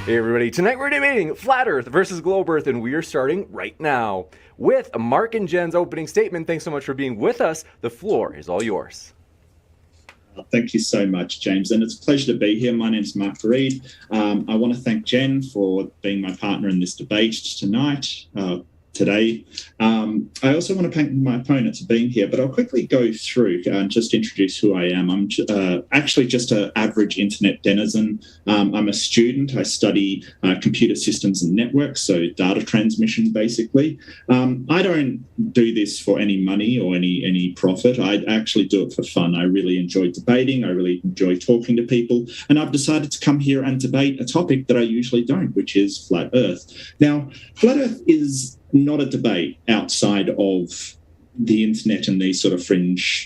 Hey everybody, tonight we're debating Flat Earth versus Globe Earth, and we are starting right now with Mark and Jen's opening statement. Thanks so much for being with us. The floor is all yours. Thank you so much, James, and it's a pleasure to be here. My name's Mark Reed. I want to thank Jen for being my partner in this debate today. I also want to thank my opponents for being here, but I'll quickly go through and just introduce who I am. I'm actually just an average internet denizen. I'm a student. I study computer systems and networks, so data transmission, basically. I don't do this for any money or any profit. I actually do it for fun. I really enjoy debating. I really enjoy talking to people, and I've decided to come here and debate a topic that I usually don't, which is Flat Earth. Now, Flat Earth is not a debate outside of the internet and these sort of fringe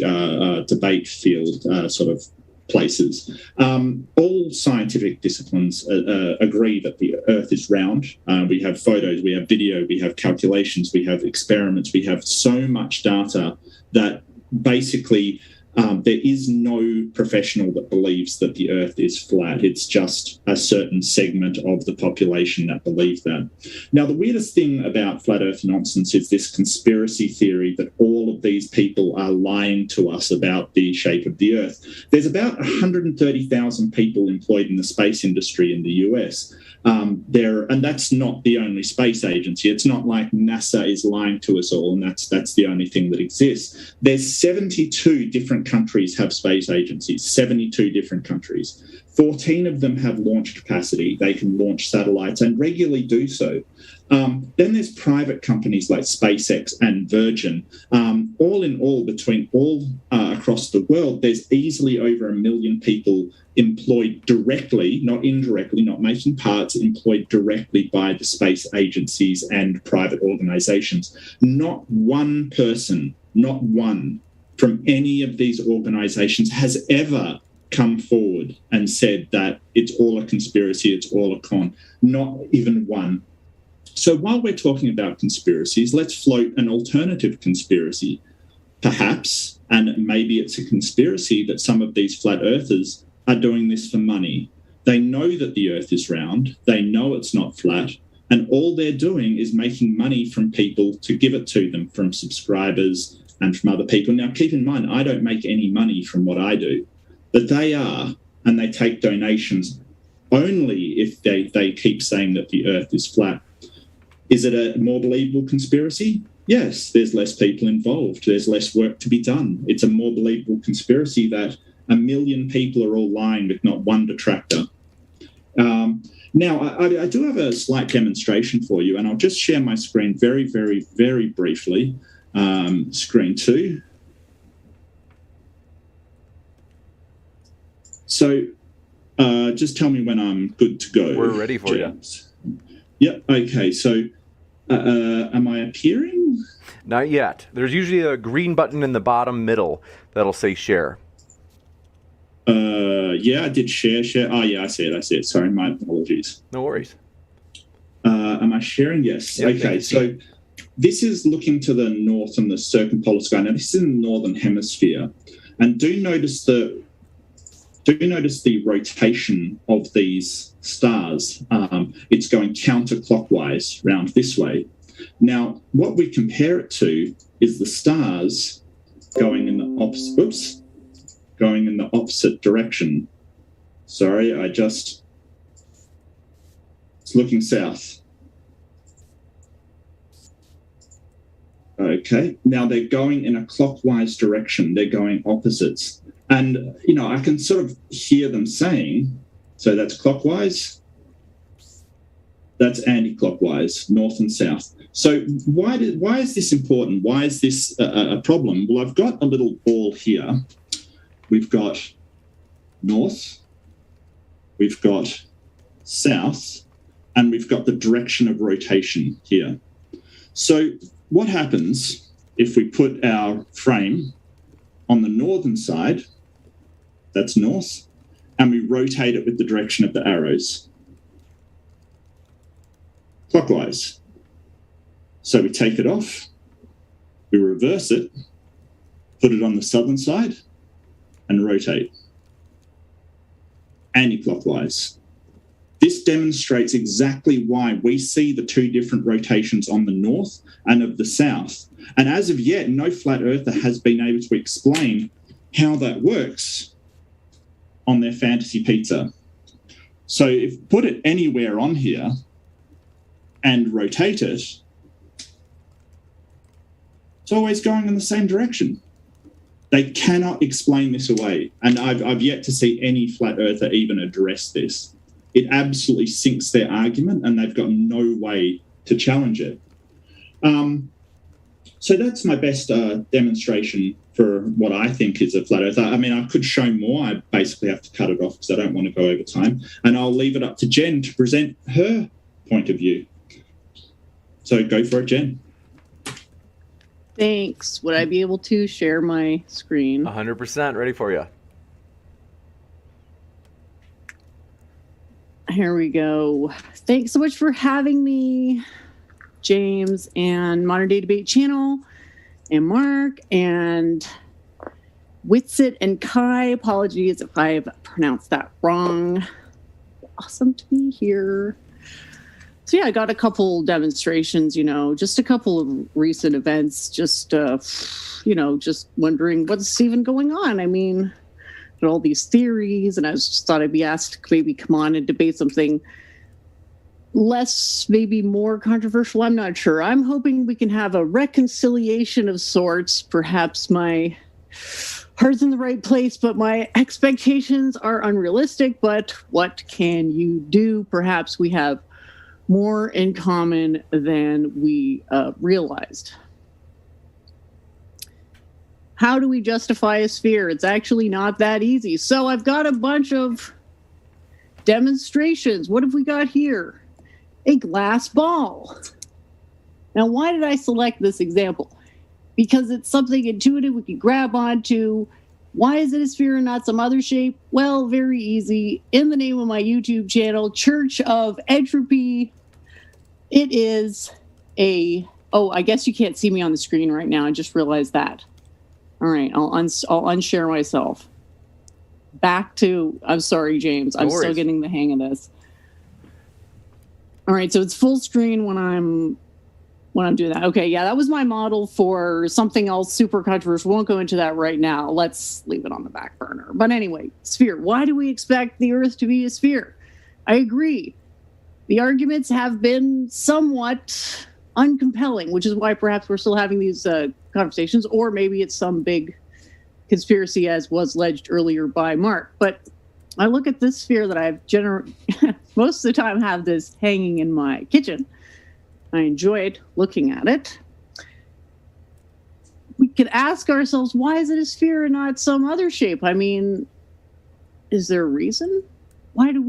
debate field sort of places. All scientific disciplines agree that the Earth is round. We have photos, we have video, we have calculations, we have experiments, we have so much data that basically there is no professional that believes that the Earth is flat. It's just a certain segment of the population that believe that. Now, the weirdest thing about flat Earth nonsense is this conspiracy theory that all of these people are lying to us about the shape of the Earth. There's about 130,000 people employed in the space industry in the US. And that's not the only space agency. It's not like NASA is lying to us all, and that's the only thing that exists. There's 72 different countries have space agencies, 72 different countries. 14 of them have launch capacity. They can launch satellites and regularly do so. Then there's private companies like SpaceX and Virgin. All in all, between all across the world, there's easily over 1 million people employed directly, not indirectly, not making parts, employed directly by the space agencies and private organizations. Not one person, not one from any of these organizations has ever come forward and said that it's all a conspiracy, it's all a con. Not even one. So while we're talking about conspiracies, let's float an alternative conspiracy. Perhaps, and maybe it's a conspiracy that some of these flat earthers are doing this for money. They know that the Earth is round. They know it's not flat. And all they're doing is making money from people to give it to them, from subscribers and from other people. Now, keep in mind, I don't make any money from what I do, but they are, and they take donations only if they keep saying that the Earth is flat. Is it a more believable conspiracy? Yes, there's less people involved. There's less work to be done. It's a more believable conspiracy that 1 million people are all lying with not one detractor. Now, I do have a slight demonstration for you, and I'll just share my screen very, very, very briefly. Screen 2. So just tell me when I'm good to go. We're ready for James. Yep. Okay. So am I appearing? Not yet. There's usually a green button in the bottom middle that'll say share. Yeah, I did share. Oh, yeah, I see it. Sorry, my apologies. No worries. Am I sharing? Yes. Yep, okay, so this is looking to the north and the circumpolar sky. Now, this is in the northern hemisphere. And do notice the rotation of these stars. It's going counterclockwise round this way. Now, what we compare it to is the stars going in the opposite direction. Sorry, it's looking south. Okay, now they're going in a clockwise direction. They're going opposites. And, I can sort of hear them saying, so that's clockwise, that's anti-clockwise, north and south. So why is this important? Why is this a problem? Well, I've got a little ball here. We've got north, we've got south, and we've got the direction of rotation here. So what happens if we put our frame on the northern side, that's north, and we rotate it with the direction of the arrows? Clockwise. So we take it off, we reverse it, put it on the southern side, and rotate. Anti-clockwise. This demonstrates exactly why we see the two different rotations on the north and of the south. And as of yet, no flat earther has been able to explain how that works on their fantasy pizza. So if put it anywhere on here and rotate it, it's always going in the same direction. They cannot explain this away. And I've yet to see any flat earther even address this. It absolutely sinks their argument, and they've got no way to challenge it. So that's my best demonstration for what I think is a flat earther. I mean, I could show more. I basically have to cut it off because I don't want to go over time. And I'll leave it up to Jen to present her point of view. So go for it, Jen. Thanks. Would I be able to share my screen? 100% ready for you. Here we go. Thanks so much for having me, James, and Modern Day Debate Channel, and Mark, and Witsit, and Kai. Apologies if I've pronounced that wrong. Awesome to be here. So yeah, I got a couple demonstrations, just a couple of recent events, just wondering what's even going on. I mean, all these theories, and I just thought I'd be asked to maybe come on and debate something less, maybe more controversial. I'm not sure. I'm hoping we can have a reconciliation of sorts. Perhaps my heart's in the right place, but my expectations are unrealistic. But what can you do? Perhaps we have more in common than we realized. How do we justify a sphere? It's actually not that easy. So I've got a bunch of demonstrations. What have we got here? A glass ball. Now, why did I select this example? Because it's something intuitive we can grab onto. Why is it a sphere and not some other shape? Well, very easy. In the name of my YouTube channel, Church of Entropy, it is I guess you can't see me on the screen right now. I just realized that. All right, I'll unshare myself. I'm sorry, James. I'm still getting the hang of this. All right, so it's full screen when I'm doing that. Okay, yeah, that was my model for something else super controversial. Won't go into that right now. Let's leave it on the back burner. But anyway, sphere. Why do we expect the Earth to be a sphere? I agree. The arguments have been somewhat uncompelling, which is why perhaps we're still having these conversations, or maybe it's some big conspiracy, as was alleged earlier by Mark. But I look at this sphere that I've most of the time have this hanging in my kitchen. I enjoyed looking at it. We could ask ourselves, why is it a sphere and not some other shape? I mean, is there a reason? Why do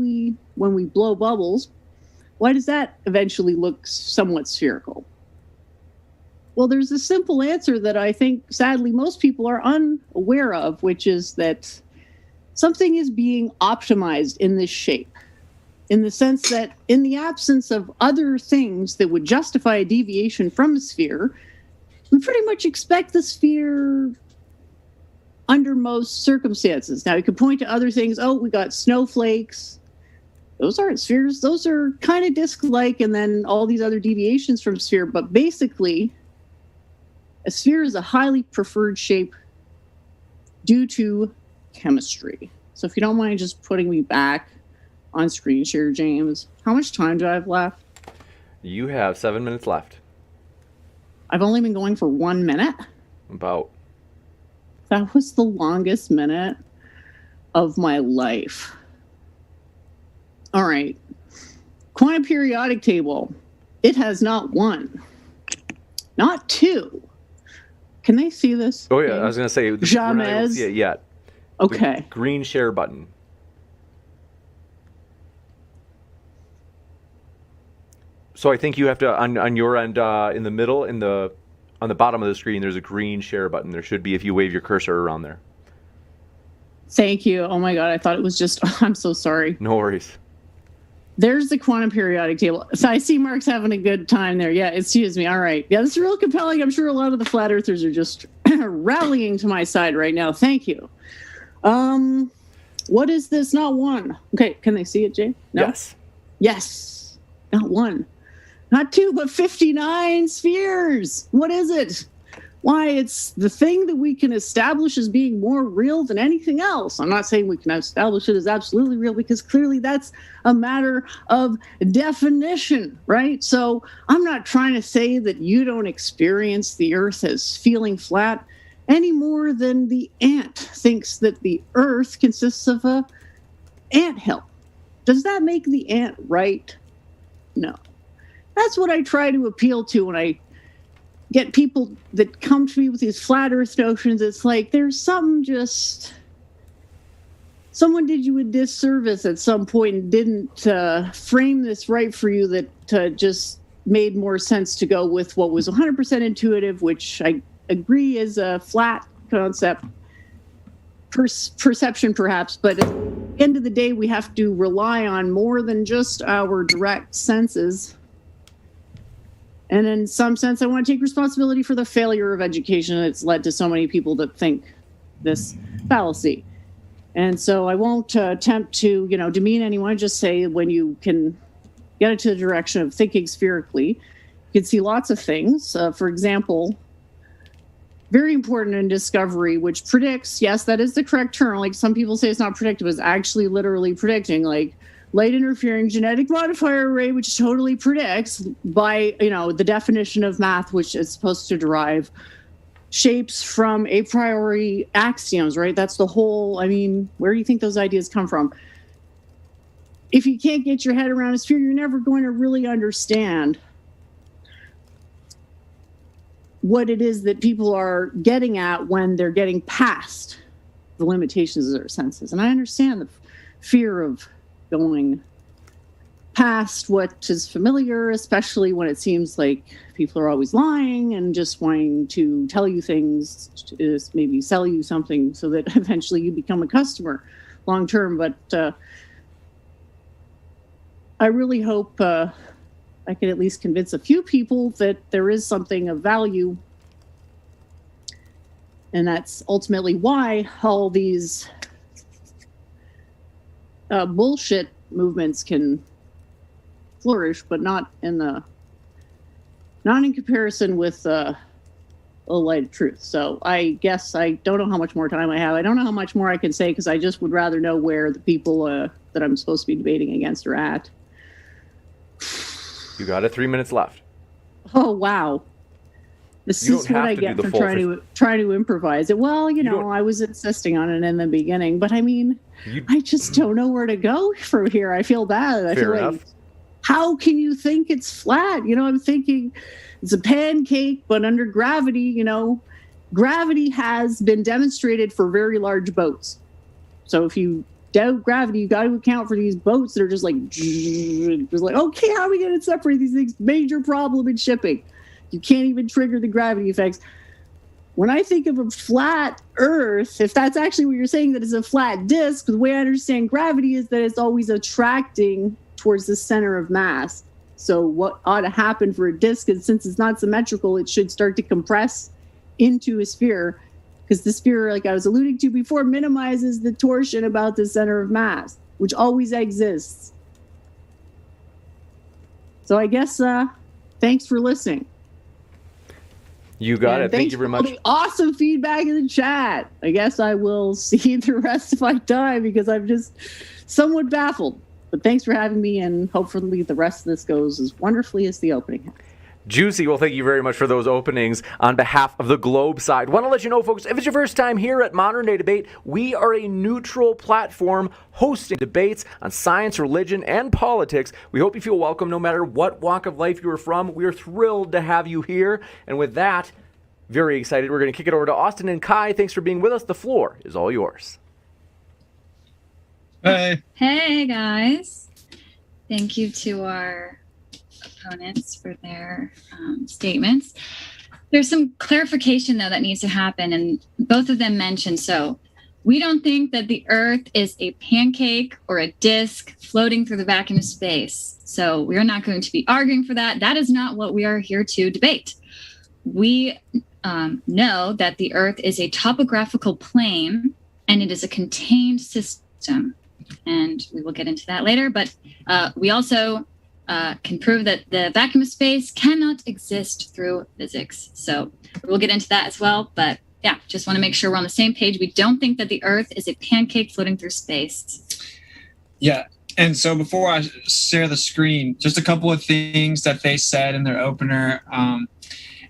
when we blow bubbles, why does that eventually look somewhat spherical? Well, there's a simple answer that I think, sadly, most people are unaware of, which is that something is being optimized in this shape, in the sense that in the absence of other things that would justify a deviation from a sphere, we pretty much expect the sphere under most circumstances. Now, you could point to other things. Oh, we got snowflakes. Those aren't spheres. Those are kind of disc-like, and then all these other deviations from sphere. But basically, a sphere is a highly preferred shape due to chemistry. So if you don't mind just putting me back on screen share, James. How much time do I have left? You have 7 minutes left. I've only been going for 1 minute. About. That was the longest minute of my life. All right. Quantum periodic table. It has not one, not two. Can they see this? Oh, yeah. I was going to say, we're not able to see it yet. Okay. The green share button. So I think you have to, on your end, in the middle, on the bottom of the screen, there's a green share button. There should be if you wave your cursor around there. Thank you. Oh my God, I thought it was just, I'm so sorry. No worries. There's the quantum periodic table. So I see Mark's having a good time there. Yeah, excuse me. All right. Yeah, this is real compelling. I'm sure a lot of the flat earthers are just rallying to my side right now. Thank you. What is this? Not one. Okay, can they see it, Jay? No? Yes. Yes, not one, not two, but 59 spheres. What is it? Why, it's the thing that we can establish as being more real than anything else. I'm not saying we can establish it as absolutely real, because clearly that's a matter of definition, right? So I'm not trying to say that you don't experience the Earth as feeling flat any more than the ant thinks that the Earth consists of a anthill. Does that make the ant right? No. That's what I try to appeal to when I get people that come to me with these flat Earth notions. It's like there's something just... Someone did you a disservice at some point and didn't frame this right for you, that just made more sense to go with what was 100% intuitive, which I agree is a flat concept, perception perhaps, but at the end of the day, we have to rely on more than just our direct senses. And in some sense, I want to take responsibility for the failure of education that's led to so many people that think this fallacy. And so I won't attempt to, demean anyone. Just say when you can get into the direction of thinking spherically, you can see lots of things. For example, very important in discovery, which predicts, yes, that is the correct term. Like some people say it's not predictive, it's actually literally predicting, like light interfering genetic modifier array, which totally predicts by, the definition of math, which is supposed to derive shapes from a priori axioms, right? That's the whole, where do you think those ideas come from? If you can't get your head around a sphere, you're never going to really understand what it is that people are getting at when they're getting past the limitations of their senses. And I understand the fear of going past what is familiar, especially when it seems like people are always lying and just wanting to tell you things, to maybe sell you something so that eventually you become a customer long term. But I really hope I can at least convince a few people that there is something of value. And that's ultimately why all these bullshit movements can flourish, but not in comparison with a light of truth. So I guess I don't know how much more time I have. I don't know how much more I can say, because I just would rather know where the people that I'm supposed to be debating against are at. You got it. 3 minutes left. Oh, wow. This is what I get for trying to improvise it. Well, I was insisting on it in the beginning, but I just don't know where to go from here. I feel bad. I feel like, how can you think it's flat? I'm thinking it's a pancake, but under gravity, gravity has been demonstrated for very large boats. So if you doubt gravity, you got to account for these boats that are just like, okay, how are we going to separate these things? Major problem in shipping. You can't even trigger the gravity effects. When I think of a flat Earth, if that's actually what you're saying, that it's a flat disk, the way I understand gravity is that it's always attracting towards the center of mass. So what ought to happen for a disk is, since it's not symmetrical, it should start to compress into a sphere, because the sphere, like I was alluding to before, minimizes the torsion about the center of mass, which always exists. So I guess thanks for listening. You got it. Thank you very much. Thanks for all the awesome feedback in the chat. I guess I will see the rest of my time, because I'm just somewhat baffled. But thanks for having me, and hopefully the rest of this goes as wonderfully as the opening has. Juicy. Well, thank you very much for those openings on behalf of the Globe side. Want to let you know, folks, if it's your first time here at Modern Day Debate, we are a neutral platform hosting debates on science, religion, and politics. We hope you feel welcome no matter what walk of life you are from. We are thrilled to have you here. And with that, very excited. We're going to kick it over to Austin and Kai. Thanks for being with us. The floor is all yours. Hey. Hey, guys. Thank you to our opponents for their statements. There's some clarification, though, that needs to happen, and both of them mentioned. So we don't think that the Earth is a pancake or a disk floating through the vacuum of space. So we are not going to be arguing for that. That is not what we are here to debate. We know that the Earth is a topographical plane, and it is a contained system. and we will get into that later. But we also can prove that the vacuum of space cannot exist through physics. So we'll get into that as well. But yeah, just want to make sure we're on the same page. We don't think that the Earth is a pancake floating through space. Yeah. And so before I share the screen, just a couple of things that they said in their opener.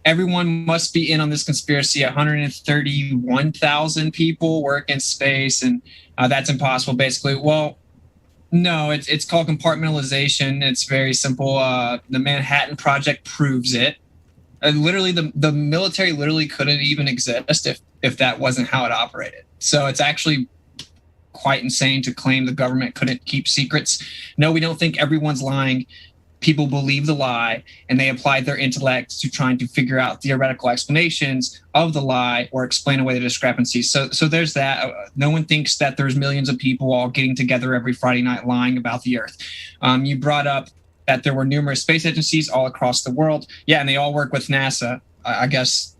Everyone must be in on this conspiracy. 131,000 people work in space, and that's impossible, basically. Well, no, it's called compartmentalization. It's very simple. The Manhattan Project proves it. Literally, the military literally couldn't even exist if that wasn't how it operated. So it's actually quite insane to claim the government couldn't keep secrets. No, we don't think everyone's lying. People believe the lie, and they applied their intellect to trying to figure out theoretical explanations of the lie or explain away the discrepancies. So there's that. No one thinks that there's millions of people all getting together every Friday night lying about the Earth. You brought up that there were numerous space agencies all across the world. Yeah, and they all work with NASA. I guess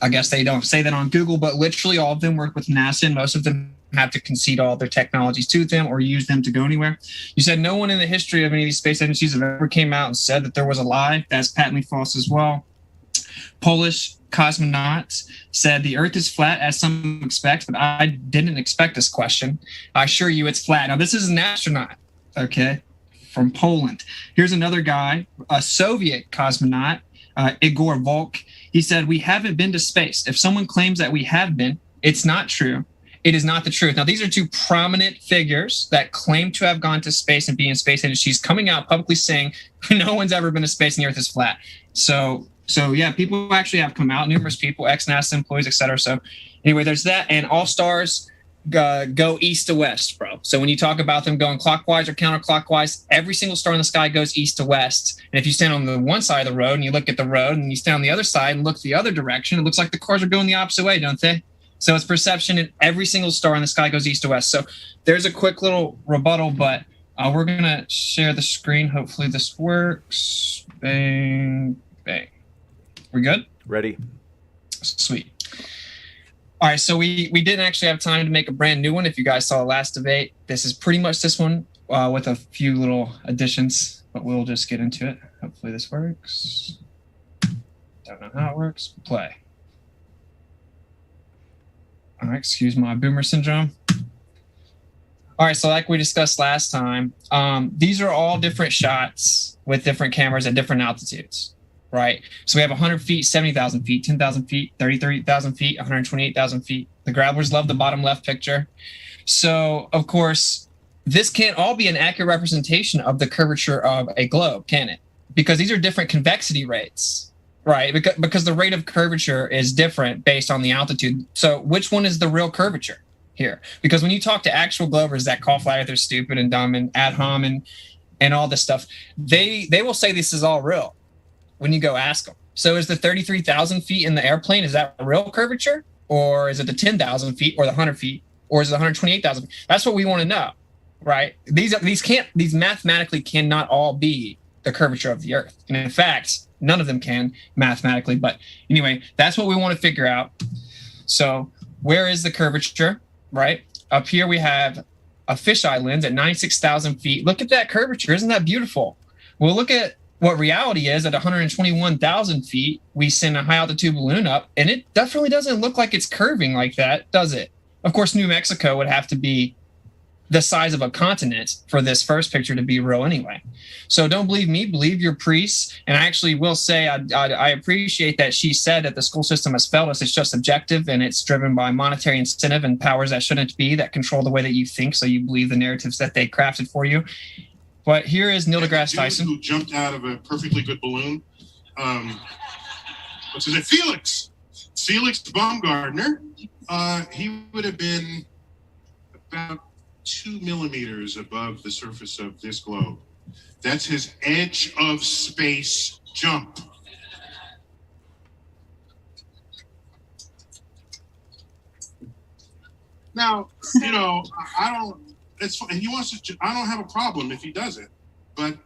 they don't say that on Google, but literally all of them work with NASA, and most of them have to concede all their technologies to them or use them to go anywhere. You said no one in the history of any of these space agencies have ever came out and said that there was a lie. That's patently false as well. Polish cosmonauts said the Earth is flat, as some expect, but I didn't expect this question. I assure you it's flat. Now, this is an astronaut, okay, from Poland. Here's another guy, a Soviet cosmonaut, Igor Volk. He said, we haven't been to space. If someone claims that we have been, it's not true. It is not the truth. Now, these are two prominent figures that claim to have gone to space and be in space industries coming out publicly saying no one's ever been to space and the Earth is flat. So yeah, people actually have come out, numerous people, ex-NASA employees, etc. So anyway, there's that. And all stars go east to west, bro. So when you talk about them going clockwise or counterclockwise, every single star in the sky goes east to west. And if you stand on the one side of the road and you look at the road and you stand on the other side and look the other direction, it looks like the cars are going the opposite way, don't they? So it's perception, and every single star in the sky goes east to west. So there's a quick little rebuttal, but we're going to share the screen. Hopefully this works. Bang, bang. We good? Ready. Sweet. All right, so we didn't actually have time to make a brand new one. If you guys saw the last debate, this is pretty much this one with a few little additions, but we'll just get into it. Hopefully this works. Don't know how it works. Play. All right, excuse my boomer syndrome. All right, so like we discussed last time, these are all different shots with different cameras at different altitudes, right? So we have 100 feet, 70,000 feet, 10,000 feet, 33,000 feet, 128,000 feet. The grabblers love the bottom left picture. So, of course, this can't all be an accurate representation of the curvature of a globe, can it? Because these are different convexity rates. Right, because the rate of curvature is different based on the altitude. So which one is the real curvature here? Because when you talk to actual Glovers that call flat earthers stupid and dumb and ad hom and all this stuff, they will say this is all real when you go ask them. So is the 33,000 feet in the airplane, is that a real curvature? Or is it the 10,000 feet or the 100 feet? Or is it the 128,000 feet? That's what we want to know, right? These mathematically cannot all be the curvature of the Earth. And in fact, none of them can mathematically. But anyway, that's what we want to figure out. So where is the curvature, right? Up here we have a fisheye lens at 96,000 feet. Look at that curvature. Isn't that beautiful? Well, look at what reality is at 121,000 feet. We send a high altitude balloon up, and it definitely doesn't look like it's curving like that, does it? Of course, New Mexico would have to be the size of a continent for this first picture to be real anyway. So don't believe me, believe your priests. And I actually will say I appreciate that she said that the school system has failed us. It's just subjective, and it's driven by monetary incentive and powers that shouldn't be, that control the way that you think, so you believe the narratives that they crafted for you. But here is Neil deGrasse Tyson. Who jumped out of a perfectly good balloon. What's his name? Felix Baumgartner. He would have been about 2 millimeters above the surface of this globe. That's his edge of space jump. Now, it's fine. He wants to, I don't have a problem if he does it, but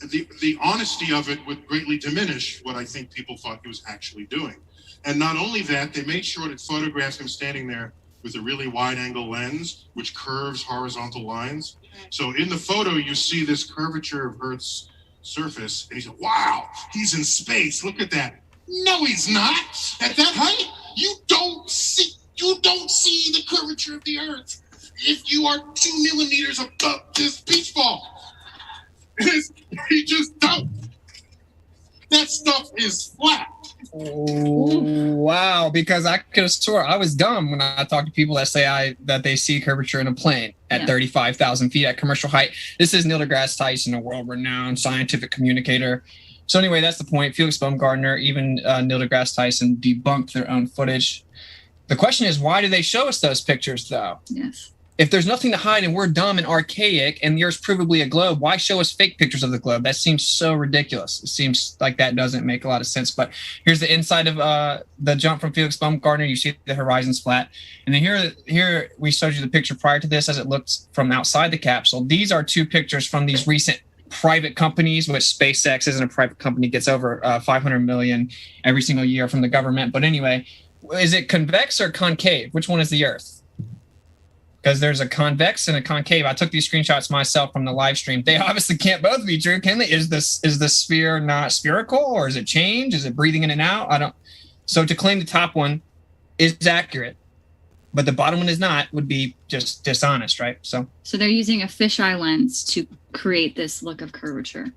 the honesty of it would greatly diminish what I think people thought he was actually doing. And not only that, they made sure to photograph him standing there with a really wide angle lens, which curves horizontal lines. So in the photo, you see this curvature of Earth's surface, and he said, wow, he's in space. Look at that. No, he's not. At that height, you don't see the curvature of the Earth if you are 2 millimeters above this beach ball. You just don't. That stuff is flat. Oh, wow, because I could have swore I was dumb when I talk to people that say that they see curvature in a plane at 35,000 feet at commercial height. This is Neil deGrasse Tyson, a world-renowned scientific communicator. So anyway, that's the point. Felix Baumgartner, even Neil deGrasse Tyson debunked their own footage. The question is, why do they show us those pictures, though? Yes. If there's nothing to hide and we're dumb and archaic and the Earth's provably a globe, why show us fake pictures of the globe? That seems so ridiculous. It seems like that doesn't make a lot of sense. But here's the inside of the jump from Felix Baumgartner. You see the horizon's flat. And then here we showed you the picture prior to this as it looks from outside the capsule. These are two pictures from these recent private companies, which SpaceX isn't a private company, gets over 500 million every single year from the government. But anyway, is it convex or concave? Which one is the Earth? Because there's a convex and a concave. I took these screenshots myself from the live stream. They obviously can't both be true, can they? Is the sphere not spherical, or is it change? Is it breathing in and out? So to claim the top one is accurate, but the bottom one is not would be just dishonest, right? So they're using a fisheye lens to create this look of curvature.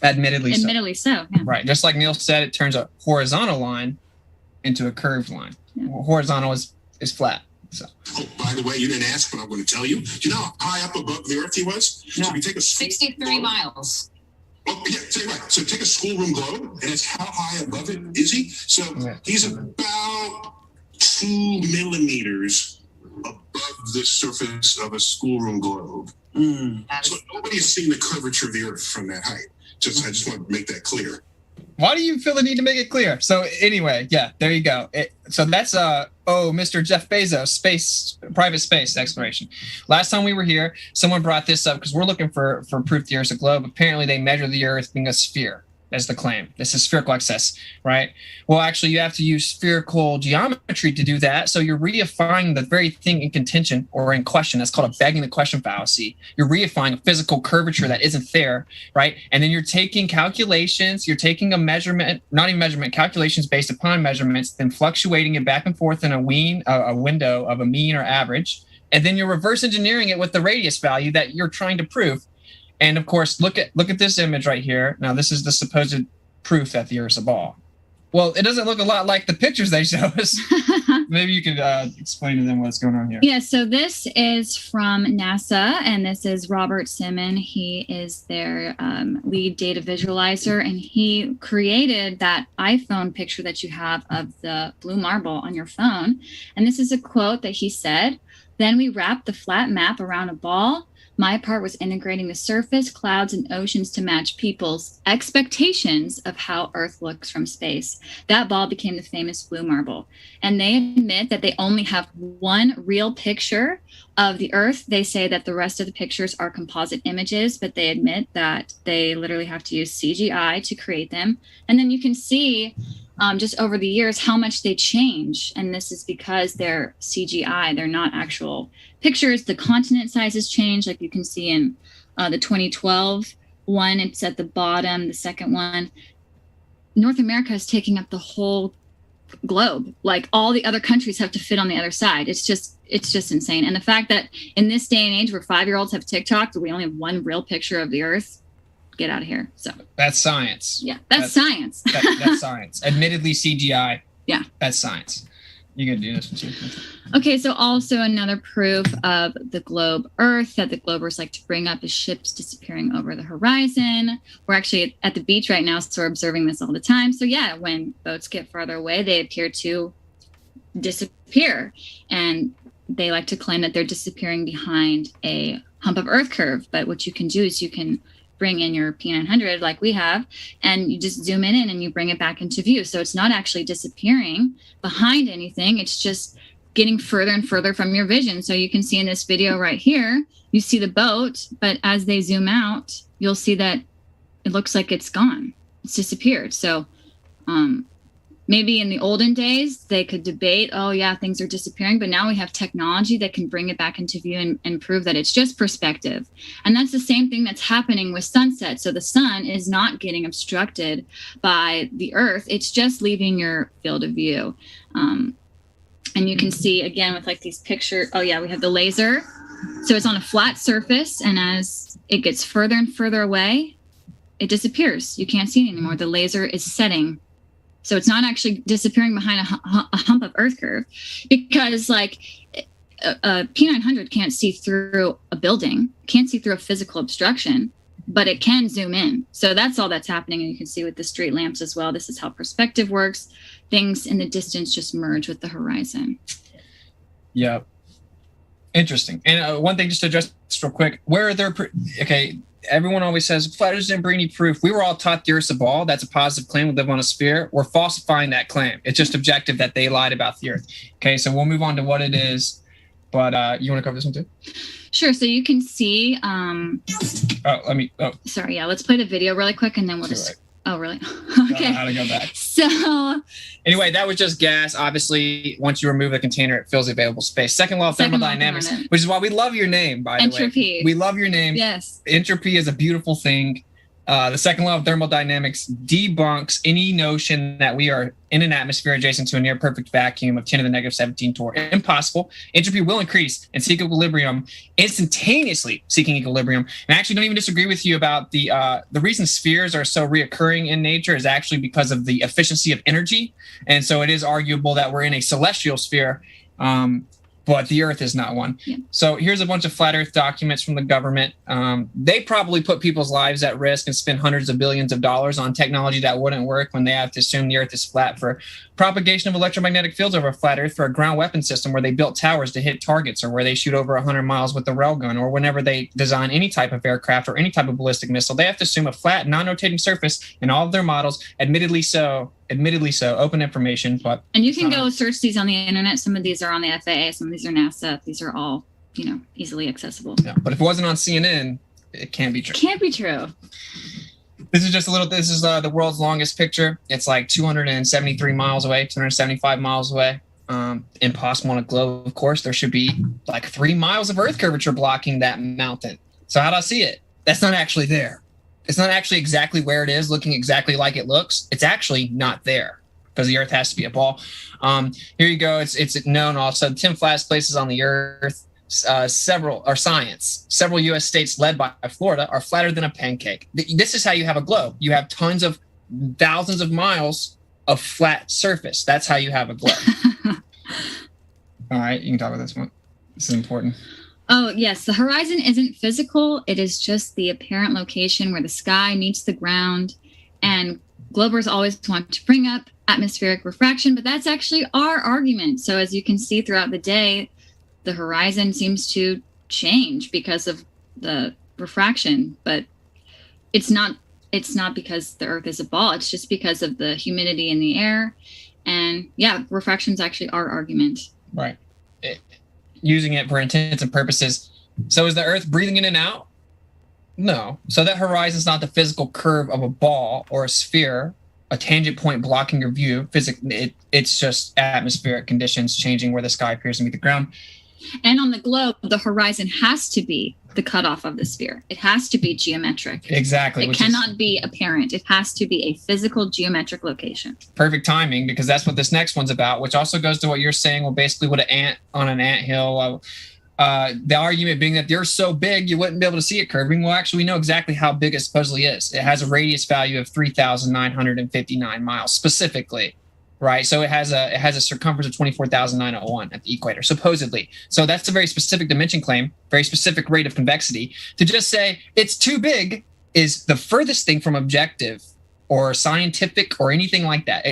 Admittedly so. Yeah. Right. Just like Neil said, it turns a horizontal line into a curved line. Yeah. Horizontal is flat. So. Oh, by the way, you didn't ask, but I'm going to tell you. Do you know how high up above the Earth he was? No. So we take a 63 miles. Oh, yeah, tell you what. So take a schoolroom globe, and it's how high above it is he? So he's about 2 millimeters above the surface of a schoolroom globe. So nobody's seen the curvature of the Earth from that height. I just want to make that clear. Why do you feel the need to make it clear? So anyway, yeah, there you go. So that's Mr. Jeff Bezos, private space exploration. Last time we were here, someone brought this up because we're looking for proof the Earth's a globe. Apparently, they measure the Earth being a sphere. That's the claim. This is spherical excess, right? Well, actually, you have to use spherical geometry to do that. So you're reifying the very thing in contention or in question. That's called a begging the question fallacy. You're reifying a physical curvature that isn't there, right? And then you're taking calculations. You're taking a measurement, not even measurement, calculations based upon measurements, then fluctuating it back and forth in a window of a mean or average. And then you're reverse engineering it with the radius value that you're trying to prove. And of course, look at this image right here. Now, this is the supposed proof that the Earth's a ball. Well, it doesn't look a lot like the pictures they show us. Maybe you could explain to them what's going on here. Yeah, so this is from NASA, and this is Robert Simon. He is their lead data visualizer, and he created that iPhone picture that you have of the blue marble on your phone. And this is a quote that he said, "Then we wrapped the flat map around a ball. My part was integrating the surface, clouds, and oceans to match people's expectations of how Earth looks from space. That ball became the famous blue marble." And they admit that they only have one real picture of the Earth. They say that the rest of the pictures are composite images, but they admit that they literally have to use CGI to create them. And then you can see just over the years how much they change. And this is because they're CGI. They're not actual pictures. The continent sizes change, like you can see in the 2012 one. It's at the bottom. The second one, North America is taking up the whole globe. Like all the other countries have to fit on the other side. It's just insane. And the fact that in this day and age where 5-year-olds have TikTok, that we only have one real picture of the Earth, get out of here. So that's science. Yeah, that's science. That's science. Admittedly CGI. Yeah, that's science. You can do this one too. Okay, so also another proof of the globe Earth that the Globers like to bring up is ships disappearing over the horizon. We're actually at the beach right now, so we're observing this all the time. So yeah, when boats get farther away, they appear to disappear. And they like to claim that they're disappearing behind a hump of Earth curve. But what you can do is you can bring in your P900 like we have, and you just zoom in and you bring it back into view. So it's not actually disappearing behind anything. It's just getting further and further from your vision. So you can see in this video right here, you see the boat, but as they zoom out, you'll see that it looks like it's gone. It's disappeared. So maybe in the olden days, they could debate, oh, yeah, things are disappearing. But now we have technology that can bring it back into view and prove that it's just perspective. And that's the same thing that's happening with sunset. So the sun is not getting obstructed by the Earth. It's just leaving your field of view. And you can see, again, with like these pictures. Oh, yeah, we have the laser. So it's on a flat surface. And as it gets further and further away, it disappears. You can't see it anymore. The laser is setting. So it's not actually disappearing behind a hump of Earth curve, because like a P900 can't see through a building, can't see through a physical obstruction, but it can zoom in. So that's all that's happening. And you can see with the street lamps as well. This is how perspective works. Things in the distance just merge with the horizon. Yeah. Interesting. And one thing just to address this real quick, where are there, everyone always says flat earthers didn't bring any proof. We were all taught the Earth's a ball. That's a positive claim. We live on a sphere. We're falsifying that claim. It's just objective that they lied about the Earth. Okay, so we'll move on to what it is. But you want to cover this one too? Sure. So you can see. Sorry. Yeah. Let's play the video really quick, and then we'll just. Right. Oh, really? Okay. How to go back. So. Anyway, that was just gas. Obviously, once you remove the container, it fills the available space. Second law of thermodynamics, which is why we love your name, by the way. Entropy. We love your name. Yes. Entropy is a beautiful thing. The second law of thermodynamics debunks any notion that we are in an atmosphere adjacent to a near perfect vacuum of 10 to the negative 17 torr. Impossible. Entropy will increase and seek equilibrium, instantaneously seeking equilibrium. And I actually don't even disagree with you about the reason spheres are so reoccurring in nature is actually because of the efficiency of energy. And so it is arguable that we're in a celestial sphere. But the Earth is not one. Yeah. So here's a bunch of flat Earth documents from the government. They probably put people's lives at risk and spend hundreds of billions of dollars on technology that wouldn't work when they have to assume the Earth is flat, for propagation of electromagnetic fields over a flat Earth, for a ground weapon system where they built towers to hit targets, or where they shoot over 100 miles with a railgun, or whenever they design any type of aircraft or any type of ballistic missile. They have to assume a flat, non-rotating surface in all of their models. Admittedly so, open information. But and you can go search these on the internet. Some of these are on the FAA, some of these are NASA. These are all, easily accessible. Yeah, but if it wasn't on CNN, it can't be true. Can't be true. This is the world's longest picture. It's like 273 miles away, 275 miles away. Impossible on a globe, of course. There should be like 3 miles of Earth curvature blocking that mountain. So how do I see it? That's not actually there. It's not actually exactly where it is, looking exactly like it looks. It's actually not there because the Earth has to be a ball. Here you go. It's known also 10 flattest places on the Earth. Several U.S. states led by Florida are flatter than a pancake. This is how you have a globe. You have tons of thousands of miles of flat surface. That's how you have a globe. All right, you can talk about this one. This is important. Oh, yes. The horizon isn't physical. It is just the apparent location where the sky meets the ground. And globers always want to bring up atmospheric refraction, but that's actually our argument. So as you can see throughout the day, the horizon seems to change because of the refraction, but it's not because the Earth is a ball. It's just because of the humidity in the air. And yeah, refraction is actually our argument. Right. Using it for intents and purposes. So is the Earth breathing in and out? No. So that horizon is not the physical curve of a ball or a sphere, a tangent point blocking your view. It's just atmospheric conditions changing where the sky appears to meet the ground. And on the globe, the horizon has to be the cutoff of the sphere. It has to be geometric. Exactly. It cannot be apparent. It has to be a physical geometric location. Perfect timing, because that's what this next one's about, which also goes to what you're saying. Well, basically what an ant on an anthill, the argument being that the Earth's so big, you wouldn't be able to see it curving. Well, actually, we know exactly how big it supposedly is. It has a radius value of 3,959 miles specifically. Right, so it has a circumference of 24,901 at the equator, supposedly. So that's a very specific dimension claim, very specific rate of convexity. To just say it's too big is the furthest thing from objective or scientific or anything like that.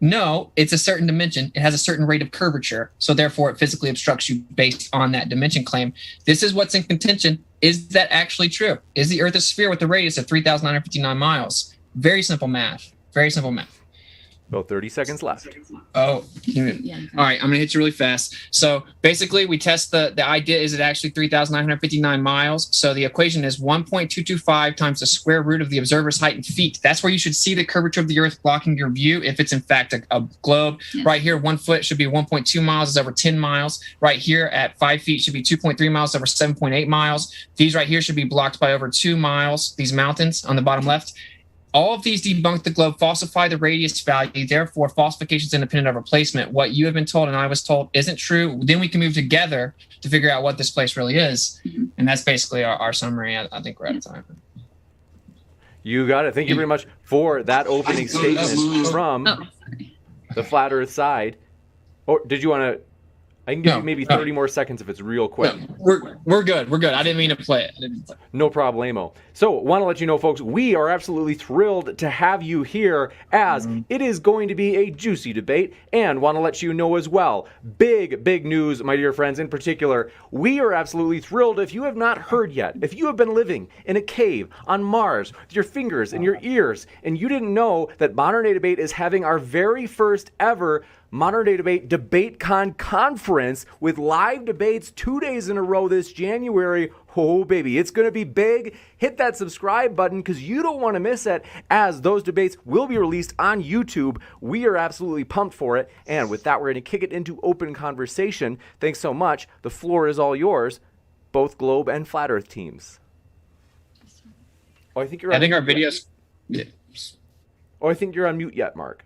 No, it's a certain dimension. It has a certain rate of curvature, so therefore it physically obstructs you based on that dimension claim. This is what's in contention. Is that actually true? Is the Earth a sphere with a radius of 3,959 miles? Very simple math. Very simple math. About 30 seconds left. Oh, Yeah. all right. I'm gonna hit you really fast. So basically, we test the idea is it actually 3,959 miles. So the equation is 1.225 times the square root of the observer's height in feet. That's where you should see the curvature of the Earth blocking your view. If it's in fact a globe, Yeah. right here, 1 foot should be 1.2 miles, is over 10 miles. Right here at 5 feet should be 2.3 miles, over 7.8 miles. These right here should be blocked by over 2 miles. These mountains on the bottom left. All of these debunk the globe, falsify the radius value. Therefore, falsification is independent of replacement. What you have been told and I was told isn't true. Then we can move together to figure out what this place really is. And that's basically our summary. I think we're out of time. You got it. Thank you very much for that opening statement from Oh, sorry. the Flat Earth side. Or did you want to? I can give No, you maybe no. 30 more seconds if it's real quick. No, we're good. We're good. I didn't mean to play it. No problemo. So, want to let you know, folks, we are absolutely thrilled to have you here as it is going to be a juicy debate, and want to let you know as well, big news, my dear friends. In particular, we are absolutely thrilled if you have not heard yet, if you have been living in a cave on Mars with your fingers in your ears, and you didn't know that Modern Day Debate is having our very first ever Modern Day Debate DebateCon conference with live debates 2 days in a row this January. Oh, baby, it's going to be big. Hit that subscribe button because you don't want to miss it, as those debates will be released on YouTube. We are absolutely pumped for it. And with that, we're going to kick it into open conversation. Thanks so much. The floor is all yours, both Globe and Flat Earth teams. Oh, I think you're. I think our videos. Yeah. Oh, I think you're on mute yet, Mark.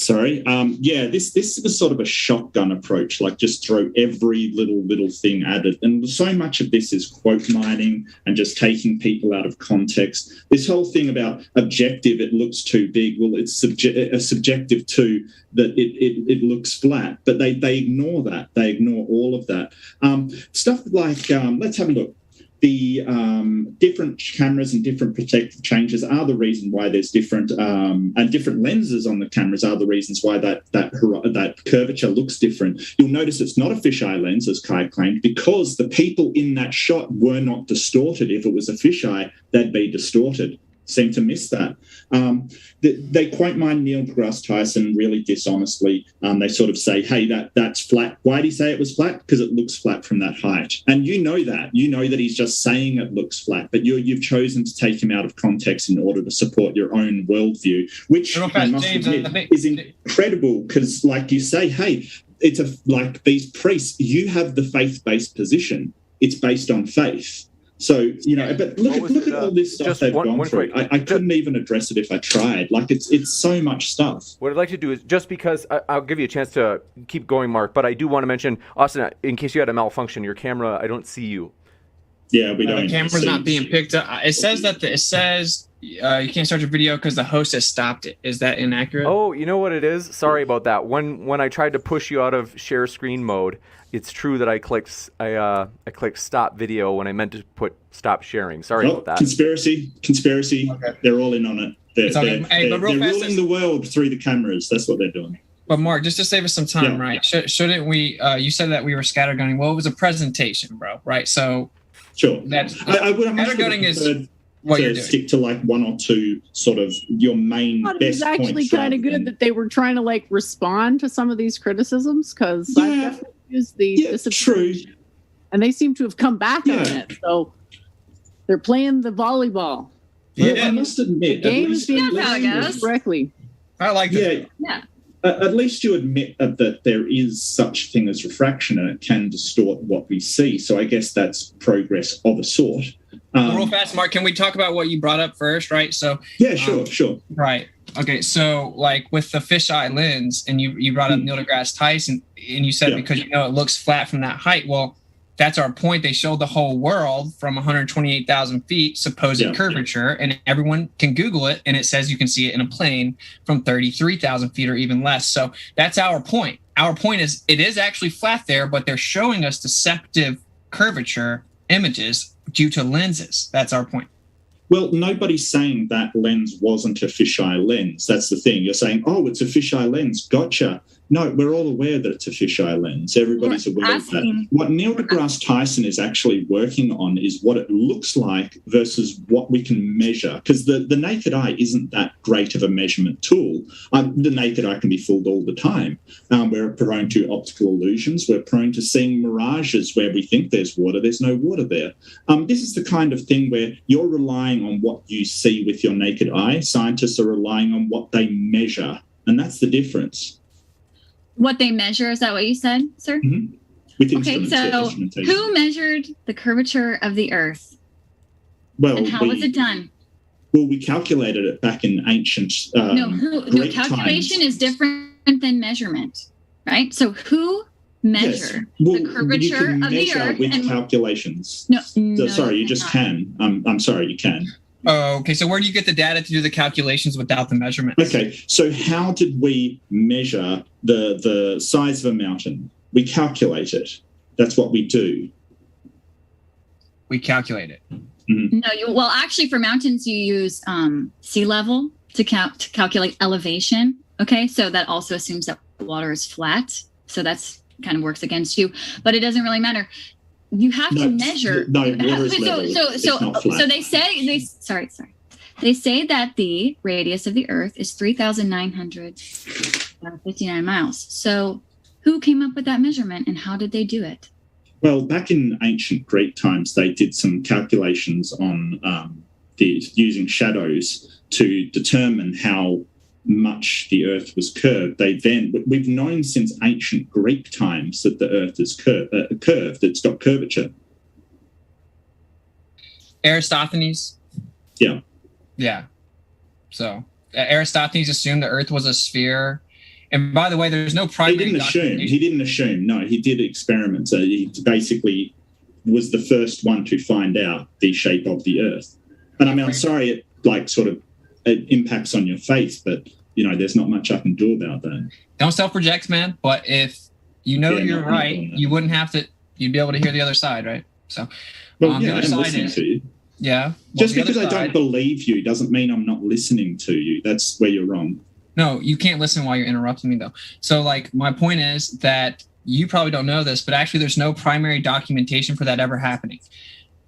Sorry. Yeah, this was sort of a shotgun approach, like just throw every little thing at it. And so much of this is quote mining and just taking people out of context. This whole thing about objective, it looks too big. Well, it's subjective too, that it looks flat. But they ignore that. They ignore all of that. Stuff like, let's have a look. The different cameras and different protective changes are the reason why there's different and different lenses on the cameras are the reasons why that curvature looks different. You'll notice it's not a fisheye lens, as Kai claimed, because the people in that shot were not distorted. If it was a fisheye, they'd be distorted. Seem to miss that. They quote mine Neil deGrasse Tyson really dishonestly. They sort of say, hey, that's flat. Why did he say it was flat? Because it looks flat from that height. And you know that. You know that he's just saying it looks flat, but you've chosen to take him out of context in order to support your own worldview, which I must admit is incredible because, like you say, hey, it's like these priests, you have the faith-based position. It's based on faith. So, you know, but look at all this stuff they've gone through. I couldn't even address it if I tried. Like, it's so much stuff. What I'd like to do is, just because I'll give you a chance to keep going, Mark, but I do want to mention, Austin, in case you had a malfunction, your camera, I don't see you. Yeah, we don't. The camera's not being picked up. It says that you can't start your video because the host has stopped it. Is that inaccurate? Oh, you know what it is? Sorry about that. When I tried to push you out of share screen mode, it's true that I clicked stop video when I meant to put stop sharing. Sorry about that. Conspiracy. Okay. They're all in on it. They're ruling the world through the cameras. That's what they're doing. But Mark, just to save us some time, right? Shouldn't we? You said that we were scattergunning. Well, it was a presentation, bro. Right? So sure. Scattergunning is what you're doing. Stick to like one or two sort of your main best points. It was actually kind of good that they were trying to like respond to some of these criticisms because I definitely used the true, and they seem to have come back on it. So they're playing the volleyball. Yeah, I must admit, the game is being played correctly. I like that. Yeah. At least you admit that there is such thing as refraction and it can distort what we see. So I guess that's progress of a sort. Real fast, Mark, can we talk about what you brought up first, right? So yeah, sure. Right. Okay, so like with the fisheye lens, and you brought up Neil deGrasse Tyson, and you said because it looks flat from that height. Well, that's our point. They showed the whole world from 128,000 feet, supposed curvature, and everyone can Google it, and it says you can see it in a plane from 33,000 feet or even less. So that's our point. Our point is it is actually flat there, but they're showing us deceptive curvature images due to lenses. That's our point. Well, nobody's saying that lens wasn't a fisheye lens. That's the thing. You're saying, oh, it's a fisheye lens. Gotcha. No, we're all aware that it's a fisheye lens. Everybody's We're aware of that. asking- What Neil deGrasse Tyson is actually working on is what it looks like versus what we can measure. Because the naked eye isn't that great of a measurement tool. The naked eye can be fooled all the time. We're prone to optical illusions. We're prone to seeing mirages where we think there's water. There's no water there. This is the kind of thing where you're relying on what you see with your naked eye. Scientists are relying on what they measure. And that's the difference. What they measure, is that what you said, sir? With Okay, instruments, yeah, so instrumentation. who measured the curvature of the Earth, Well, and how was it done? Well, we calculated it back in ancient No, Greek calculation times. is different than measurement, right? So who measured Well, the you curvature can of the measure Earth? with And calculations. no, So, no, sorry, you just cannot. can. I'm sorry, you can. Oh, okay. So where do you get the data to do the calculations without the measurements? Okay, so how did we measure the size of a mountain? We calculate it. That's what we do. We calculate it. No, well, actually, for mountains, you use sea level to calculate elevation. Okay, so that also assumes that water is flat. So that's kind of works against you, but it doesn't really matter. You have to measure. No, water is level. It's not flat. So they say sorry. They say that the radius of the Earth is 3,959 miles. So who came up with that measurement, and how did they do it? Well, back in ancient Greek times, they did some calculations on using shadows to determine how much the Earth was curved. We've known since ancient Greek times that the Earth is curved. It's got curvature. Aristophanes. Yeah. Yeah. So Aristophanes assumed the Earth was a sphere. And by the way, there's no primary. He didn't assume. No, he did experiments. He basically was the first one to find out the shape of the Earth. And I mean, I'm sorry, it impacts on your faith, but there's not much I can do about that. Don't self-project, man. But if you're right, you wouldn't have to. You'd be able to hear the other side, right? So, well, the yeah, other I'm side listening is, to you. Yeah. Well, Just because I don't believe you doesn't mean I'm not listening to you. That's where you're wrong. No, you can't listen while you're interrupting me, though. So, my point is that you probably don't know this, but actually there's no primary documentation for that ever happening.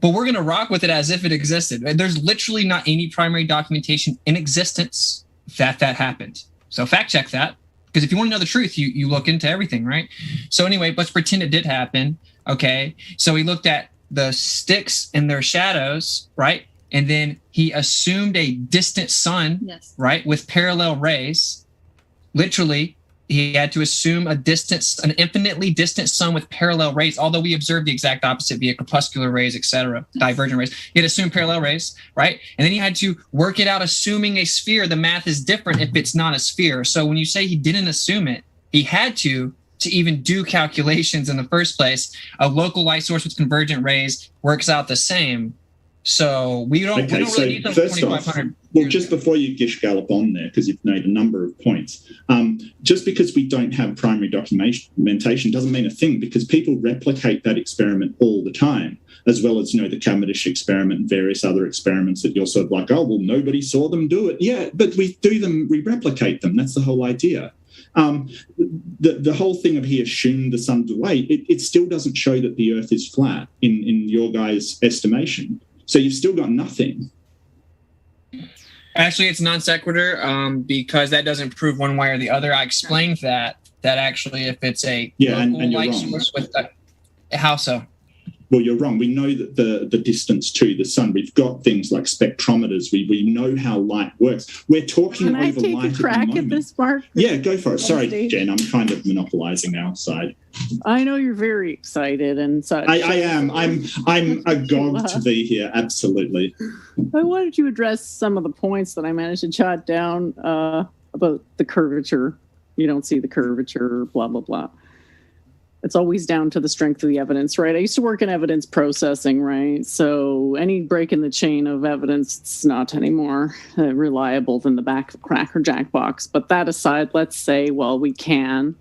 But we're going to rock with it as if it existed. There's literally not any primary documentation in existence that happened. So fact check that, because if you want to know the truth, you look into everything, right? So anyway, let's pretend it did happen, okay? So he looked at the sticks and their shadows, right? And then he assumed a distant sun, Yes. right, with parallel rays. Literally, he had to assume an infinitely distant sun with parallel rays, although we observed the exact opposite via crepuscular rays, etc., divergent rays. He had assumed parallel rays, right? And then he had to work it out, assuming a sphere. The math is different if it's not a sphere. So when you say he didn't assume it, he had to even do calculations in the first place. A local light source with convergent rays works out the same. So we don't really need them 2,500. Well, just before you gish gallop on there, because you've made a number of points, just because we don't have primary documentation doesn't mean a thing, because people replicate that experiment all the time, as well as, the Cavendish experiment and various other experiments that you're sort of like, oh, well, nobody saw them do it. Yeah, but we do them, we replicate them. That's the whole idea. The whole thing of he assumed the sun's away, it still doesn't show that the Earth is flat in your guys' estimation. So you've still got nothing. Actually, it's non sequitur because that doesn't prove one way or the other. I explained that actually if it's a local and you're light wrong. source with how so? Well, you're wrong. We know that the distance to the sun, we've got things like spectrometers. We know how light works. We're talking Can I over take light a crack at the at moment. this, Mark? Yeah, go for it. Sorry, Wednesday? Jen, I'm kind of monopolizing our side. I know you're very excited and such. I am. I'm agog to be here. Absolutely. I wanted to address some of the points that I managed to jot down about the curvature. You don't see the curvature, blah, blah, blah. It's always down to the strength of the evidence, right? I used to work in evidence processing, right? So any break in the chain of evidence, it's not anymore reliable than the back of a Cracker Jack box. But that aside, let's say, well, we can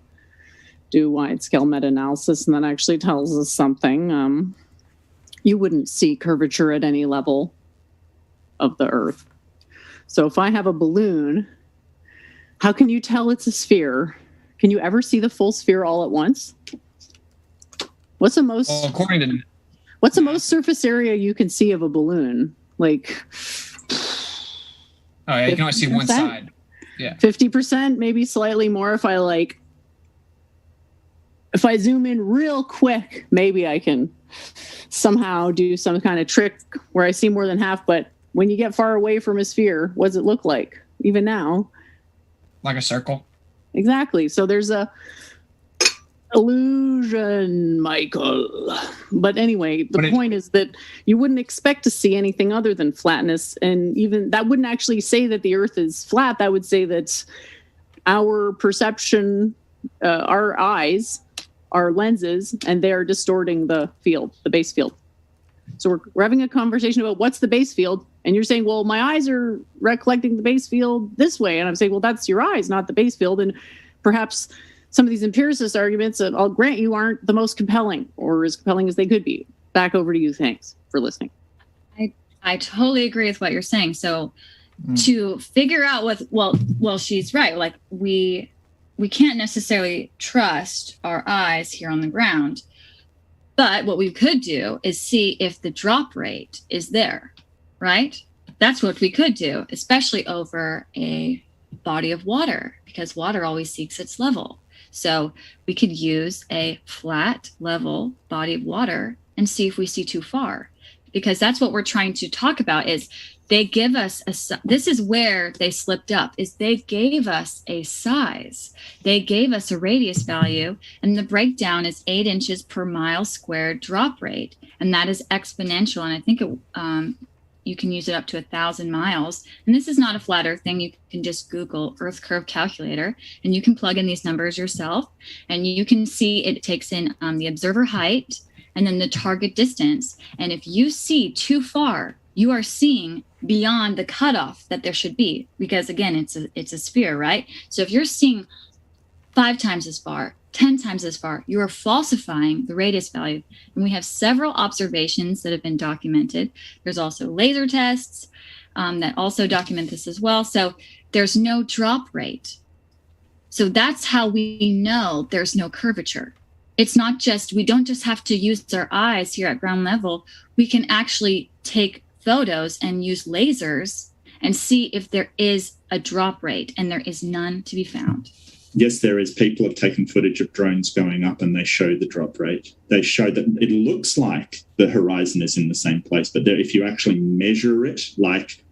do wide-scale meta-analysis, and that actually tells us something. You wouldn't see curvature at any level of the Earth. So if I have a balloon, how can you tell it's a sphere? Can you ever see the full sphere all at once? What's the most? Well, according to What's the most surface area you can see of a balloon? Like, oh yeah, you can only see one 50%? side. 50%, maybe slightly more. If I zoom in real quick, maybe I can somehow do some kind of trick where I see more than half. But when you get far away from a sphere, what does it look like? Even now, Like a circle. exactly. So there's a illusion, Michael. But anyway, the point is that you wouldn't expect to see anything other than flatness, and even that wouldn't actually say that the Earth is flat. That would say that our perception, our eyes, our lenses, and they are distorting the field, the base field. So we're having a conversation about what's the base field, and you're saying, well, my eyes are recollecting the base field this way, and I'm saying, well, that's your eyes, not the base field, and perhaps some of these empiricist arguments, I'll grant you, aren't the most compelling or as compelling as they could be. Back over to you. Thanks for listening. I totally agree with what you're saying. So to figure out well, she's right. Like we can't necessarily trust our eyes here on the ground, but what we could do is see if the drop rate is there, right? That's what we could do, especially over a body of water, because water always seeks its level. So we could use a flat, level body of water and see if we see too far, because that's what we're trying to talk about. Is they give us this is where they slipped up, is they gave us a size, they gave us a radius value, and the breakdown is 8 inches per mile squared drop rate, and that is exponential. And I think you can use it up to 1,000 miles. And this is not a flat Earth thing. You can just Google Earth curve calculator, and you can plug in these numbers yourself, and you can see it takes in the observer height and then the target distance. And if you see too far, you are seeing beyond the cutoff that there should be, because again, it's a sphere, right? So if you're seeing 5 times as far, 10 times as far, you are falsifying the radius value. And we have several observations that have been documented. There's also laser tests that also document this as well. So there's no drop rate. So that's how we know there's no curvature. It's not just, we don't just have to use our eyes here at ground level. We can actually take photos and use lasers and see if there is a drop rate, and there is none to be found. Yes, there is. People have taken footage of drones going up and they show the drop rate. They show that it looks like the horizon is in the same place, but if you actually measure it like,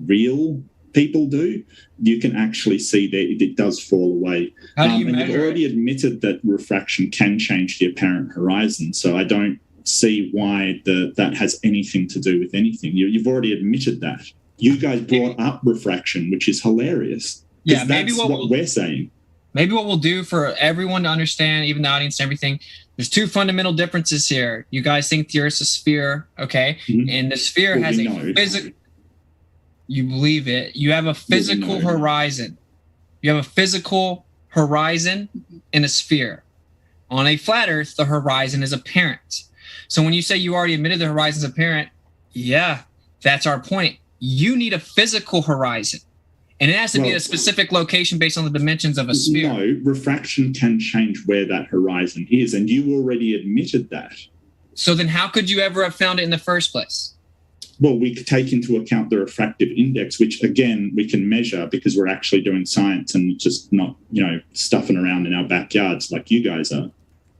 real people do, you can actually see that it does fall away. How do you and measure you've already admitted that refraction can change the apparent horizon, so I don't see why that has anything to do with anything. You've already admitted that. You guys brought up refraction, which is hilarious. Yeah, maybe that's what we're saying. Maybe what we'll do for everyone to understand, even the audience and everything, there's 2 fundamental differences here. You guys think the Earth's a sphere, okay? Mm-hmm. And the sphere has a physical. You believe it. You have a physical horizon. You have a physical horizon in a sphere. On a flat Earth, the horizon is apparent. So when you say you already admitted the horizon is apparent, yeah, that's our point. You need a physical horizon. And it has to be a specific location based on the dimensions of a sphere. No, refraction can change where that horizon is, and you already admitted that. So then how could you ever have found it in the first place? Well, we could take into account the refractive index, which, again, we can measure because we're actually doing science and just not, stuffing around in our backyards like you guys are.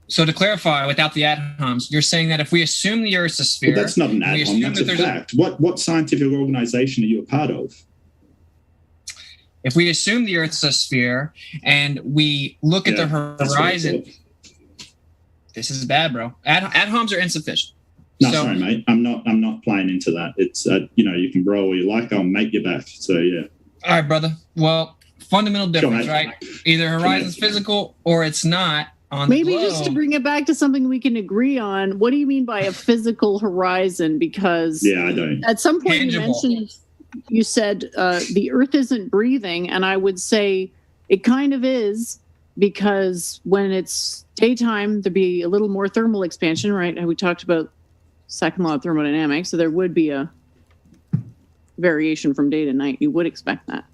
So to clarify, without the ad homs, you're saying that if we assume the Earth's a sphere... Well, that's not an ad hom, that's a fact. What scientific organization are you a part of? If we assume the Earth's a sphere and we look at the horizon, this is bad, bro. Ad homs are insufficient. No, sorry, mate. I'm not playing into that. It's you can grow all you like. I'll make you back. So yeah. All right, brother. Well, fundamental difference, right? Either horizon's physical or it's not. Maybe just to bring it back to something we can agree on. What do you mean by a physical horizon? Because I don't. At some point you said the Earth isn't breathing, and I would say it kind of is, because when it's daytime, there'd be a little more thermal expansion, right? And we talked about second law of thermodynamics, so there would be a variation from day to night. You would expect that.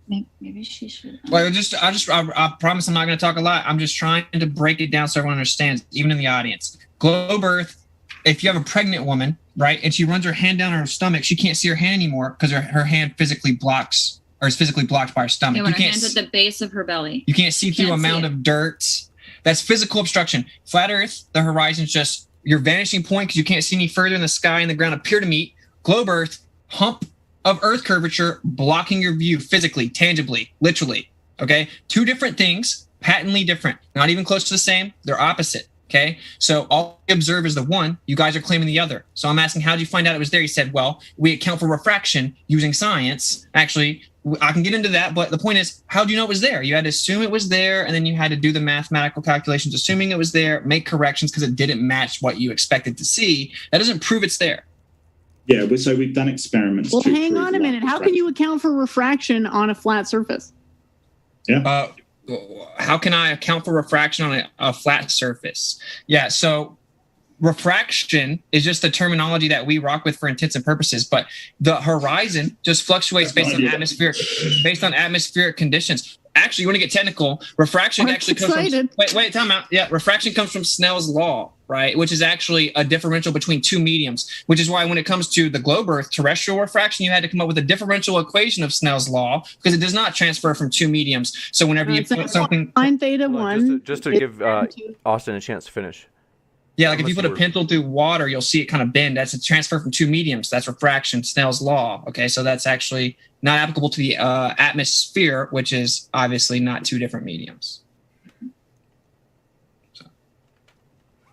Maybe she should. Well, I promise I'm not going to talk a lot. I'm just trying to break it down so everyone understands, even in the audience. Globe Earth, if you have a pregnant woman, right, and she runs her hand down her stomach, she can't see her hand anymore because her hand physically blocks, or is physically blocked by her stomach. Yeah, when You her can't hand's at the base of her belly. You can't see through can't a see mound it. of dirt. That's physical obstruction. Flat Earth, the horizon's just your vanishing point because you can't see any further in the sky and the ground appear to meet. Globe Earth, hump of Earth curvature blocking your view physically, tangibly, literally. Okay? Two different things, patently different. Not even close to the same. They're opposite. Okay? So all we observe is the one. You guys are claiming the other. So I'm asking, how did you find out it was there? He said, well, we account for refraction using science. Actually, I can get into that, but the point is, how do you know it was there? You had to assume it was there, and then you had to do the mathematical calculations, assuming it was there, make corrections because it didn't match what you expected to see. That doesn't prove it's there. Yeah, so we've done experiments. Well, to hang prove on a light minute. How can you account for refraction on a flat surface? How can I account for refraction on a flat surface? Yeah, so refraction is just the terminology that we rock with for intents and purposes, but the horizon just fluctuates based on atmospheric conditions. Actually, you want to get technical, refraction actually comes from time out. Yeah, refraction comes from Snell's law, right? Which is actually a differential between two mediums, which is why when it comes to the globe Earth terrestrial refraction, you had to come up with a differential equation of Snell's law because it does not transfer from two mediums. So whenever you put something sine theta Hold on, 1. just to give Austin a chance to finish. Yeah, like if you put a pencil through water, you'll see it kind of bend. That's a transfer from two mediums. That's refraction, Snell's law. Okay, so that's actually not applicable to the atmosphere, which is obviously not two different mediums. So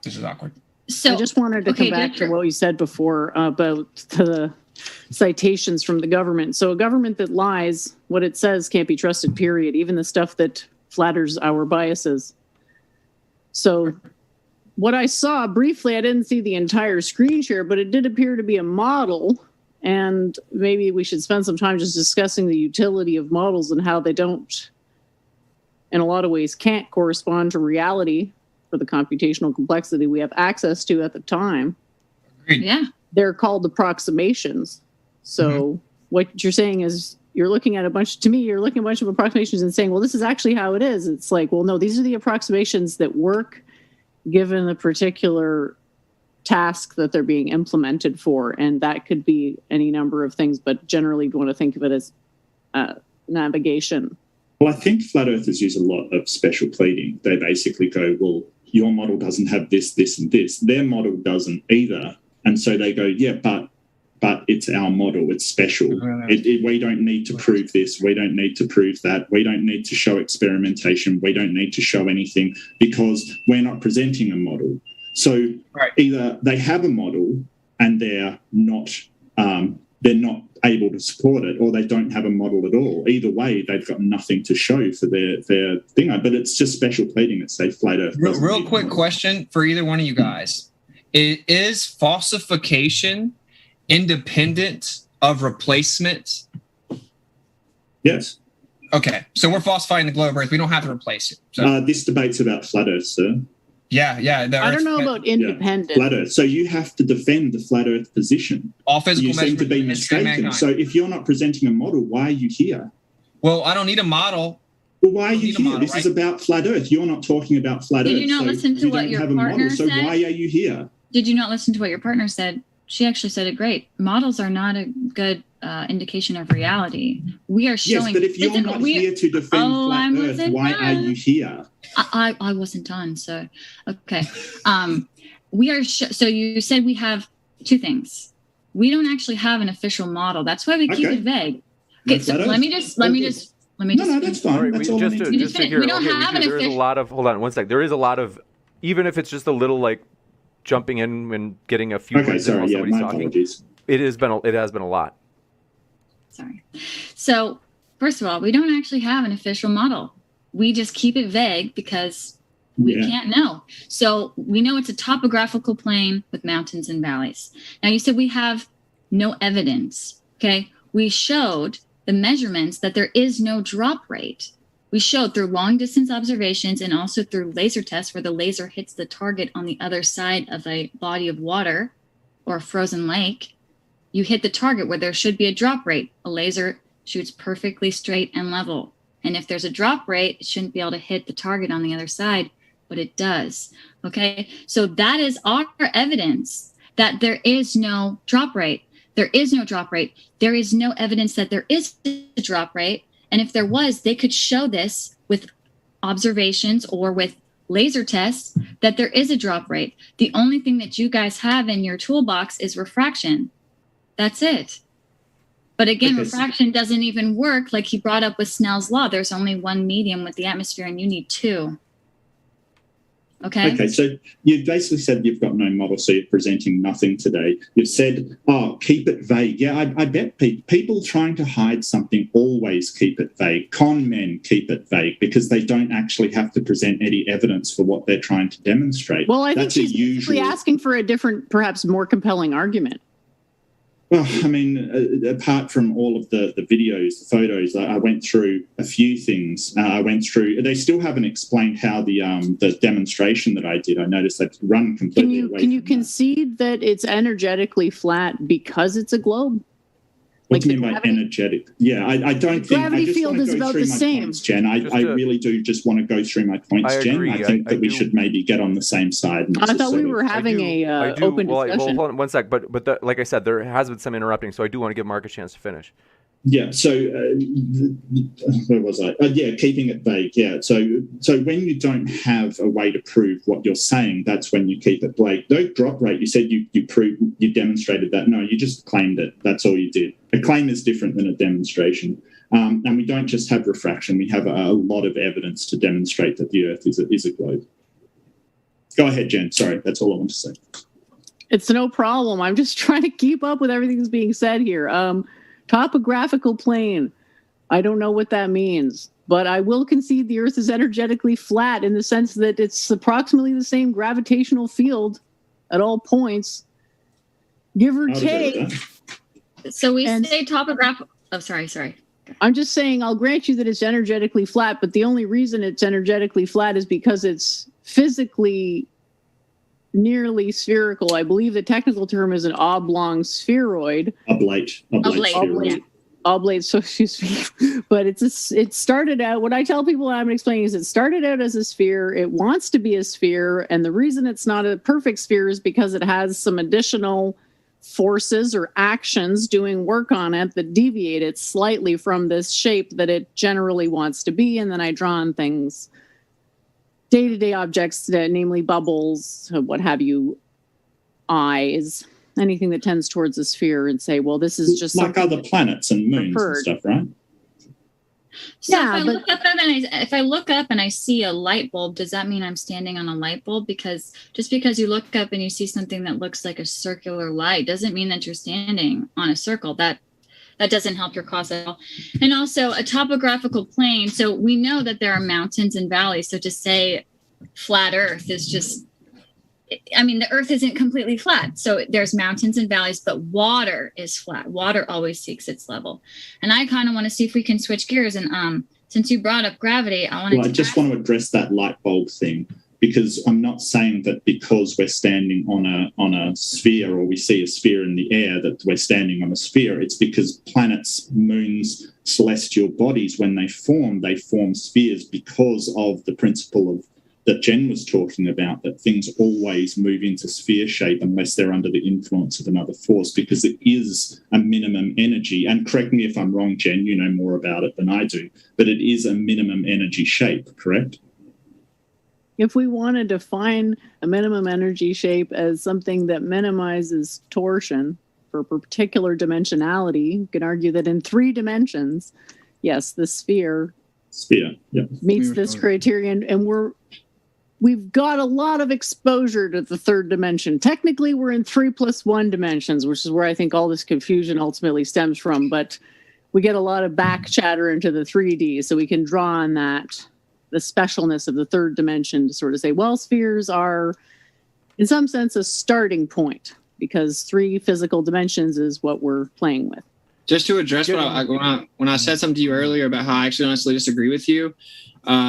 this is awkward. So I just wanted to come back to what you said before about the citations from the government. So a government that lies, what it says can't be trusted, period. Even the stuff that flatters our biases. So what I saw briefly, I didn't see the entire screen share, but it did appear to be a model. And maybe we should spend some time just discussing the utility of models and how they don't, in a lot of ways, can't correspond to reality for the computational complexity we have access to at the time. Agreed. yeah, They're called approximations. So what you're saying is you're looking at a bunch of approximations and saying, well, this is actually how it is. It's like, well, no, these are the approximations that work given the particular task that they're being implemented for. And that could be any number of things, but generally you want to think of it as navigation. Well, I think flat earthers use a lot of special pleading. They basically go, well, your model doesn't have this, this, and this. Their model doesn't either. And so they go, yeah, but it's our model. It's special. We don't need to prove this. We don't need to prove that. We don't need to show experimentation. We don't need to show anything because we're not presenting a model. So either they have a model and they're not able to support it, or they don't have a model at all. Either way, they've got nothing to show for their thing. But it's just special pleading that say flat earth. Real quick question for either one of you guys. Is falsification independent of replacement? Yes. Okay, so we're falsifying the globe Earth. We don't have to replace it. So. This debate's about flat earth, sir. Yeah. I don't know about independent. Flat earth. So you have to defend the flat earth position. All physical You seem to be mistaken. So if you're not presenting a model, why are you here? Well, I don't need a model. Well, why are you here? This is about flat earth. You're not talking about flat earth. Did you not listen to what your partner said? So why are you here? Did you not listen to what your partner said? She actually said it great. Models are not a good indication of reality. We are showing. Yes, but if you're not here to defend flat earth, why are you here? I wasn't done. So, okay. We are. So you said we have two things. We don't actually have an official model. That's why we keep it vague. Okay, so let me just. No, that's fine. Right, that's all I need to just to hear. We don't have an there is a official. lot of. Hold on one sec. There is a lot of, even if it's just a little like jumping in and getting a few words in while somebody's talking. Apologies. It has been a lot. Sorry. So first of all, we don't actually have an official model. We just keep it vague because we can't know. So we know it's a topographical plane with mountains and valleys. Now you said we have no evidence. Okay. We showed the measurements that there is no drop rate. We showed through long distance observations and also through laser tests where the laser hits the target on the other side of a body of water or a frozen lake. You hit the target where there should be a drop rate. A laser shoots perfectly straight and level. And if there's a drop rate, it shouldn't be able to hit the target on the other side, but it does. Okay, so that is our evidence that there is no drop rate. There is no drop rate. There is no evidence that there is a drop rate. And if there was, they could show this with observations or with laser tests that there is a drop rate. The only thing that you guys have in your toolbox is refraction. That's it. But again, refraction doesn't even work like he brought up with Snell's law. There's only one medium with the atmosphere and you need two. Okay, so you basically said you've got no model, so you're presenting nothing today. You've said, oh, keep it vague. Yeah, I bet people trying to hide something always keep it vague. Con men keep it vague because they don't actually have to present any evidence for what they're trying to demonstrate. Well, I think she's usually asking for a different, perhaps more compelling argument. Well, I mean, apart from all of the videos, the photos, I went through a few things. They still haven't explained how the demonstration that I did. I noticed they've run completely away. Can you concede that it's energetically flat because it's a globe? What do you mean by energetic? Yeah, I don't think... Gravity field is about the same. Points, Jen. I really do just want to go through my points, Jen. I think that we should maybe get on the same side. I thought we were having an open discussion. Well, hold on one sec. But like I said, there has been some interrupting, so I do want to give Mark a chance to finish. Yeah, so where was I? Yeah, keeping it vague. Yeah, so when you don't have a way to prove what you're saying, that's when you keep it vague. No drop rate. You said you demonstrated that. No, you just claimed it. That's all you did. A claim is different than a demonstration. And we don't just have refraction. We have a lot of evidence to demonstrate that the Earth is a globe. Go ahead, Jen. Sorry, that's all I want to say. It's no problem. I'm just trying to keep up with everything that's being said here. Topographical plane. I don't know what that means, but I will concede the Earth is energetically flat in the sense that it's approximately the same gravitational field at all points, give or take. So we say topographical. Oh, sorry. I'm just saying I'll grant you that it's energetically flat, but the only reason it's energetically flat is because it's physically nearly spherical. I believe the technical term is an oblong spheroid. Oblate, so excuse me. But it started out, what I tell people I'm explaining is it started out as a sphere. It wants to be a sphere. And the reason it's not a perfect sphere is because it has some additional forces or actions doing work on it that deviate it slightly from this shape that it generally wants to be. And then I draw on things, day-to-day objects, namely bubbles, what have you, eyes, anything that tends towards a sphere, and say, well, this is just like other planets and moons and stuff, right? So if I look up and I see a light bulb, does that mean I'm standing on a light bulb? Because just because you look up and you see something that looks like a circular light doesn't mean that you're standing on a circle. That doesn't help your cause at all. And also a topographical plane. So we know that there are mountains and valleys. So to say flat Earth is just, I mean, the Earth isn't completely flat. So there's mountains and valleys, but water is flat. Water always seeks its level. And I kind of want to see if we can switch gears. And since you brought up gravity, I just want to address that light bulb thing. Because I'm not saying that because we're standing on a sphere or we see a sphere in the air that we're standing on a sphere. It's because planets, moons, celestial bodies, when they form spheres because of the principle that Jen was talking about, that things always move into sphere shape unless they're under the influence of another force, because it is a minimum energy. And correct me if I'm wrong, Jen, you know more about it than I do, but it is a minimum energy shape, correct? If we want to define a minimum energy shape as something that minimizes torsion for particular dimensionality, you can argue that in 3 dimensions, yes, the sphere meets this criterion. And we've got a lot of exposure to the 3rd dimension. Technically, we're in 3+1 dimensions, which is where I think all this confusion ultimately stems from. But we get a lot of back chatter into the 3D, so we can draw on that, the specialness of the 3rd dimension, to sort of say, well, spheres are, in some sense, a starting point, because 3 physical dimensions is what we're playing with. Just to address when I said something to you earlier about how I actually honestly disagree with you,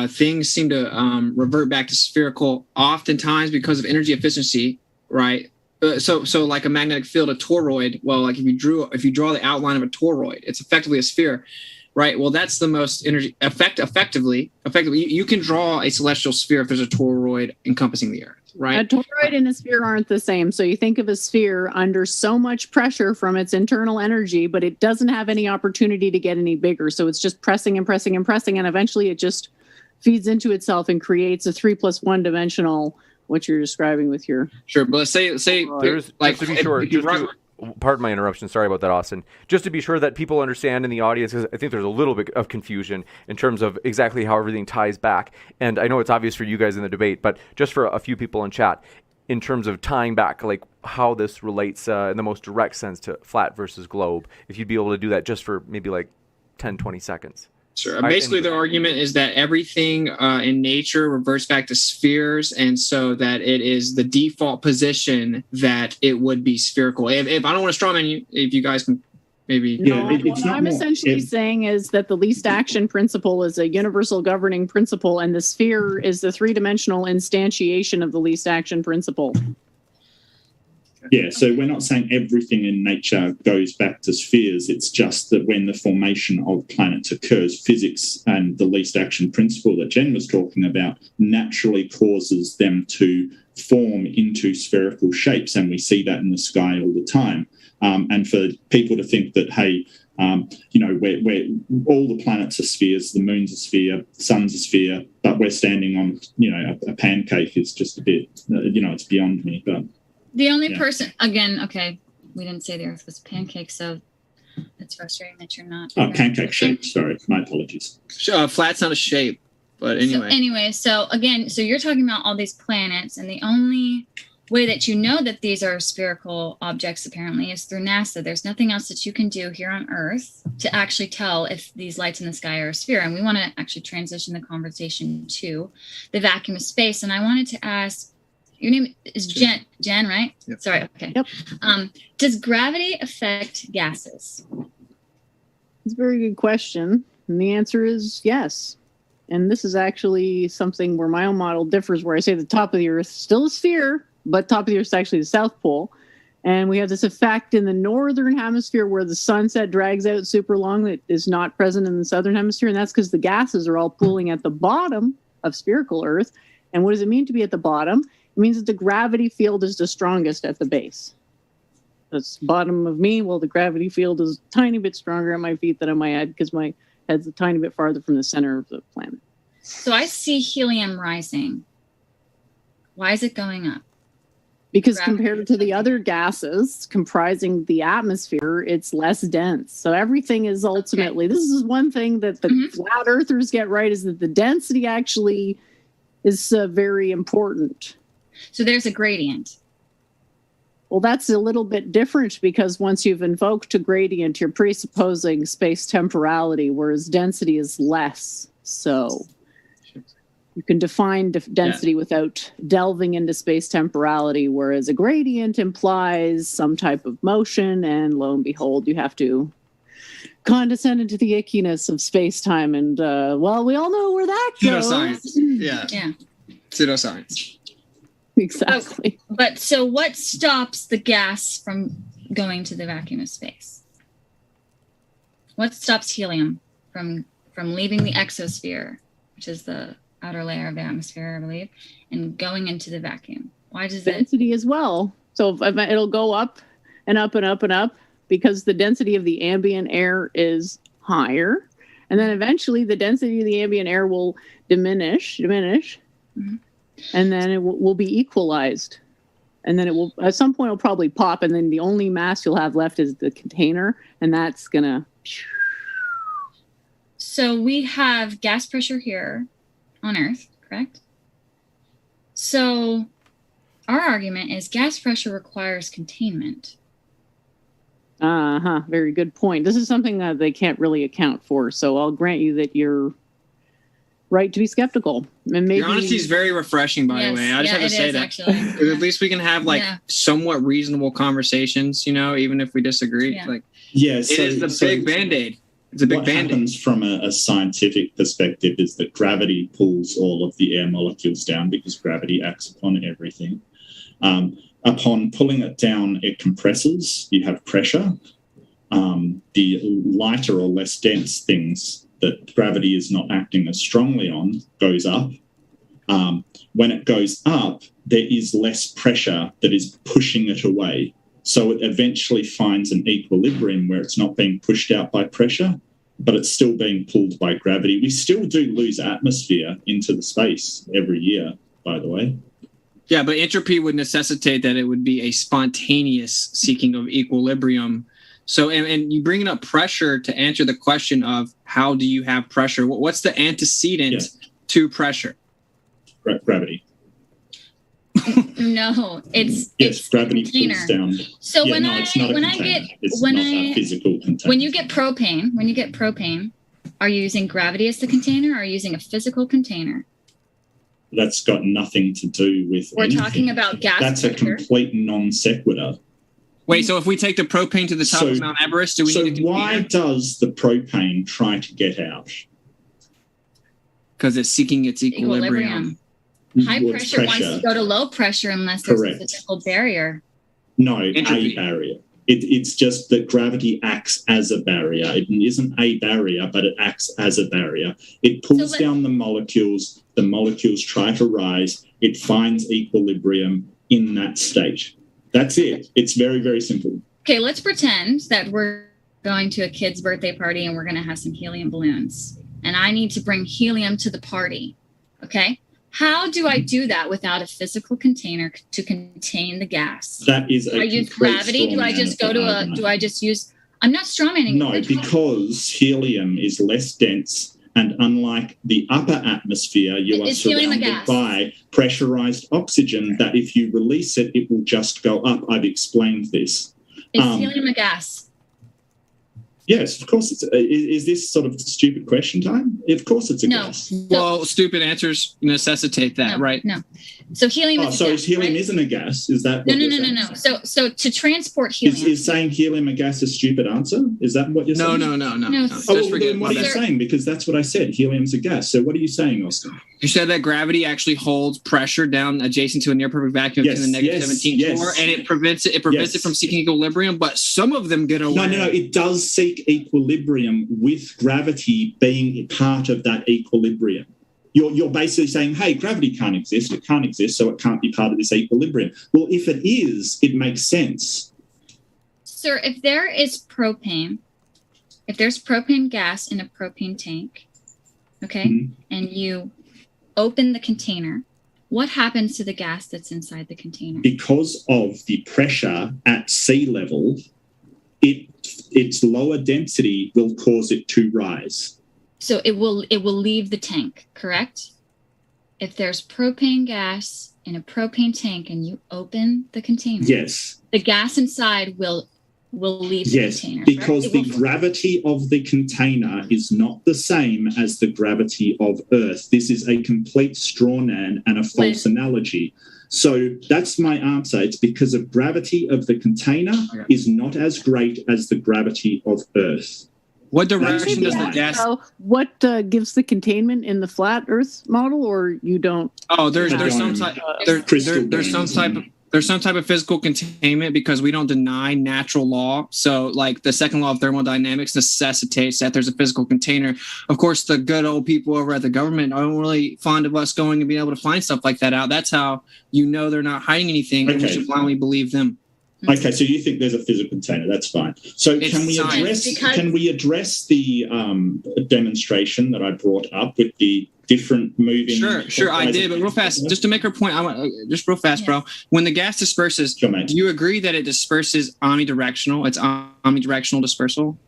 things seem to revert back to spherical oftentimes because of energy efficiency, right? So like a magnetic field, a toroid. Well, like if you draw the outline of a toroid, it's effectively a sphere, right? Well, that's the most effectively. You can draw a celestial sphere if there's a toroid encompassing the Earth, right? A toroid and a sphere aren't the same. So you think of a sphere under so much pressure from its internal energy, but it doesn't have any opportunity to get any bigger. So it's just pressing and pressing and pressing, and eventually it just feeds into itself and creates a 3+1 dimensional. What you're describing with your sure, but let's say There's, like just to be sure, pardon my interruption. Sorry about that, Austin. Just to be sure that people understand in the audience, because I think there's a little bit of confusion in terms of exactly how everything ties back. And I know it's obvious for you guys in the debate, but just for a few people in chat, in terms of tying back, like how this relates in the most direct sense to flat versus globe, if you'd be able to do that just for maybe like 10, 20 seconds. Sure. Basically, their argument is that everything in nature reverts back to spheres, and so that it is the default position that it would be spherical. If I don't want to strawman you, if you guys can maybe. No, what I'm essentially saying is that the least action principle is a universal governing principle, and the sphere is the three-dimensional instantiation of the least action principle. Yeah, so we're not saying everything in nature goes back to spheres. It's just that when the formation of planets occurs, physics and the least action principle that Jen was talking about naturally causes them to form into spherical shapes, and we see that in the sky all the time. And for people to think that, hey, we're all the planets are spheres, the moon's a sphere, the sun's a sphere, but we're standing on, a pancake is just a bit, it's beyond me, but... The only person, again, okay, we didn't say the Earth was a pancake, so it's frustrating that you're not. Oh, pancake shape. Sorry, my apologies. Flat's not a shape, but anyway. So you're talking about all these planets, and the only way that you know that these are spherical objects, apparently, is through NASA. There's nothing else that you can do here on Earth to actually tell if these lights in the sky are a sphere. And we want to actually transition the conversation to the vacuum of space. And I wanted to ask, your name is Jen, right? Yep. Sorry. Okay. Yep. Does gravity affect gases? It's a very good question. And the answer is yes. And this is actually something where my own model differs, where I say the top of the Earth is still a sphere, but top of the Earth is actually the South Pole. And we have this effect in the northern hemisphere where the sunset drags out super long that is not present in the southern hemisphere. And that's because the gases are all pooling at the bottom of spherical Earth. And what does it mean to be at the bottom? It means that the gravity field is the strongest at the base. That's bottom of me. Well, the gravity field is a tiny bit stronger at my feet than on my head because my head's a tiny bit farther from the center of the planet. So I see helium rising. Why is it going up? Because compared to the other gases comprising the atmosphere, it's less dense. So everything is ultimately, this is one thing that the flat earthers get right, is that the density actually is very important. So there's a gradient. Well, that's a little bit different because once you've invoked a gradient, you're presupposing space temporality, whereas density is less. So you can define density without delving into space temporality, whereas a gradient implies some type of motion, and lo and behold, you have to condescend into the ickiness of space-time. And, we all know where that goes. Pseudoscience. Yeah. Pseudoscience. Exactly. So what stops the gas from going to the vacuum of space? What stops helium from leaving the exosphere, which is the outer layer of the atmosphere, I believe, and going into the vacuum? Why does density as well? So it'll go up and up and up and up because the density of the ambient air is higher, and then eventually the density of the ambient air will diminish. Mm-hmm. And then it will be equalized. And then it will, at some point, it'll probably pop. And then the only mass you'll have left is the container. And that's going to. So we have gas pressure here on Earth, correct? So our argument is gas pressure requires containment. Very good point. This is something that they can't really account for. So I'll grant you that you're right to be skeptical. And maybe your honesty is very refreshing, by the way. I just have to say that. At least we can have somewhat reasonable conversations, even if we disagree. Yeah. It is the big Band-Aid. It's a big Band-Aid. What happens from a scientific perspective is that gravity pulls all of the air molecules down because gravity acts upon everything. Upon pulling it down, it compresses. You have pressure. The lighter or less dense things that gravity is not acting as strongly on goes up. When it goes up, there is less pressure that is pushing it away. So it eventually finds an equilibrium where it's not being pushed out by pressure, but it's still being pulled by gravity. We still do lose atmosphere into the space every year, by the way. Yeah, but entropy would necessitate that it would be a spontaneous seeking of equilibrium. So, and you bringing up pressure to answer the question of how do you have pressure? What's the antecedent to pressure? Gravity. No, it's gravity container. pulls down. So Yeah, when no, it's not a container. It's not a physical container. when you get propane, are you using gravity as the container, or are you using a physical container? That's got nothing to do with We're anything. talking about gas That's pressure. a complete non sequitur. Wait, so if we take the propane to the top of Mount Everest, do we need a container? Why does the propane try to get out? Because it's seeking its equilibrium. High Well, it's pressure wants to go to low pressure unless there's Correct. a physical barrier. No, Entropy. a barrier. It's just that gravity acts as a barrier. It isn't a barrier, but it acts as a barrier. It pulls down the molecules try to rise, it finds equilibrium in that state. That's it. It's very, very simple. Okay, let's pretend that we're going to a kid's birthday party and we're going to have some helium balloons. And I need to bring helium to the party. Okay? How do I do that without a physical container to contain the gas? That is Do I use gravity? Do I just go to I'm not strawmanning. No, because helium is less dense, and unlike the upper atmosphere, you are Is helium a surrounded gas? by pressurized oxygen that if you release it, it will just go up. I've explained this. Is helium a gas? Yes, of course. Is this sort of stupid question time? Of course it's a No. gas. Well, stupid answers necessitate that, right? No. So helium is a gas, helium right? isn't a gas. Is that No, what no, you're no, saying? no, no. So to transport helium. Is saying helium a gas a stupid answer? Is that what you're No, saying? no. No. Just Oh, well, forget then what are you Sir- saying? Because that's what I said. Helium's a gas. So what are you saying, Austin? You said that gravity actually holds pressure down adjacent to a near perfect vacuum Yes, to the negative yes, 17th yes. floor, and it prevents it Yes. from seeking equilibrium, but some of them get away. No. It does seek equilibrium with gravity being part of that equilibrium. You're basically saying, hey, gravity can't exist. It can't exist, so it can't be part of this equilibrium. Well, if it is, it makes sense. Sir, if there's propane gas in a propane tank, okay, Mhm. and you open the container, what happens to the gas that's inside the container? Because of the pressure at sea level, its lower density will cause it to rise. So it will leave the tank, correct? If there's propane gas in a propane tank and you open the container, Yes. the gas inside will leave the Yes, container. because correct? the gravity of the container is not the same as the gravity of Earth. This is a complete straw man and a false analogy. So that's my answer. It's because of gravity of the container is not as great as the gravity of Earth. What direction does the why. gas? So what gives the containment in the flat Earth model, or you don't? Oh, there's The some dome. type. Crystal There's some domes type and- of. There's some type of physical containment because we don't deny natural law. So, like the second law of thermodynamics necessitates that there's a physical container. Of course, the good old people over at the government aren't really fond of us going and being able to find stuff like that out. That's how you know they're not hiding anything, and we Okay. should blindly believe them. Okay, so you think there's a physical container? That's fine. So It's can we science. address the demonstration that I brought up with the different moving? Sure, I did, but real fast, just to make her point, I want just real fast, bro. When the gas disperses, Sure, mate. do you agree that it disperses omnidirectional? It's omnidirectional dispersal.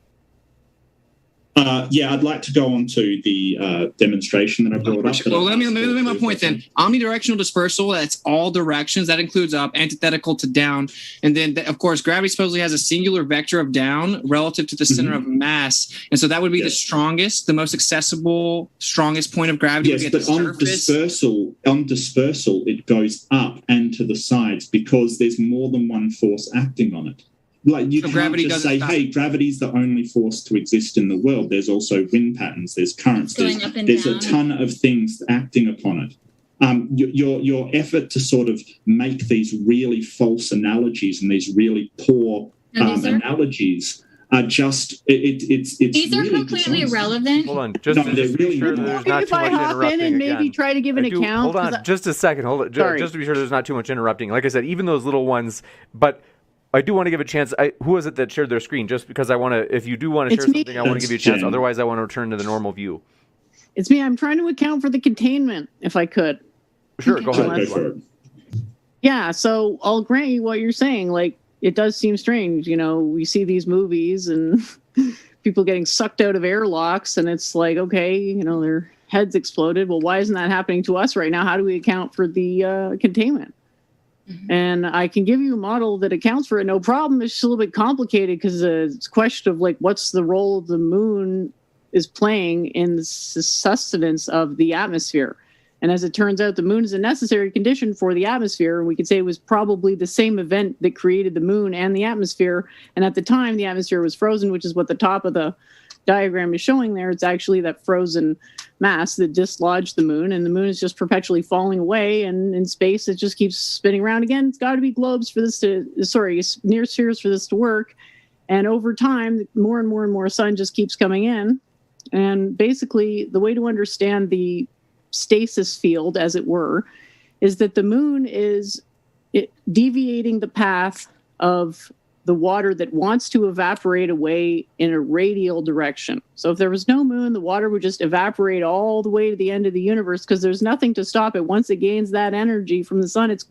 Yeah, I'd like to go on to the demonstration that I brought up. Well, let me make my point then. Omnidirectional dispersal, that's all directions. That includes up, antithetical to down. And then, of course, gravity supposedly has a singular vector of down relative to the center of mass. And so that would be the strongest, the most accessible, strongest point of gravity. Yes, but on dispersal, it goes up and to the sides because there's more than one force acting on it. Like you So can't gravity just doesn't say, stop. hey, gravity's the only force to exist in the world. There's also wind patterns, there's currents, Going up and there's down. a ton of things acting upon it. your effort to sort of make these really false analogies and these really poor analogies are just it's These are really completely dishonest. irrelevant. Hold on, just No, to they're just be really sure not. there's not If too I much hop in interrupting and maybe again. try to give an account. Hold 'cause on, just a second. Hold it, Sorry. just to be sure there's not too much interrupting. Like I said, even those little ones, but I do want to give a chance. Who was it that shared their screen? Just because I want to, if you do want to It's share me. something, I want to That's give you a chance. Jen. Otherwise, I want to return to the normal view. It's me. I'm trying to account for the containment, if I could. Sure, Okay. go Go ahead. for it. Yeah, so I'll grant you what you're saying. Like, it does seem strange. You know, we see these movies and people getting sucked out of airlocks, and it's like, okay, you know, their heads exploded. Well, why isn't that happening to us right now? How do we account for the containment? Mhm. And I can give you a model that accounts for it, no problem. It's just a little bit complicated because it's a question of like, what's the role the moon is playing in the sustenance of the atmosphere. And as it turns out, the moon is a necessary condition for the atmosphere. And we could say it was probably the same event that created the moon and the atmosphere. And at the time, the atmosphere was frozen, which is what the top of the diagram is showing there. It's actually that frozen mass that dislodged the moon. And the moon is just perpetually falling away. And in space, it just keeps spinning around again. It's got to be globes for this to, near spheres for this to work. And over time, more and more and more sun just keeps coming in. And basically, the way to understand the stasis field, as it were, is that the moon is deviating the path of the water that wants to evaporate away in a radial direction. So if there was no moon, the water would just evaporate all the way to the end of the universe because there's nothing to stop it. Once it gains that energy from the sun, it's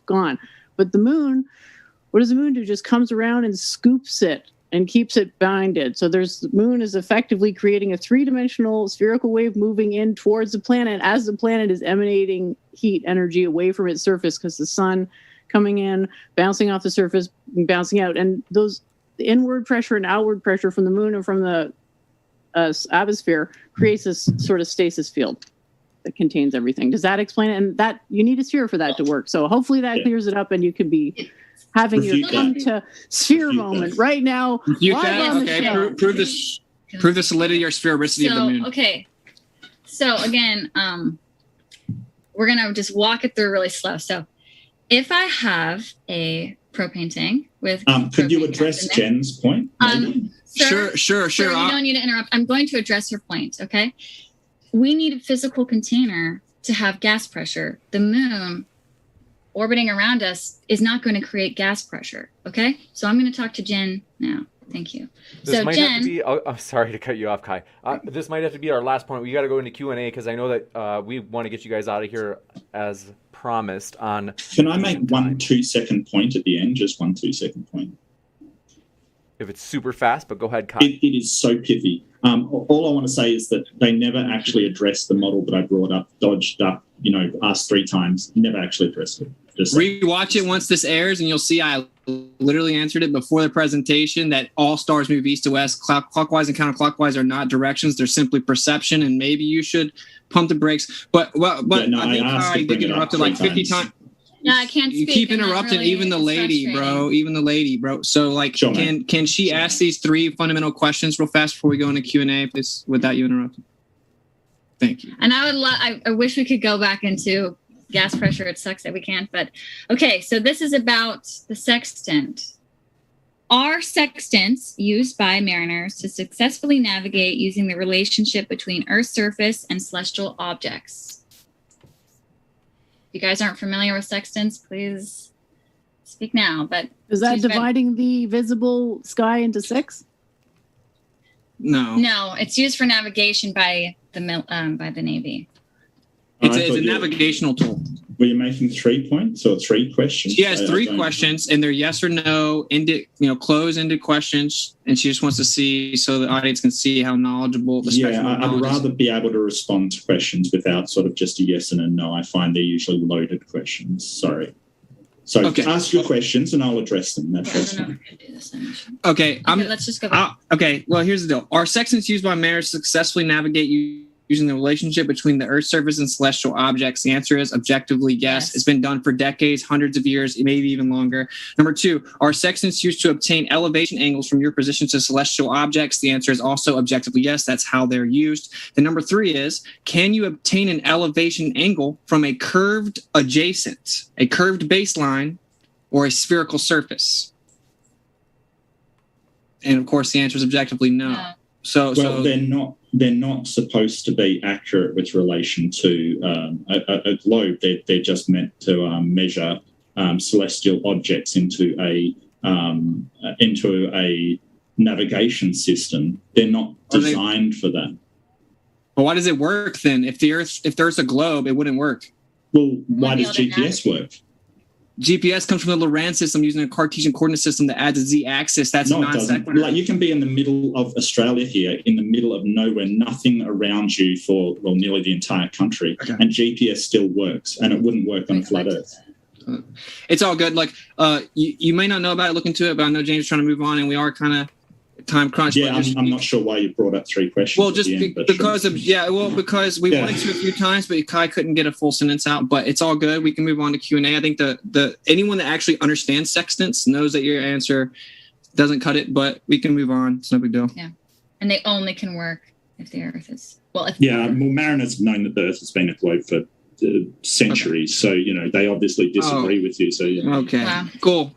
gone. But the moon, what does the moon do? Just comes around and scoops it and keeps it binded. So the moon is effectively creating a three-dimensional spherical wave moving in towards the planet as the planet is emanating heat energy away from its surface because the sun coming in, bouncing off the surface, and bouncing out. And those inward pressure and outward pressure from the moon and from the atmosphere creates this sort of stasis field that contains everything. Does that explain it? And that you need a sphere for that to work. So hopefully that clears it up and you can be having your Refute come that. to sphere Refute moment that. right now. You live can? on the Okay, show. prove the solidity or sphericity of the moon. Okay. So again, we're gonna just walk it through really slow. So if I have a propane tank with Could you propane address gas in there- Jen's point? maybe? Sir, Sure. Sir, you don't need to interrupt. I'm going to address your point, okay? We need a physical container to have gas pressure. The moon orbiting around us is not going to create gas pressure, okay? So I'm going to talk to Jen now. Thank you. This So might have Jen, to be. I'm sorry to cut you off, Kai. This might have to be our last point. We got to go into Q&A because I know that we want to get you guys out of here as promised. On Can I make 1 2-second point at the end? Just 1 2-second point. if it's super fast, but go ahead, Kai. It is so pithy. All I want to say is that they never actually addressed the model that I brought up, dodged up, asked 3 times, never actually addressed it. Just Rewatch it once this airs, and you'll see I literally answered it before the presentation that all stars move east to west. Clockwise and counterclockwise are not directions; they're simply perception. And maybe you should pump the brakes. But Yeah, no, I think I asked to you bring get it up interrupted 3 like 50 times. times. no, I can't You speak. keep and that interrupting really even the is lady, bro. Even the lady, bro. So like, Sure, man. can she ask these 3 fundamental questions real fast before we go into Q&A, please, without you interrupting? Thank you. And I would I wish we could go back into gas pressure. It sucks that we can't. But okay, so this is about the sextant. Are sextants used by mariners to successfully navigate using the relationship between Earth's surface and celestial objects? If you guys aren't familiar with sextants, please speak now. But Is that She's ready. dividing the visible sky into 6? No. no, it's used for navigation by the Navy. It's I a thought you- navigational tool. Were you making 3 points or 3 questions? She has I 3 don't- questions, and they're yes or no, close-ended questions, and she just wants to see so the audience can see how knowledgeable the spectrum Yeah, of I'd knowledge is. rather be able to respond to questions without sort of just a yes and a no. I find they're usually loaded questions. Sorry. So Okay. ask your questions and I'll address them. Yeah, I That's don't know fine. if we can do this. Then. Okay, Okay, let's just go back. okay. Well, here's the deal: are sextants used by mariners to successfully navigate using the relationship between the Earth's surface and celestial objects? The answer is objectively yes. It's been done for decades, hundreds of years, maybe even longer. Number 2, are sextants used to obtain elevation angles from your position to celestial objects? The answer is also objectively yes. That's how they're used. The number 3 is, can you obtain an elevation angle from a curved adjacent, a curved baseline, or a spherical surface? And of course, the answer is objectively no. No. So they're not supposed to be accurate with relation to a globe. They're just meant to measure celestial objects into a navigation system. They're not designed for that. But why does it work then? If there's a globe, it wouldn't work. Well, why does GPS work? GPS comes from the Lorentz system using a Cartesian coordinate system that adds a z-axis. That's no, non sequitur. Like, you can be in the middle of Australia here, in the middle of nowhere, nothing around you for, well, nearly the entire country, and GPS still works, and it wouldn't work on a flat Earth. It's all good. Like, you may not know about it, look into it, but I know James is trying to move on, and we are kind of time crunch. Yeah, I'm not sure why you brought up 3 questions. Well, just because we wanted to a few times, but Kai couldn't get a full sentence out. But it's all good. We can move on to Q&A. I think the anyone that actually understands sextants knows that your answer doesn't cut it, but we can move on. It's no big deal. Yeah, and they only can work if the Earth is mariners have known that the Earth has been a globe for centuries, so they obviously disagree with you. So okay, cool.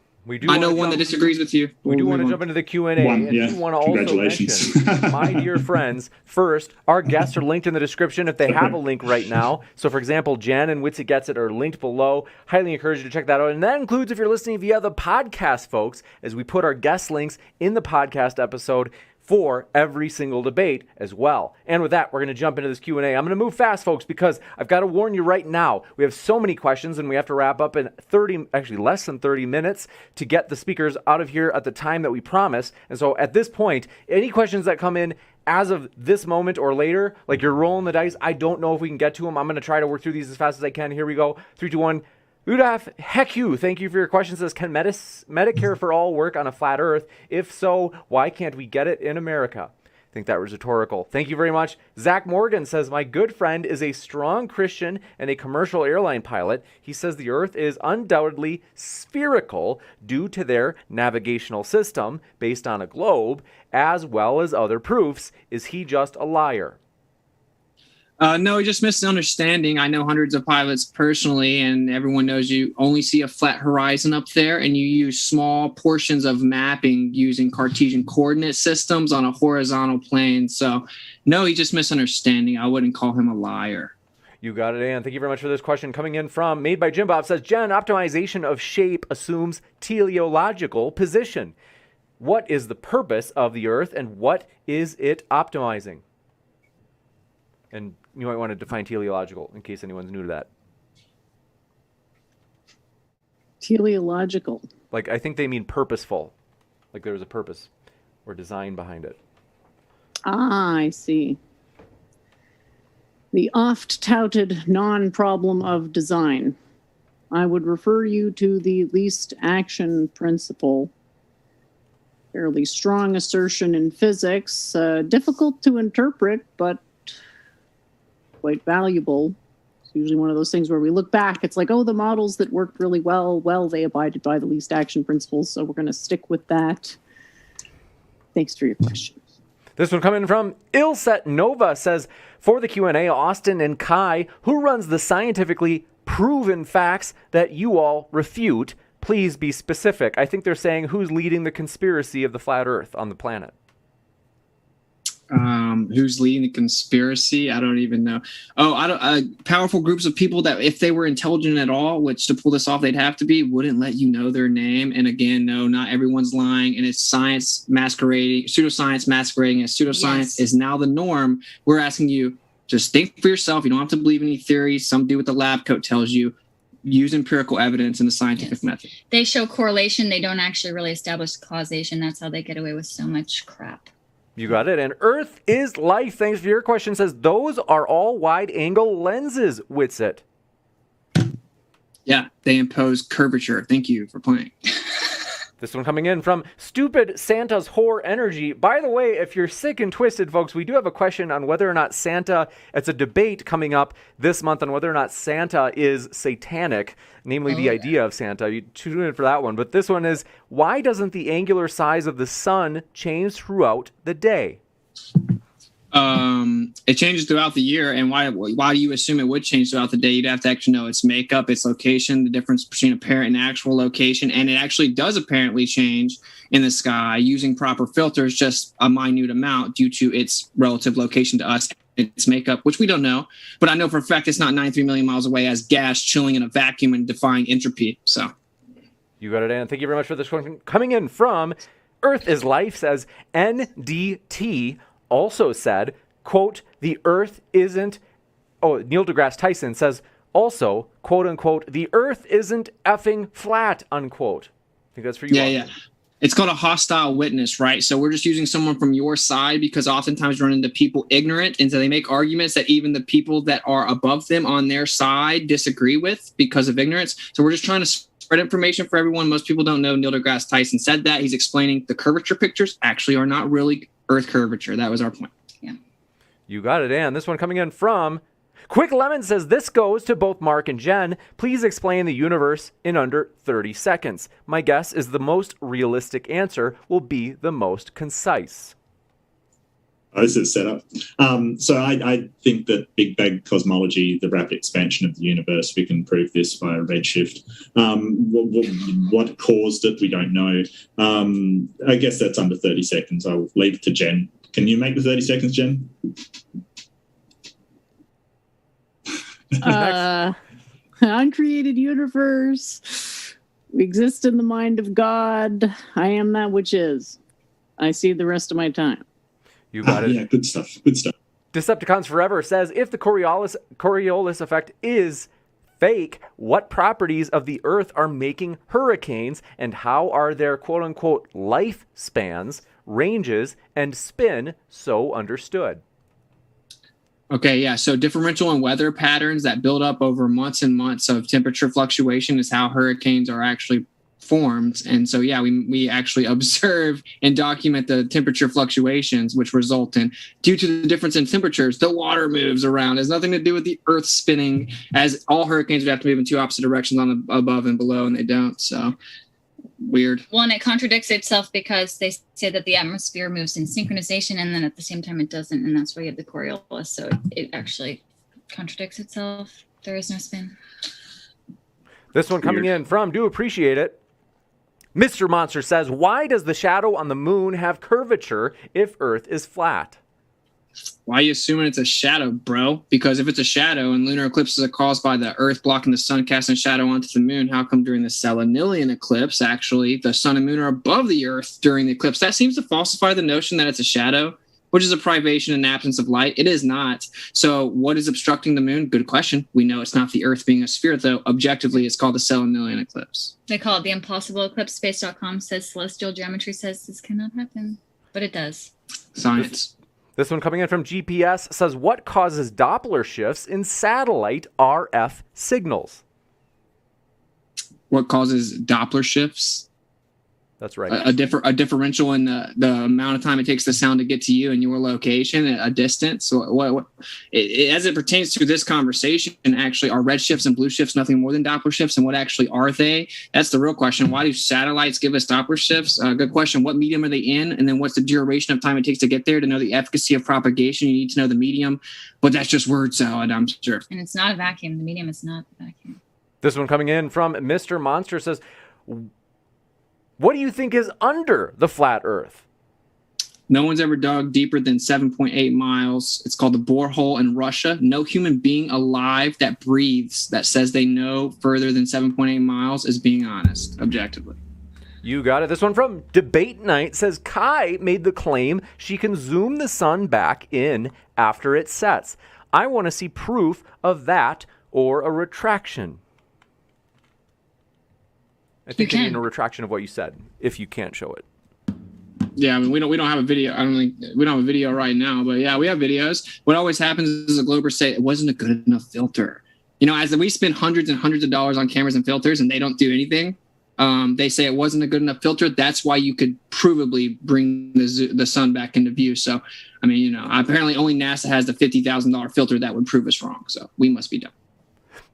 I know one that disagrees with you. We do want to jump into the Q&A. And you want to also mention, my dear friends, first, our guests are linked in the description if they have a link right now. So, for example, Jen and Witsy Gets It are linked below. Highly encourage you to check that out. And that includes if you're listening via the podcast, folks, as we put our guest links in the podcast episode for every single debate as well. And with that, we're going to jump into this Q&A. I'm going to move fast, folks, because I've got to warn you right now. We have so many questions, and we have to wrap up in less than 30 minutes to get the speakers out of here at the time that we promised. And so at this point, any questions that come in as of this moment or later, like you're rolling the dice, I don't know if we can get to them. I'm going to try to work through these as fast as I can. Here we go. 3, 2, 1. Udaf, heck you. Thank you for your question. Says, can Medicare for all work on a flat Earth? If so, why can't we get it in America? I think that was rhetorical. Thank you very much. Zach Morgan says, my good friend is a strong Christian and a commercial airline pilot. He says the Earth is undoubtedly spherical due to their navigational system based on a globe, as well as other proofs. Is he just a liar? No, just misunderstanding. I know hundreds of pilots personally, and everyone knows you only see a flat horizon up there, and you use small portions of mapping using Cartesian coordinate systems on a horizontal plane. So, no, he's just misunderstanding. I wouldn't call him a liar. You got it, Ann. Thank you very much for this question. Coming in from Made by Jim Bob says, Jen, optimization of shape assumes teleological position. What is the purpose of the Earth, and what is it optimizing? And you might want to define teleological in case anyone's new to that. Teleological. Like, I think they mean purposeful. Like there was a purpose or design behind it. Ah, I see. The oft-touted non-problem of design. I would refer you to the least action principle. Fairly strong assertion in physics. Difficult to interpret, but quite valuable. It's usually one of those things where we look back, it's like, oh, the models that worked really well, they abided by the least action principles, so we're going to stick with that. Thanks for your question. This one coming from Ilset Nova says, for the Q&A, Austin and Kai, who runs the scientifically proven facts that you all refute? Please be specific. I think they're saying who's leading the conspiracy of the flat Earth on the planet. Who's leading the conspiracy? I don't even know. Powerful groups of people that, if they were intelligent at all, which to pull this off they'd have to be, wouldn't let you know their name. And again, no, not everyone's lying, and it's science masquerading, pseudoscience masquerading as pseudoscience is now the norm. We're asking you, just think for yourself. You don't have to believe any theories some dude with the lab coat tells you. Use empirical evidence in the scientific method. They show correlation. They don't actually really establish causation. That's how they get away with so much crap. You got it. And Earth is life. Thanks for your question. Says those are all wide angle lenses, Witsit. Yeah, they impose curvature. Thank you for playing. This one coming in from Stupid Santa's Whore Energy. By the way, if you're sick and twisted, folks, we do have a question on whether or not Santa, it's a debate coming up this month on whether or not Santa is satanic, namely the idea of Santa. You tune in for that one. But this one is, why doesn't the angular size of the sun change throughout the day? It changes throughout the year, and why do you assume it would change throughout the day? You'd have to actually know its makeup, its location, the difference between apparent and actual location, and it actually does apparently change in the sky using proper filters, just a minute amount due to its relative location to us, its makeup, which we don't know, but I know for a fact it's not 93 million miles away as gas chilling in a vacuum and defying entropy. So you got it, Ann. Thank you very much for this question. Coming in from Earth is Life says, NDT also said, quote, the Earth isn't, Neil deGrasse Tyson says also, quote unquote, the Earth isn't effing flat, unquote. I think that's for you. Yeah. It's called a hostile witness, right? So we're just using someone from your side because oftentimes you run into people ignorant, and so they make arguments that even the people that are above them on their side disagree with because of ignorance. So we're just trying to spread information for everyone. Most people don't know Neil deGrasse Tyson said that. He's explaining the curvature pictures actually are not really Earth curvature. That was our point. Yeah. You got it, Ann. This one coming in from Quick Lemon says, this goes to both Mark and Jen. Please explain the universe in under 30 seconds. My guess is the most realistic answer will be the most concise. This is set up. So I think that Big Bang cosmology, the rapid expansion of the universe, we can prove this via redshift. What caused it, we don't know. I guess that's under 30 seconds. I'll leave it to Jen. Can you make the 30 seconds, Jen? Uncreated universe. We exist in the mind of God. I am that which is. I see the rest of my time. You got it. Yeah, good stuff. Good stuff. Decepticons Forever says, if the Coriolis effect is fake, what properties of the Earth are making hurricanes, and how are their quote-unquote lifespans, ranges, and spin so understood? Okay, yeah. So differential and weather patterns that build up over months and months of temperature fluctuation is how hurricanes are actually formed. And so, yeah, we actually observe and document the temperature fluctuations, which result in, due to the difference in temperatures, the water moves around. It has nothing to do with the Earth spinning, as all hurricanes would have to move in two opposite directions on the above and below, and they don't. So weird. Well, and it contradicts itself because they say that the atmosphere moves in synchronization, and then at the same time it doesn't, and that's why you have the Coriolis. So it actually contradicts itself. There is no spin. This one coming in from Do Appreciate It. Mr. Monster says, why does the shadow on the moon have curvature if Earth is flat? Why are you assuming it's a shadow, bro? Because if it's a shadow and lunar eclipses are caused by the Earth blocking the sun casting shadow onto the moon, how come during the Selenilian eclipse, actually, the sun and moon are above the Earth during the eclipse? That seems to falsify the notion that it's a shadow, which is a privation and absence of light. It is not. So what is obstructing the moon? Good question. We know it's not the Earth being a sphere, though. Objectively, it's called the Selenilian eclipse. They call it the impossible eclipse. Space.com says celestial geometry says this cannot happen, but it does. Science. This one coming in from GPS says, what causes Doppler shifts in satellite RF signals? What causes Doppler shifts? That's right. A differential in the amount of time it takes the sound to get to you and your location, a distance. So as it pertains to this conversation, actually, are red shifts and blue shifts nothing more than Doppler shifts? And what actually are they? That's the real question. Why do satellites give us Doppler shifts? Good question. What medium are they in? And then what's the duration of time it takes to get there? To know the efficacy of propagation, you need to know the medium. But that's just word salad, I'm sure. And it's not a vacuum. The medium is not a vacuum. This one coming in from Mr. Monster says, what do you think is under the flat Earth? No one's ever dug deeper than 7.8 miles. It's called the borehole in Russia. No human being alive that breathes that says they know further than 7.8 miles is being honest, objectively. You got it. This one from Debate Night says, Kai made the claim she can zoom the sun back in after it sets. I want to see proof of that or a retraction. I think you need a retraction of what you said, if you can't show it. Yeah, I mean, we don't have a video. I don't think we don't have a video right now, but yeah, we have videos. What always happens is the Globers say it wasn't a good enough filter. You know, as we spend hundreds and hundreds of dollars on cameras and filters and they don't do anything, They say it wasn't a good enough filter. That's why you could provably bring the sun back into view. So, I mean, you know, apparently only NASA has the $50,000 filter that would prove us wrong. So we must be done.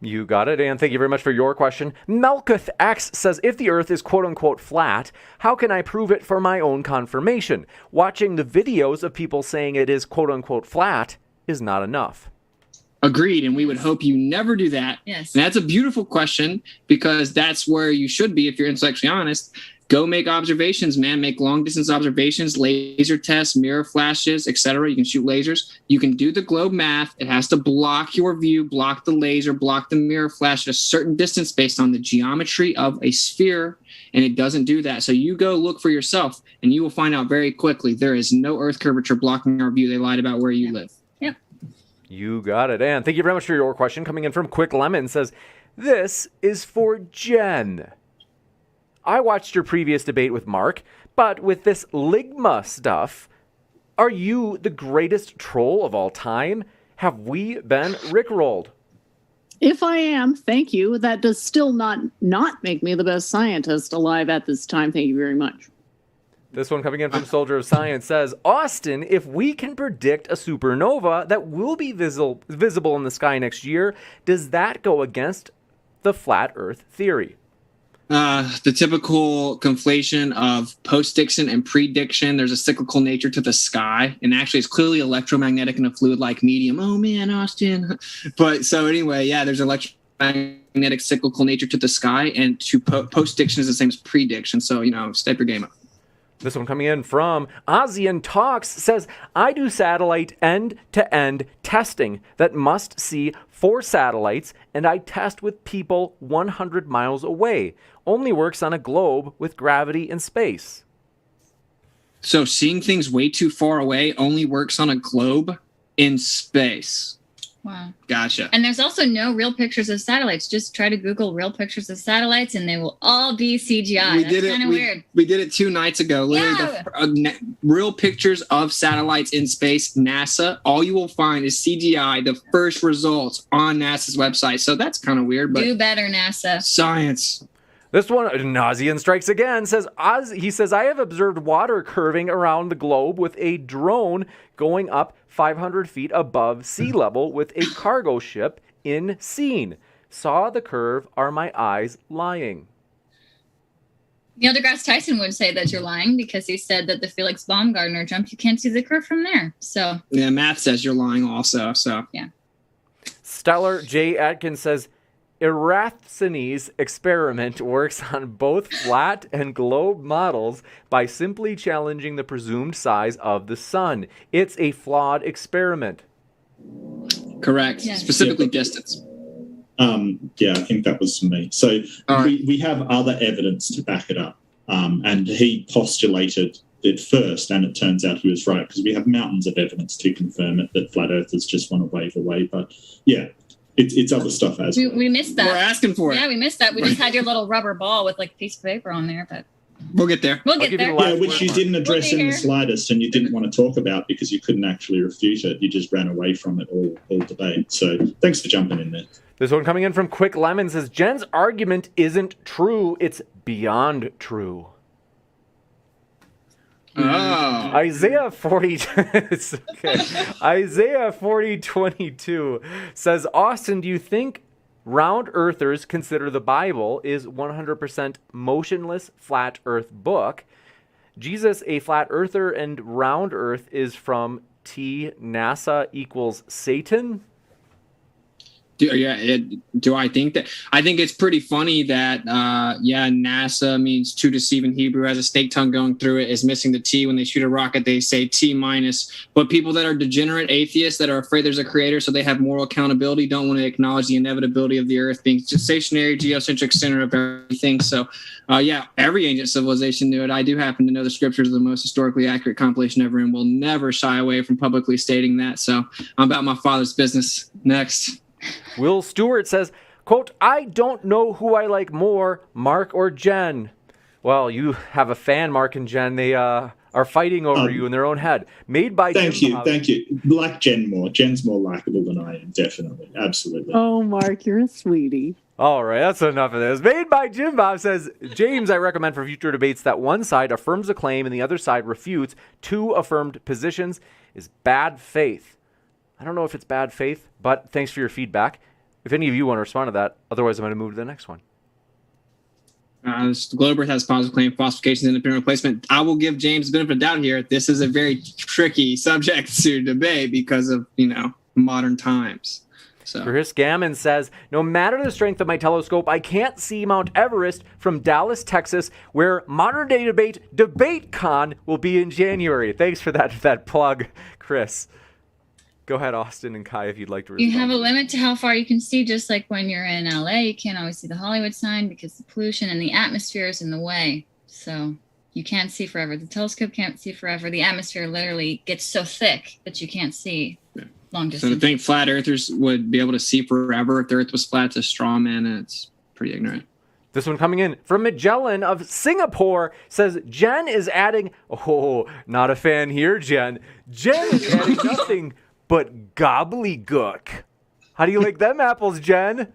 You got it, and thank you very much for your question. Melkuth X says, if the Earth is quote-unquote flat, how can I prove it for my own confirmation? Watching the videos of people saying it is quote-unquote flat is not enough. Agreed, and we would hope you never do that. Yes. And that's a beautiful question, because that's where you should be if you're intellectually honest. Go make observations, man. Make long-distance observations, laser tests, mirror flashes, etc. You can shoot lasers. You can do the globe math. It has to block your view, block the laser, block the mirror flash at a certain distance based on the geometry of a sphere, and it doesn't do that. So you go look for yourself, and you will find out very quickly there is no Earth curvature blocking our view. They lied about where you live. Yep. You got it, and thank you very much for your question. Coming in from Quick Lemon says, this is for Jen. I watched your previous debate with Mark, but with this Ligma stuff, are you the greatest troll of all time? Have we been rickrolled? If I am, thank you. That does still not make me the best scientist alive at this time. Thank you very much. This one coming in from Soldier of Science says, Austin, if we can predict a supernova that will be visible in the sky next year, does that go against the flat Earth theory? The typical conflation of post-diction and pre-diction. There's a cyclical nature to the sky, and actually it's clearly electromagnetic in a fluid-like medium. Oh man, Austin. But so anyway, yeah, there's electromagnetic cyclical nature to the sky, and to post-diction is the same as pre-diction. So, you know, step your game up. This one coming in from ASEAN Talks says, I do satellite end-to-end testing that must see 4 satellites, and I test with people 100 miles away. Only works on a globe with gravity and space. So seeing things way too far away only works on a globe in space. Wow. Gotcha. And there's also no real pictures of satellites. Just try to Google real pictures of satellites and they will all be CGI. That's kind of weird. We did it 2 nights ago. Literally, real pictures of satellites in space, NASA. All you will find is CGI, the first results on NASA's website. So that's kind of weird, but do better, NASA. Science. This one, Nazian Strikes Again, says, he says, I have observed water curving around the globe with a drone going up 500 feet above sea level with a cargo ship in scene. Saw the curve. Are my eyes lying? Neil deGrasse Tyson would say that you're lying because he said that the Felix Baumgartner jump, you can't see the curve from there. So yeah, math says you're lying also. So yeah. Stellar J. Atkins says, Eratosthenes' experiment works on both flat and globe models by simply challenging the presumed size of the sun. It's a flawed experiment. Correct. Yes. Specifically distance. Yeah, I think that was for me. So we have other evidence to back it up. And he postulated it first, and it turns out he was right, because we have mountains of evidence to confirm it, that flat earthers just want to wave away. But yeah, it's other stuff as well. We missed that. We're asking for it. Yeah, we missed that. We just had your little rubber ball with like a piece of paper on there, but we'll get there. We'll get there. Yeah, which you didn't address in the slightest, and you didn't want to talk about because you couldn't actually refute it. You just ran away from it all debate. So thanks for jumping in there. This one coming in from Quick Lemon says, Jen's argument isn't true. It's beyond true. Oh. Isaiah 40:22 says, Austin, do you think round earthers consider the Bible is 100% motionless flat earth book? Jesus a flat earther and round earth is from T NASA equals Satan? Do I think that? I think it's pretty funny that, NASA means to deceive in Hebrew, has a snake tongue going through it, is missing the T. When they shoot a rocket, they say T minus. But people that are degenerate atheists that are afraid there's a creator, so they have moral accountability, don't want to acknowledge the inevitability of the earth being stationary, geocentric center of everything. So, every ancient civilization knew it. I do happen to know the scriptures are the most historically accurate compilation ever, and will never shy away from publicly stating that. So I'm about my father's business. Next. Will Stewart says, quote, I don't know who I like more, Mark or Jen. Well, you have a fan, Mark and Jen. They are fighting over you in their own head. Made by Thank you. Like Jen more. Jen's more likable than I am, definitely. Absolutely. Oh, Mark, you're a sweetie. All right, that's enough of this. Made by Jim Bob says, James, I recommend for future debates that one side affirms a claim and the other side refutes two affirmed positions is bad faith. I don't know if it's bad faith, but thanks for your feedback. If any of you want to respond to that, otherwise I'm going to move to the next one. Glober has positive claim, falsification, independent replacement. I will give James the benefit of doubt here. This is a very tricky subject to debate because of, modern times. So Chris Gammon says, no matter the strength of my telescope, I can't see Mount Everest from Dallas, Texas, where Modern Day Debate DebateCon will be in January. Thanks for that plug, Chris. Go ahead, Austin and Kai, if you'd like to respond. You have a limit to how far you can see, just like when you're in LA, you can't always see the Hollywood sign because the pollution and the atmosphere is in the way. So you can't see forever. The telescope can't see forever. The atmosphere literally gets so thick that you can't see long distance. So to think flat earthers would be able to see forever if the earth was flat, it's a straw man, and it's pretty ignorant. This one coming in from Magellan of Singapore says, Jen is adding, not a fan here, Jen. Jen is adding nothing but gobbledygook. How do you like them apples, Jen?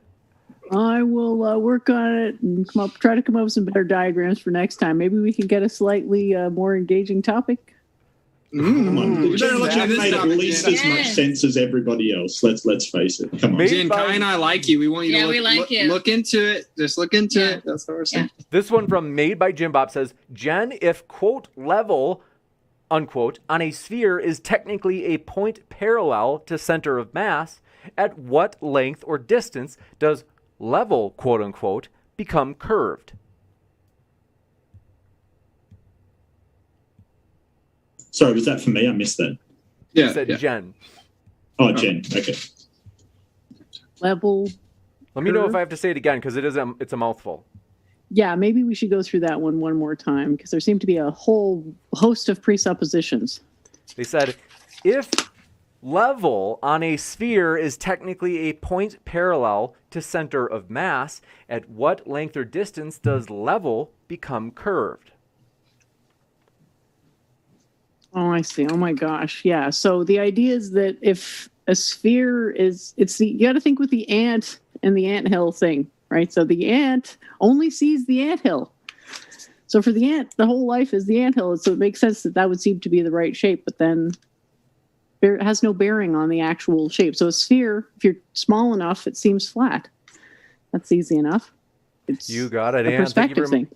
I will work on it and try to come up with some better diagrams for next time. Maybe we can get a slightly more engaging topic. Come on, You better look Jen at this made at topic, least Jen. as much sense as everybody else. Let's face it. Come on. Made Jen, by- Kai and I like you. We want you to we like you. look into it. Just look into it. That's what we're saying. This one from Made by Jim Bob says, Jen, if, quote, level, unquote, on a sphere is technically a point parallel to center of mass, at what length or distance does level, quote unquote, become curved? Sorry, was that for me? I missed that. Yeah. Said Jen. Oh, Jen. Okay. Level. Let me know if I have to say it again because it's a mouthful. Yeah, maybe we should go through that one more time because there seem to be a whole host of presuppositions. They said, if level on a sphere is technically a point parallel to center of mass, at what length or distance does level become curved? Oh, I see. Oh my gosh. Yeah. So the idea is that if a sphere you got to think with the ant and the anthill thing, right? So the ant only sees the anthill. So for the ant, the whole life is the anthill. So it makes sense that would seem to be the right shape, but then it has no bearing on the actual shape. So a sphere, if you're small enough, it seems flat. That's easy enough. It's You got it, a Ann. perspective thing.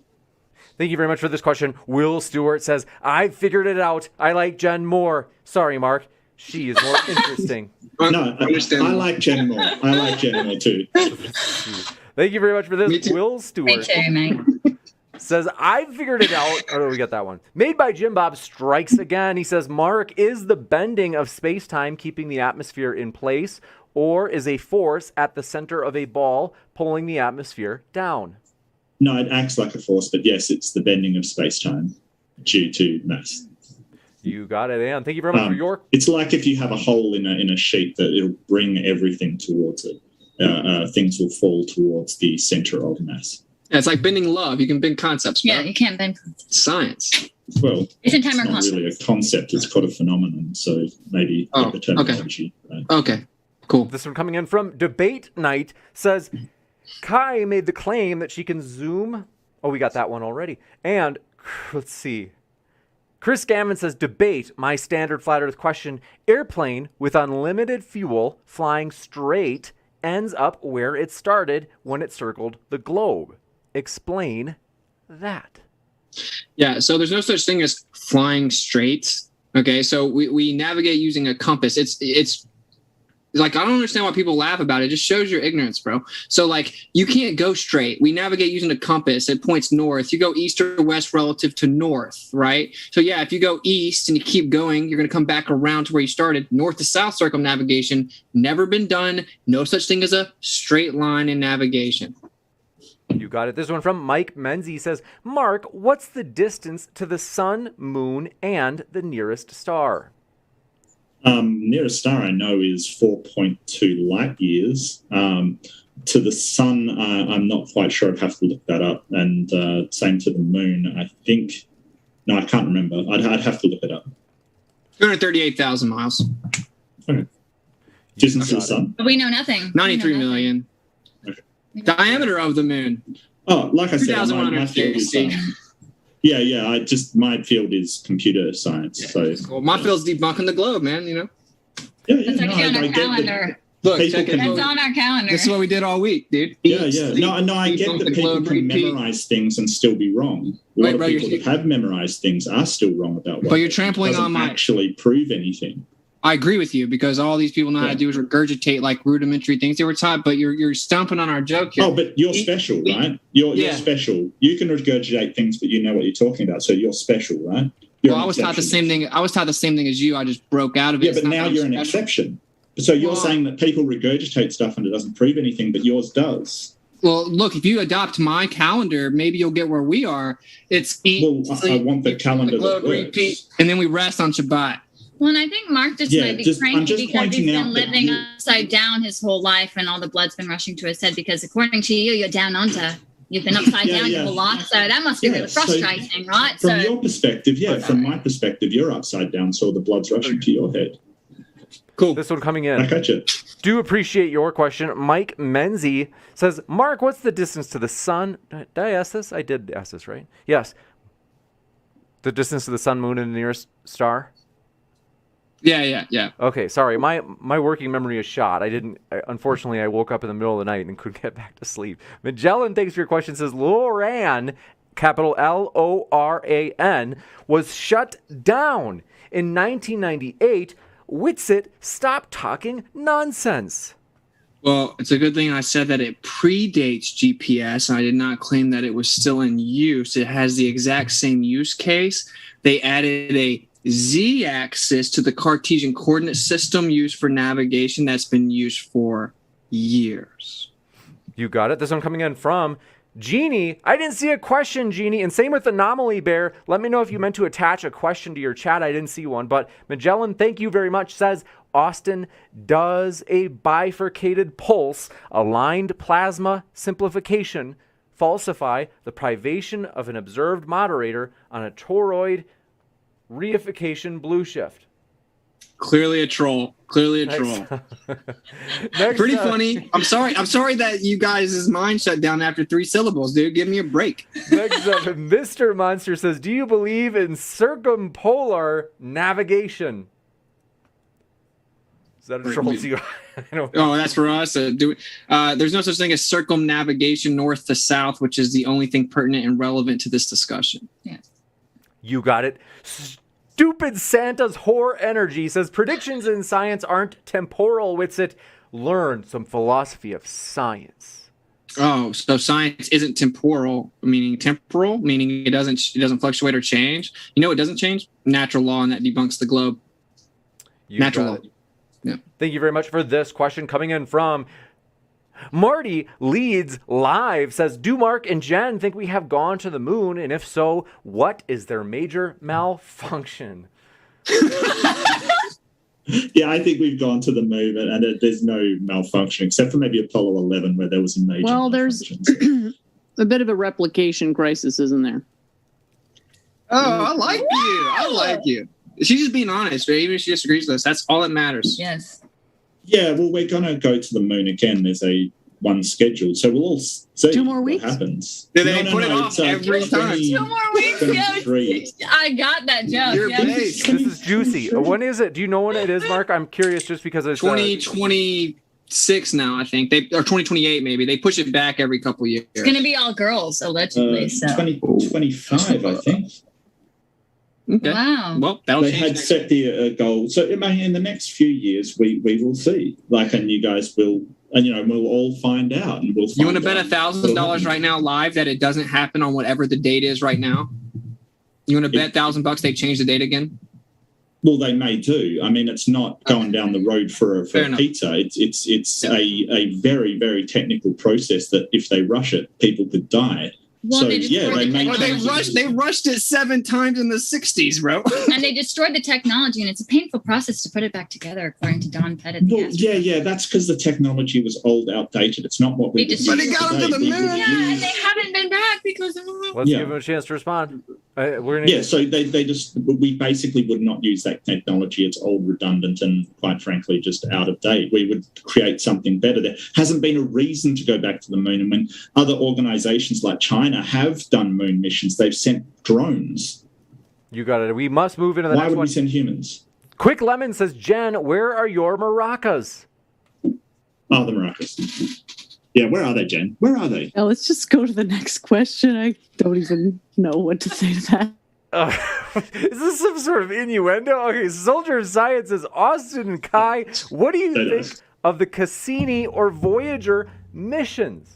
Thank you very much for this question. Will Stewart says, I figured it out. I like Jen more. Sorry, Mark. She is more interesting. No, I like Jen more. I like Jen more too. Thank you very much for Me this. too. Will Me Stewart too, mate. says, I figured it out. Oh, we got that one. Made by Jim Bob strikes again. He says, Mark, is the bending of space-time keeping the atmosphere in place, or is a force at the center of a ball pulling the atmosphere down? No, it acts like a force, but yes, it's the bending of space-time due to mass. You got it, Ann. Thank you very much for your... It's like if you have a hole in a sheet that it'll bring everything towards it. Things will fall towards the center of mass. Yeah, it's like bending love. You can bend concepts. Yeah, Bro. you can't bend. Science. Well, It's in time or not constant. really a concept. It's called a phenomenon. So maybe Oh, the terminology. Right? Okay. Cool. This one coming in from Debate Night says, Kai made the claim that she can zoom. Oh, we got that one already. And let's see. Chris Gammon says, debate, my standard flat earth question. Airplane with unlimited fuel flying straight ends up where it started when it circled the globe. Explain that. Yeah, so there's no such thing as flying straight. Okay, so we navigate using a compass. It's like, I don't understand why people laugh about it. It just shows your ignorance, bro. So like, you can't go straight. We navigate using a compass. It points north. You go east or west relative to north, right? So yeah, if you go east and you keep going, you're going to come back around to where you started. North to south circumnavigation, never been done. No such thing as a straight line in navigation. You got it. This one from Mike Menzie says, Mark, what's the distance to the sun, moon, and the nearest star? Nearest star I know is 4.2 light years. To the sun, I'm not quite sure. I'd have to look that up. And same to the moon. I think. No, I can't remember. I'd have to look it up. 238,000 miles. Distance to the sun. But we know nothing. 93 We know nothing. million. Diameter of the moon. Oh, like I said, my 2,100 field is, feet. my field is computer science. So Well, my field's debunking the globe, man. yeah, That's actually on our get that. calendar. Look, People check it. can- That's on our calendar. This is what we did all week, dude. Yeah, Eat, yeah. sleep, No, I get debunk that the people globe, can repeat. memorize things and still be wrong. A lot Wait, of bro, people you're- that have memorized things are still wrong about what But you're they- trampling doesn't on my- actually prove anything. I agree with you because all these people know how to Yeah. do is regurgitate like rudimentary things they were taught. But you're stumping on our joke here. Oh, but you're special, right? You're Yeah. special. You can regurgitate things, but you know what you're talking about. So you're special, right? You're Well, an I was taught the exception. same thing. I was taught the same thing as you. I just broke out of it. Yeah, It's but not now that I'm you're an special. exception. So you're Well- saying that people regurgitate stuff and it doesn't prove anything, but yours does. Well, look, if you adopt my calendar, maybe you'll get where we are. It's eat, Well, I sleep, want the calendar that globe, works. repeat, and then we rest on Shabbat. Well, and I think Mark just Yeah, might be I'm cranky just because he's pointing been out that living you- upside down his whole life and all the blood's been rushing to his head because according to you, you're down under. You've been upside Yeah, down yeah. your whole life. So that must be Yeah, really so frustrating, right? From So your perspective, yeah. From my perspective, you're upside down, so the blood's rushing to your head. Cool. This one coming I in. got you. Do appreciate your question. Mike Menzie says, Mark, what's the distance to the sun? Did I ask this? I did ask this, right? Yes. The distance to the sun, moon, and the nearest star? Yeah. Okay, sorry. My working memory is shot. Unfortunately, I woke up in the middle of the night and couldn't get back to sleep. Magellan, thanks for your question, says Loran, capital Loran, was shut down in 1998. Witsit, stop talking nonsense. Well, it's a good thing I said that it predates GPS. And I did not claim that it was still in use. It has the exact same use case. They added a Z-axis to the Cartesian coordinate system used for navigation that's been used for years. You got it. This one coming in from Jeannie. I didn't see a question, Jeannie. And same with Anomaly Bear. Let me know if you meant to attach a question to your chat. I didn't see one. But Magellan, thank you very much, says Austin does a bifurcated pulse, aligned plasma simplification, falsify the privation of an observed moderator on a toroid reification blue shift. Clearly a troll. Clearly a Nice. troll. Next, Pretty funny. I'm sorry that you guys' mind shut down after 3 syllables, dude. Give me a break. Next up, Mr. Monster says, do you believe in circumpolar navigation? Is that a troll to you? I don't Oh, that's for us. There's no such thing as circumnavigation north to south, which is the only thing pertinent and relevant to this discussion. You got it. Stupid Santa's whore energy says predictions in science aren't temporal. Witsit, learn some philosophy of science. Oh, so science isn't temporal, meaning it doesn't fluctuate or change. You know what doesn't change? Natural law, and that debunks the globe. You Natural got law. it. Yeah. Thank you very much for this question coming in from Marty Leads Live says, do Mark and Jen think we have gone to the moon? And if so, what is their major malfunction? Yeah, I think we've gone to the moon, and there's no malfunction except for maybe Apollo 11, where there was a major. Well, there's malfunction. a bit of a replication crisis, isn't there? Oh, I like you. I like you. She's just being honest, right? Even if she disagrees with us, that's all that matters. yes. Yeah, well, we're going to go to the moon again. There's one scheduled, so we'll all see 2 more what weeks? happens. Do they put it off it's, every time? 2 more weeks. 23. I got that joke. You're Yes. based. This is juicy. When is it? Do you know when it is, Mark? I'm curious just because it's 2026 now, I think. Or 2028 maybe. They push it back every couple years. It's going to be all girls, allegedly. So. 2025, I think. Okay. Wow. Well, that'll They change. had next set the goal. So I mean, in the next few years, we will see. And you guys will, and we'll all find out. And we'll. You want to find bet out $1,000 right now live that it doesn't happen on whatever the date is right now? You want to bet $1,000 they change the date again? Well, they may do. I mean, it's not going down the road for Fair a enough. pizza. It's a very, very technical process that if they rush it, people could die. Well, So, they yeah, destroyed they the may- Well, technology. they rushed it 7 times in the 60s, bro. And they destroyed the technology, and it's a painful process to put it back together, according to Don Pettit. the Well, astronaut. yeah, that's because the technology was old, outdated. It's not what we They just- would But it use got them to today. the We would moon. Yeah, and use- they haven't been back because of. Let's Yeah. give him a chance to respond. We're gonna Yeah, so we basically would not use that technology. It's old, redundant, and quite frankly, just out of date. We would create something better. There hasn't been a reason to go back to the moon. And when other organizations like China have done moon missions, they've sent drones. You got it. We must move into the Why next would one. we send humans? Quick Lemon says, Jen, where are your maracas? Oh, the maracas. Yeah, where are they, Jen? Where are they? Now let's just go to the next question. I don't even know what to say to that. Is this some sort of innuendo? Okay, Soldier of Science says, Austin and Kai, what do you think of the Cassini or Voyager missions?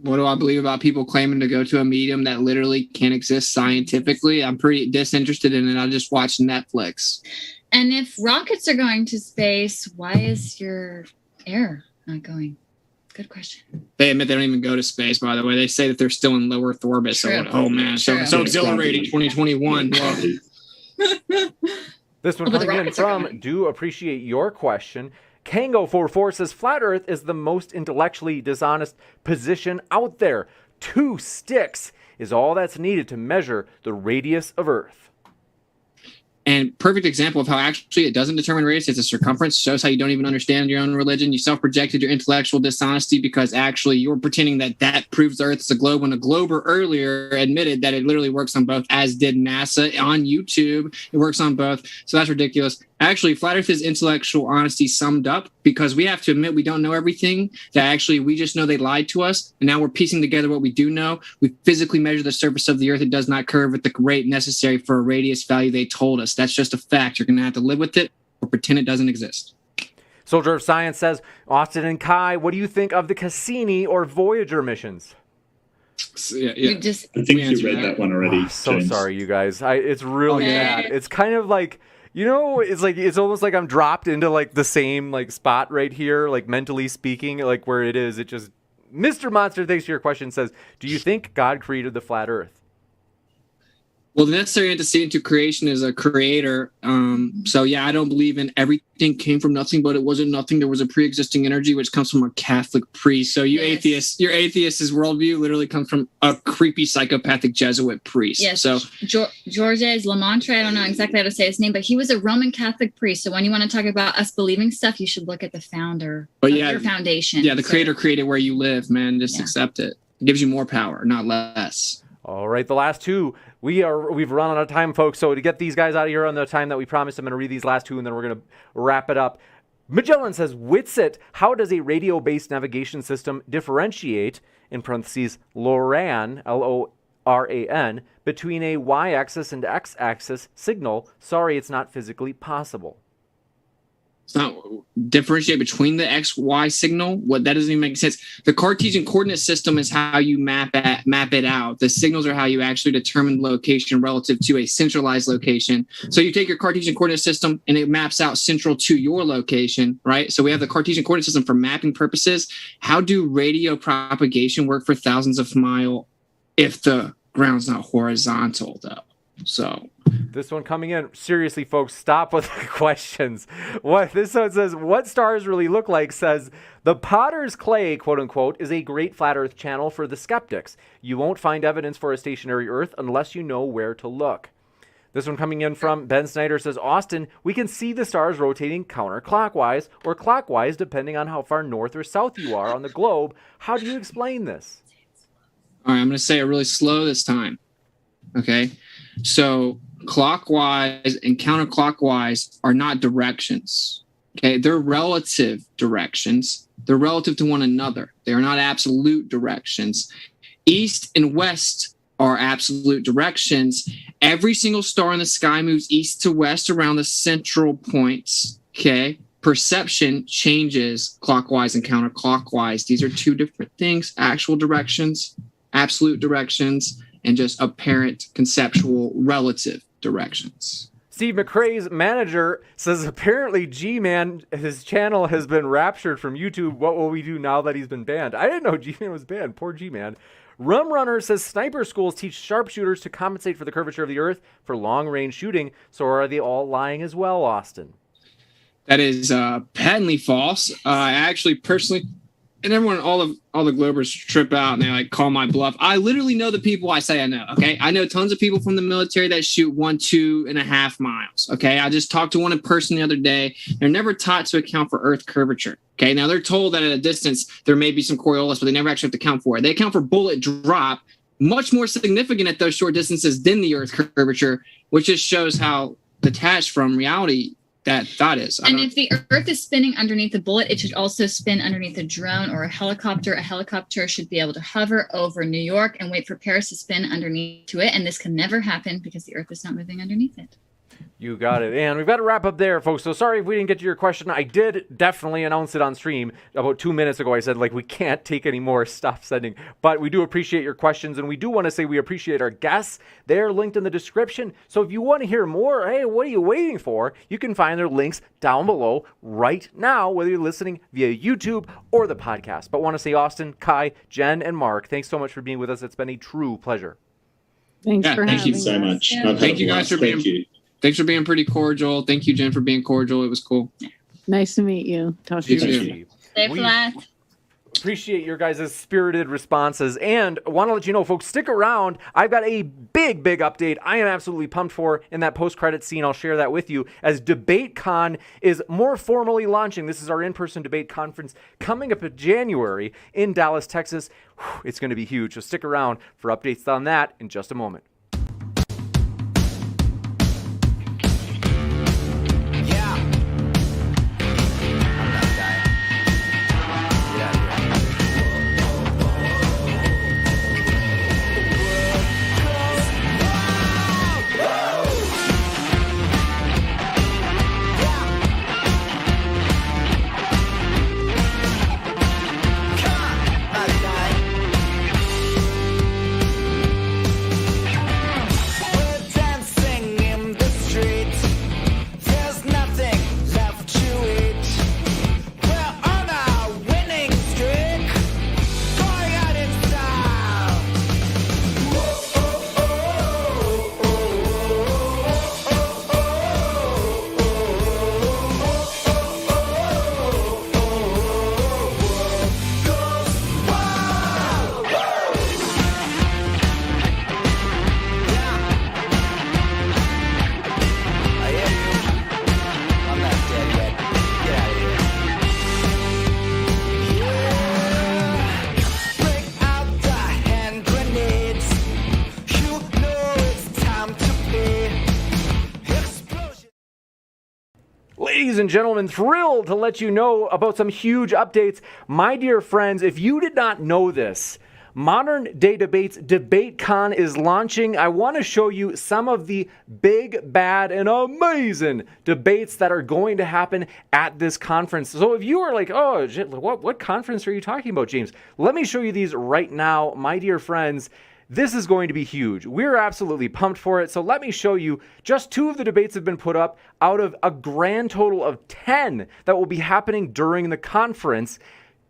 What do I believe about people claiming to go to a medium that literally can't exist scientifically? I'm pretty disinterested in it. I just watch Netflix. And if rockets are going to space, why is your air not going? Good question. They admit they don't even go to space, by the way. They say that they're still in low Earth orbit. True. So, oh man, so True. exhilarating 2021. This one Oh, but the coming in rockets are from, coming. do appreciate your question. Kango44 says, Flat Earth is the most intellectually dishonest position out there. 2 sticks is all that's needed to measure the radius of Earth. And perfect example of how actually it doesn't determine radius, it's a circumference. Shows how you don't even understand your own religion. You self-projected your intellectual dishonesty because actually you were pretending that proves the Earth is a globe when a glober earlier admitted that it literally works on both, as did NASA on YouTube. It works on both. So that's ridiculous. Actually, Flat Earth is intellectual honesty summed up because we have to admit we don't know everything, that actually we just know they lied to us. And now we're piecing together what we do know. We physically measure the surface of the Earth. It does not curve at the rate necessary for a radius value they told us. That's just a fact. You're going to have to live with it or pretend it doesn't exist. Soldier of Science says, Austin and Kai, what do you think of the Cassini or Voyager missions? So, yeah. You just I think We you answered read that one already. Oh, so James. sorry, you guys. It's really yeah. bad. It's kind of like, you know, it's almost like I'm dropped into like the same like spot right here, like mentally speaking, like where it is. It just, Mr. Monster, thanks for your question, says, do you think God created the flat Earth? Well, the necessary antecedent to creation is a creator. So yeah, I don't believe in everything came from nothing, but it wasn't nothing. There was a pre-existing energy which comes from a Catholic priest. So you Yes. atheists, your atheist's worldview literally comes from a creepy psychopathic Jesuit priest. Yes. So Georges Lamontre, I don't know exactly how to say his name, but he was a Roman Catholic priest. So when you want to talk about us believing stuff, you should look at the founder But of yeah, your foundation. yeah, the So- creator created where you live, man. Just Yeah. accept it. It gives you more power, not less. All right, the last two. We've run out of time, folks. So to get these guys out of here on the time that we promised, I'm going to read these last two, and then we're going to wrap it up. Magellan says, Witsit, how does a radio-based navigation system differentiate, in parentheses, LORAN, L-O-R-A-N, between a y-axis and x-axis signal? Sorry, it's not physically possible. It's not differentiate between the X, Y signal. What that doesn't even make sense. The Cartesian coordinate system is how you map it out. The signals are how you actually determine the location relative to a centralized location. So you take your Cartesian coordinate system and it maps out central to your location, right? So we have the Cartesian coordinate system for mapping purposes. How do radio propagation work for thousands of miles if the ground's not horizontal, though? So This one coming in. Seriously, folks, stop with the questions. This one says, what stars really look like? Says, the Potter's Clay, quote unquote, is a great flat Earth channel for the skeptics. You won't find evidence for a stationary Earth unless you know where to look. This one coming in from Ben Snyder says, Austin, we can see the stars rotating counterclockwise or clockwise depending on how far north or south you are on the globe. How do you explain this? all right, I'm going to say it really slow this time. Okay. So clockwise and counterclockwise are not directions. Okay. They're relative directions. They're relative to one another. They are not absolute directions. East and west are absolute directions. Every single star in the sky moves east to west around the central points. Okay. Perception changes clockwise and counterclockwise. These are two different things: actual directions, absolute directions, and just apparent conceptual relative directions. Steve McRae's manager says, apparently G-Man, his channel has been raptured from YouTube. What will we do now that he's been banned? I didn't know G-Man was banned. Poor G-Man. Rum Runner says, sniper schools teach sharpshooters to compensate for the curvature of the Earth for long-range shooting. So are they all lying as well, Austin? That is patently false. I actually personally and everyone, all the Globers trip out and they like call my bluff. I literally know the people I say I know. Okay, I know tons of people from the military that shoot 1.5 miles. Okay, I just talked to one in person the other day. They're never taught to account for Earth curvature. Okay, now they're told that at a distance there may be some Coriolis, but they never actually have to account for it. They account for bullet drop, much more significant at those short distances than the Earth curvature, which just shows how detached from reality that thought is. And if the Earth is spinning underneath the bullet, it should also spin underneath a drone or a helicopter. A helicopter should be able to hover over New York and wait for Paris to spin underneath to it. And this can never happen because the Earth is not moving underneath it. You got it. And we've got to wrap up there, folks. So sorry if we didn't get to your question. I did definitely announce it on stream about 2 minutes ago. I said, like, we can't take any more stuff sending. But we do appreciate your questions. And we do want to say we appreciate our guests. They're linked in the description. So if you want to hear more, hey, what are you waiting for? You can find their links down below right now, whether you're listening via YouTube or the podcast. But want to say, Austin, Kai, Jen, and Mark, thanks so much for being with us. It's been a true pleasure. Thanks Yeah, for Thank having you so us. much. Yeah. I've had Thank a you guys blast. for being- Thank you. Thanks for being pretty cordial. Thank you, Jen, for being cordial. It was cool. Nice to meet you. Talk to you You too. soon. Stay We- flat. Appreciate your guys' spirited responses, and want to let you know, folks, stick around. I've got a big update I am absolutely pumped for in that post-credit scene. I'll share that with you as DebateCon is more formally launching. This is our in-person debate conference coming up in January in Dallas, Texas. Whew, it's going to be huge, so stick around for updates on that in just a moment. Ladies and gentlemen, thrilled to let you know about some huge updates. My dear friends, if you did not know this, Modern Day Debates DebateCon is launching. I want to show you some of the big, bad, and amazing debates that are going to happen at this conference. So if you are like, oh, what conference are you talking about, James? Let me show you these right now, my dear friends. This is going to be huge. We're absolutely pumped for it. So let me show you. Just 2 of the debates have been put up out of a grand total of 10 that will be happening during the conference.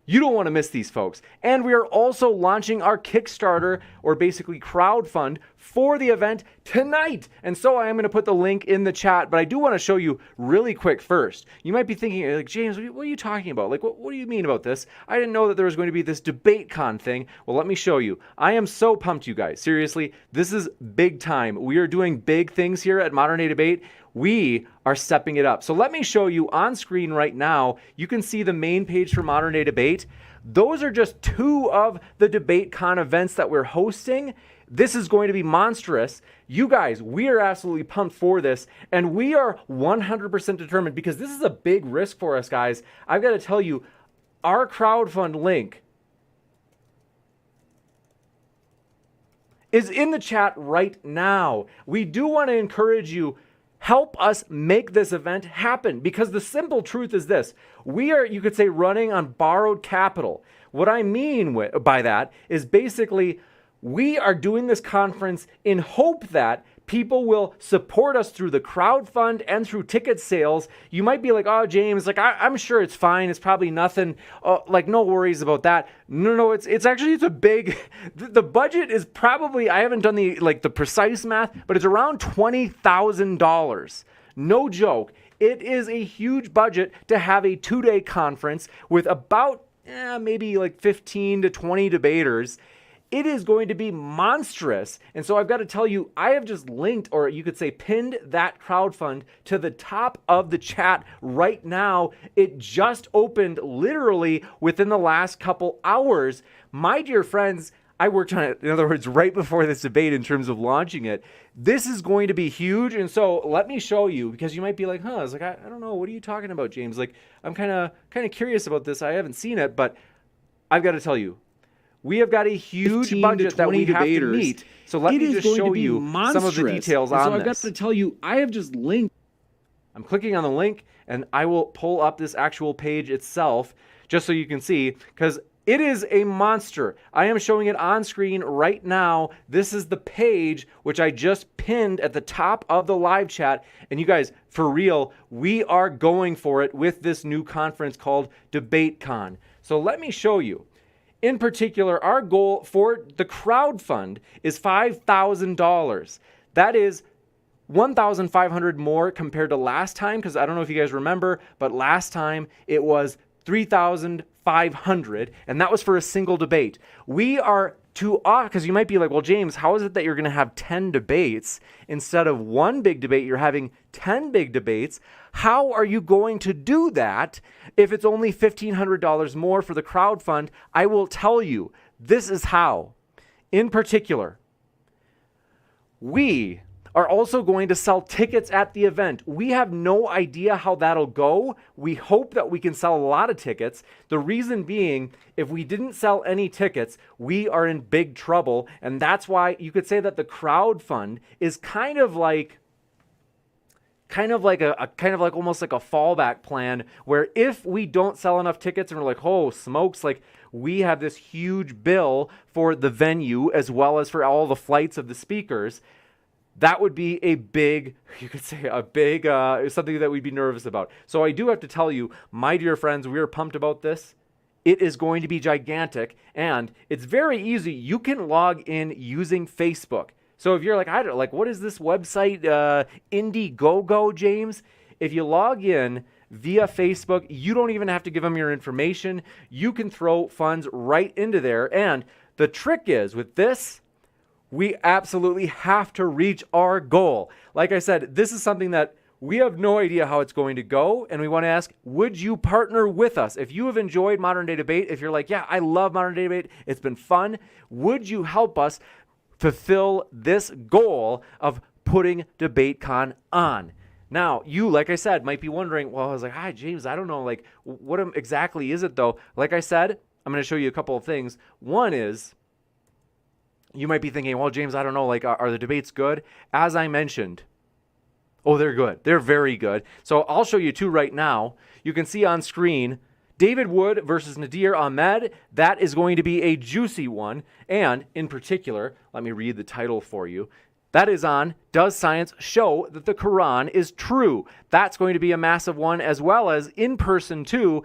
You don't want to miss these, folks. And we are also launching our Kickstarter, or basically crowdfund, for the event tonight. And so I am going to put the link in the chat, but I do want to show you really quick first. You might be thinking, like, James, what are you talking about? Like, what do you mean about this? I didn't know that there was going to be this DebateCon thing. Well, let me show you. I am so pumped, you guys. Seriously, this is big time. We are doing big things here at Modern Day Debate. We are stepping it up. So let me show you on screen right now. You can see the main page for Modern Day Debate. Those are just 2 of the DebateCon events that we're hosting. This is going to be monstrous. You guys, we are absolutely pumped for this, and we are 100% determined because this is a big risk for us, guys. I've got to tell you, our crowdfund link is in the chat right now. We do want to encourage you, help us make this event happen, because the simple truth is this: we are, you could say, running on borrowed capital. What I mean by that is basically we are doing this conference in hope that people will support us through the crowdfund and through ticket sales. You might be like, oh, James, like I'm sure it's fine. It's probably nothing. Like, no worries about that. No, it's actually, it's a big, the budget is probably, I haven't done the precise math, but it's around $20,000. No joke. It is a huge budget to have a 2-day conference with about maybe like 15 to 20 debaters. It is going to be monstrous. And so I've got to tell you, I have just linked, or you could say pinned, that crowdfund to the top of the chat right now. It just opened literally within the last couple hours. My dear friends, I worked on it, in other words, right before this debate in terms of launching it. This is going to be huge. And so let me show you, because you might be like, I was like, I don't know. What are you talking about, James? Like, I'm kind of curious about this. I haven't seen it, but I've got to tell you, we have got a huge budget that we have to meet. So let me just show you some of the details on this. So I've got to tell you, I have just linked. I'm clicking on the link, and I will pull up this actual page itself just so you can see, because it is a monster. I am showing it on screen right now. This is the page which I just pinned at the top of the live chat. And you guys, for real, we are going for it with this new conference called DebateCon. So let me show you. In particular, our goal for the crowdfund is $5,000. That is $1,500 more compared to last time, because I don't know if you guys remember, but last time it was $3,500, and that was for a single debate. We are because you might be like, well, James, how is it that you're going to have 10 debates instead of one big debate? You're having 10 big debates. How are you going to do that if it's only $1,500 more for the crowdfund? I will tell you, this is how. In particular, we are also going to sell tickets at the event. We have no idea how that'll go. We hope that we can sell a lot of tickets. The reason being, if we didn't sell any tickets, we are in big trouble. And that's why you could say that the crowdfund is kind of like almost like a fallback plan, where if we don't sell enough tickets and we're like, oh smokes, like we have this huge bill for the venue as well as for all the flights of the speakers, that would be a big, you could say a big, something that we'd be nervous about. So I do have to tell you, my dear friends, we are pumped about this. It is going to be gigantic, and it's very easy. You can log in using Facebook. So if you're like, what is this website, Indiegogo, James? If you log in via Facebook, you don't even have to give them your information. You can throw funds right into there. And the trick is with this, we absolutely have to reach our goal. Like I said, this is something that we have no idea how it's going to go, and we want to ask, would you partner with us? If you have enjoyed Modern Day Debate, if you're like, yeah, I love Modern Day Debate, it's been fun, would you help us fulfill this goal of putting DebateCon on? Now, you, like I said, might be wondering, well, I was like, hi, James, I don't know, like, what exactly is it, though? Like I said, I'm going to show you a couple of things. One is, you might be thinking, well, James, I don't know, like, are the debates good? As I mentioned, oh, they're good. They're very good. So I'll show you two right now. You can see on screen, David Wood versus Nadir Ahmed. That is going to be a juicy one. And in particular, let me read the title for you. That is on, Does Science Show That the Quran is True? That's going to be a massive one, as well as in person too,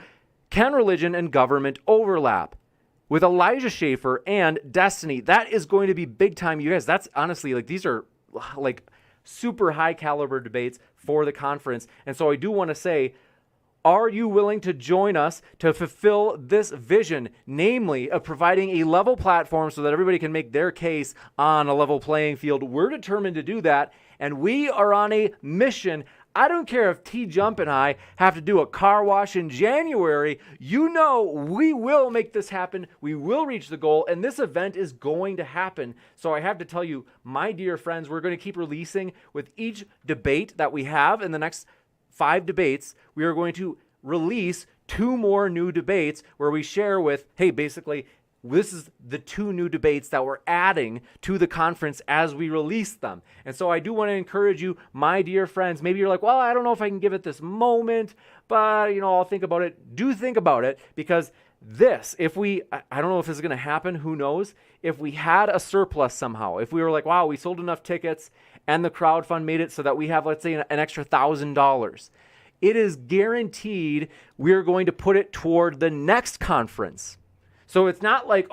Can Religion and Government Overlap? With Elijah Schaffer and Destiny. That is going to be big time, you guys. That's honestly, like, these are like super high caliber debates for the conference. And so I do want to say, are you willing to join us to fulfill this vision, namely of providing a level platform so that everybody can make their case on a level playing field? We're determined to do that, and we are on a mission. I don't care if T-Jump and I have to do a car wash in January. You know we will make this happen. We will reach the goal, and this event is going to happen. So I have to tell you, my dear friends, we're going to keep releasing with each debate that we have in the next 5 debates. We are going to release 2 more new debates where we share with, hey, basically, this is the 2 new debates that we're adding to the conference as we release them. And so I do want to encourage you, my dear friends, maybe you're like, well, I don't know if I can give it this moment, but, I'll think about it. Do think about it, because this, I don't know if this is going to happen, who knows, if we had a surplus somehow, if we were like, wow, we sold enough tickets and the crowdfund made it so that we have, let's say, an extra $1,000, it is guaranteed we're going to put it toward the next conference. So it's not like, it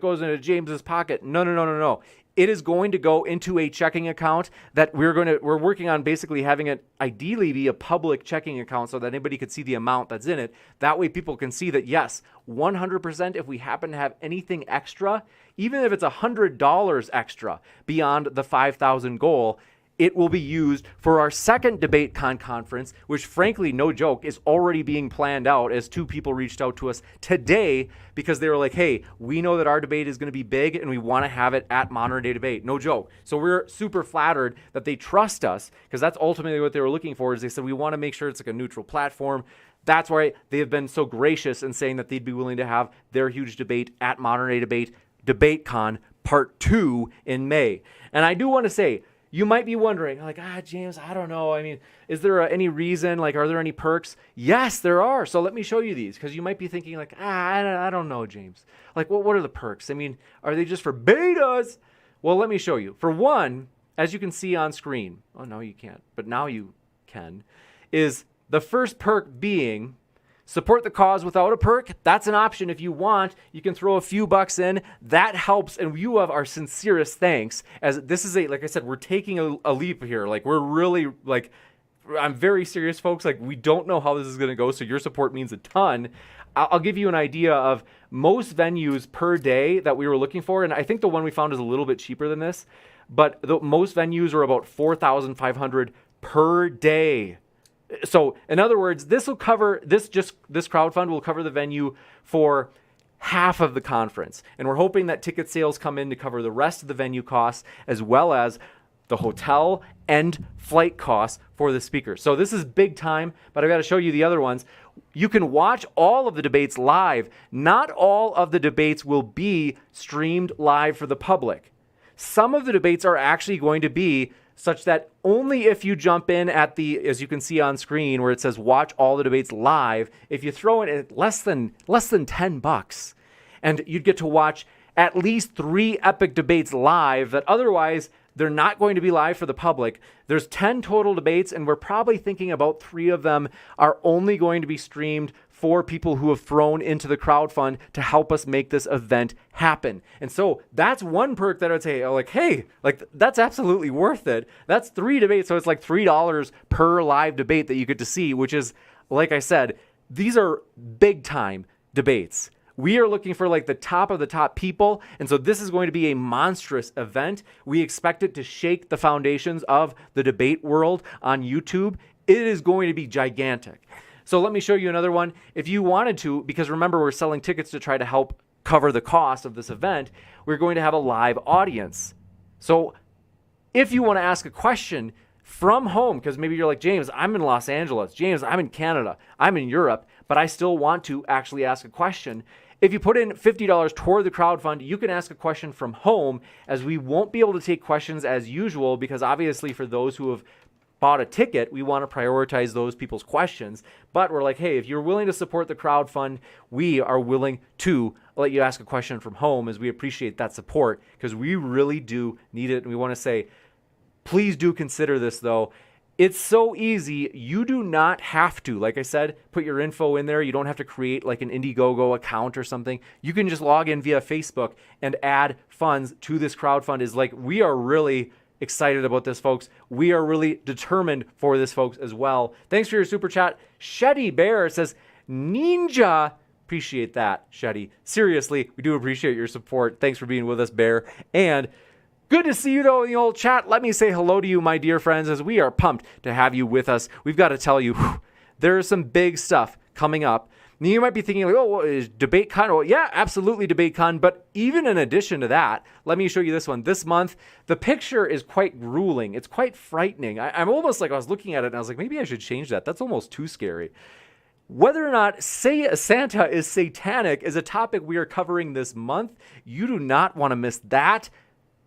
goes into James's pocket. No. It is going to go into a checking account that we're working on basically having it ideally be a public checking account so that anybody could see the amount that's in it. That way people can see that, yes, 100% if we happen to have anything extra, even if it's $100 extra beyond the 5,000 goal, it will be used for our second DebateCon conference, which frankly, no joke, is already being planned out as 2 people reached out to us today because they were like, hey, we know that our debate is going to be big and we want to have it at Modern Day Debate. No joke. So we're super flattered that they trust us because that's ultimately what they were looking for is they said, we want to make sure it's like a neutral platform. That's why they have been so gracious in saying that they'd be willing to have their huge debate at Modern Day Debate, DebateCon Part 2 in May. And I do want to say, you might be wondering, like, James, I don't know. I mean, is there any reason? Like, are there any perks? Yes, there are. So let me show you these because you might be thinking, like, I don't know, James. Like, what are the perks? I mean, are they just for betas? Well, let me show you. For one, as you can see on screen, oh, no, you can't, but now you can, is the first perk being support the cause without a perk. That's an option if you want. You can throw a few bucks in. That helps, and you have our sincerest thanks. As this is like I said, we're taking a leap here. Like we're really like, I'm very serious, folks. Like we don't know how this is going to go, so your support means a ton. I'll give you an idea of most venues per day that we were looking for, and I think the one we found is a little bit cheaper than this, but most venues are about $4,500 per day. So in other words, this crowdfund will cover the venue for half of the conference. And we're hoping that ticket sales come in to cover the rest of the venue costs as well as the hotel and flight costs for the speakers. So this is big time, but I've got to show you the other ones. You can watch all of the debates live. Not all of the debates will be streamed live for the public. Some of the debates are actually going to be such that only if you jump in at the, as you can see on screen where it says watch all the debates live, if you throw in at less than $10 and you'd get to watch at least 3 epic debates live that otherwise they're not going to be live for the public. There's 10 total debates and we're probably thinking about 3 of them are only going to be streamed for people who have thrown into the crowdfund to help us make this event happen. And so that's one perk that I'd say, like, hey, like that's absolutely worth it. That's 3 debates. So it's like $3 per live debate that you get to see, which is, like I said, these are big time debates. We are looking for like the top of the top people. And so this is going to be a monstrous event. We expect it to shake the foundations of the debate world on YouTube. It is going to be gigantic. So let me show you another one. If you wanted to, because remember, we're selling tickets to try to help cover the cost of this event, we're going to have a live audience. So if you want to ask a question from home, because maybe you're like, James, I'm in Los Angeles. James, I'm in Canada. I'm in Europe, but I still want to actually ask a question. If you put in $50 toward the crowdfund, you can ask a question from home, as we won't be able to take questions as usual, because obviously for those who have bought a ticket, we want to prioritize those people's questions. But we're like, hey, if you're willing to support the crowdfund, we are willing to let you ask a question from home, as we appreciate that support because we really do need it. And we want to say, please do consider this though. It's so easy. You do not have to, like I said, put your info in there. You don't have to create like an Indiegogo account or something. You can just log in via Facebook and add funds to this crowdfund. Is like, we are really excited about this, folks. We are really determined for this, folks, as well. Thanks for your super chat. Shetty Bear says, Ninja. Appreciate that, Shetty. Seriously, we do appreciate your support. Thanks for being with us, Bear. And good to see you, though, in the old chat. Let me say hello to you, my dear friends, as we are pumped to have you with us. We've got to tell you, there is some big stuff coming up. Now, you might be thinking, like, oh, well, is DebateCon? Well, yeah, absolutely DebateCon. But even in addition to that, let me show you this one. This month, the picture is quite grueling. It's quite frightening. I'm almost like, I was looking at it and I was like, maybe I should change that. That's almost too scary. Whether or not Santa is satanic is a topic we are covering this month. You do not want to miss that.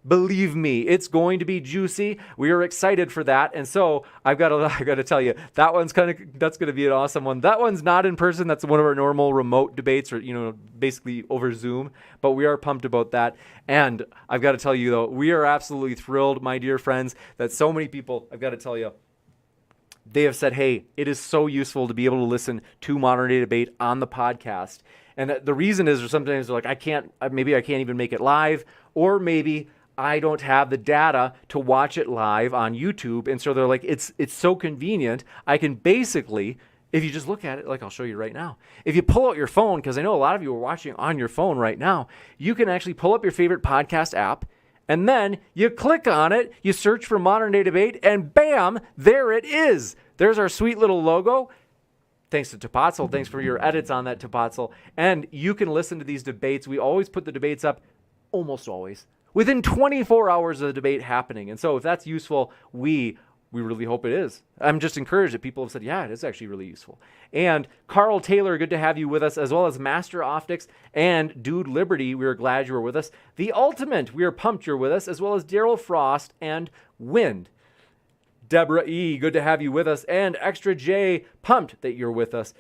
Believe me, it's going to be juicy. We are excited for that. And so I got to tell you, that's going to be an awesome one. That one's not in person. That's one of our normal remote debates, or, basically over Zoom, but we are pumped about that. And I've got to tell you though, we are absolutely thrilled, my dear friends, that so many people, I've got to tell you, they have said, hey, it is so useful to be able to listen to Modern Day Debate on the podcast. And the reason is, sometimes they're like, maybe I can't even make it live, or maybe I don't have the data to watch it live on YouTube. And so they're like, it's so convenient. I can basically, if you just look at it, like I'll show you right now. If you pull out your phone, because I know a lot of you are watching on your phone right now, you can actually pull up your favorite podcast app, and then you click on it, you search for Modern Day Debate, and bam, there it is. There's our sweet little logo. Thanks to Topatzel. Thanks for your edits on that, Topatzel. And you can listen to these debates. We always put the debates up, almost always, within 24 hours of the debate happening. And so if that's useful, we really hope it is. I'm just encouraged that people have said, yeah, it is actually really useful. And Carl Taylor, good to have you with us, as well as Master Optics and Dude Liberty. We are glad you were with us. The Ultimate, we are pumped you're with us, as well as Daryl Frost and Wind. Deborah E., good to have you with us. And Extra J, pumped that you're with us.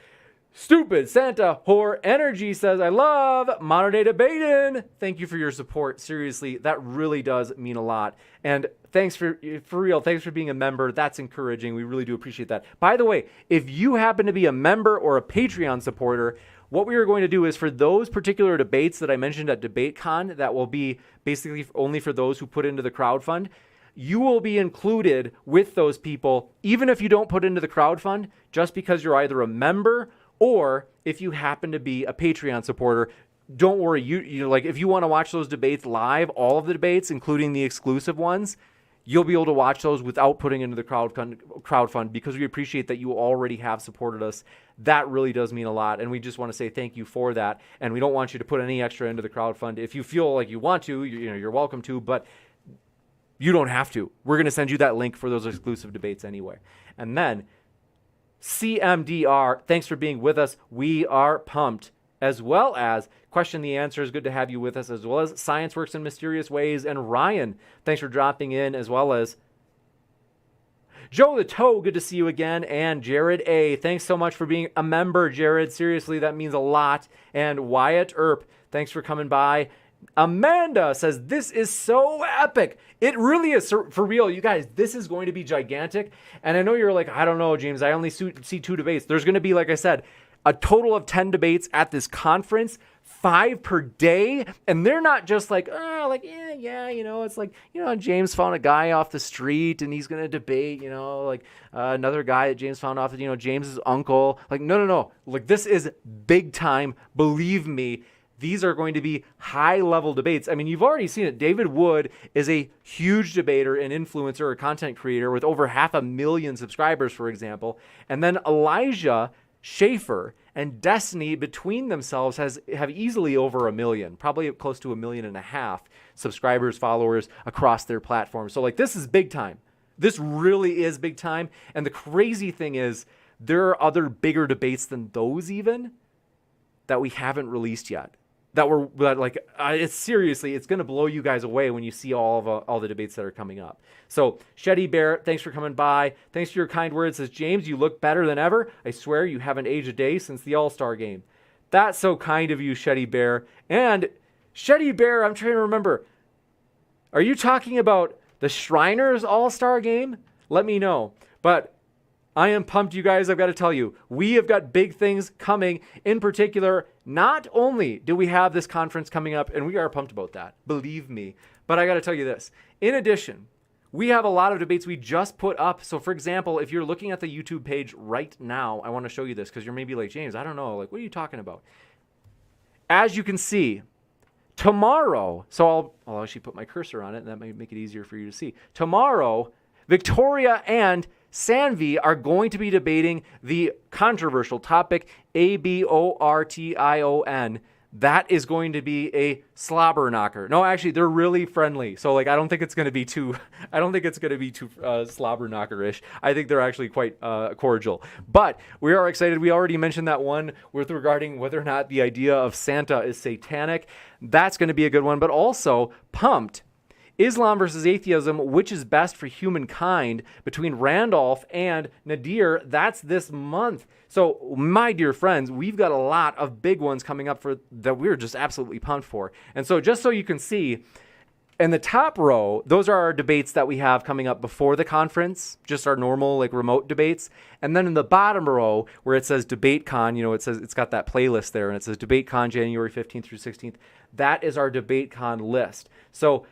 Stupid Santa Whore Energy says, I love Modern Day Debating. Thank you for your support. Seriously, that really does mean a lot. And thanks for real, thanks for being a member. That's encouraging. We really do appreciate that. By the way, if you happen to be a member or a Patreon supporter, what we are going to do is for those particular debates that I mentioned at DebateCon, that will be basically only for those who put into the crowdfund, you will be included with those people, even if you don't put into the crowdfund, just because you're either a member or if you happen to be a Patreon supporter. Don't worry, you like if you want to watch those debates live, all of the debates, including the exclusive ones, you'll be able to watch those without putting into the crowdfund because we appreciate that you already have supported us. That really does mean a lot, and we just want to say thank you for that. And we don't want you to put any extra into the crowdfund. If you feel like you want to, you're welcome to, but you don't have to. We're going to send you that link for those exclusive debates anyway. And then CMDR, thanks for being with us. We are pumped. As well as Question the Answers, good to have you with us. As well as Science Works in Mysterious Ways. And Ryan, thanks for dropping in. As well as Joe the Toe, good to see you again. And Jared A, thanks so much for being a member, Jared. Seriously, that means a lot. And Wyatt Earp, thanks for coming by. Amanda says, this is so epic. It really is, for real. You guys, this is going to be gigantic. And I know you're like, I don't know, James, I only see 2 debates. There's going to be, like I said, a total of 10 debates at this conference, 5 per day. And they're not just like, it's like, James found a guy off the street and he's going to debate, another guy that James found off, James's uncle. Like, no. Like, this is big time. Believe me. These are going to be high-level debates. I mean, you've already seen it. David Wood is a huge debater, an influencer, a content creator with over 500,000 subscribers, for example. And then Elijah Schaefer and Destiny between themselves have easily over 1 million, probably close to 1.5 million subscribers, followers across their platform. So, like, this is big time. This really is big time. And the crazy thing is there are other bigger debates than those even that we haven't released yet. It's seriously, it's going to blow you guys away when you see all the debates that are coming up. So, Shetty Bear, thanks for coming by. Thanks for your kind words. Says, James, you look better than ever. I swear you haven't aged a day since the All-Star game. That's so kind of you, Shetty Bear. And Shetty Bear, I'm trying to remember. Are you talking about the Shriners All-Star game? Let me know. But I am pumped, you guys. I've got to tell you, we have got big things coming. In particular, not only do we have this conference coming up, and we are pumped about that, believe me, but I got to tell you this. In addition, we have a lot of debates we just put up. So, for example, if you're looking at the YouTube page right now, I want to show you this because you're maybe like, James, I don't know. Like, what are you talking about? As you can see, tomorrow, so I'll actually put my cursor on it, and that might make it easier for you to see. Tomorrow, Victoria and Sanvi are going to be debating the controversial topic abortion. That is going to be a slobber knocker. No, actually, they're really friendly. So, like, I don't think it's going to be too slobber knocker-ish. I think they're actually quite cordial. But we are excited. We already mentioned that one regarding whether or not the idea of Santa is satanic. That's going to be a good one. But also, pumped. Islam versus Atheism, which is best for humankind, between Randolph and Nadir. That's this month. So, my dear friends, we've got a lot of big ones coming up that we're just absolutely pumped for. And so, just so you can see, in the top row, those are our debates that we have coming up before the conference, just our normal, like, remote debates. And then in the bottom row, where it says DebateCon, it says it's got that playlist there, and it says DebateCon January 15th through 16th. That is our DebateCon list. So,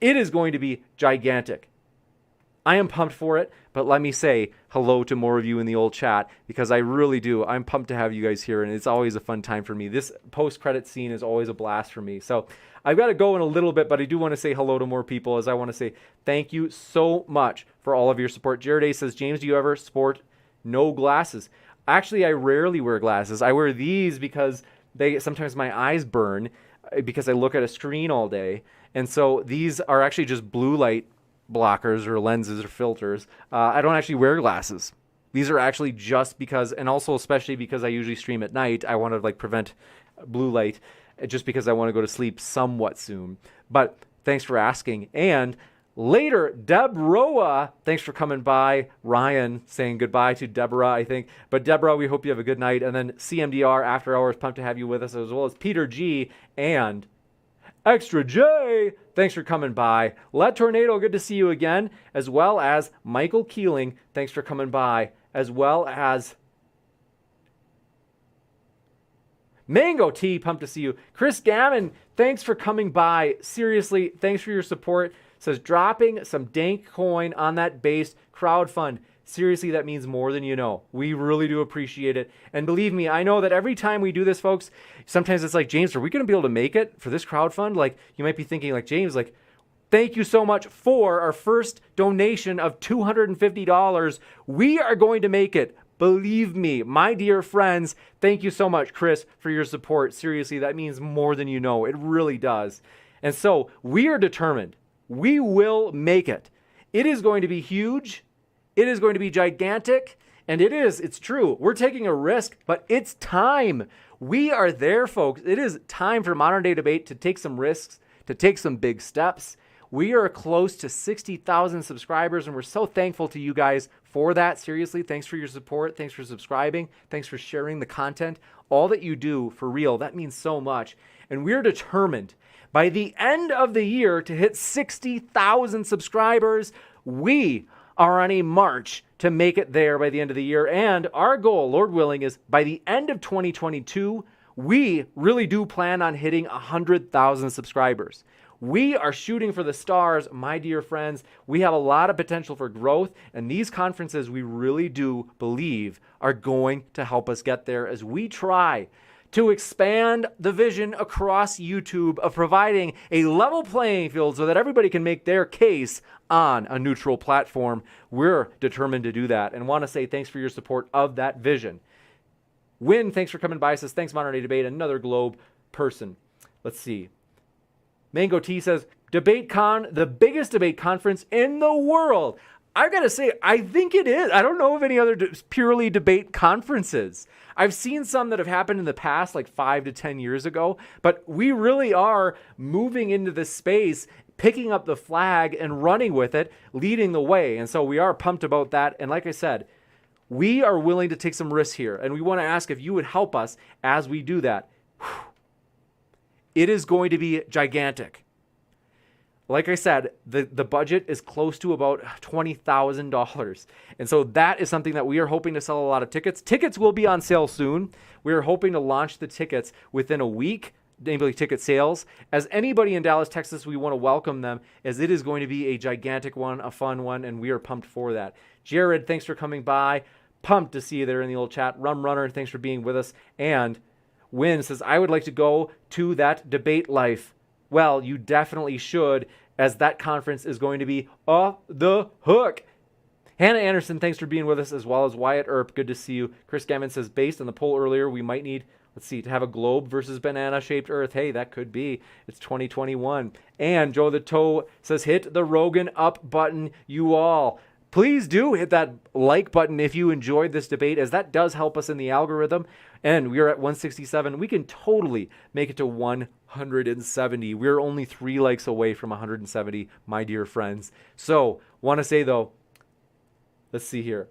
It is going to be gigantic. I am pumped for it, but let me say hello to more of you in the old chat because I really do. I'm pumped to have you guys here, and it's always a fun time for me. This post-credit scene is always a blast for me. So I've got to go in a little bit, but I do want to say hello to more people as I want to say thank you so much for all of your support. Jared A says, James, do you ever sport no glasses? Actually, I rarely wear glasses. I wear these because sometimes my eyes burn because I look at a screen all day. And so these are actually just blue light blockers or lenses or filters. I don't actually wear glasses. These are actually just because, and also especially because I usually stream at night, I want to like prevent blue light just because I want to go to sleep somewhat soon. But thanks for asking. And later, Deborah, thanks for coming by. Ryan saying goodbye to Deborah, I think. But Deborah, we hope you have a good night. And then CMDR After Hours, pumped to have you with us, as well as Peter G and Extra J, thanks for coming by. Let Tornado, good to see you again, as well as Michael Keeling, thanks for coming by, as well as Mango Tea, pumped to see you. Chris Gammon, thanks for coming by. Seriously, thanks for your support. Says dropping some dank coin on that base crowdfund. Seriously, that means more than you know. We really do appreciate it. And believe me, I know that every time we do this, folks, sometimes it's like, James, are we going to be able to make it for this crowdfund? Like, you might be thinking, like, James, like, thank you so much for our first donation of $250. We are going to make it. Believe me, my dear friends, thank you so much, Chris, for your support. Seriously, that means more than you know. It really does. And so we are determined. We will make it. It is going to be huge. It is going to be gigantic, and it's true. We're taking a risk, but it's time. We are there, folks. It is time for Modern Day Debate to take some risks, to take some big steps. We are close to 60,000 subscribers, and we're so thankful to you guys for that. Seriously, thanks for your support. Thanks for subscribing. Thanks for sharing the content. All that you do, for real, that means so much. And we're determined by the end of the year to hit 60,000 subscribers. We are on a march to make it there by the end of the year. And our goal, Lord willing, is by the end of 2022, we really do plan on hitting 100,000 subscribers. We are shooting for the stars, my dear friends. We have a lot of potential for growth, and these conferences we really do believe are going to help us get there as we try to expand the vision across YouTube of providing a level playing field so that everybody can make their case on a neutral platform. We're determined to do that and want to say thanks for your support of that vision. Win, thanks for coming by. Says, thanks, Modern Day Debate. Another Globe person. Let's see. Mango T says, DebateCon, the biggest debate conference in the world. I've got to say, I think it is. I don't know of any other purely debate conferences. I've seen some that have happened in the past, like 5 to 10 years ago, but we really are moving into this space, picking up the flag and running with it, leading the way. And so we are pumped about that. And like I said, we are willing to take some risks here. And we want to ask if you would help us as we do that. It is going to be gigantic. Like I said, the budget is close to about $20,000. And so that is something that we are hoping to sell a lot of tickets. Tickets will be on sale soon. We are hoping to launch the tickets within a week, namely ticket sales. As anybody in Dallas, Texas, we want to welcome them as it is going to be a gigantic one, a fun one, and we are pumped for that. Jared, thanks for coming by. Pumped to see you there in the old chat. Rum Runner, thanks for being with us. And Win says, I would like to go to that debate life. Well, you definitely should, as that conference is going to be off the hook. Hannah Anderson, thanks for being with us, as well as Wyatt Earp. Good to see you. Chris Gammon says, based on the poll earlier, we might need, to have a globe versus banana-shaped Earth. Hey, that could be. It's 2021. And Joe the Toe says, hit the Rogan up button, you all. Please do hit that like button if you enjoyed this debate, as that does help us in the algorithm. And we are at 167. We can totally make it to 170. We're only 3 likes away from 170, my dear friends. So, want to say though, let's see here.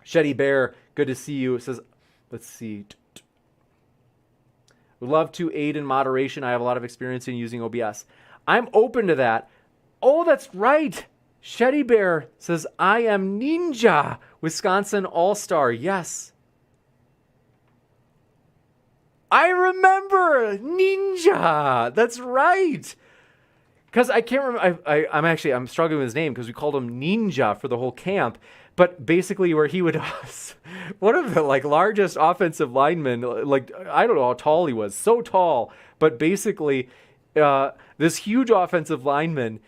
Shetty Bear, good to see you. It says, let's see. Would love to aid in moderation. I have a lot of experience in using OBS. I'm open to that. Oh, that's right. Shetty Bear says, I am Ninja, Wisconsin All-Star. Yes. I remember Ninja. That's right. because I can't remember. I'm struggling with his name because we called him Ninja for the whole camp. But basically, where he would, one of the like largest offensive linemen, like I don't know how tall he was, so tall. But basically, this huge offensive lineman,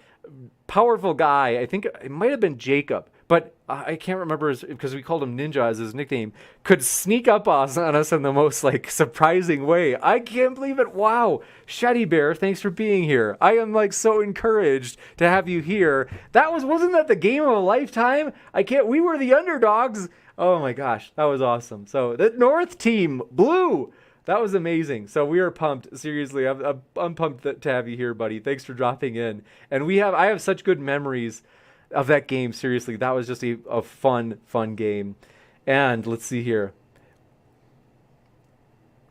powerful guy. I think it might have been Jacob, but I can't remember because we called him Ninja as his nickname. Could sneak up on us in the most like surprising way. I can't believe it. Wow, Shetty Bear, thanks for being here. I am like so encouraged to have you here. Wasn't that the game of a lifetime? We were the underdogs. Oh my gosh, that was awesome. So the North team, blue. That was amazing. So we are pumped. Seriously, I'm pumped to have you here, buddy. Thanks for dropping in. And I have such good memories of that game. Seriously, that was just a fun game. And let's see here.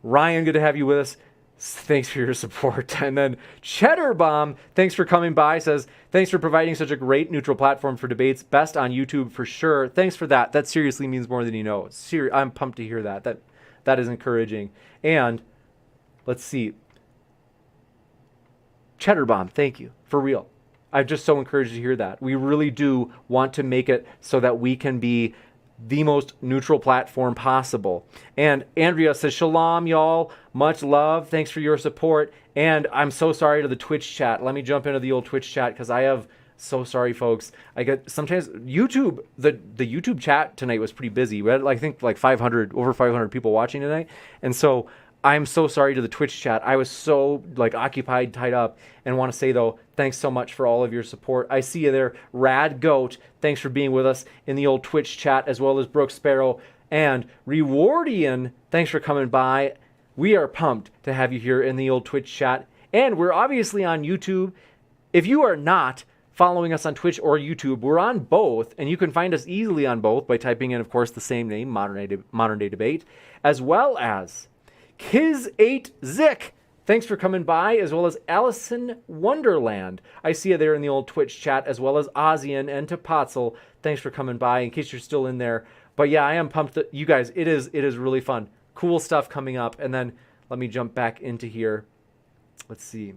Ryan, good to have you with us. Thanks for your support. And then Cheddar Bomb, thanks for coming by, says, thanks for providing such a great neutral platform for debates. Best on YouTube for sure. Thanks for that. That seriously means more than you know. I'm pumped to hear that. That is encouraging. And let's see. Cheddar Bomb, thank you. For real. I'm just so encouraged to hear that. We really do want to make it so that we can be the most neutral platform possible. And Andrea says, Shalom, y'all. Much love. Thanks for your support. And I'm so sorry to the Twitch chat. Let me jump into the old Twitch chat because so sorry, folks. I get sometimes YouTube, the YouTube chat tonight was pretty busy. We had, I think, like over 500 people watching tonight. And so I'm so sorry to the Twitch chat. I was so occupied, tied up, and want to say though, thanks so much for all of your support. I see you there, Rad Goat. Thanks for being with us in the old Twitch chat, as well as Brooke Sparrow and Rewardian. Thanks for coming by. We are pumped to have you here in the old Twitch chat, and we're obviously on YouTube. If you are not following us on Twitch or YouTube, we're on both, and you can find us easily on both by typing in, of course, the same name, Modern Day Debate, as well as Kiz8Zik. Thanks for coming by, as well as Allison Wonderland. I see you there in the old Twitch chat, as well as Ozian and Tapatzel. Thanks for coming by, in case you're still in there. But yeah, I am pumped that you guys, it is really fun. Cool stuff coming up. And then let me jump back into here. Let's see.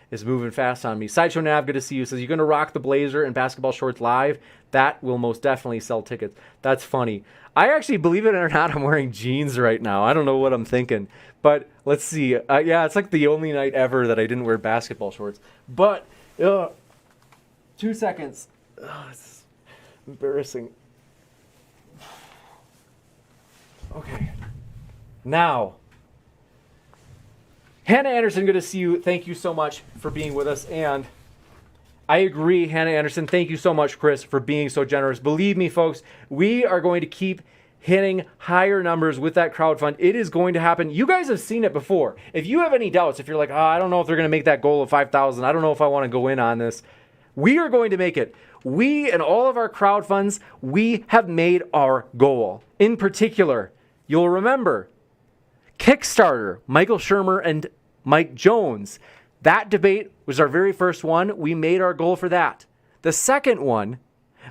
Is moving fast on me. Sideshow Nav, good to see you. Says, you're going to rock the blazer and basketball shorts live? That will most definitely sell tickets. That's funny. I actually, believe it or not, I'm wearing jeans right now. I don't know what I'm thinking. But let's see. Yeah, it's like the only night ever that I didn't wear basketball shorts. But, 2 seconds. It's embarrassing. Okay. Now, Hannah Anderson, good to see you. Thank you so much for being with us. And I agree, Hannah Anderson. Thank you so much, Chris, for being so generous. Believe me, folks, we are going to keep hitting higher numbers with that crowdfund. It is going to happen. You guys have seen it before. If you have any doubts, if you're like, I don't know if they're going to make that goal of 5,000. I don't know if I want to go in on this. We are going to make it. We and all of our crowdfunds, we have made our goal. In particular, you'll remember Kickstarter, Michael Shermer and Mike Jones. That debate was our very first one. We made our goal for that. The second one,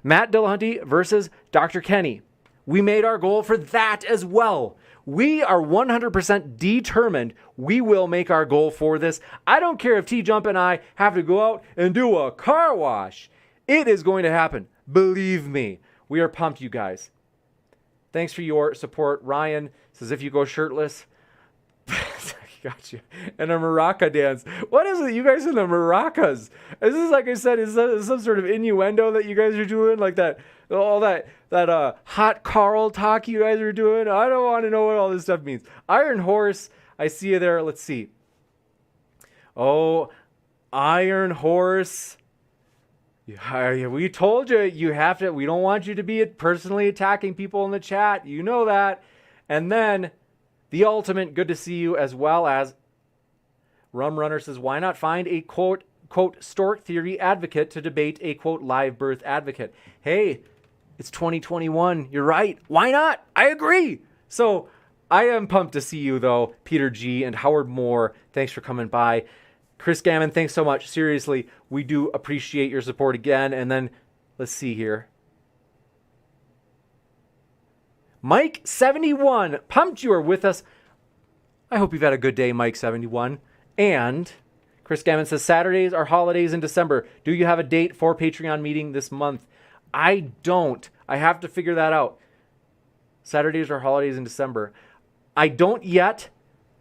Matt Dillahunty versus Dr. Kenny. We made our goal for that as well. We are 100% determined we will make our goal for this. I don't care if T-Jump and I have to go out and do a car wash. It is going to happen. Believe me. We are pumped, you guys. Thanks for your support. Ryan says, if you go shirtless, got you. And a maraca dance. What is it, you guys in the maracas? Is this, like I said, is that some sort of innuendo that you guys are doing? Like that, all that hot Carl talk you guys are doing? I don't want to know what all this stuff means. Iron Horse, I see you there. Let's see. Oh, Iron Horse. We told you, you have to, we don't want you to be personally attacking people in the chat. You know that. And then The Ultimate, good to see you, as well as Rum Runner says, why not find a quote stork theory advocate to debate a quote live birth advocate? Hey, it's 2021. You're right. Why not? I agree. So I am pumped to see you, though. Peter G. and Howard Moore, thanks for coming by. Chris Gammon, thanks so much. Seriously, we do appreciate your support again. And then let's see here. Mike71, pumped you are with us. I hope you've had a good day, Mike71. And Chris Gammon says, Saturdays are holidays in December. Do you have a date for Patreon meeting this month? I don't. I have to figure that out. Saturdays are holidays in December. I don't yet.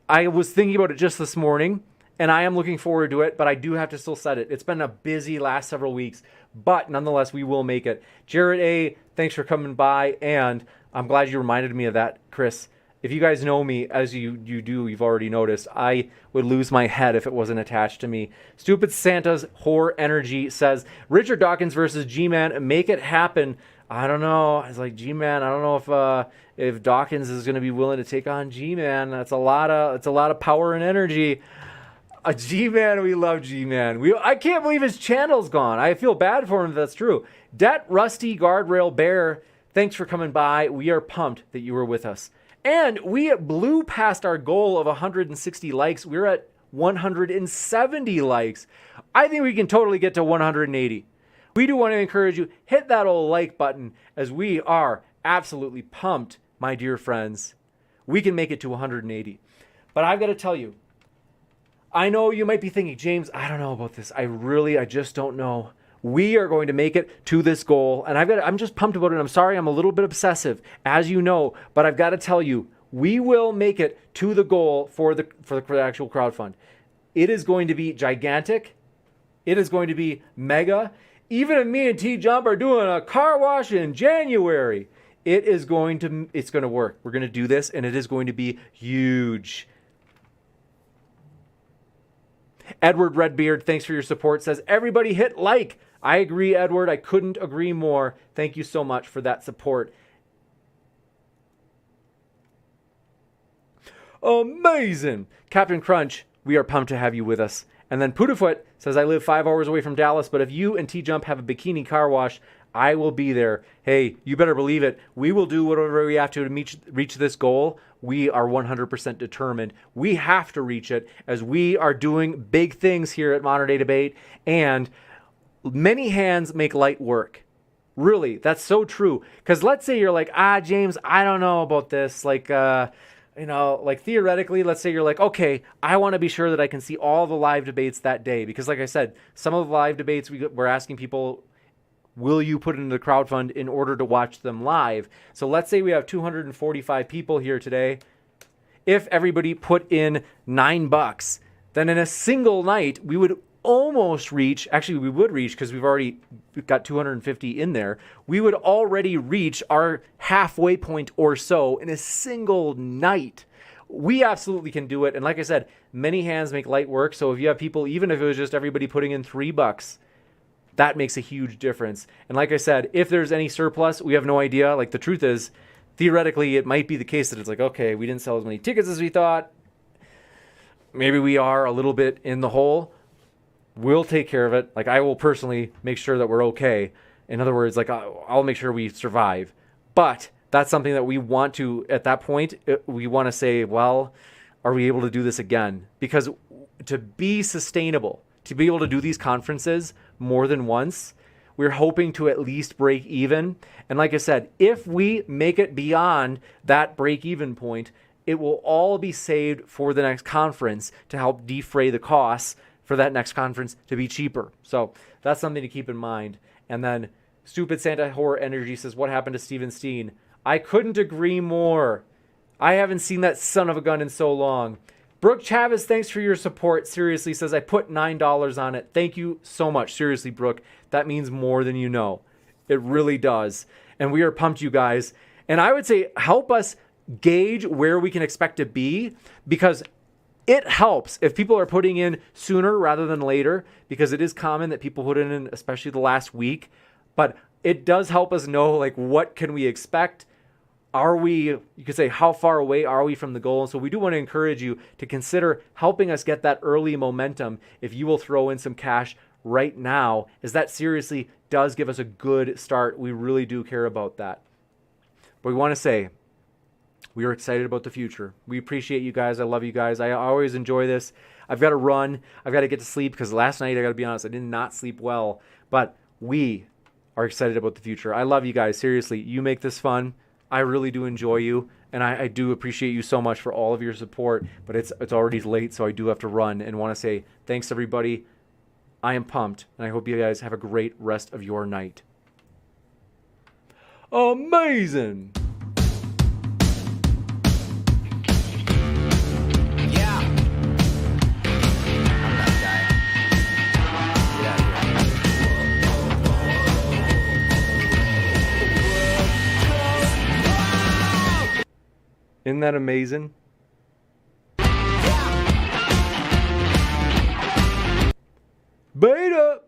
I was thinking about it just this morning, and I am looking forward to it, but I do have to still set it. It's been a busy last several weeks, but nonetheless, we will make it. Jared A., thanks for coming by, and I'm glad you reminded me of that, Chris. If you guys know me, as you do, you've already noticed, I would lose my head if it wasn't attached to me. Stupid Santa's Whore Energy says, Richard Dawkins versus G-Man, make it happen. I don't know. It's like, G-Man, I don't know if Dawkins is going to be willing to take on G-Man. It's a lot of power and energy. G-Man, we love G-Man. I can't believe his channel's gone. I feel bad for him if that's true. Det Rusty Guardrail Bear, thanks for coming by. We are pumped that you were with us. And we blew past our goal of 160 likes. We're at 170 likes. I think we can totally get to 180. We do want to encourage you, hit that old like button, as we are absolutely pumped, my dear friends. We can make it to 180. But I've got to tell you, I know you might be thinking, James, I don't know about this. I just don't know. We are going to make it to this goal, and I'm just pumped about it. I'm sorry, I'm a little bit obsessive, as you know, but I've got to tell you, we will make it to the goal for the actual crowdfund. It is going to be gigantic. It is going to be mega. Even if me and T Jump are doing a car wash in January, it's going to work. We're going to do this, and it is going to be huge. Edward Redbeard, thanks for your support, says, everybody hit like. I agree, Edward. I couldn't agree more. Thank you so much for that support. Amazing. Captain Crunch, we are pumped to have you with us. And then Pudafoot says, I live 5 hours away from Dallas, but if you and T-Jump have a bikini car wash, I will be there. Hey, you better believe it. We will do whatever we have to reach this goal. We are 100% determined. We have to reach it, as we are doing big things here at Modern Day Debate, and many hands make light work. Really, that's so true. Because let's say you're like, James, I don't know about this. Like theoretically, let's say you're like, okay, I want to be sure that I can see all the live debates that day. Because like I said, some of the live debates, we're asking people, will you put it into the crowdfund in order to watch them live? So let's say we have 245 people here today. If everybody put in $9, then in a single night, we would almost reach, actually we would reach, because we've got 250 in there, we would already reach our halfway point or so in a single night. We absolutely can do it. And like I said, many hands make light work. So if you have people, even if it was just everybody putting in $3, that makes a huge difference. And like I said, if there's any surplus, we have no idea. Like, the truth is, theoretically, it might be the case that it's like, okay, we didn't sell as many tickets as we thought. Maybe we are a little bit in the hole. We'll take care of it. Like, I will personally make sure that we're okay. In other words, like, I'll make sure we survive. But that's something that we want to, at that point, we want to say, well, are we able to do this again? Because to be sustainable, to be able to do these conferences more than once, we're hoping to at least break even. And like I said, if we make it beyond that break even point, it will all be saved for the next conference to help defray the costs for that next conference to be cheaper. So that's something to keep in mind. And then Stupid Santa Horror Energy says, what happened to Steven Steen? I couldn't agree more. I haven't seen that son of a gun in so long. Brooke Chavez, thanks for your support. Seriously, says, I put $9 on it. Thank you so much. Seriously, Brooke, that means more than you know. It really does. And we are pumped, you guys. And I would say help us gauge where we can expect to be, because it helps if people are putting in sooner rather than later, because it is common that people put it in, especially the last week. But it does help us know, like, what can we expect? Are we, you could say, how far away are we from the goal? And so we do want to encourage you to consider helping us get that early momentum if you will throw in some cash right now, as that seriously does give us a good start. We really do care about that. But we want to say, we are excited about the future. We appreciate you guys. I love you guys. I always enjoy this. I've got to run. I've got to get to sleep, because last night, I got to be honest, I did not sleep well. But we are excited about the future. I love you guys. Seriously, you make this fun. I really do enjoy you, and I do appreciate you so much for all of your support, but it's already late, so I do have to run and want to say thanks, everybody. I am pumped, and I hope you guys have a great rest of your night. Amazing! Isn't that amazing? Beta!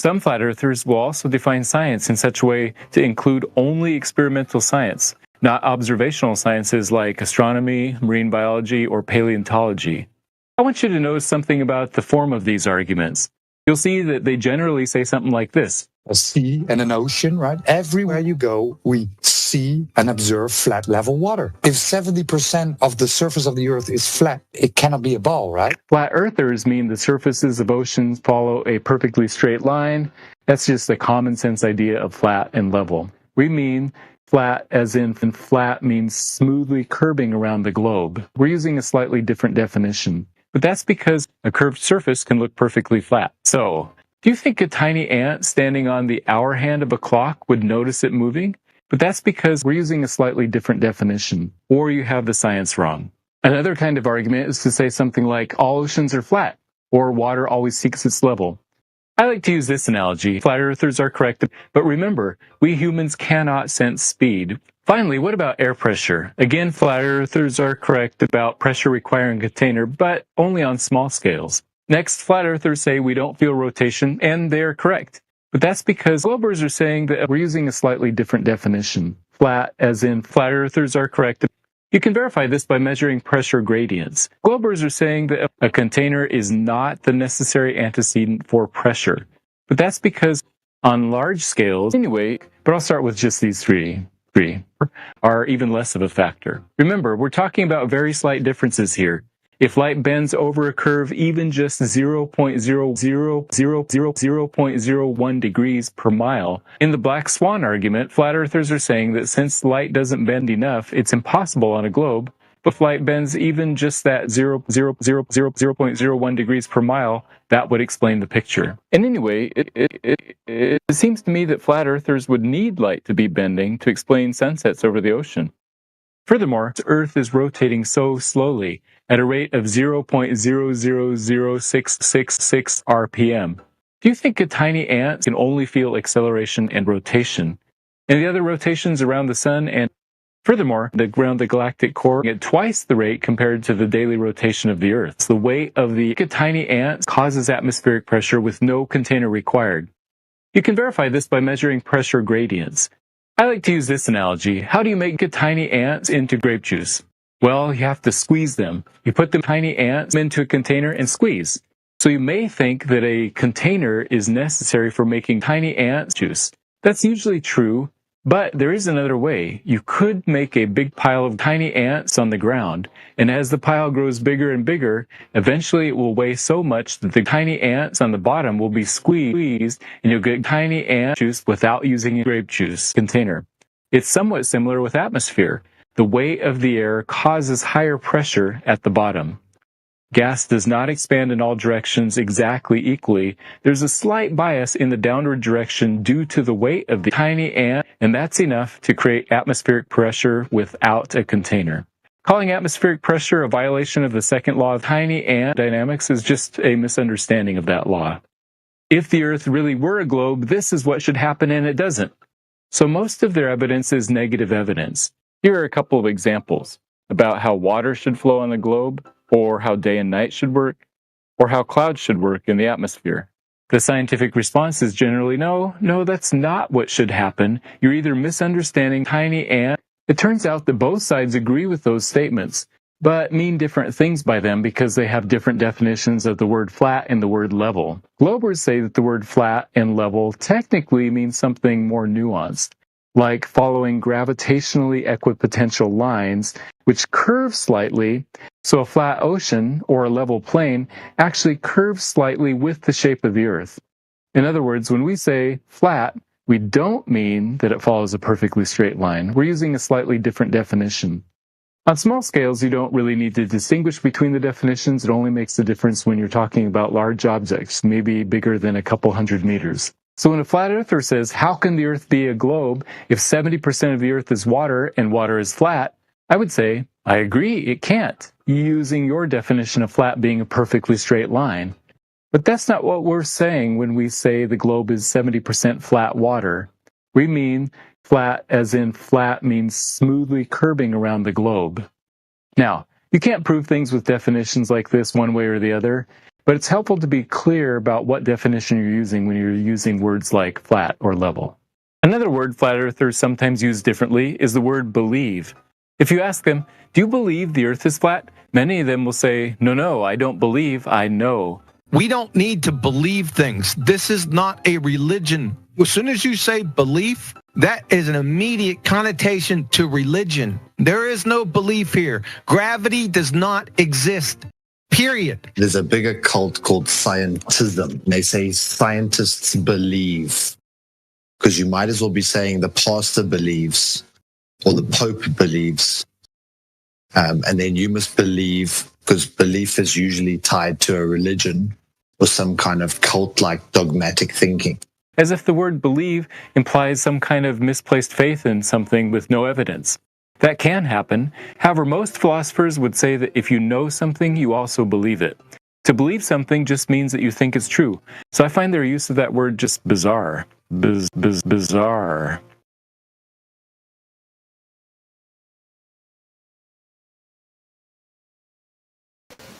Some flat earthers will also define science in such a way to include only experimental science, not observational sciences like astronomy, marine biology, or paleontology. I want you to notice something about the form of these arguments. You'll see that they generally say something like this. A sea and an ocean, right? Everywhere you go, we see and observe flat level water. If 70% of the surface of the earth is flat, it cannot be a ball, right? Flat earthers mean the surfaces of oceans follow a perfectly straight line. That's just a common sense idea of flat and level. We mean flat as in flat means smoothly curving around the globe. We're using a slightly different definition. But that's because a curved surface can look perfectly flat. So, do you think a tiny ant standing on the hour hand of a clock would notice it moving? But that's because we're using a slightly different definition, or you have the science wrong. Another kind of argument is to say something like, all oceans are flat, or water always seeks its level. I like to use this analogy. Flat earthers are correct, but remember, we humans cannot sense speed. Finally, what about air pressure? Again, flat earthers are correct about pressure requiring a container, but only on small scales. Next, flat earthers say we don't feel rotation, and they're correct. But that's because globers are saying that we're using a slightly different definition. Flat, as in flat earthers are correct. You can verify this by measuring pressure gradients. Globers are saying that a container is not the necessary antecedent for pressure. But that's because on large scales, anyway, but I'll start with just these three are even less of a factor. Remember, we're talking about very slight differences here. If light bends over a curve even just 0.001 degrees per mile, in the black swan argument, flat earthers are saying that since light doesn't bend enough, it's impossible on a globe. But if light bends even just that 0.01 degrees per mile, that would explain the picture. And anyway, it seems to me that flat earthers would need light to be bending to explain sunsets over the ocean. Furthermore, the Earth is rotating so slowly at a rate of 0.000666 RPM. Do you think a tiny ant can only feel acceleration and rotation, and the other rotations around the sun and furthermore, around the galactic core at twice the rate compared to the daily rotation of the Earth? The weight of the tiny ant causes atmospheric pressure with no container required. You can verify this by measuring pressure gradients. I like to use this analogy. How do you make tiny ants into grape juice? Well, you have to squeeze them. You put the tiny ants into a container and squeeze. So you may think that a container is necessary for making tiny ant juice. That's usually true, but there is another way. You could make a big pile of tiny ants on the ground, and as the pile grows bigger and bigger, eventually it will weigh so much that the tiny ants on the bottom will be squeezed, and you'll get tiny ant juice without using a grape juice container. It's somewhat similar with atmosphere. The weight of the air causes higher pressure at the bottom. Gas does not expand in all directions exactly equally. There's a slight bias in the downward direction due to the weight of the tiny ant, and that's enough to create atmospheric pressure without a container. Calling atmospheric pressure a violation of the second law of tiny ant dynamics is just a misunderstanding of that law. If the Earth really were a globe, this is what should happen, and it doesn't. So most of their evidence is negative evidence. Here are a couple of examples about how water should flow on the globe, or how day and night should work, or how clouds should work in the atmosphere. The scientific response is generally no, that's not what should happen. You're either misunderstanding tiny ant. It turns out that both sides agree with those statements, but mean different things by them because they have different definitions of the word flat and the word level. Globers say that the word flat and level technically means something more nuanced, like following gravitationally equipotential lines, which curve slightly, so a flat ocean or a level plane actually curves slightly with the shape of the Earth. In other words, when we say flat, we don't mean that it follows a perfectly straight line. We're using a slightly different definition. On small scales, you don't really need to distinguish between the definitions. It only makes a difference when you're talking about large objects, maybe bigger than a couple hundred meters. So when a flat earther says, how can the Earth be a globe if 70% of the Earth is water and water is flat? I would say, I agree, it can't, using your definition of flat being a perfectly straight line. But that's not what we're saying when we say the globe is 70% flat water. We mean flat as in flat means smoothly curving around the globe. Now, you can't prove things with definitions like this one way or the other. But it's helpful to be clear about what definition you're using when you're using words like flat or level. Another word flat earthers sometimes use differently is the word believe. If you ask them, do you believe the earth is flat? Many of them will say, no, I don't believe, I know. We don't need to believe things. This is not a religion. As soon as you say belief, that is an immediate connotation to religion. There is no belief here. Gravity does not exist. Period. There's a bigger cult called scientism. They say scientists believe, because you might as well be saying the pastor believes or the Pope believes. And then you must believe, because belief is usually tied to a religion or some kind of cult-like dogmatic thinking. As if the word believe implies some kind of misplaced faith in something with no evidence. That can happen. However, most philosophers would say that if you know something, you also believe it. To believe something just means that you think it's true. So I find their use of that word just bizarre. Bizarre.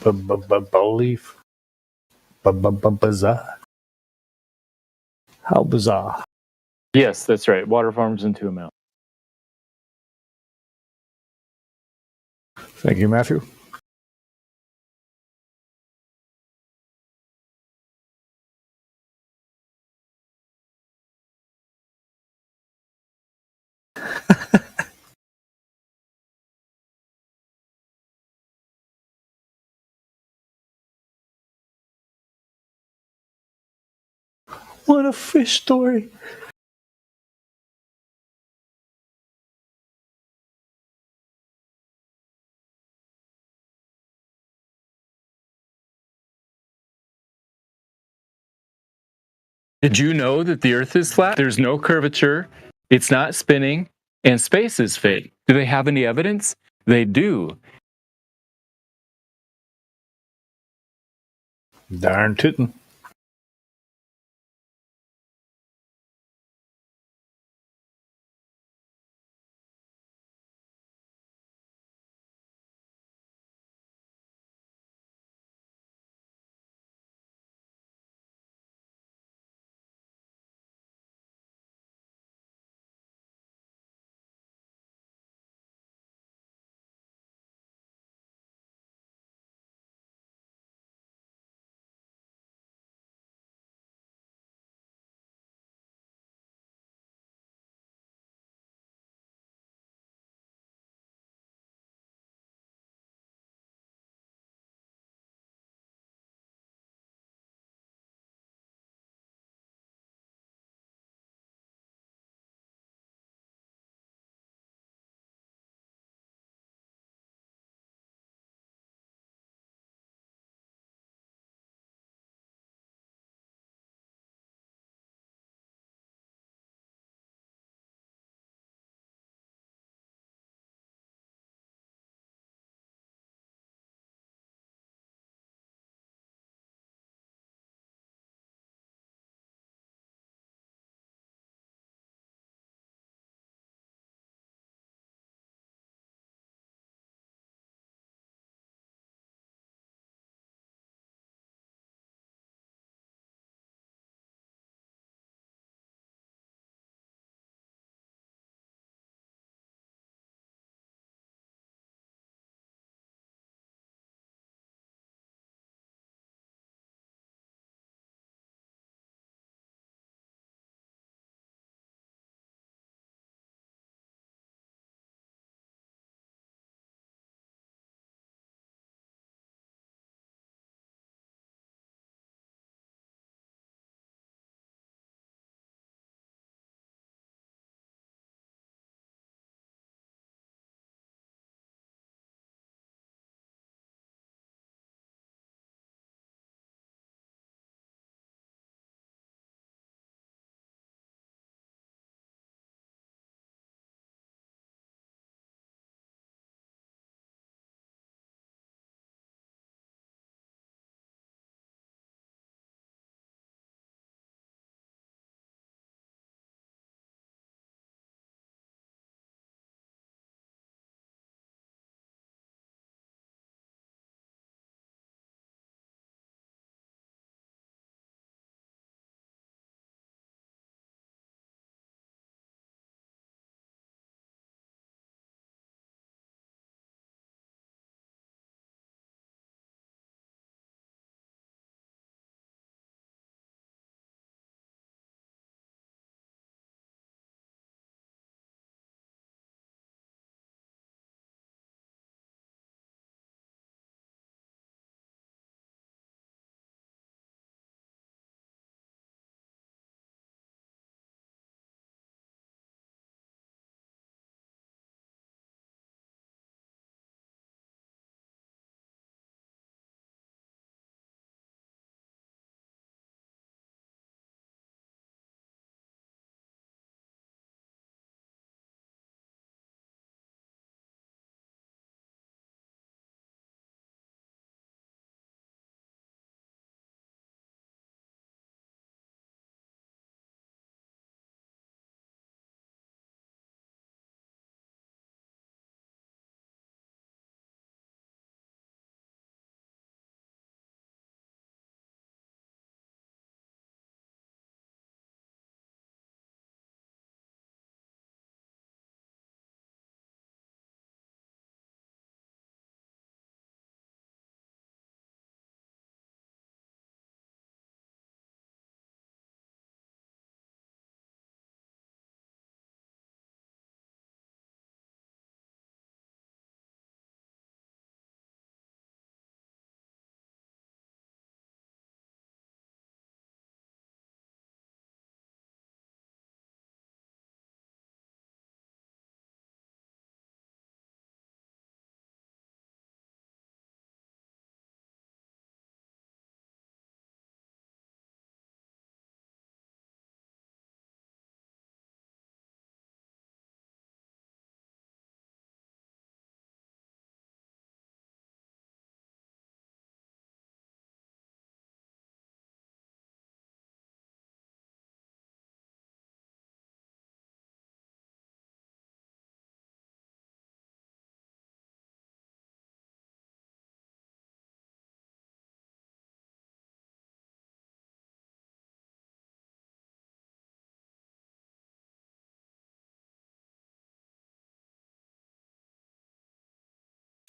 Belief. Bizarre. How bizarre. Yes, that's right. Water farms into a mountain. Thank you, Matthew. What a fish story. Did you know that the Earth is flat? There's no curvature, it's not spinning, and space is fake. Do they have any evidence? They do. Darn tootin'.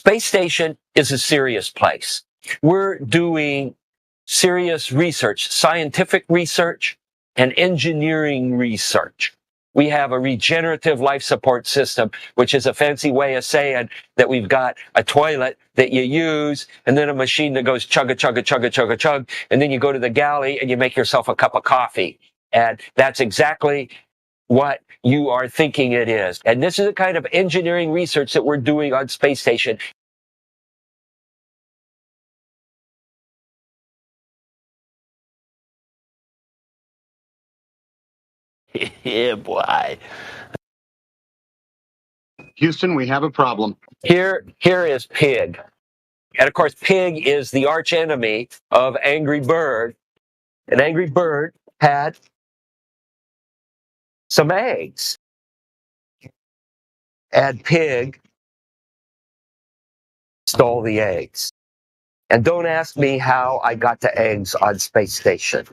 Space station is a serious place. We're doing serious research, scientific research and engineering research. We have a regenerative life support system, which is a fancy way of saying that we've got a toilet that you use and then a machine that goes chugga, chugga, chugga, chugga, chug. And then you go to the galley and you make yourself a cup of coffee. And that's exactly what you are thinking it is. And this is the kind of engineering research that we're doing on space station. Yeah, boy. Houston, we have a problem. Here is Pig. And of course, Pig is the arch enemy of Angry Bird. And Angry Bird had some eggs. And Pig stole the eggs. And don't ask me how I got the eggs on space station.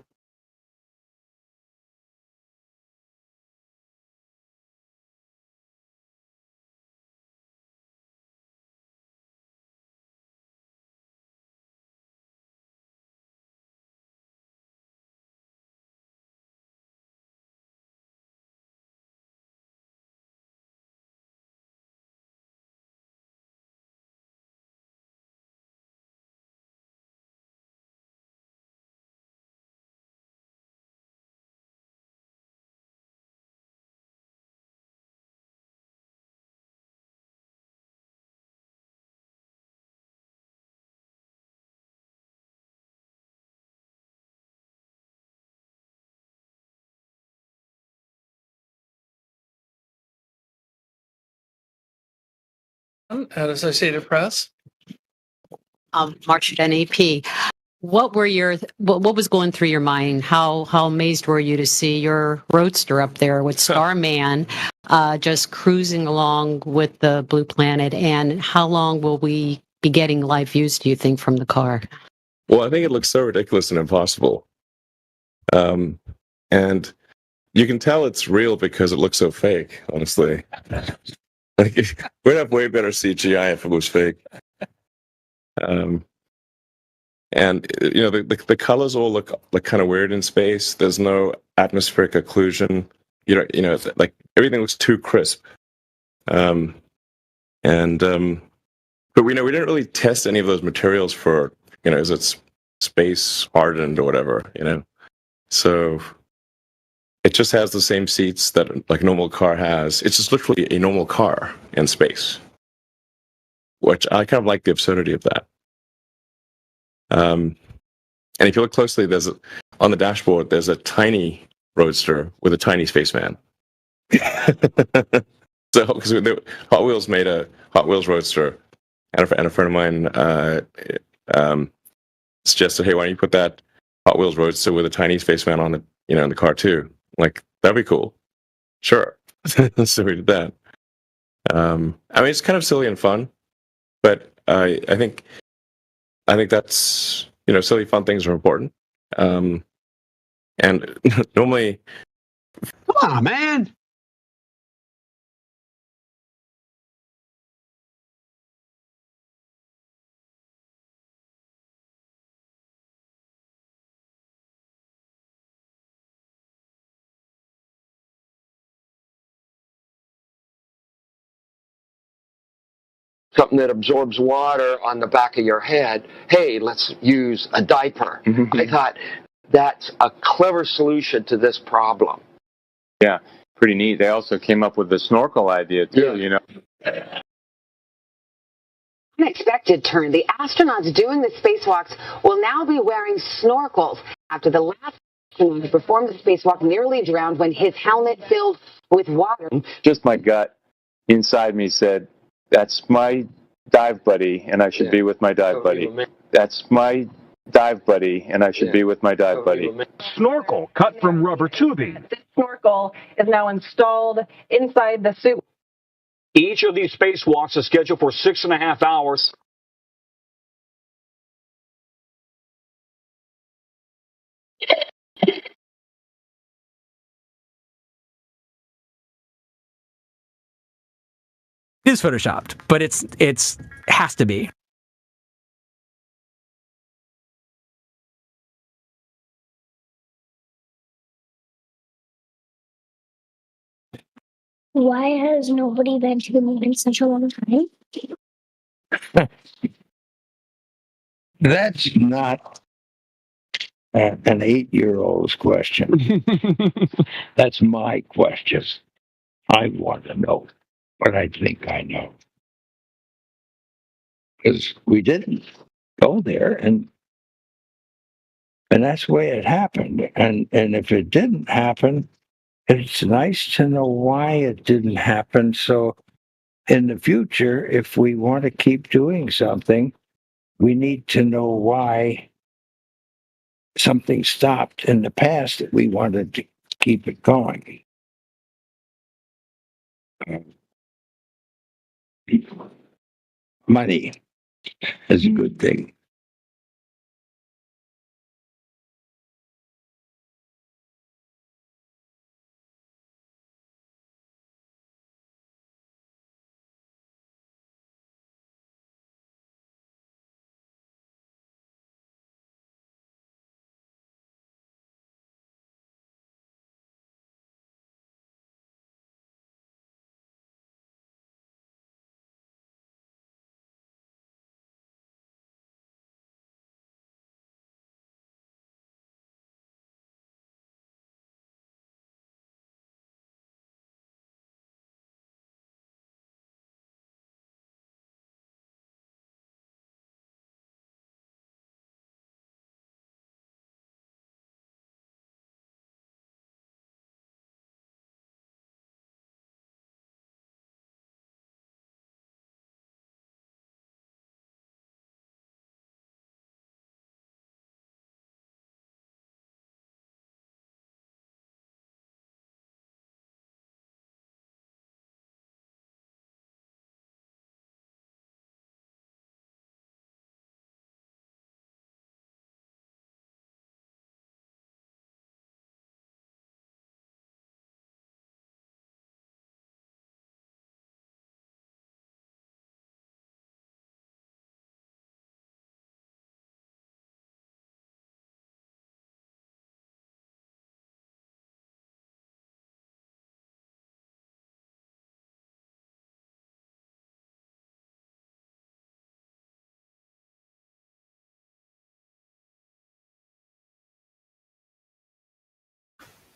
At Associated Press. March at NAP. What was going through your mind? How amazed were you to see your roadster up there with Starman just cruising along with the Blue Planet? And how long will we be getting live views, do you think, from the car? Well, I think it looks so ridiculous and impossible. And you can tell it's real because it looks so fake, honestly. Like, we'd have way better CGI if it was fake. And you know, the colors all look like kind of weird in space. There's no atmospheric occlusion. You know, like everything looks too crisp. But we didn't really test any of those materials for, you know, is it space hardened or whatever, you know. So it just has the same seats that like a normal car has. It's just literally a normal car in space, which I kind of like the absurdity of that. And if you look closely, on the dashboard, there's a tiny roadster with a tiny spaceman. So, because Hot Wheels made a Hot Wheels roadster, and a friend of mine suggested, "Hey, why don't you put that Hot Wheels roadster with a tiny spaceman on in the car too?" Like, that'd be cool. Sure. So we did that. I mean, it's kind of silly and fun, but I think that's, silly fun things are important. And normally, come on, man. Something that absorbs water on the back of your head. Hey, let's use a diaper. I thought that's a clever solution to this problem. Yeah, pretty neat. They also came up with the snorkel idea too, Unexpected turn. The astronauts doing the spacewalks will now be wearing snorkels after the last astronaut who performed the spacewalk nearly drowned when his helmet filled with water. Just my gut inside me said, that's my dive buddy, and I should be with my dive buddy. That's my dive buddy, and I should be with my dive buddy. Snorkel cut from rubber tubing. This snorkel is now installed inside the suit. Each of these spacewalks is scheduled for 6.5 hours. is photoshopped, but it's has to be. Why has nobody been to the moon in such a long time? That's not an 8-year-old's question. That's my question. I want to know what I think I know. Because we didn't go there, and that's the way it happened. And if it didn't happen, it's nice to know why it didn't happen. So in the future, if we want to keep doing something, we need to know why something stopped in the past that we wanted to keep it going. Money is a good thing.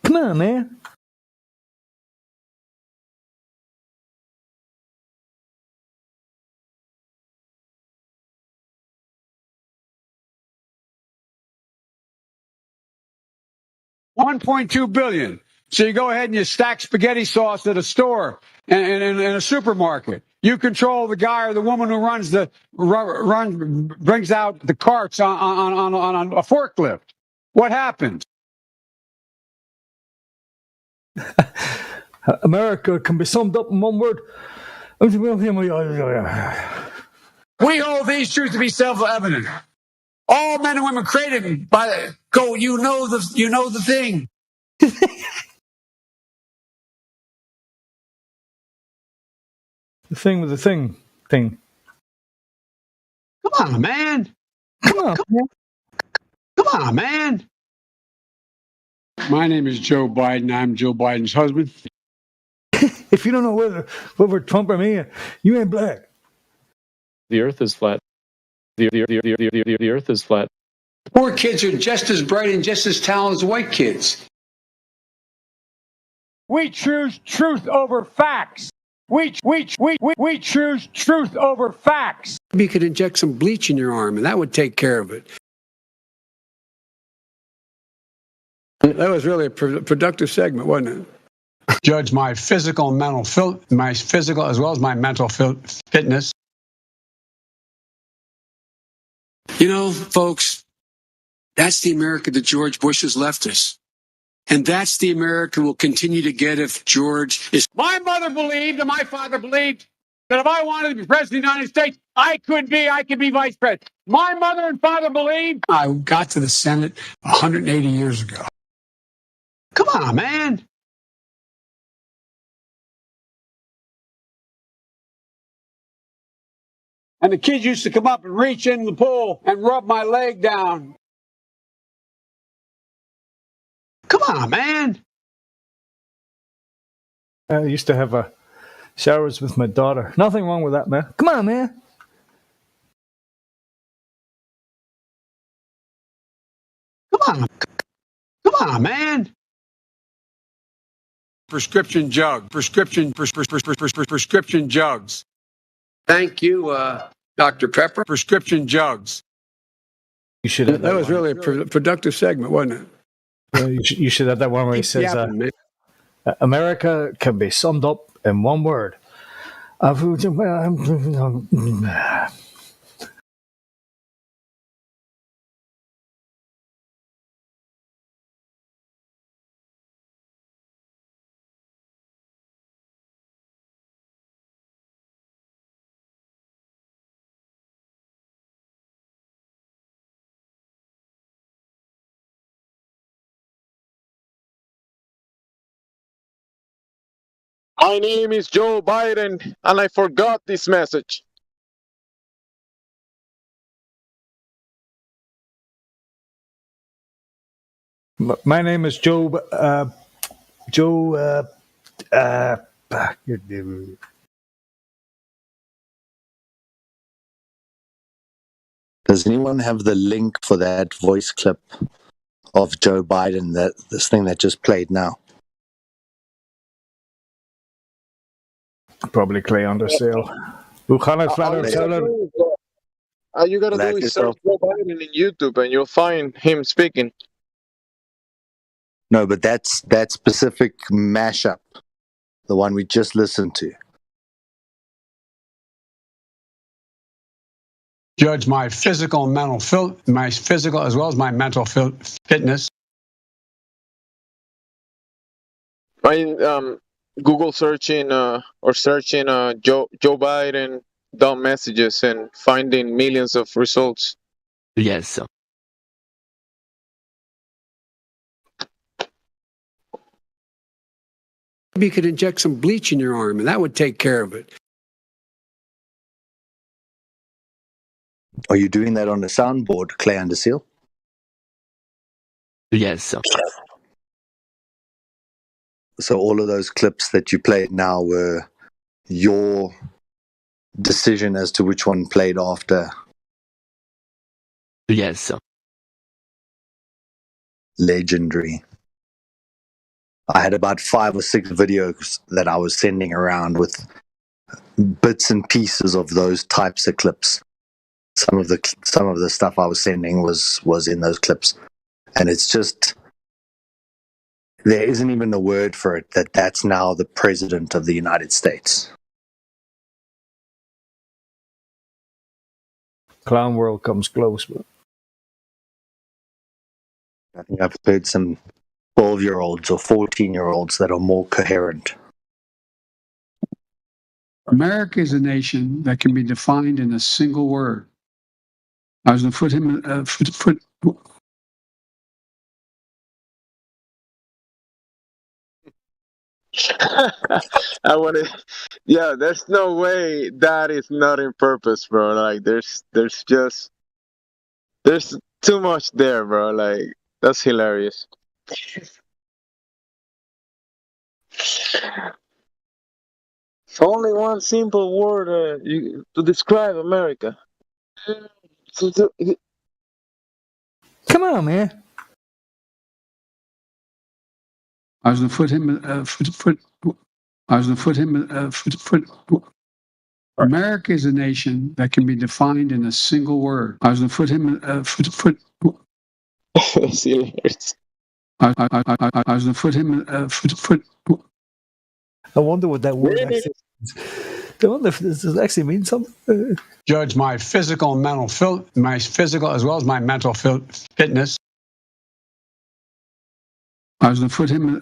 Come on, man. $1.2 billion. So you go ahead and you stack spaghetti sauce at a store and in a supermarket. You control the guy or the woman who brings out the carts on a forklift. What happens? America can be summed up in one word. We hold these truths to be self-evident. All men and women created by go. You know the thing. The thing with the thing. Come on, man. Come on, man. Come on, man. My name is Joe Biden. I'm Joe Biden's husband. If you don't know whether Trump or me, you ain't black. The earth is flat. The earth is flat. Poor kids are just as bright and just as talented as white kids. We choose truth over facts. We choose truth over facts. You could inject some bleach in your arm, and that would take care of it. That was really a productive segment, wasn't it? Judge my physical and mental, my physical as well as my mental fitness. You know, folks, that's the America that George Bush has left us. And that's the America we'll continue to get if George is. My mother believed and my father believed that if I wanted to be president of the United States, I could be vice president. My mother and father believed. I got to the Senate 180 years ago. Come on, man. And the kids used to come up and reach in the pool and rub my leg down. Come on, man. I used to have showers with my daughter. Nothing wrong with that, man. Come on, man. Come on, man. Prescription jugs. Thank you, Dr. Pepper. Prescription jugs. You should have That was really a productive segment, wasn't it? you should have that one where he says, America can be summed up in one word. My name is Joe Biden, and I forgot this message. My name is Joe. Does anyone have the link for that voice clip of Joe Biden, this thing that just played now? Probably Clay Undersale. You gotta do is search Joe Biden in YouTube, and you'll find him speaking. No, but that specific mashup, the one we just listened to. Judge, my physical and mental my physical as well as my mental fitness. Google searching or searching Joe Biden dumb messages and finding millions of results. Yes. Maybe you could inject some bleach in your arm, and that would take care of it. Are you doing that on the soundboard, Clay Undersale? Yes. So all of those clips that you played now were your decision as to which one played after? Yes. Legendary. I had about 5 or 6 videos that I was sending around with bits and pieces of those types of clips. Some of the stuff I was sending was in those clips, and it's just, there isn't even a word for it, that's now the president of the United States. Clown world comes close, but I think I've heard some 12-year-olds or 14-year-olds that are more coherent. America is a nation that can be defined in a single word. I was going to put him I want to. Yeah, there's no way that is not in purpose, bro. Like, there's too much there, bro. Like, that's hilarious. It's only one simple word to describe America. come on, man. I was going to put him I was going to put him America is a nation that can be defined in a single word. I was going to put him That's hilarious. I was going to put him I wonder what that word actually means. I wonder if this does actually mean something. Judge, my physical and mental my physical as well as my mental fitness. I was going to put him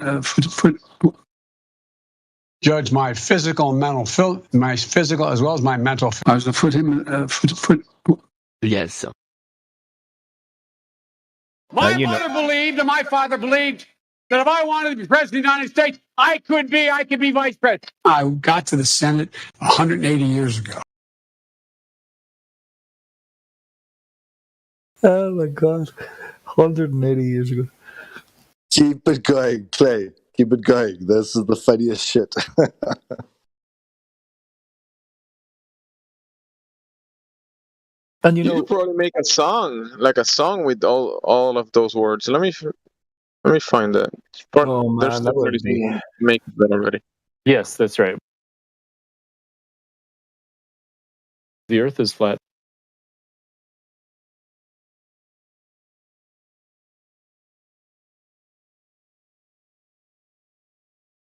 Judge, my physical and mental my physical as well as my mental. I was going to put him Yes. My mother believed and my father believed that if I wanted to be president of the United States, I could be vice president. I got to the Senate 180 years ago. Oh my God. 180 years ago. Keep it going, Clay. Keep it going. This is the funniest shit. And You could probably make a song, like a song with all of those words. Let me find that. But Oh there's man, that already would be. someone making that already. Yes, that's right. The Earth is flat.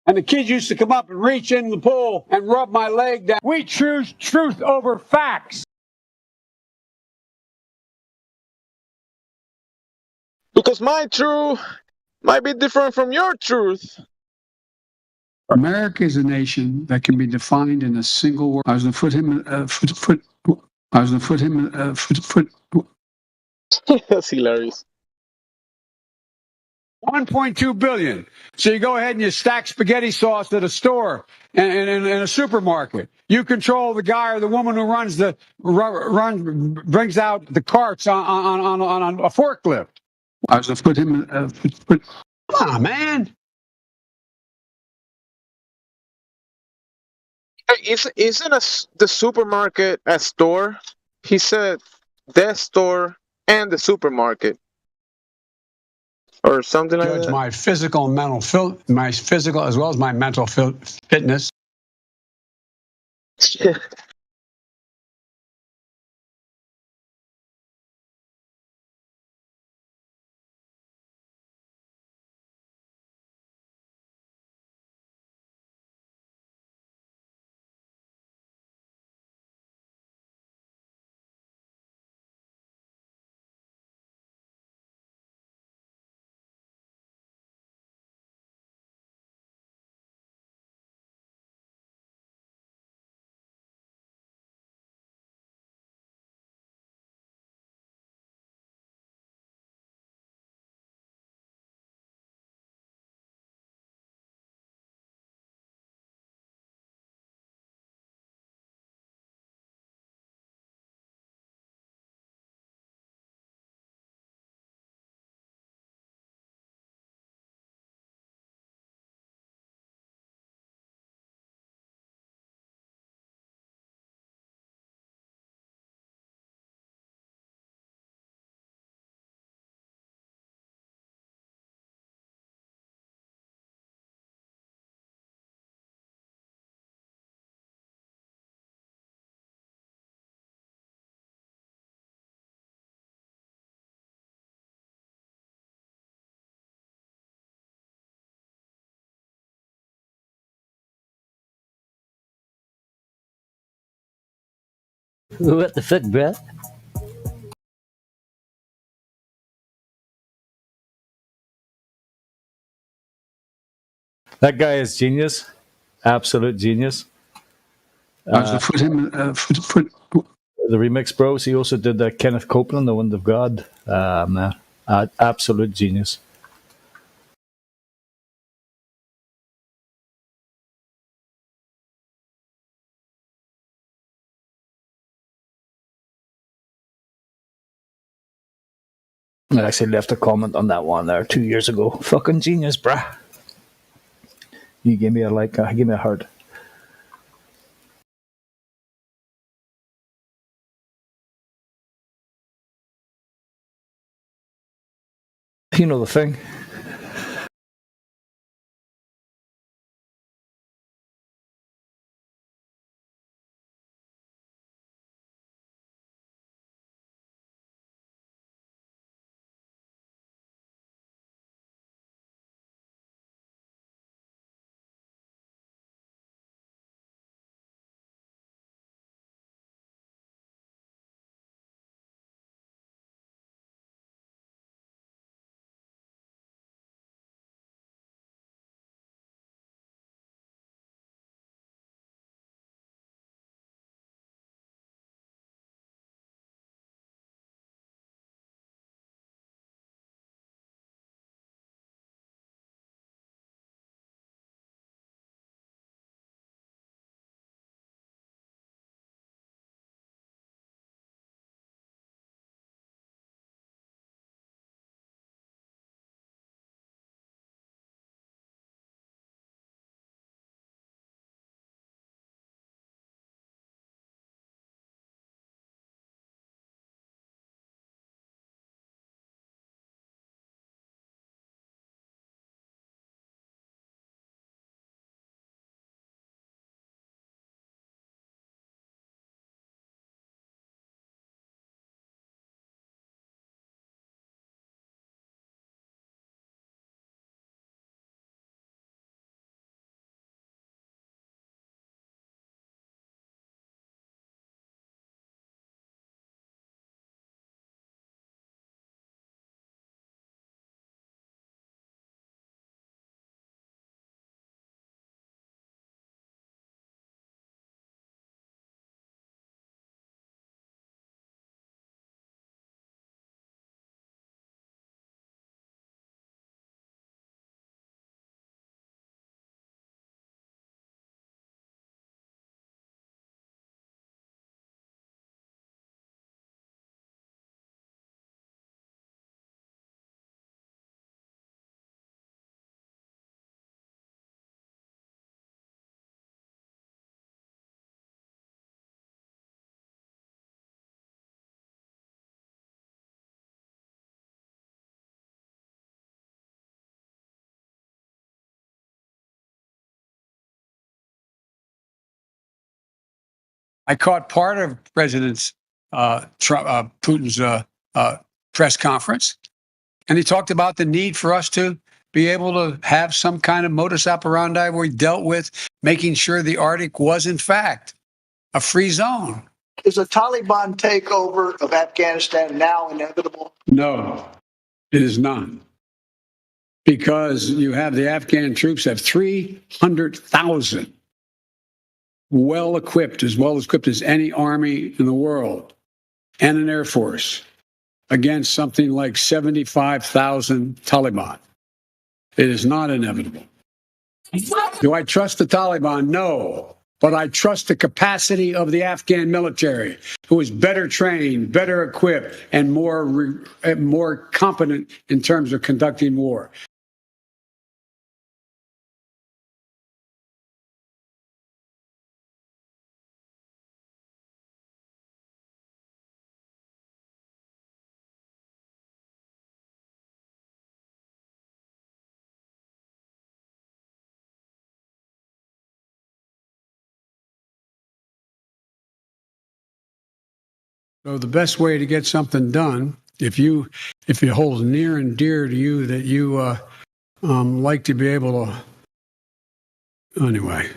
And the kids used to come up and reach in the pool and rub my leg down. We choose truth over facts. Because my truth might be different from your truth. America is a nation that can be defined in a single word. I was going to put him, I was going to put him, That's hilarious. 1.2 billion. So you go ahead and you stack spaghetti sauce at a store and in a supermarket. You control the guy or the woman who brings out the carts on a forklift. I was going to put him, Come on, man. Isn't the supermarket a store? He said the store and the supermarket. Or something like Judge that. my physical and mental, my physical as well as my mental fitness. What the fuck, bruh? That guy is genius. Absolute genius. I was going to put him, The Remix Bros. He also did Kenneth Copeland, The Wind of God. Man, absolute genius. I actually left a comment on that one there 2 years ago. Fucking genius, bruh. You gave me a like, give me a heart. You know the thing. I caught part of President Putin's press conference, and he talked about the need for us to be able to have some kind of modus operandi where we dealt with making sure the Arctic was, in fact, a free zone. Is a Taliban takeover of Afghanistan now inevitable? No, it is not. Because you have the Afghan troops have 300,000 well equipped as any army in the world, and an air force against something like 75,000 Taliban. It is not inevitable. Do I trust the Taliban? No. But I trust the capacity of the Afghan military, who is better trained, better equipped, and more competent in terms of conducting war. So the best way to get something done, if it holds near and dear to you that you like to be able to, anyway.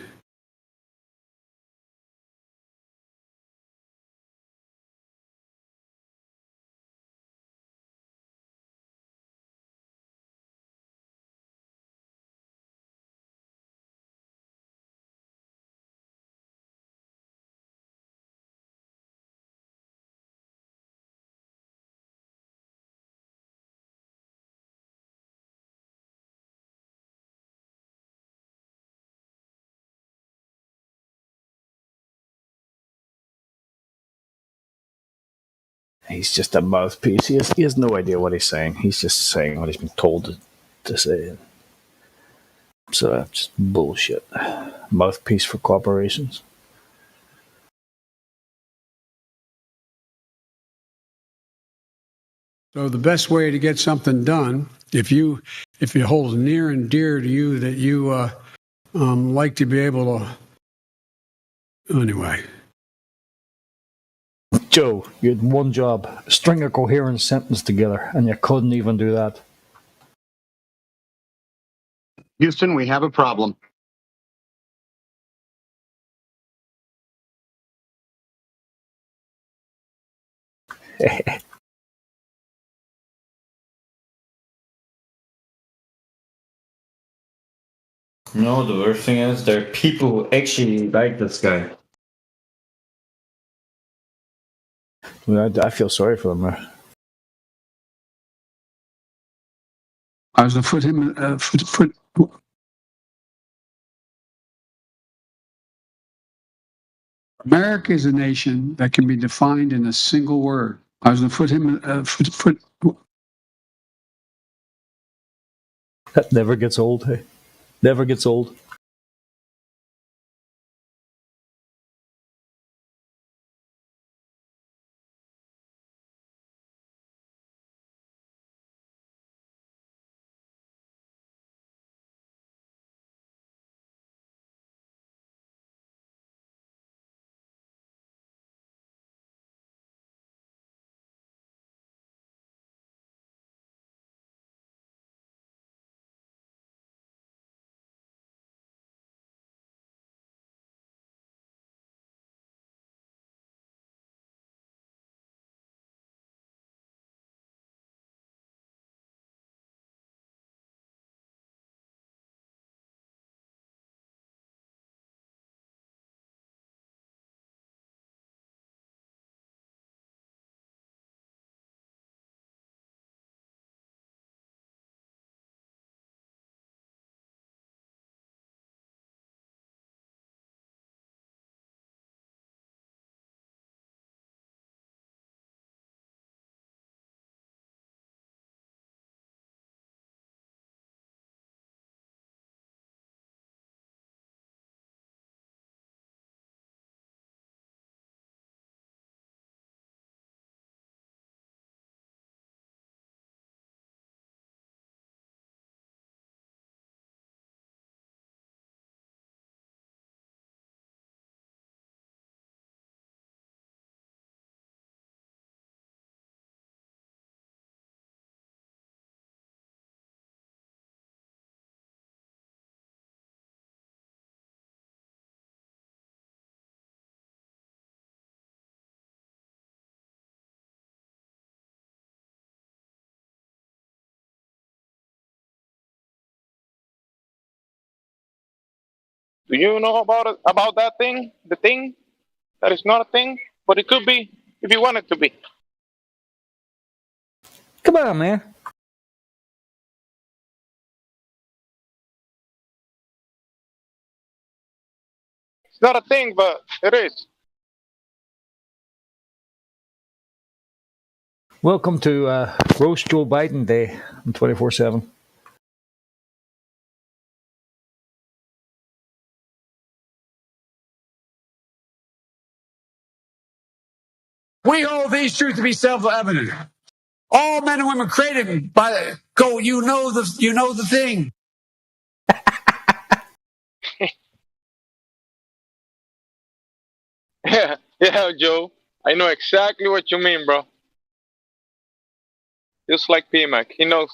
He's just a mouthpiece. He has no idea what he's saying. He's just saying what he's been told to say. So that's just bullshit. Mouthpiece for corporations. So the best way to get something done, if it holds near and dear to you that you like to be able to, anyway. Joe, you had one job: string a coherent sentence together, and you couldn't even do that. Houston, we have a problem. No, the worst thing is there are people who actually like this guy. I feel sorry for them. I was going to put him, America is a nation that can be defined in a single word. I was going to put him, That never gets old, hey? Never gets old. Do you know about that thing? The thing that is not a thing, but it could be if you want it to be. Come on, man. It's not a thing, but it is. Welcome to Roast Joe Biden Day on 24/7. We hold these truths to be self-evident. All men and women created by go. You know the thing. Yeah, Joe. I know exactly what you mean, bro. Just like P-Mac. He knows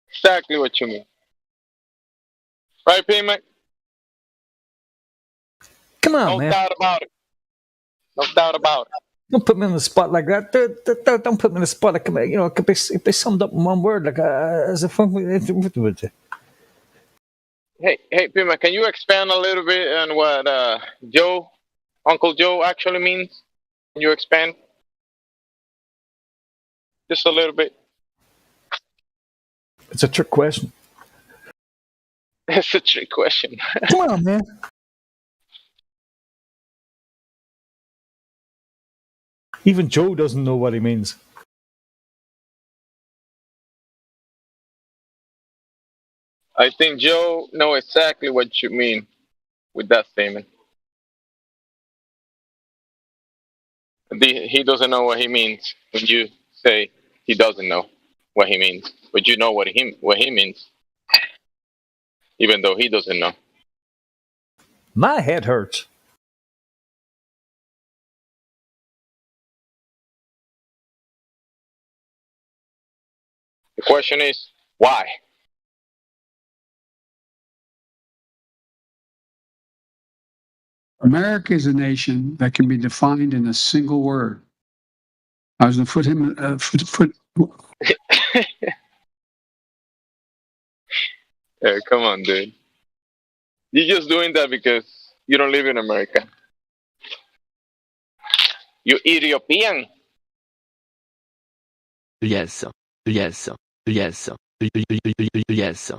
exactly what you mean. Right, P-Mac? Come on, No man. doubt about it. No doubt about it. Don't put me on the spot like that. Don't put me on the spot. Like, you know, it could be summed up in one word. Like, as a fun. Hey, P-Mac, can you expand a little bit on what Uncle Joe actually means? Can you expand? Just a little bit. It's a trick question. It's a trick question. Come on, man. Even Joe doesn't know what he means. I think Joe knows exactly what you mean with that statement. He doesn't know what he means when you say he doesn't know what he means, but you know what he means, even though he doesn't know. My head hurts. The question is, why? America is a nation that can be defined in a single word. I was going to put him. Come on, dude. You're just doing that because you don't live in America. You Ethiopian. Yes. Yes. Yes. Yes.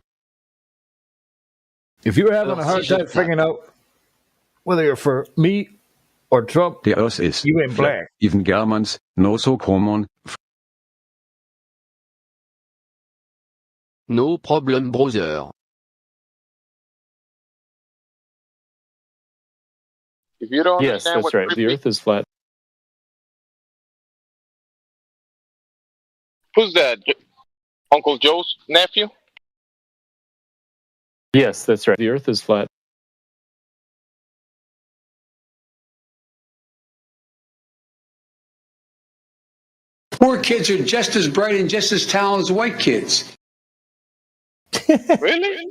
If you're having a hard time figuring out whether you're for me or Trump, The earth is you ain't flat. black. Even Germans know so common. No problem, brother. If you don't Yes, understand that's what right. The earth is flat. Who's that? Uncle Joe's nephew? Yes, that's right. The earth is flat. Poor kids are just as bright and just as talented as white kids. Really?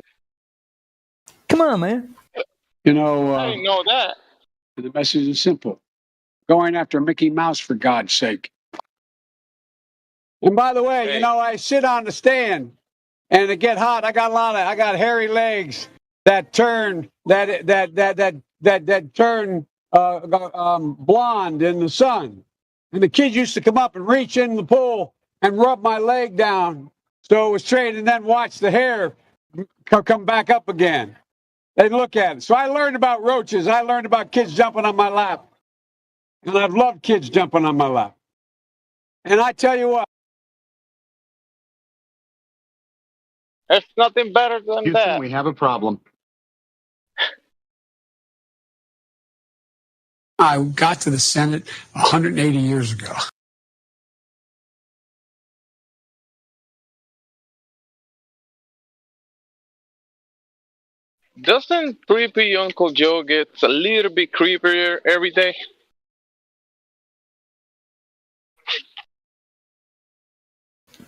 Come on, man. You know, I didn't know that. the message is simple: going after Mickey Mouse for God's sake. And by the way, you know, I sit on the stand, and it get hot. I got hairy legs that turn turn blonde in the sun. And the kids used to come up and reach in the pool and rub my leg down so it was straight, and then watch the hair come back up again. They'd look at it. So I learned about roaches. I learned about kids jumping on my lap. And I've loved kids jumping on my lap. And I tell you what. There's nothing better than Houston, that. we have a problem. I got to the Senate 180 years ago. Doesn't creepy Uncle Joe get a little bit creepier every day?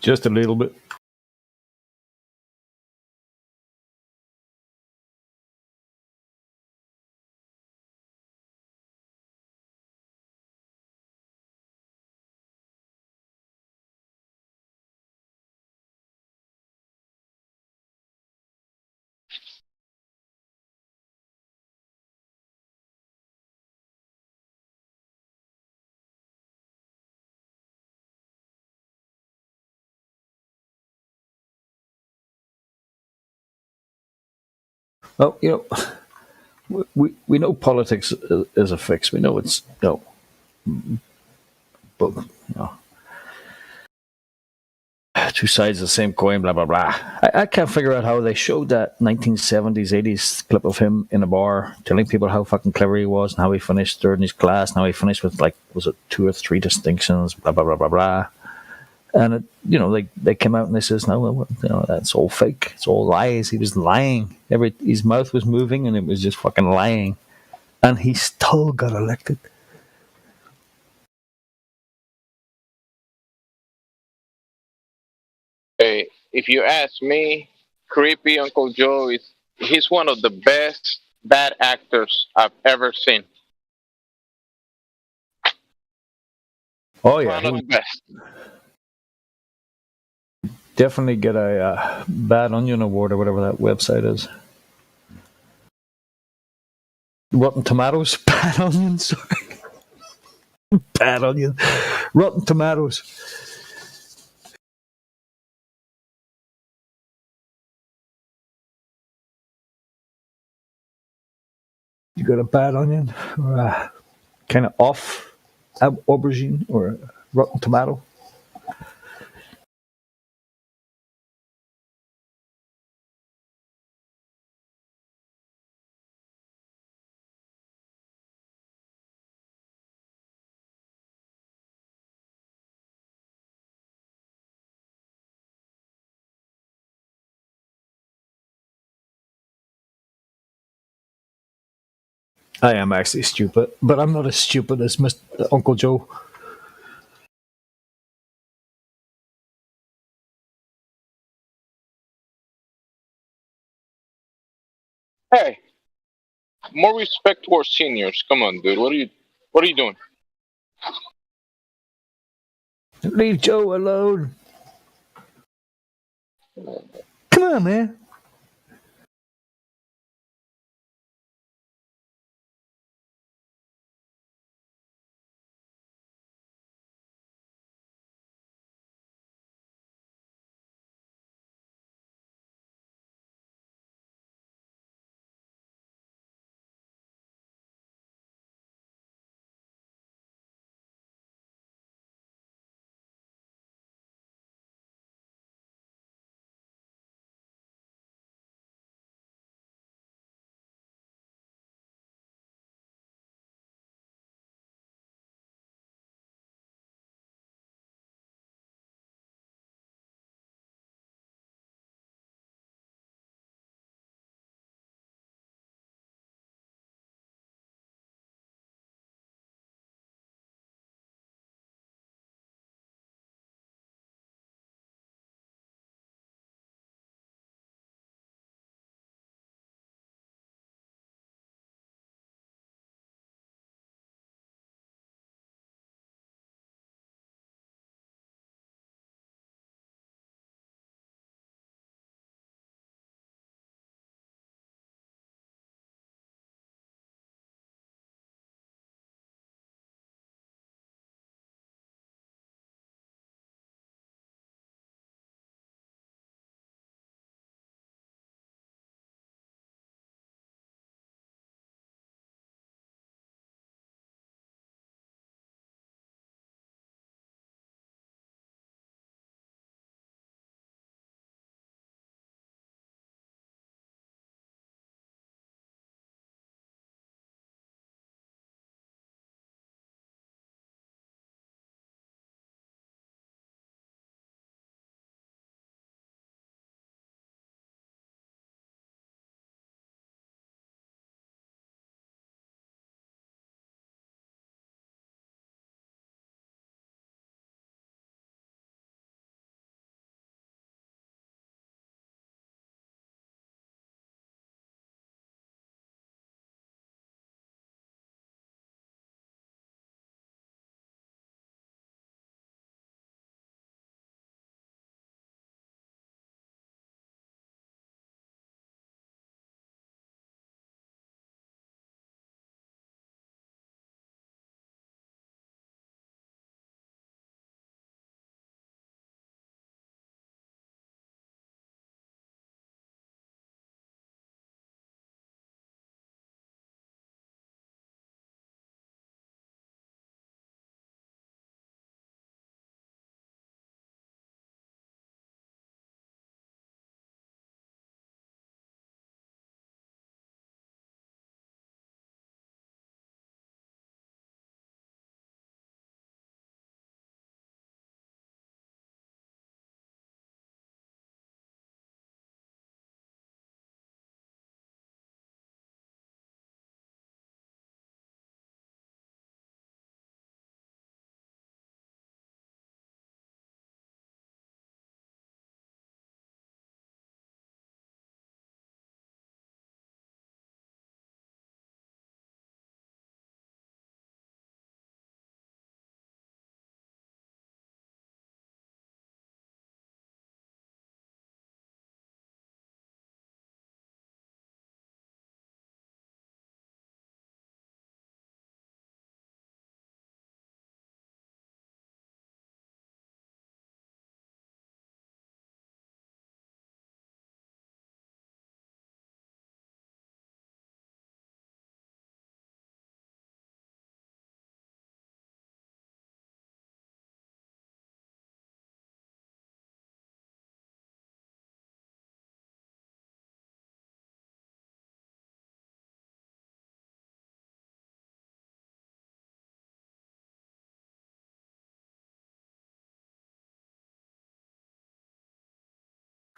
Just a little bit. Well, we know politics is a fix. We know it's but two sides of the same coin. Blah blah blah. I can't figure out how they showed that 1970s 80s clip of him in a bar telling people how fucking clever he was and how he finished third in his class and how he finished with was it 2 or 3 distinctions. Blah blah blah blah blah. And they came out and they says, no, that's all fake. It's all lies. He was lying. His mouth was moving and it was just fucking lying. And he still got elected. Hey, if you ask me, creepy Uncle Joe he's one of the best bad actors I've ever seen. Oh yeah, One of the best. Definitely get a Bad Onion Award or whatever that website is. Rotten Tomatoes? Bad Onion, sorry. Bad Onion. Rotten Tomatoes. You got a Bad Onion? Or a kind of off aubergine or a Rotten Tomato? I am actually stupid, but I'm not as stupid as Mr. Uncle Joe. Hey, more respect towards seniors. Come on, dude. What are you doing? Leave Joe alone. Come on, man.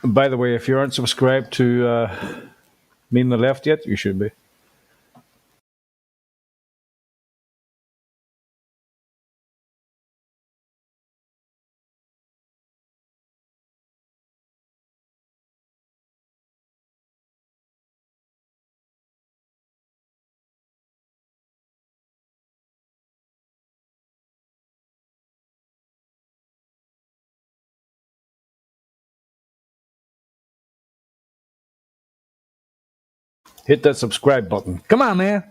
By the way, if you aren't subscribed to Me on the Left yet, you should be. Hit that subscribe button. Come on, man.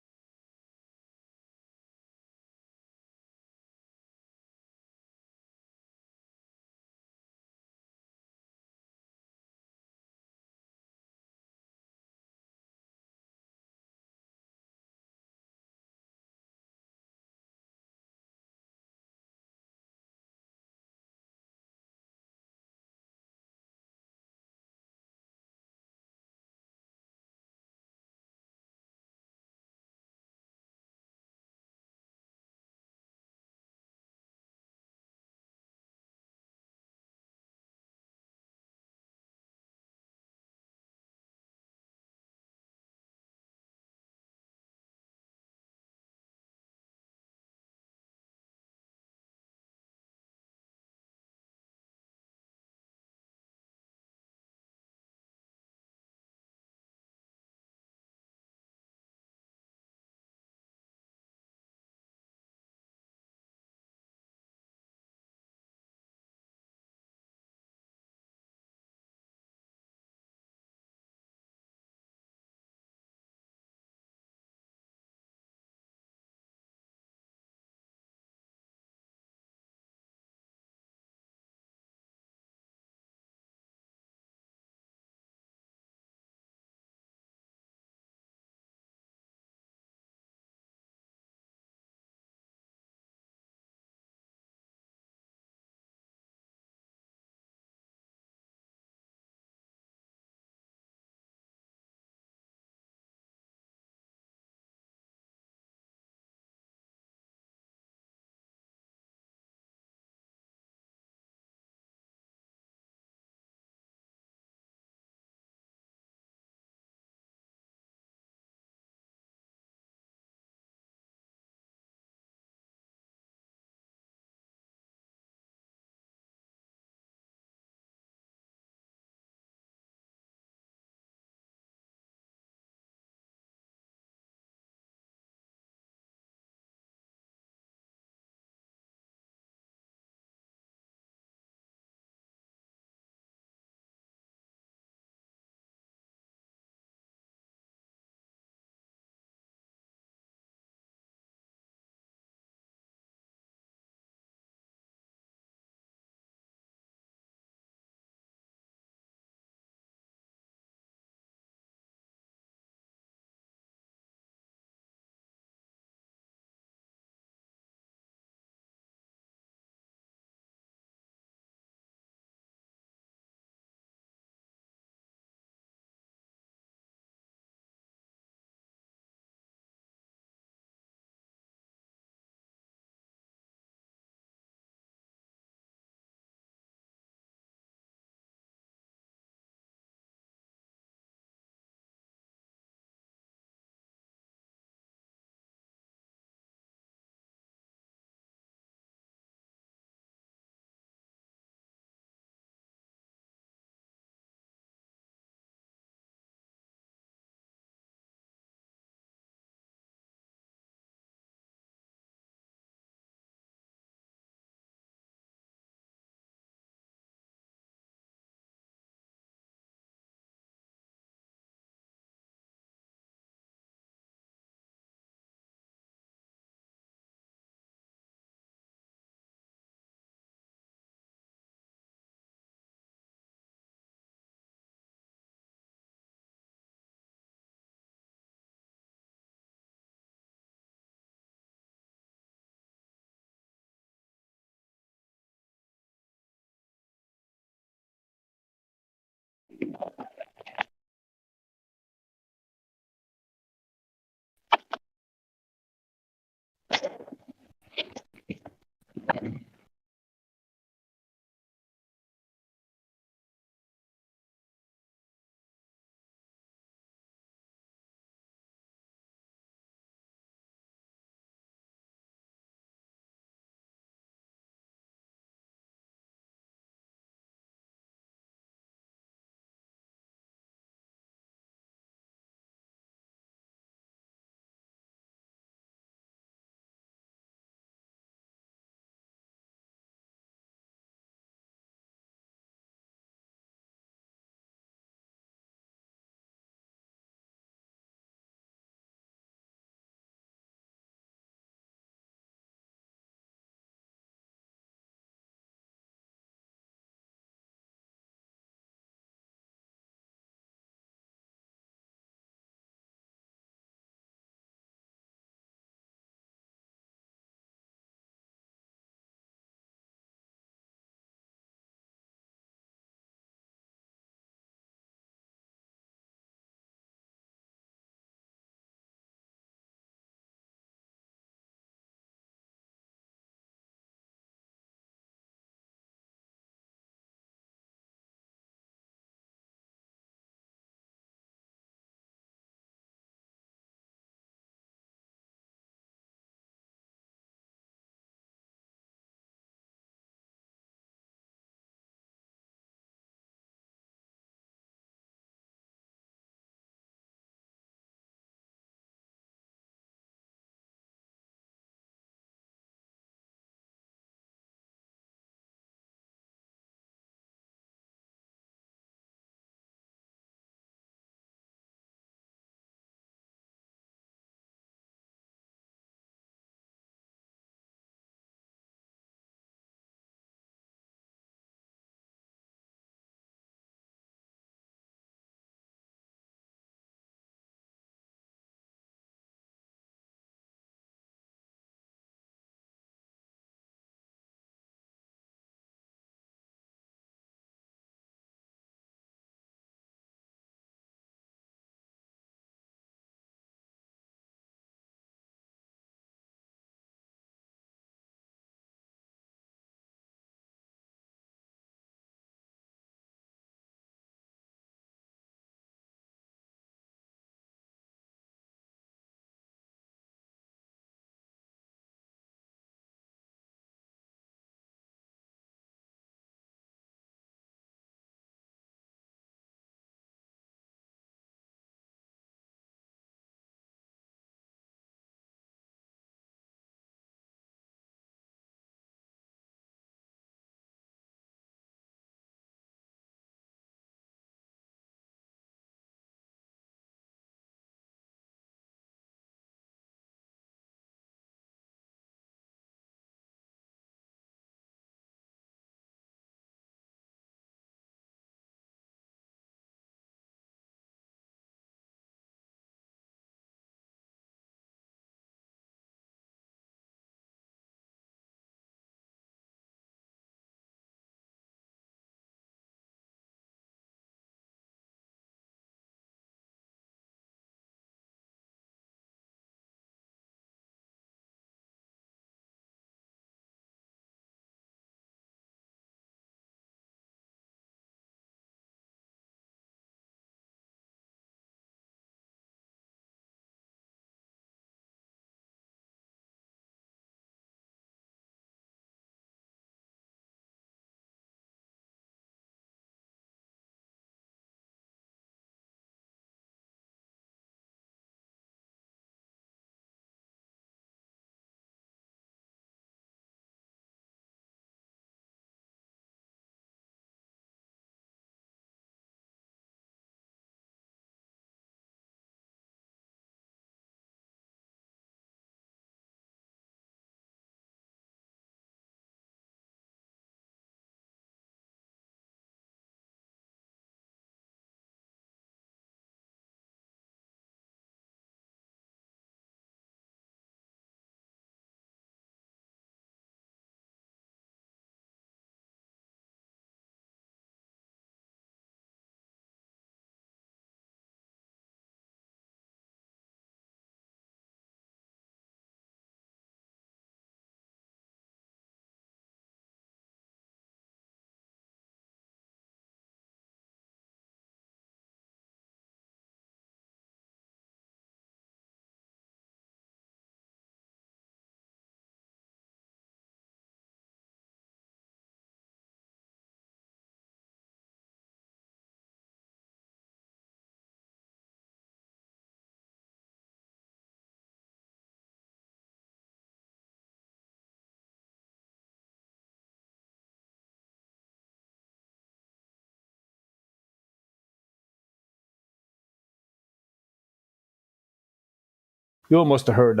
You must have heard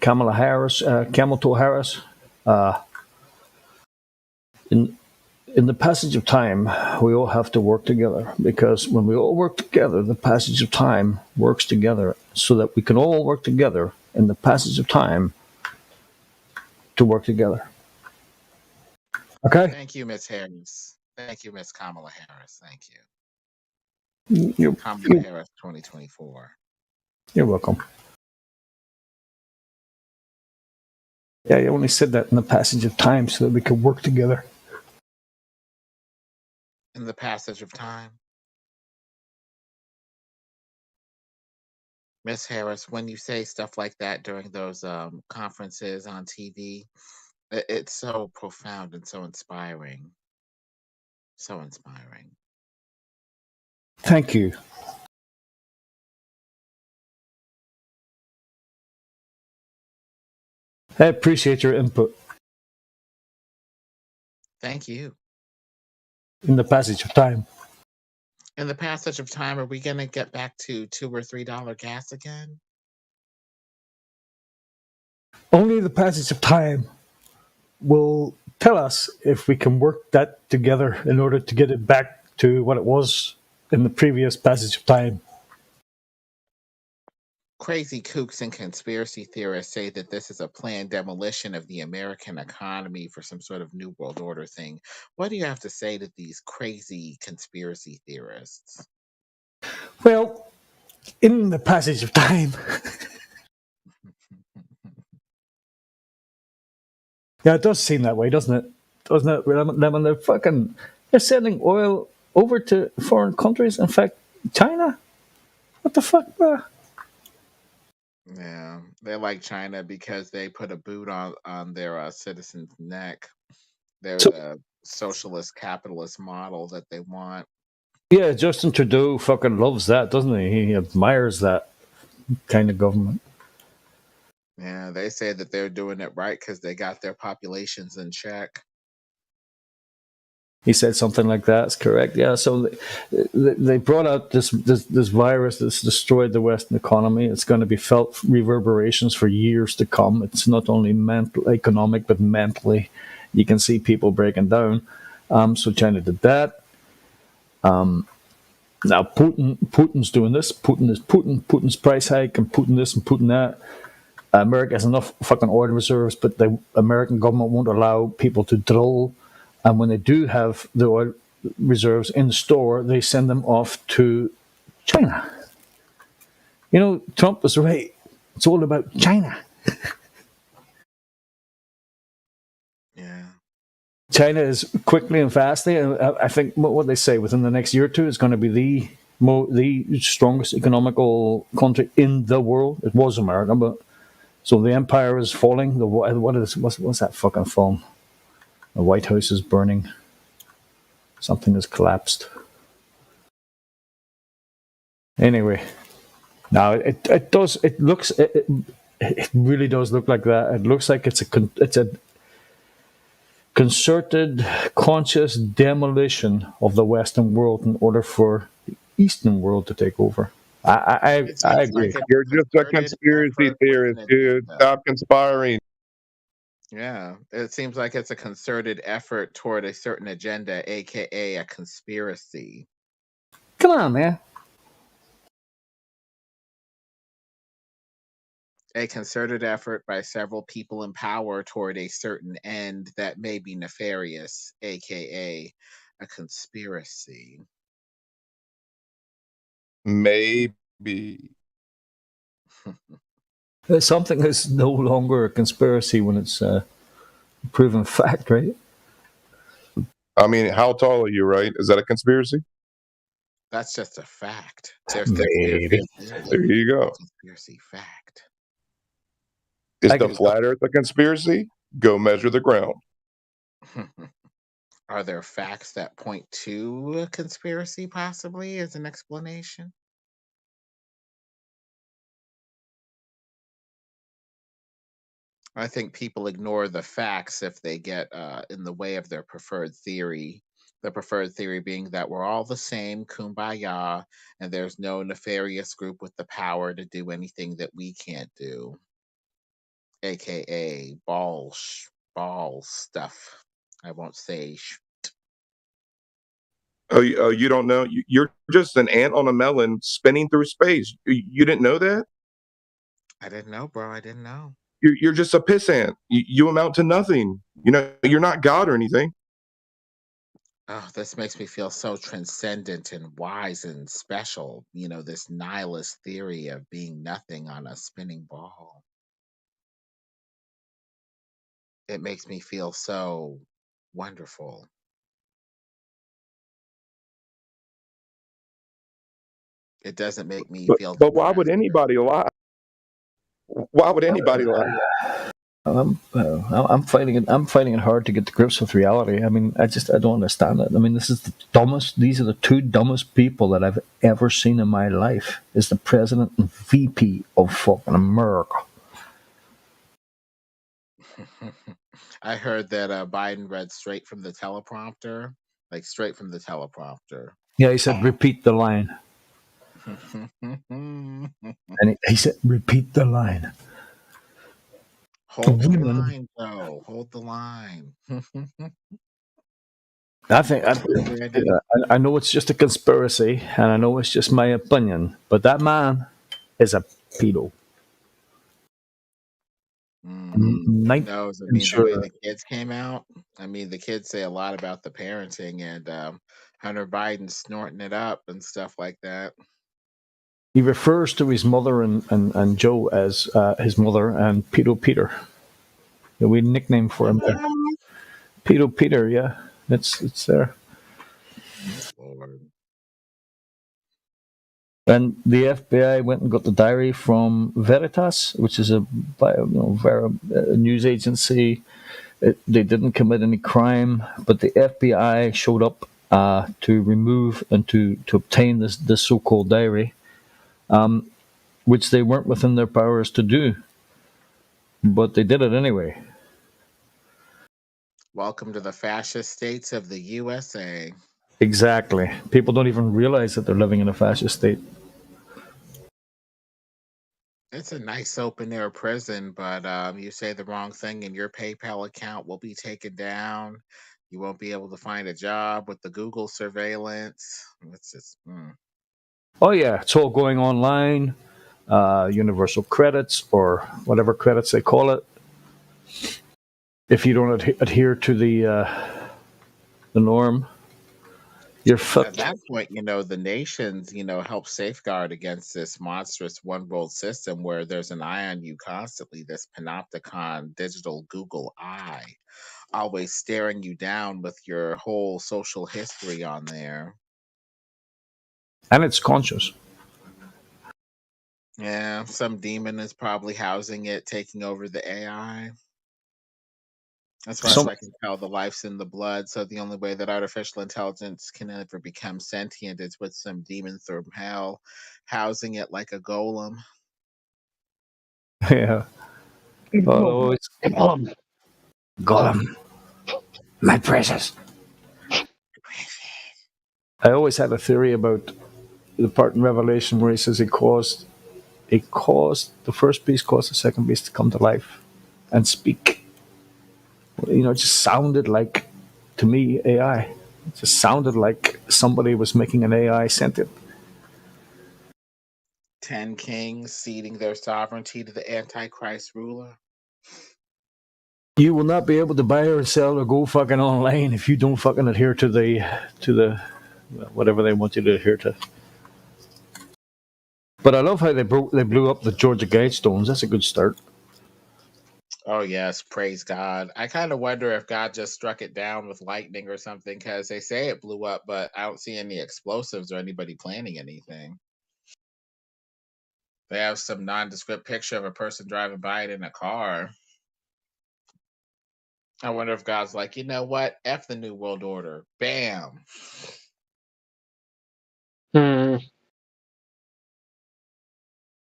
Kamala Harris, Camel Toe Harris. In the passage of time, we all have to work together, because when we all work together, the passage of time works together, so that we can all work together in the passage of time to work together. Okay? Thank you, Miss Harris. Thank you, Miss Kamala Harris. Thank you. Kamala Harris 2024. You're welcome. Yeah, you only said that in the passage of time so that we could work together. In the passage of time. Miss Harris, when you say stuff like that during those conferences on TV, it's so profound and so inspiring. So inspiring. Thank you. I appreciate your input. Thank you. In the passage of time. In the passage of time, are we going to get back to $2 or $3 gas again? Only the passage of time will tell us if we can work that together in order to get it back to what it was in the previous passage of time. Crazy kooks and conspiracy theorists say that this is a planned demolition of the American economy for some sort of New World Order thing. What do you have to say to these crazy conspiracy theorists? Well, in the passage of time. Yeah, it does seem that way, doesn't it? Doesn't it? When they're sending oil over to foreign countries. In fact, China. What the fuck, bro? Yeah, they're like China because they put a boot on their citizens' neck. They're the socialist capitalist model that they want. Yeah, Justin Trudeau fucking loves that, doesn't he? He admires that kind of government. Yeah, they say that they're doing it right because they got their populations in check. He said something like that. That's correct. Yeah. So they brought out this virus that's destroyed the Western economy. It's going to be felt reverberations for years to come. It's not only economic, but mentally. You can see people breaking down. So China did that. Now Putin's doing this. Putin's price hike and Putin this and Putin that. America has enough fucking oil reserves, but the American government won't allow people to drill. And when they do have the oil reserves in store, they send them off to China. You know, Trump was right. It's all about China. Yeah. China is quickly and fastly, and I think what they say within the next year or two is going to be the strongest economical country in the world. It was America, but so the empire is falling. What's that fucking film? The White House is burning. Something has collapsed. Anyway, now it really does look like that. It looks like it's a concerted, conscious demolition of the Western world in order for the Eastern world to take over. I agree. You're just a conspiracy theorist, dude. Stop conspiring. Yeah, it seems like it's a concerted effort toward a certain agenda, aka a conspiracy. Come on, man. A concerted effort by several people in power toward a certain end that may be nefarious, aka a conspiracy. Maybe. Something is no longer a conspiracy when it's proven fact, right? I mean, how tall are you, right? Is that a conspiracy? That's just a fact. Maybe. There you go. Conspiracy fact. Is the flat earth a conspiracy? Go measure the ground. Are there facts that point to a conspiracy possibly as an explanation? I think people ignore the facts if they get in the way of their preferred theory. The preferred theory being that we're all the same, kumbaya, and there's no nefarious group with the power to do anything that we can't do, aka ball stuff. I won't say. You don't know? You're just an ant on a melon spinning through space. You didn't know that? I didn't know, bro. I didn't know. You're just a piss ant. You amount to nothing. You know, you're not God or anything. Oh, this makes me feel so transcendent and wise and special. You know, this nihilist theory of being nothing on a spinning ball. It makes me feel so wonderful. It doesn't make me feel. But why would anybody lie? Why would anybody lie? I'm fighting it. I'm fighting it hard to get to grips with reality. I mean, I don't understand it. I mean, this is the dumbest. These are the two dumbest people that I've ever seen in my life. Is the president and VP of fucking America. I heard that Biden read straight from the teleprompter, Yeah, he said, "Repeat the line," and he said, "Repeat the line." Hold the line, though. Hold the line. I know it's just a conspiracy, and I know it's just my opinion, but that man is a pedo. Knows. I mean, the way the kids came out. I mean, the kids say a lot about the parenting, and Hunter Biden snorting it up and stuff like that. He refers to his mother and Joe as his mother and Pedo Peter. Yeah, we nickname for him there. Pedo Peter, yeah, it's there. Lord. And the FBI went and got the diary from Veritas, which is a news agency. They didn't commit any crime, but the FBI showed up to remove and to obtain this so-called diary, which they weren't within their powers to do, but they did it anyway. Welcome to the fascist states of the USA. Exactly. People don't even realize that they're living in a fascist state. It's a nice open-air prison, but you say the wrong thing and your PayPal account will be taken down. You won't be able to find a job with the Google surveillance. It's just... Oh, yeah. It's all going online. Universal credits or whatever credits they call it. If you don't adhere to the norm, you're fucked. At that point, the nations, help safeguard against this monstrous one world system where there's an eye on you constantly, this panopticon digital Google eye, always staring you down with your whole social history on there. And it's conscious. Yeah, some demon is probably housing it, taking over the AI. As far as I can tell, the life's in the blood, so the only way that artificial intelligence can ever become sentient is with some demon from hell housing it like a golem. Yeah. Golem, my precious. I always had a theory about the part in Revelation where he says the first beast caused the second beast to come to life and speak. It just sounded like, to me, AI. It just sounded like somebody was making an AI sentient. 10 kings ceding their sovereignty to the Antichrist ruler. You will not be able to buy or sell or go fucking online if you don't fucking adhere to the whatever they want you to adhere to. But I love how they blew up the Georgia Guidestones. That's a good start. Oh, yes. Praise God. I kind of wonder if God just struck it down with lightning or something, because they say it blew up, but I don't see any explosives or anybody planning anything. They have some nondescript picture of a person driving by it in a car. I wonder if God's like, you know what? F the New World Order. Bam.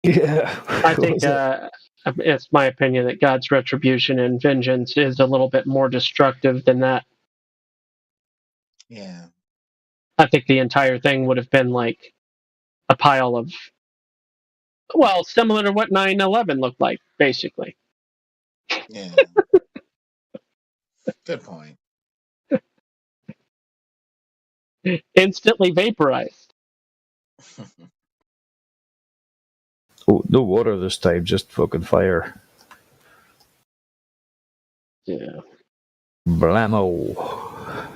Yeah. I think it's my opinion that God's retribution and vengeance is a little bit more destructive than that. Yeah. I think the entire thing would have been like a pile of, well, similar to what 9/11 looked like, basically. Yeah. Good point. Instantly vaporized. Oh, no water this time, just fucking fire. Yeah. Blammo.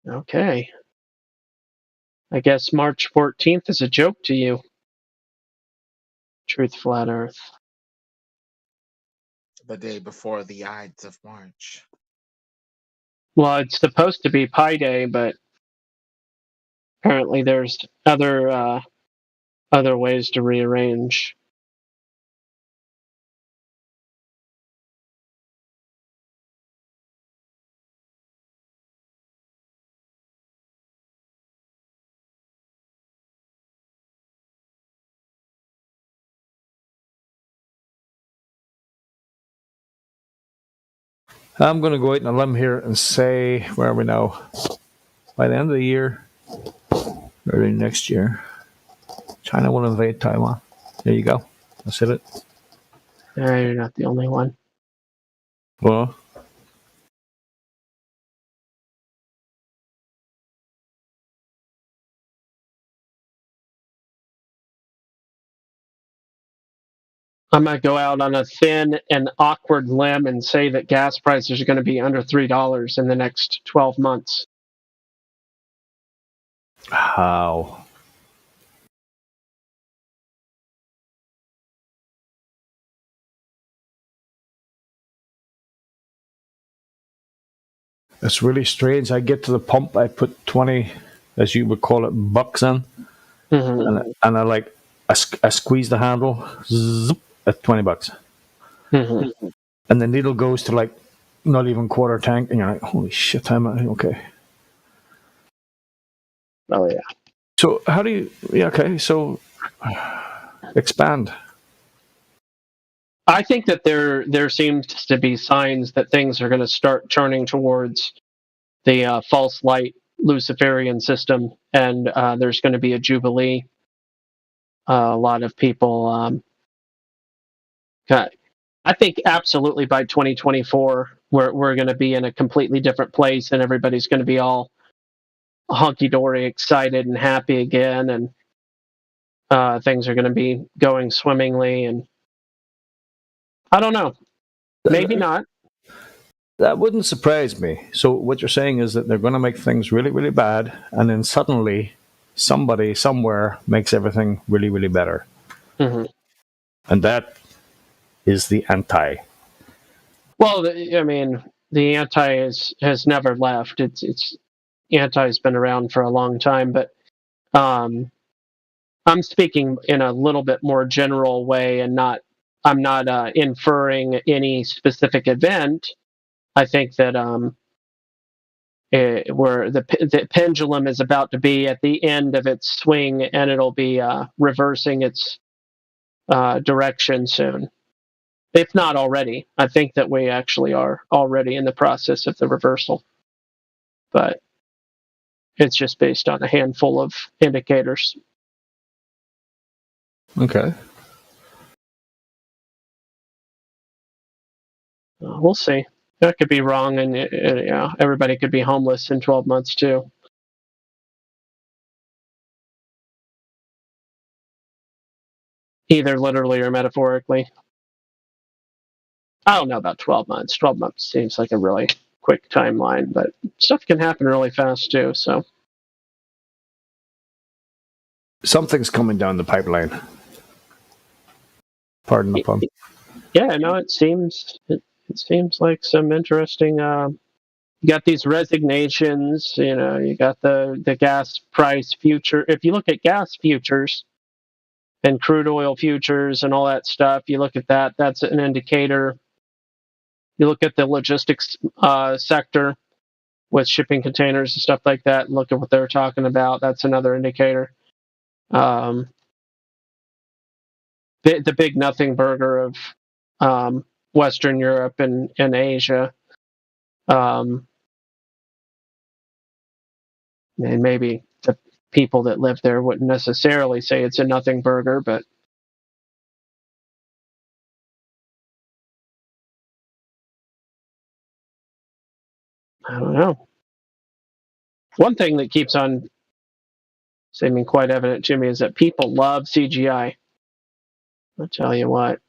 Okay. I guess March 14th is a joke to you. Truth Flat Earth. The day before the Ides of March. Well, it's supposed to be Pi Day, but apparently there's other ways to rearrange. I'm going to go out on a limb here and say, where are we now? By the end of the year, early next year, China will invade Taiwan. There you go. I said it. You're not the only one. Well, I might go out on a thin and awkward limb and say that gas prices are going to be under $3 in the next 12 months. how? It's really strange. I get to the pump, I put 20, as you would call it, bucks in, Mm-hmm. and I squeeze the handle, zip, at $20. Mm-hmm. And the needle goes to like not even quarter tank, and you're like, holy shit, I'm okay. Oh, yeah. So how do you, yeah, okay, so expand. I think that there seems to be signs that things are going to start turning towards the false light Luciferian system, and there's going to be a jubilee. A lot of people, I think, absolutely by 2024, we're going to be in a completely different place, and everybody's going to be all hunky dory, excited and happy again, and things are going to be going swimmingly. And I don't know, maybe not. That wouldn't surprise me. So what you're saying is that they're going to make things really, really bad, and then suddenly somebody somewhere makes everything really, really better. Mm-hmm. And that is the anti. Well, I mean, the anti has never left. It's anti's been around for a long time, but I'm speaking in a little bit more general way, and I'm not inferring any specific event. I think that where the pendulum is about to be at the end of its swing, and it'll be reversing its direction soon, if not already. I think that we actually are already in the process of the reversal, but it's just based on a handful of indicators. Okay. We'll see. That could be wrong, and yeah, everybody could be homeless in 12 months too. Either literally or metaphorically. I don't know about 12 months. 12 months seems like a really quick timeline, but stuff can happen really fast too. So Something's coming down the pipeline. Pardon the pun. yeah, no, it seems like some interesting. You got these resignations. You got the gas price future. If you look at gas futures and crude oil futures and all that stuff, you look at that. That's an indicator. You look at the logistics sector. with shipping containers and stuff like that, and look at what they're talking about. That's another indicator. The big nothing burger of Western Europe and Asia. And maybe the people that live there wouldn't necessarily say it's a nothing burger, but I don't know. One thing that keeps on seeming quite evident to me is that people love CGI. I'll tell you what.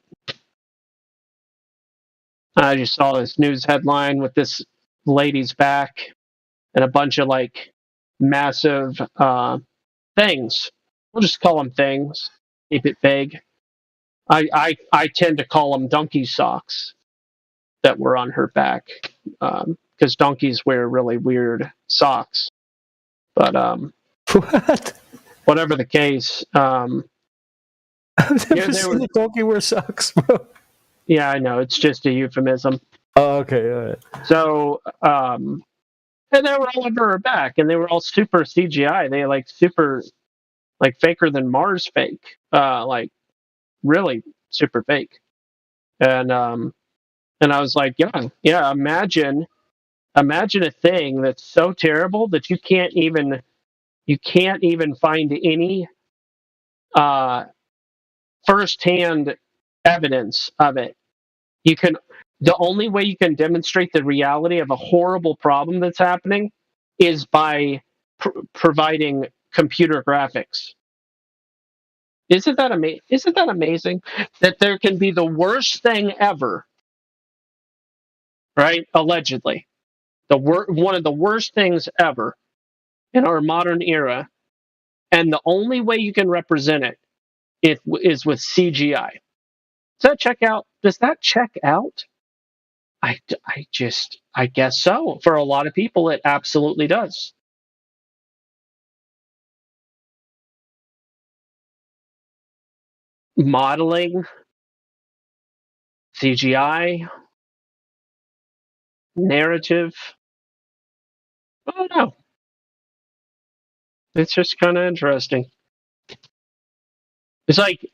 I just saw this news headline with this lady's back and a bunch of like massive things. We'll just call them things. Keep it vague. I tend to call them donkey socks that were on her back, because donkeys wear really weird socks. But what? Whatever the case, I've never seen a donkey wear socks, bro. Yeah, I know, it's just a euphemism. Oh, okay, all right. So, and they were all over her back, and they were all super CGI. They like super, like faker than Mars fake, like really super fake. And I was like, yeah. Imagine a thing that's so terrible that you can't even find any firsthand evidence of it. The only way you can demonstrate the reality of a horrible problem that's happening is by providing computer graphics. Isn't that amazing? That there can be the worst thing ever, right? Allegedly, one of the worst things ever in our modern era, and the only way you can represent it is with CGI. Does that check out? I guess so. For a lot of people, it absolutely does. Modeling, CGI, narrative. I don't know. It's just kind of interesting. It's like,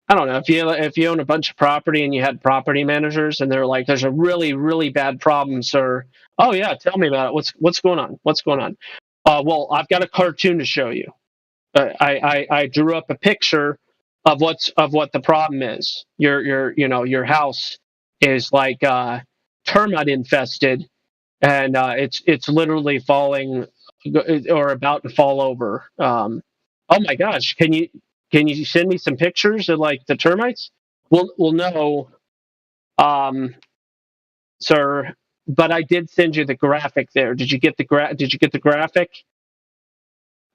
I don't know, if you own a bunch of property and you had property managers and they're like, there's a really, really bad problem, sir. Oh yeah, tell me about it. What's going on? What's going on? Well, I've got a cartoon to show you. I drew up a picture of what the problem is. Your house is like termite infested, and it's literally falling or about to fall over. Oh my gosh, can you send me some pictures of like the termites? Well, no, sir. But I did send you the graphic there. Did you get the graphic?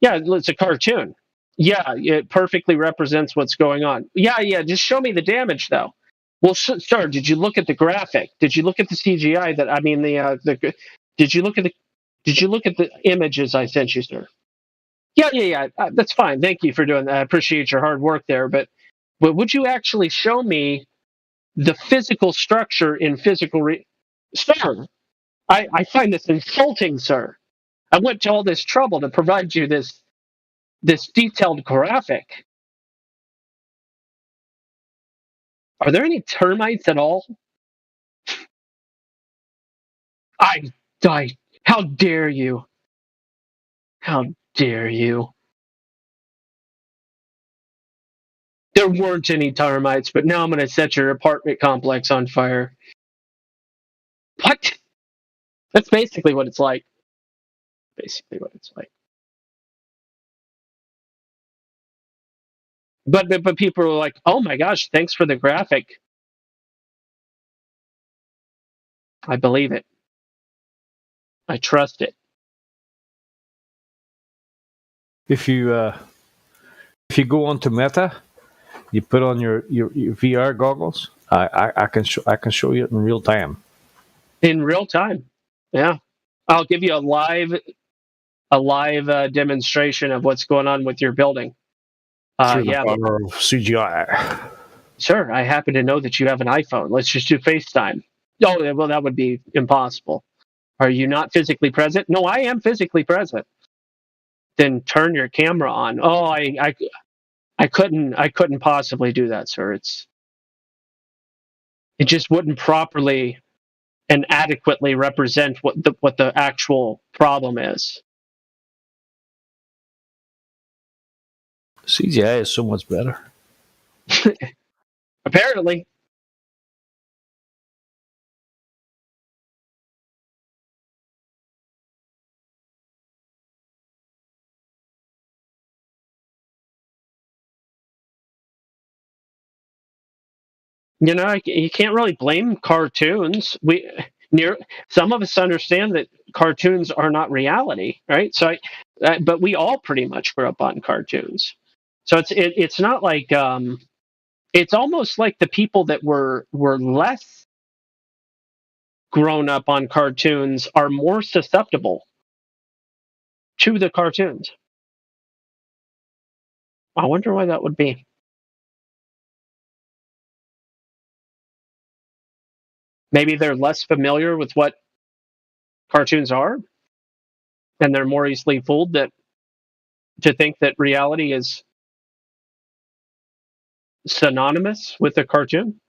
Yeah, it's a cartoon. Yeah, it perfectly represents what's going on. Yeah. Just show me the damage, though. Well, sir, did you look at the graphic? Did you look at the CGI? Did you look at the images I sent you, sir? Yeah. That's fine. Thank you for doing that. I appreciate your hard work there. But would you actually show me the physical structure in physical? Sir, I find this insulting, sir. I went to all this trouble to provide you this detailed graphic. Are there any termites at all? How dare you? How dare you? There weren't any termites, but now I'm going to set your apartment complex on fire. What? That's basically what it's like. But people are like, oh my gosh, thanks for the graphic. I believe it. I trust it. If you go onto Meta, you put on your VR goggles. I can show you it in real time. In real time, yeah. I'll give you a live demonstration of what's going on with your building. Through the power of CGI. Sure, I happen to know that you have an iPhone. Let's just do FaceTime. Oh, well, that would be impossible. Are you not physically present? No, I am physically present. Then turn your camera on. Oh, I couldn't possibly do that, sir. It just wouldn't properly and adequately represent what the actual problem is. CGI is so much better. Apparently. You know, you can't really blame cartoons. Some of us understand that cartoons are not reality, right? So, but we all pretty much grew up on cartoons. So it's not like it's almost like the people that were less grown up on cartoons are more susceptible to the cartoons. I wonder why that would be. Maybe they're less familiar with what cartoons are, and they're more easily fooled to think that reality is synonymous with a cartoon.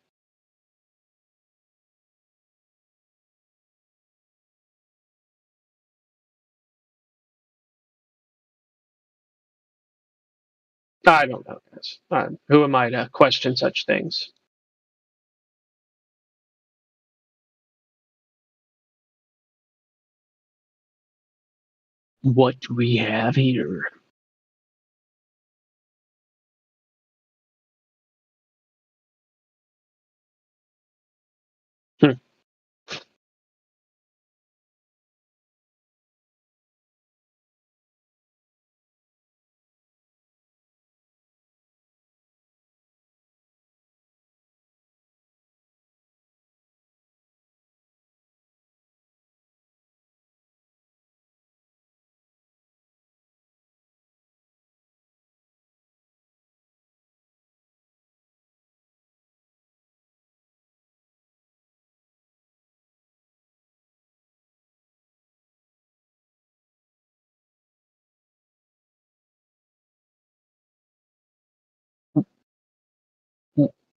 I don't know, guys. Who am I to question such things? What do we have here? Hmm.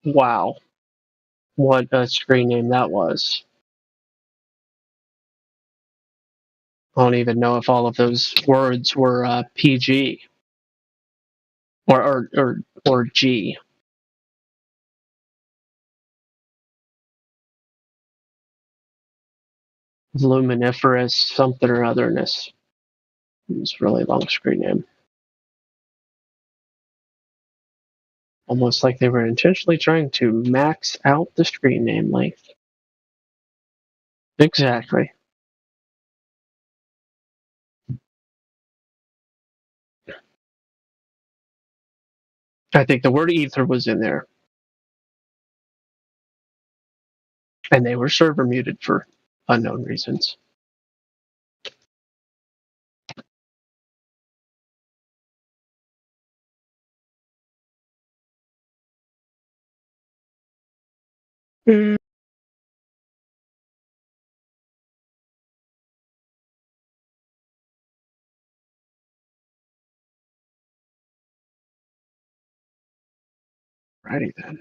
Wow. What a screen name that was. I don't even know if all of those words were PG or G. Luminiferous something or otherness. It's a really long screen name. Almost like they were intentionally trying to max out the screen name length. Exactly. I think the word ether was in there. And they were server muted for unknown reasons. Righty then.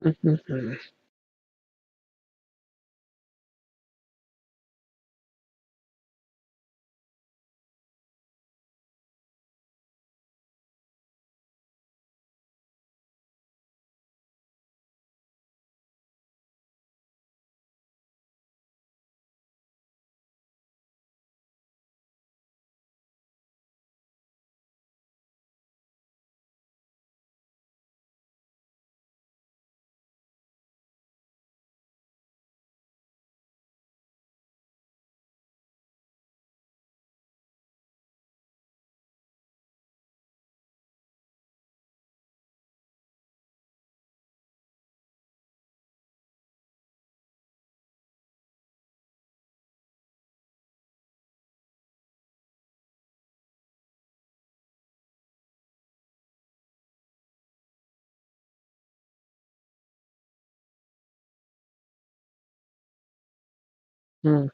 Mhm. Hmm.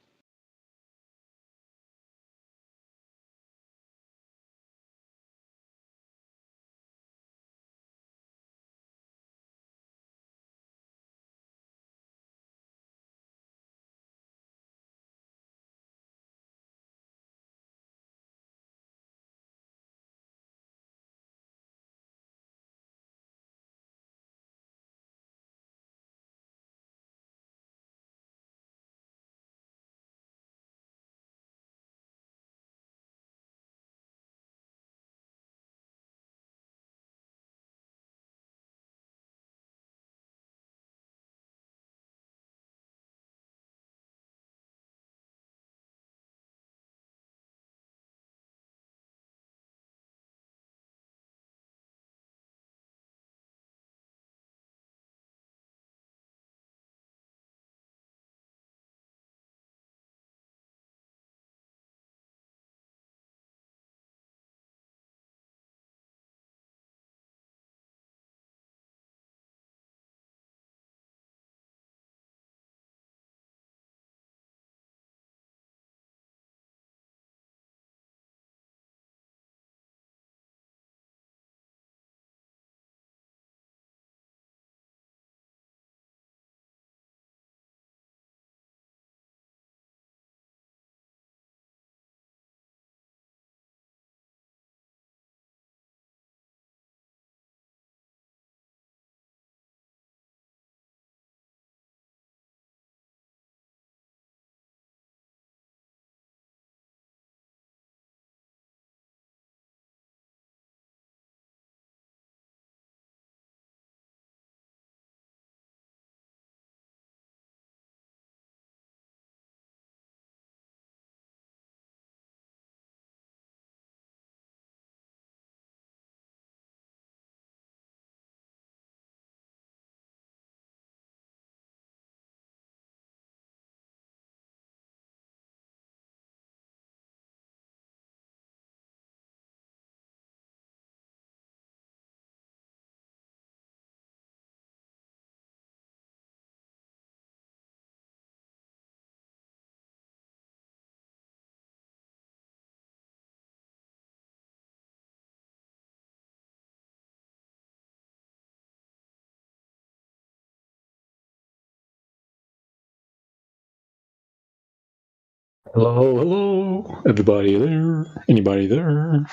Hello, hello, everybody there? Anybody there?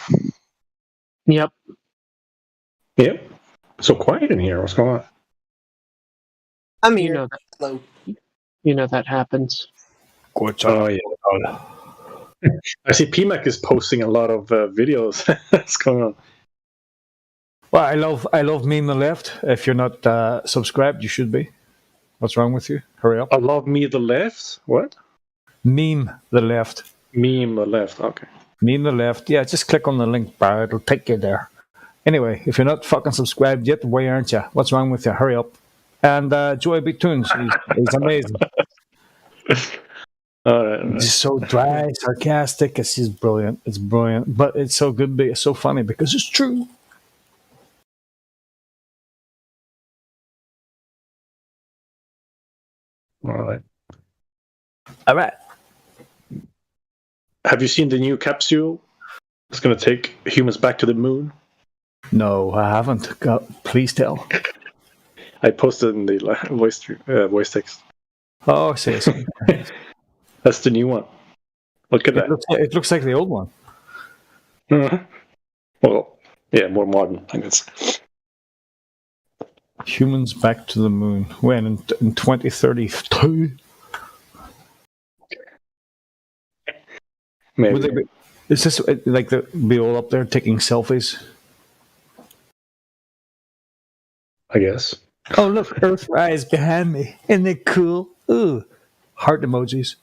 Yep. Yep. So quiet in here. What's going on? I'm You here. know, Hello. you know that happens. Oh yeah. I see PMAC is posting a lot of videos. What's going on? Well, I love Meme the Left. If you're not subscribed, you should be. What's wrong with you? Hurry up. I love Me the Left. What? Meme the Left. Meme the Left. Okay. Meme the Left. Yeah, just click on the link bar. It'll take you there. Anyway, if you're not fucking subscribed yet, why aren't you? What's wrong with you? Hurry up. And Joey B. Tunes, he's amazing. All right. He's so dry, sarcastic. It's just brilliant. It's brilliant. But it's so good, it's so funny because it's true. All right. All right. Have you seen the new capsule? It's going to take humans back to the moon. No, I haven't. God, please tell. I posted in the voice text. Oh, I see. That's the new one. Look at that. It looks like the old one. Well, yeah, more modern, I guess. Humans back to the moon. When? In 2032? Maybe. Is this like be all up there taking selfies? I guess. Oh, look, Earthrise behind me. Isn't it cool? Ooh. Heart emojis.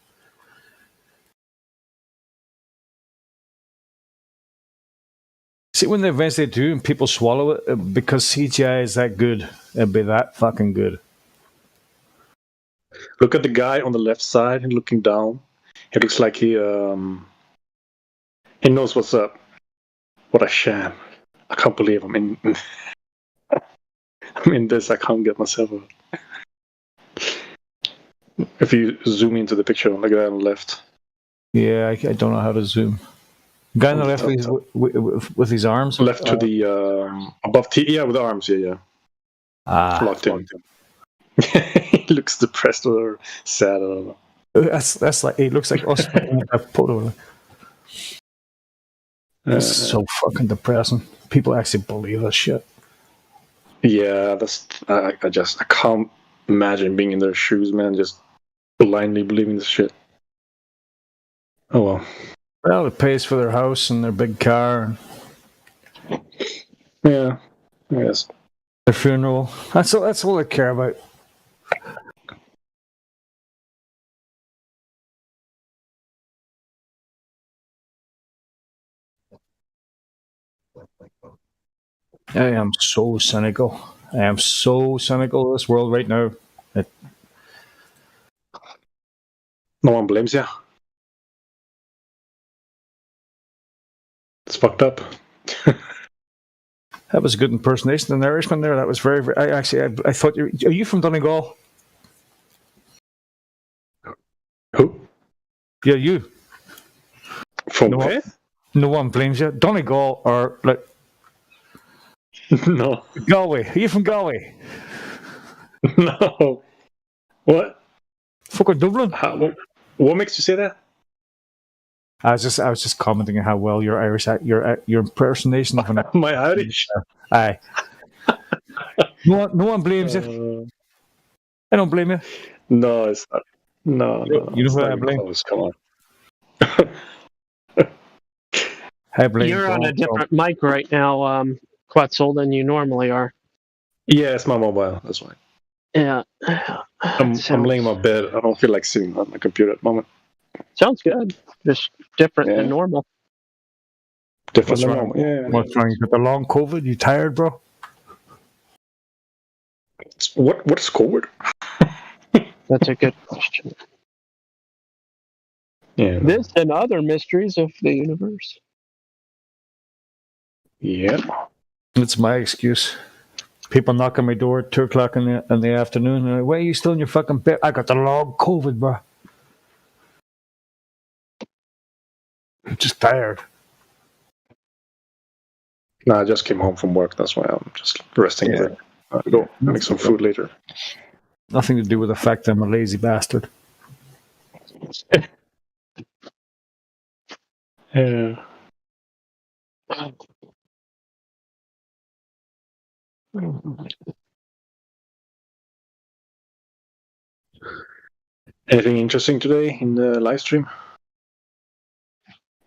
See, when they eventually do and people swallow it, because CGI is that good, it'd be that fucking good. Look at the guy on the left side and looking down. It looks like he knows what's up. What a sham. I can't believe I'm in I'm in this. I can't get myself out. If you zoom into the picture on the guy on the left. Yeah, I don't know how to zoom. Guy on the left with his arms? Left to the above yeah, with the arms, yeah. Locked in. He looks depressed or sad, I don't know. That's like, it looks like us in that photo. This is so fucking depressing. People actually believe this shit. Yeah, I can't imagine being in their shoes, man. Just blindly believing this shit. Oh well. Well, it pays for their house and their big car. Yeah, yes. Their funeral. That's all I care about. I am so cynical. I am so cynical of this world right now. No one blames you. It's fucked up. That was a good impersonation. The Irishman there, that was very, very I thought are you from Donegal? Who? Yeah, you. From where? No one blames you. Donegal or like no. Galway. Are you from Galway? No. What? Fucking Dublin. What makes you say that? I was just commenting on how well your Irish, your impersonation of an my Irish. Aye. No one blames you. I don't blame you. No, it's not. No. You know who I blame? Come on. I blame. You're on a different mic right now, Quetzal, than you normally are. Yeah, it's my mobile. That's why. Yeah. I'm laying in my bed. I don't feel like sitting on my computer at the moment. Sounds good. Just different than normal. Different than normal. Yeah. What's wrong? You got the long COVID? You tired, bro? What is COVID? That's a good question. Yeah. This and other mysteries of the universe. Yeah. It's my excuse. People knock on my door at 2 o'clock in the afternoon. And like, why are you still in your fucking bed? I got the long COVID, bro. I'm just tired. No, I just came home from work. That's why I'm just resting. Yeah. I'll go make some food later. Nothing to do with the fact that I'm a lazy bastard. Yeah. Anything interesting today in the live stream?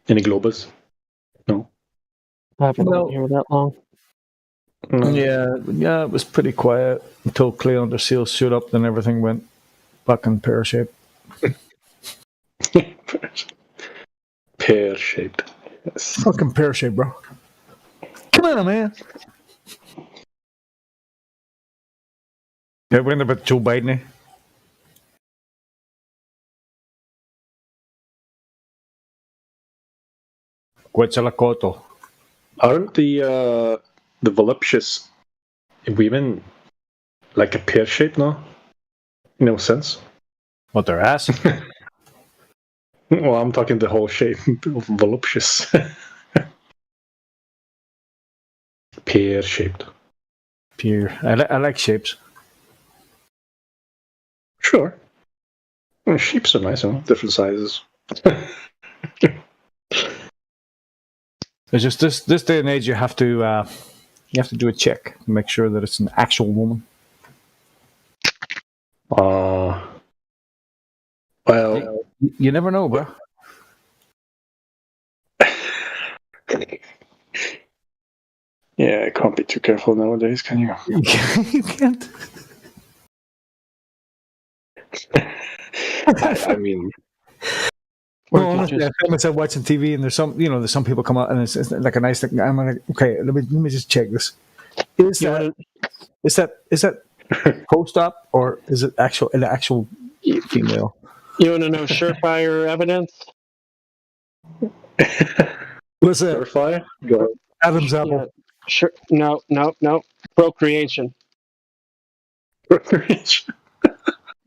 Any globals? No. I haven't been here that long. No. Yeah, it was pretty quiet until Clay Under Seal showed up, then everything went fucking pear-shaped. Pear-shaped. Yes. Fucking pear-shaped, bro. Come on, man. Yeah, we're about Joe Biden, eh? Quetzalcoatl. Aren't the voluptuous women like a pear shape now? In no sense. What, their ass? Well, I'm talking the whole shape of voluptuous. Pear shaped. Pear. I like shapes. Sure. Sheeps are nice, different sizes. It's just this day and age, you have to do a check, make sure that it's an actual woman. Well, you never know, bro. Yeah, can't be too careful nowadays, can you? You can't. I mean, well, honestly, I find myself watching TV, and there's some people come out, and it's like a nice thing. I'm like, okay, let me just check this. Is that post-op, or is it an actual female? You want to know surefire evidence? What's that? Surefire? Go. Adam's apple. Yeah, sure. No. Procreation. Procreation.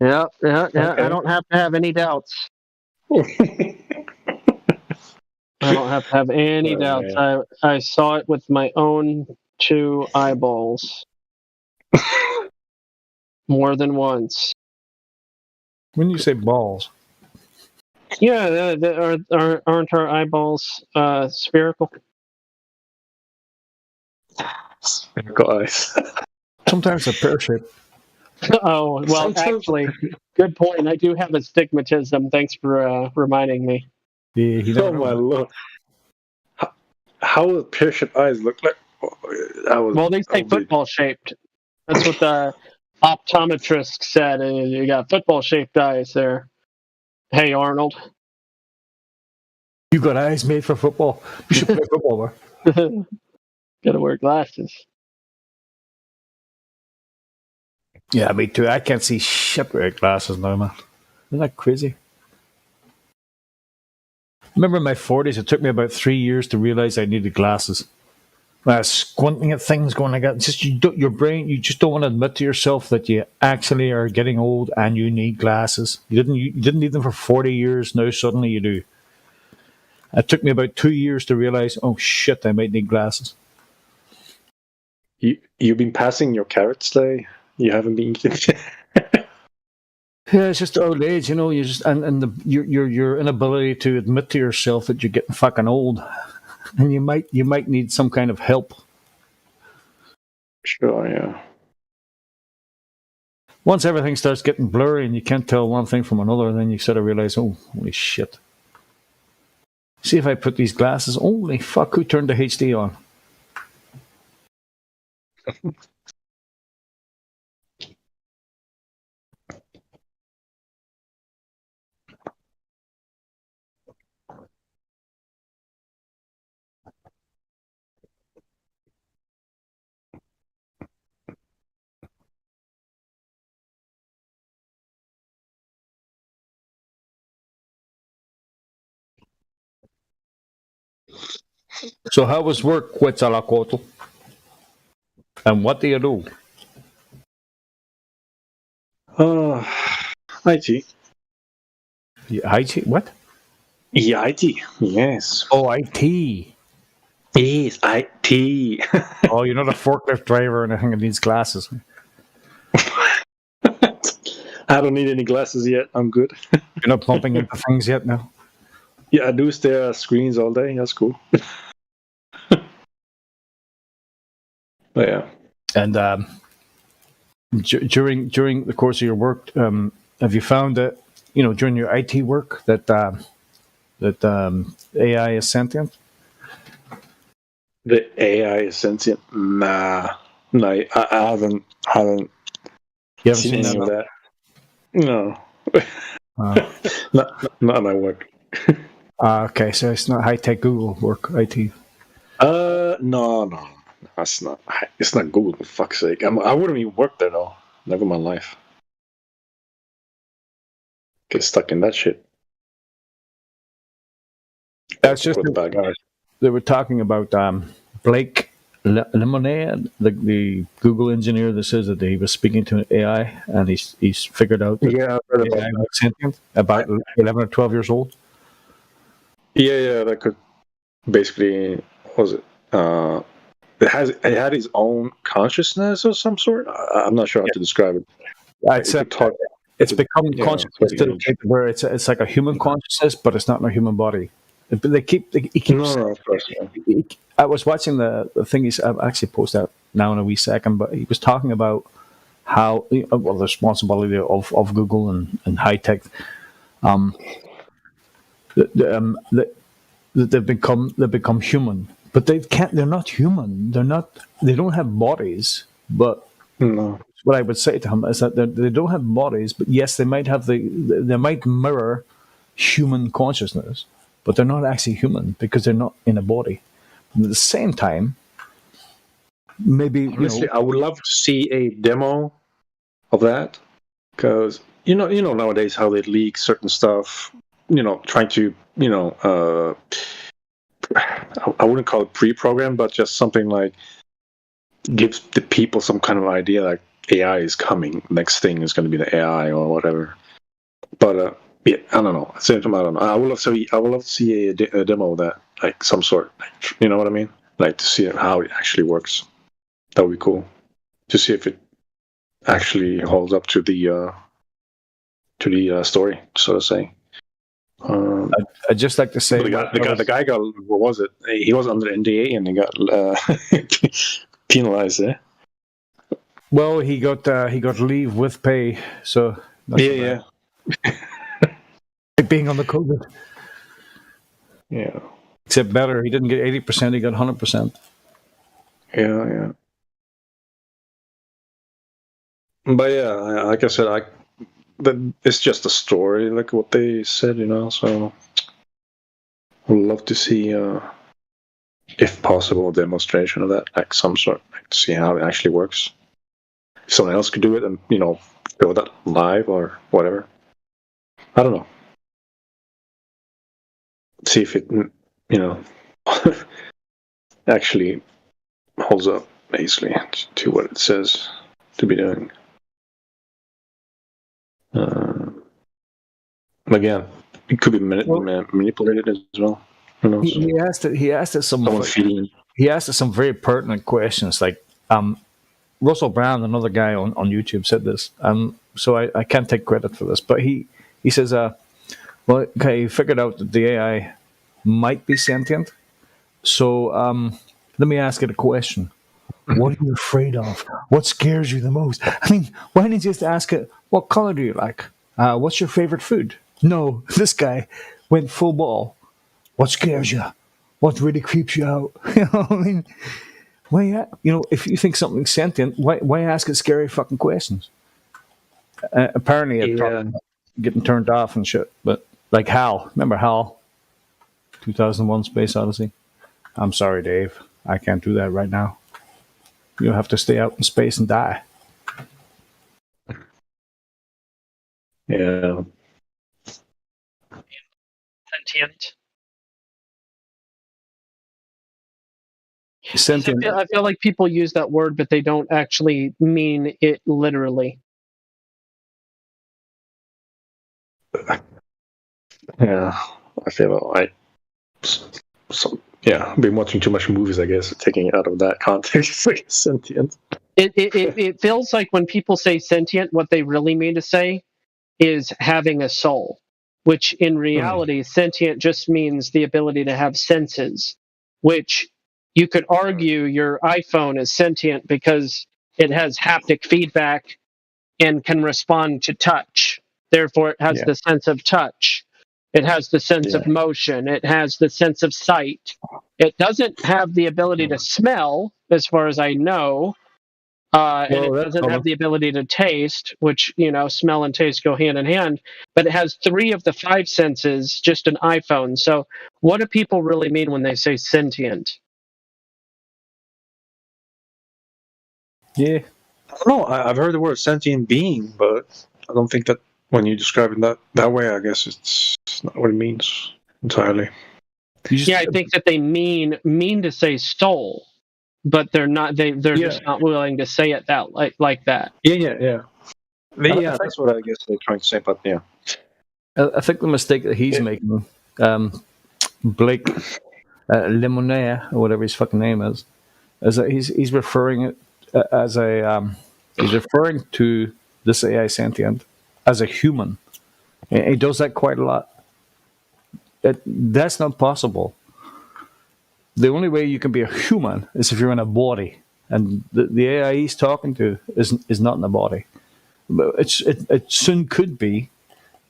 Yeah. Okay. I don't have to have any doubts. I don't have to have any doubts. I saw it with my own 2 eyeballs. More than once. When you say balls. Yeah, aren't our eyeballs spherical? Spherical eyes. Sometimes they're pear-shaped. Oh, well, actually, good point. I do have astigmatism. Thanks for reminding me. Yeah, oh, my Lord. How will pear-shaped eyes look like? Well, they say football-shaped. That's what the optometrist said. You got football-shaped eyes there. Hey, Arnold. You got eyes made for football. You should play football, bro. Gotta wear glasses. Yeah, me too. I can't see shit without glasses now, man. Isn't that crazy? I remember in my 40s, it took me about 3 years to realize I needed glasses. When I was squinting at things going like that, it's just your brain, you just don't want to admit to yourself that you actually are getting old and you need glasses. You didn't need them for 40 years, now suddenly you do. It took me about 2 years to realize, oh shit, I might need glasses. You've been passing your carrots day? You haven't been eating. Yeah, it's just old age, you just your inability to admit to yourself that you're getting fucking old, and you might need some kind of help. Sure, yeah. Once everything starts getting blurry and you can't tell one thing from another, then you sort of realize, oh, holy shit. See if I put these glasses. Holy fuck! Who turned the HD on? So how was work, Quetzalcoatl? And what do you do? IT. Yeah, IT? What? Yeah, IT. Yes. Oh, IT. Yes, IT. Oh, you're not a forklift driver and anything that needs glasses. I don't need any glasses yet. I'm good. You're not bumping into things yet now? Yeah, I do stare at screens all day. That's cool. But yeah. And during the course of your work, have you found that during your IT work that AI is sentient? The AI is sentient? Nah, no, I haven't. You haven't seen seen any of that? No, not at my work. Okay, so it's not high tech Google work, IT. No, that's not. It's not Google, for fuck's sake. I wouldn't even work there though. Never in my life. Get stuck in that shit. That's just bad guys. They were talking about Blake Lemonade, the Google engineer that says that he was speaking to an AI and he's figured out that I've heard about AI was sentient, about 11 or 12 years old. Yeah, that could basically, what was it? It had its own consciousness of some sort. I'm not sure how to describe it. It said it's become yeah, consciousness to the point where it's like a human consciousness, but it's not in a human body. But he keeps. No, of course. Yeah. I was watching the thing he's actually posted out now in a wee second, but he was talking about how the responsibility of Google and high tech, they've become human, but they're not human. They don't have bodies. But what I would say to him is that they don't have bodies, but yes, they might have they might mirror human consciousness, but they're not actually human because they're not in a body. And at the same time, maybe Honestly, I would love to see a demo of that, because you know nowadays how they leak certain stuff. Trying to I wouldn't call it pre-program, but just something like gives the people some kind of idea, like AI is coming. Next thing is going to be the AI or whatever. But yeah, I don't know. Same time, I don't know. I would love to see a demo of that, like some sort. You know what I mean? Like to see how it actually works. That would be cool to see if it actually holds up to the story, so to say. I'd just like to say the guy got, what was it? He was under NDA and he got penalized. Well, he got leave with pay, so yeah. Like being on the COVID. Yeah. Except better, he didn't get 80%; he got 100%. Yeah. But yeah, like I said, it's just a story, like what they said, So I would love to see, if possible, a demonstration of that, like some sort, like to see how it actually works. If someone else could do it and show that live or whatever. I don't know. See if it, actually holds up, basically, to what it says to be doing. Again, it could be manipulated as well. Who knows? He asked us some very pertinent questions, like Russell Brand, another guy on YouTube, said this. So I can't take credit for this, but he says, well, okay, he figured out that the AI might be sentient. So let me ask it a question. What are you afraid of? What scares you the most? I mean, why didn't you just ask it, what color do you like? What's your favorite food? No, this guy went full ball. What scares you? What really creeps you out? I mean, why? If you think something's sentient, why ask it scary fucking questions? Apparently, it's getting turned off and shit. But like HAL, remember HAL? 2001: Space Odyssey. I'm sorry, Dave. I can't do that right now. You'll have to stay out in space and die. Yeah. Sentient. Sentient. I feel like people use that word, but they don't actually mean it literally. Yeah, I feel like I've been watching too much movies, I guess, taking it out of that context. Like sentient. It feels like when people say sentient, what they really mean to say is having a soul, which in reality, sentient just means the ability to have senses, which you could argue your iPhone is sentient because it has haptic feedback and can respond to touch. Therefore, it has the sense of touch. It has the sense of motion. It has the sense of sight. It doesn't have the ability to smell, as far as I know. And it doesn't have the ability to taste, which, smell and taste go hand in hand. But it has 3 of the 5 senses, just an iPhone. So what do people really mean when they say sentient? Yeah. I don't know. I've heard the word sentient being, but I don't think that when you describe it that way, I guess it's not what it means entirely. I think that they mean to say soul, but they're not. They're just not willing to say it that like that. Yeah. That's what I guess they're trying to say. But yeah, I think the mistake that he's making, Blake Lemonnier, or whatever his fucking name is that he's referring it as he's referring to this AI sentient as a human. He does that quite a lot. That's not possible. The only way you can be a human is if you're in a body, and the AI he's talking to is not in a body. But it soon could be,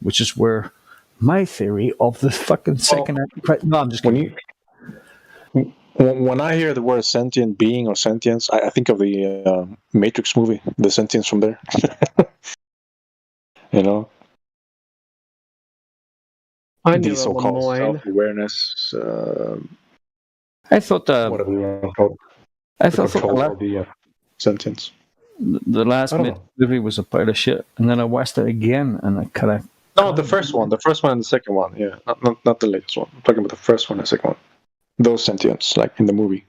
which is where my theory of the fucking second. No, I'm just kidding. When I hear the word sentient being or sentience, I think of the Matrix movie, the sentience from there. You know, I the knew a so-called Lemoyne. self-awareness. I thought whatever you want to call it. I The thought control of the sentience. the last I don't know. movie was a pile of shit, and then I watched it again, and I kind of. No, the first one and the second one. Yeah, not the latest one. I'm talking about the first one and the second one. Those sentients, like in the movie.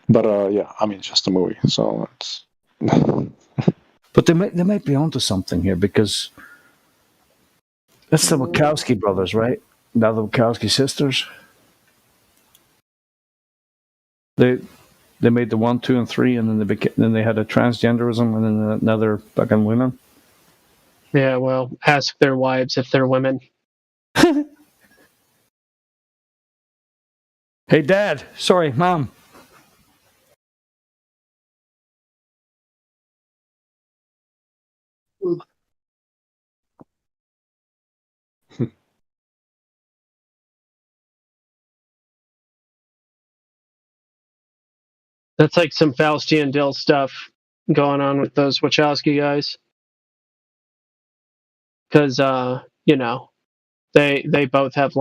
But yeah, I mean, it's just a movie, so it's. But they might be onto something here, because that's the Wachowski brothers, right? Now the Wachowski sisters. They made the 1, 2, and 3, and then they had a transgenderism, and then now they're fucking women. Yeah, well, ask their wives if they're women. Hey, Dad. Sorry, Mom. That's like some Faustian Dill stuff going on with those Wachowski guys. Because, you know, they both have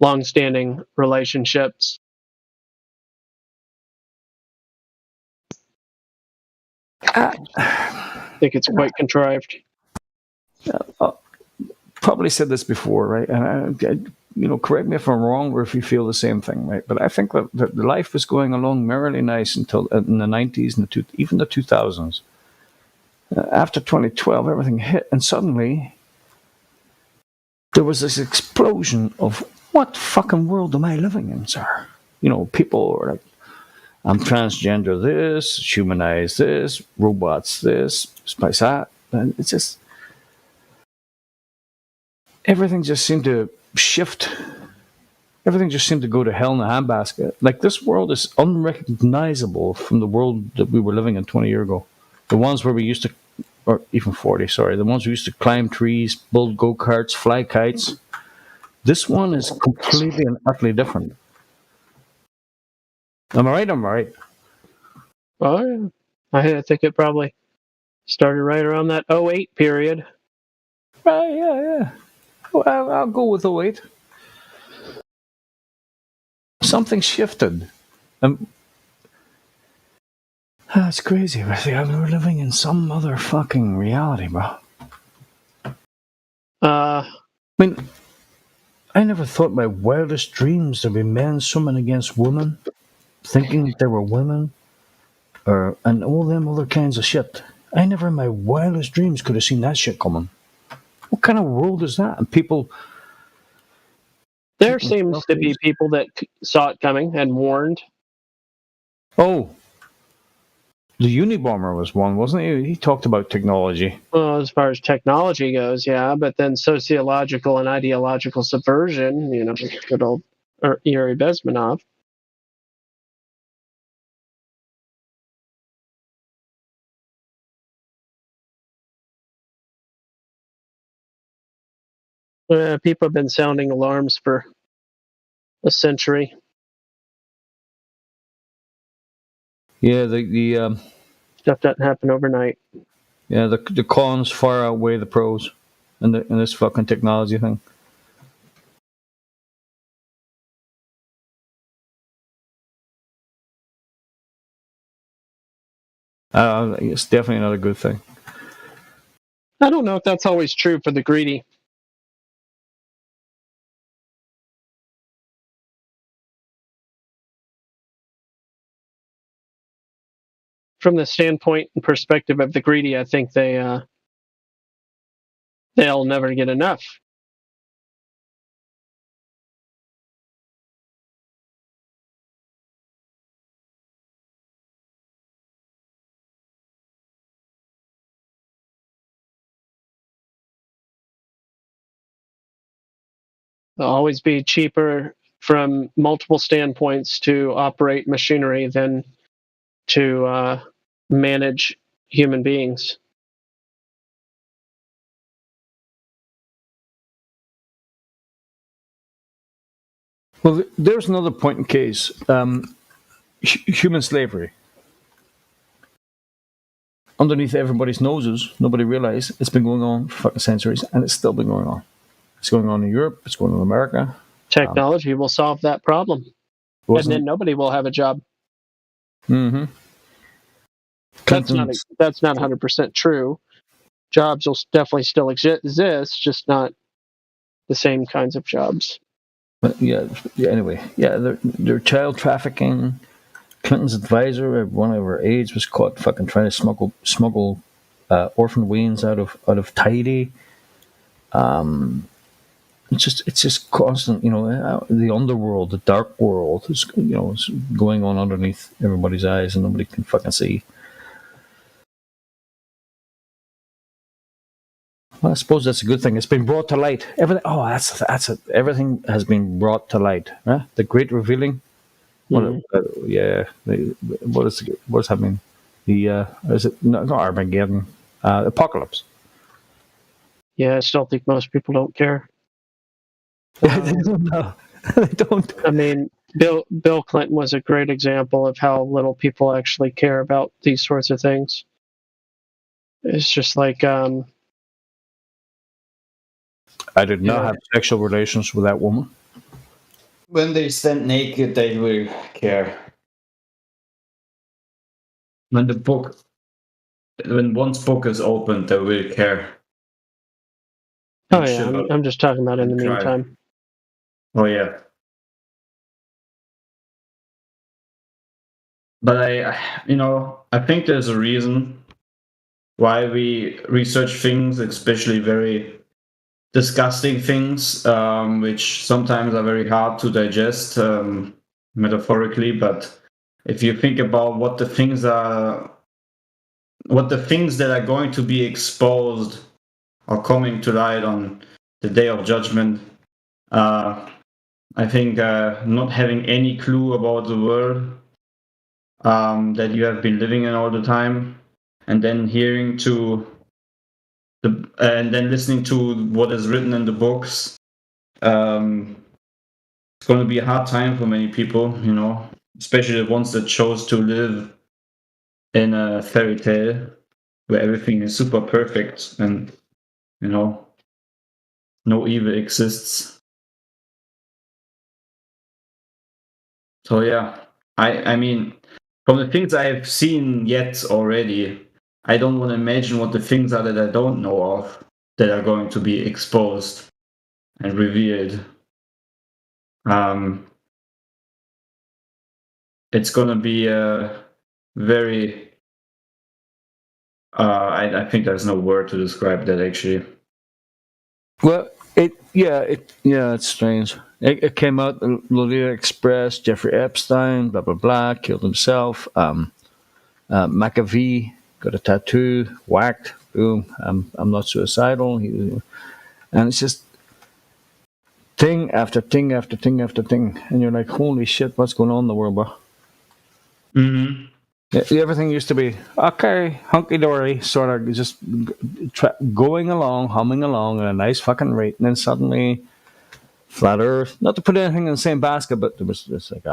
long-standing relationships. I think it's quite contrived. Probably said this before, right? And correct me if I'm wrong, or if you feel the same thing, right? But I think that the life was going along merrily nice until in the 90s and even the 2000s. After 2012, everything hit, and suddenly there was this explosion of, what fucking world am I living in, sir? People are like, I'm transgender this, humanize this, robots this, spice that. And it's just, everything just seemed to shift. Everything just seemed to go to hell in a handbasket. Like, this world is unrecognizable from the world that we were living in 20 years ago. The ones where we used to, or even 40, sorry, the ones who used to climb trees, build go-karts, fly kites. This one is completely and utterly different. Am I right? I'm right. Oh, yeah. I think it probably started right around that 08 period. Yeah. Well, I'll go with 08. Something shifted. That's crazy. We're living in some other fucking reality, bro. I mean, I never thought my wildest dreams there'd be men swimming against women, thinking that they were women, and all them other kinds of shit. I never in my wildest dreams could have seen that shit coming. What kind of world is that? And people... There seems to be people that saw it coming and warned. Oh, the Unabomber was one, wasn't he? He talked about technology. Well, as far as technology goes, yeah, but then sociological and ideological subversion, good old Yuri Bezmenov. People have been sounding alarms for a century. Yeah, the stuff doesn't happen overnight. Yeah, the cons far outweigh the pros in this fucking technology thing. It's definitely not a good thing. I don't know if that's always true for the greedy. From the standpoint and perspective of the greedy, I think they'll never get enough. It'll always be cheaper from multiple standpoints to operate machinery than to manage human beings. Well, there's another point in case. Human slavery. Underneath everybody's noses, nobody realized it's been going on for fucking centuries, and it's still been going on. It's going on in Europe. It's going on in America. Technology will solve that problem, and then nobody will have a job. Mm-hmm. That's not 100% true. Jobs will definitely still exist, just not the same kinds of jobs. But yeah. Anyway, yeah, they're child trafficking. Clinton's advisor at one of her aides was caught fucking trying to smuggle orphan weans out of Tahiti. It's just constant, the underworld, the dark world is, is going on underneath everybody's eyes, and nobody can fucking see. Well, I suppose that's a good thing. It's been brought to light. Everything. Oh, that's it. Everything has been brought to light. Huh? The great revealing. What's happening? Is it not Armageddon? Apocalypse. Yeah, I still think most people don't care. No, they don't. I mean, Bill Clinton was a great example of how little people actually care about these sorts of things. It's just like I did not have sexual relations with that woman. When they stand naked, they will care. When one's book is opened, they will care. Oh yeah, I'm just talking about in the meantime. Oh yeah. But I think there's a reason why we research things, especially very disgusting things, which sometimes are very hard to digest, metaphorically. But if you think about what the things that are going to be exposed or coming to light on the day of judgment, I think not having any clue about the world that you have been living in all the time, and then and then listening to what is written in the books, it's going to be a hard time for many people, especially the ones that chose to live in a fairy tale where everything is super perfect and no evil exists. So yeah, I mean, from the things I have seen yet already, I don't want to imagine what the things are that I don't know of that are going to be exposed and revealed. It's going to be a very... I think there's no word to describe that, actually. Well, it's strange. It came out, Lolita Express, Jeffrey Epstein, blah, blah, blah, killed himself. McAfee got a tattoo, whacked, boom, I'm not suicidal. And it's just thing after thing after thing after thing. And you're like, holy shit, what's going on in the world, bro? Mm-hmm. Yeah, everything used to be, okay, hunky-dory, sort of just going along, humming along at a nice fucking rate. And then suddenly, flat Earth, not to put anything in the same basket, but there was this like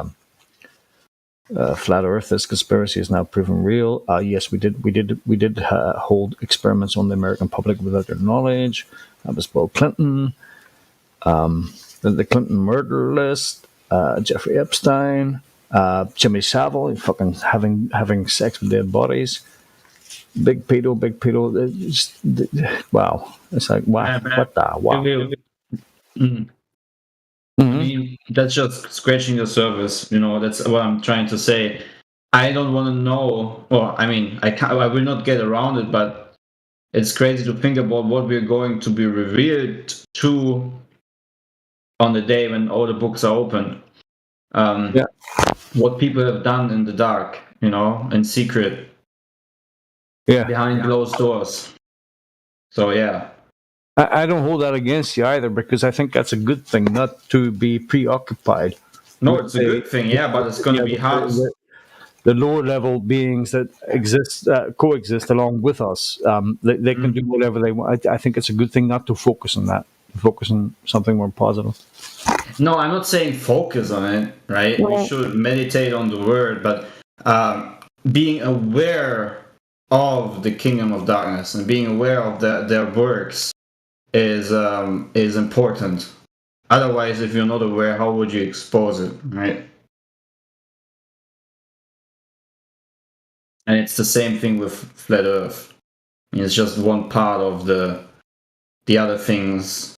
flat Earth, this conspiracy is now proven real. Yes, we did hold experiments on the American public without their knowledge. That was Bill Clinton, the Clinton murder list, Jeffrey Epstein, Jimmy Savile, fucking having sex with dead bodies, big pedo. Wow, it's like wow, what the wow. Mm-hmm. I mean, that's just scratching the surface. That's what I'm trying to say. I don't want to know. Well, I mean, I will not get around it, but it's crazy to think about what we're going to be revealed to on the day when all the books are open. What people have done in the dark, in secret, behind closed doors. So yeah, I don't hold that against you either, because I think that's a good thing, not to be preoccupied. No, it's a good thing, yeah, but it's going to be hard. The lower level beings that exist, coexist along with us, they can do whatever they want. I think it's a good thing not to focus on that. Focus on something more positive. No, I'm not saying focus on it, right? We should meditate on the word, but being aware of the kingdom of darkness and being aware of their works is important. Otherwise, if you're not aware, how would you expose it, right? And it's the same thing with flat Earth. It's just one part of the other things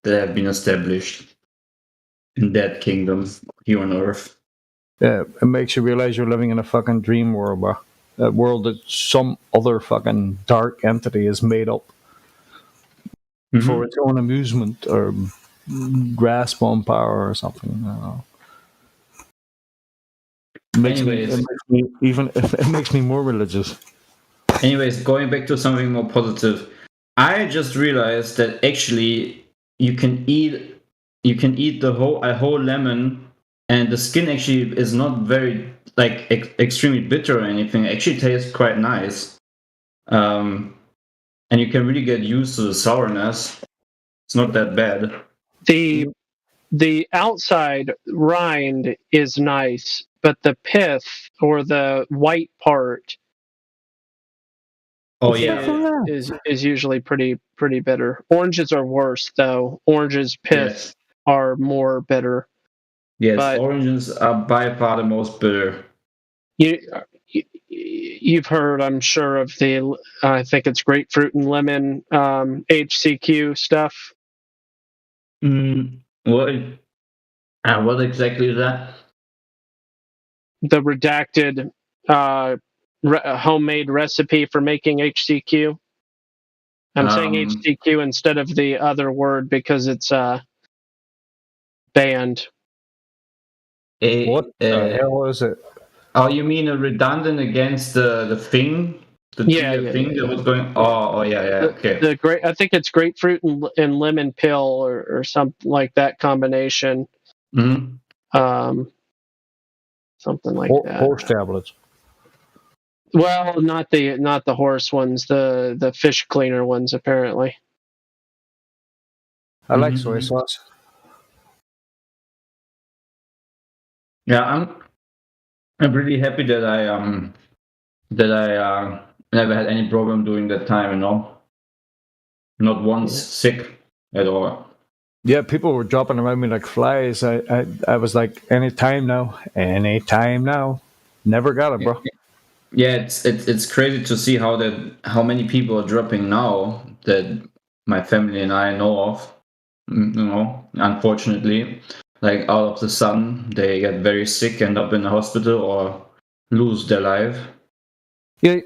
that have been established in that kingdom here on Earth. Yeah, it makes you realize you're living in a fucking dream world, bro. A world that some other fucking dark entity has made up for its own amusement or grasp on power or something. I don't know. It makes me more religious. Anyways, going back to something more positive, I just realized that actually you can eat a whole lemon, and the skin actually is not very extremely bitter or anything. It actually tastes quite nice, and you can really get used to the sourness. It's not that bad. The outside rind is nice, but the pith or the white part is usually pretty bitter. Oranges are worse though. Oranges pith are more bitter. Yes, but oranges are by far the most bitter. You've heard, I'm sure, of the I think it's grapefruit and lemon HCQ stuff. What exactly is that? The redacted homemade recipe for making HCQ. I'm saying HCQ instead of the other word because it's banned. What the hell is it? Oh, you mean a redundant against the thing? The thing that was going. Oh, yeah. Okay. I think it's grapefruit and lemon pill or something like that combination. Mm-hmm. Something like that. Horse tablets. Well, not the horse ones. The fish cleaner ones, apparently. I like soy sauce. Yeah, I'm really happy that I never had any problem during that time, not once sick at all. Yeah, people were dropping around me like flies. I was like, anytime now. Never got it, bro. Yeah, it's crazy to see how many people are dropping now that my family and I know of. Unfortunately, like out of the sudden, they get very sick, end up in the hospital, or lose their life. Yeah,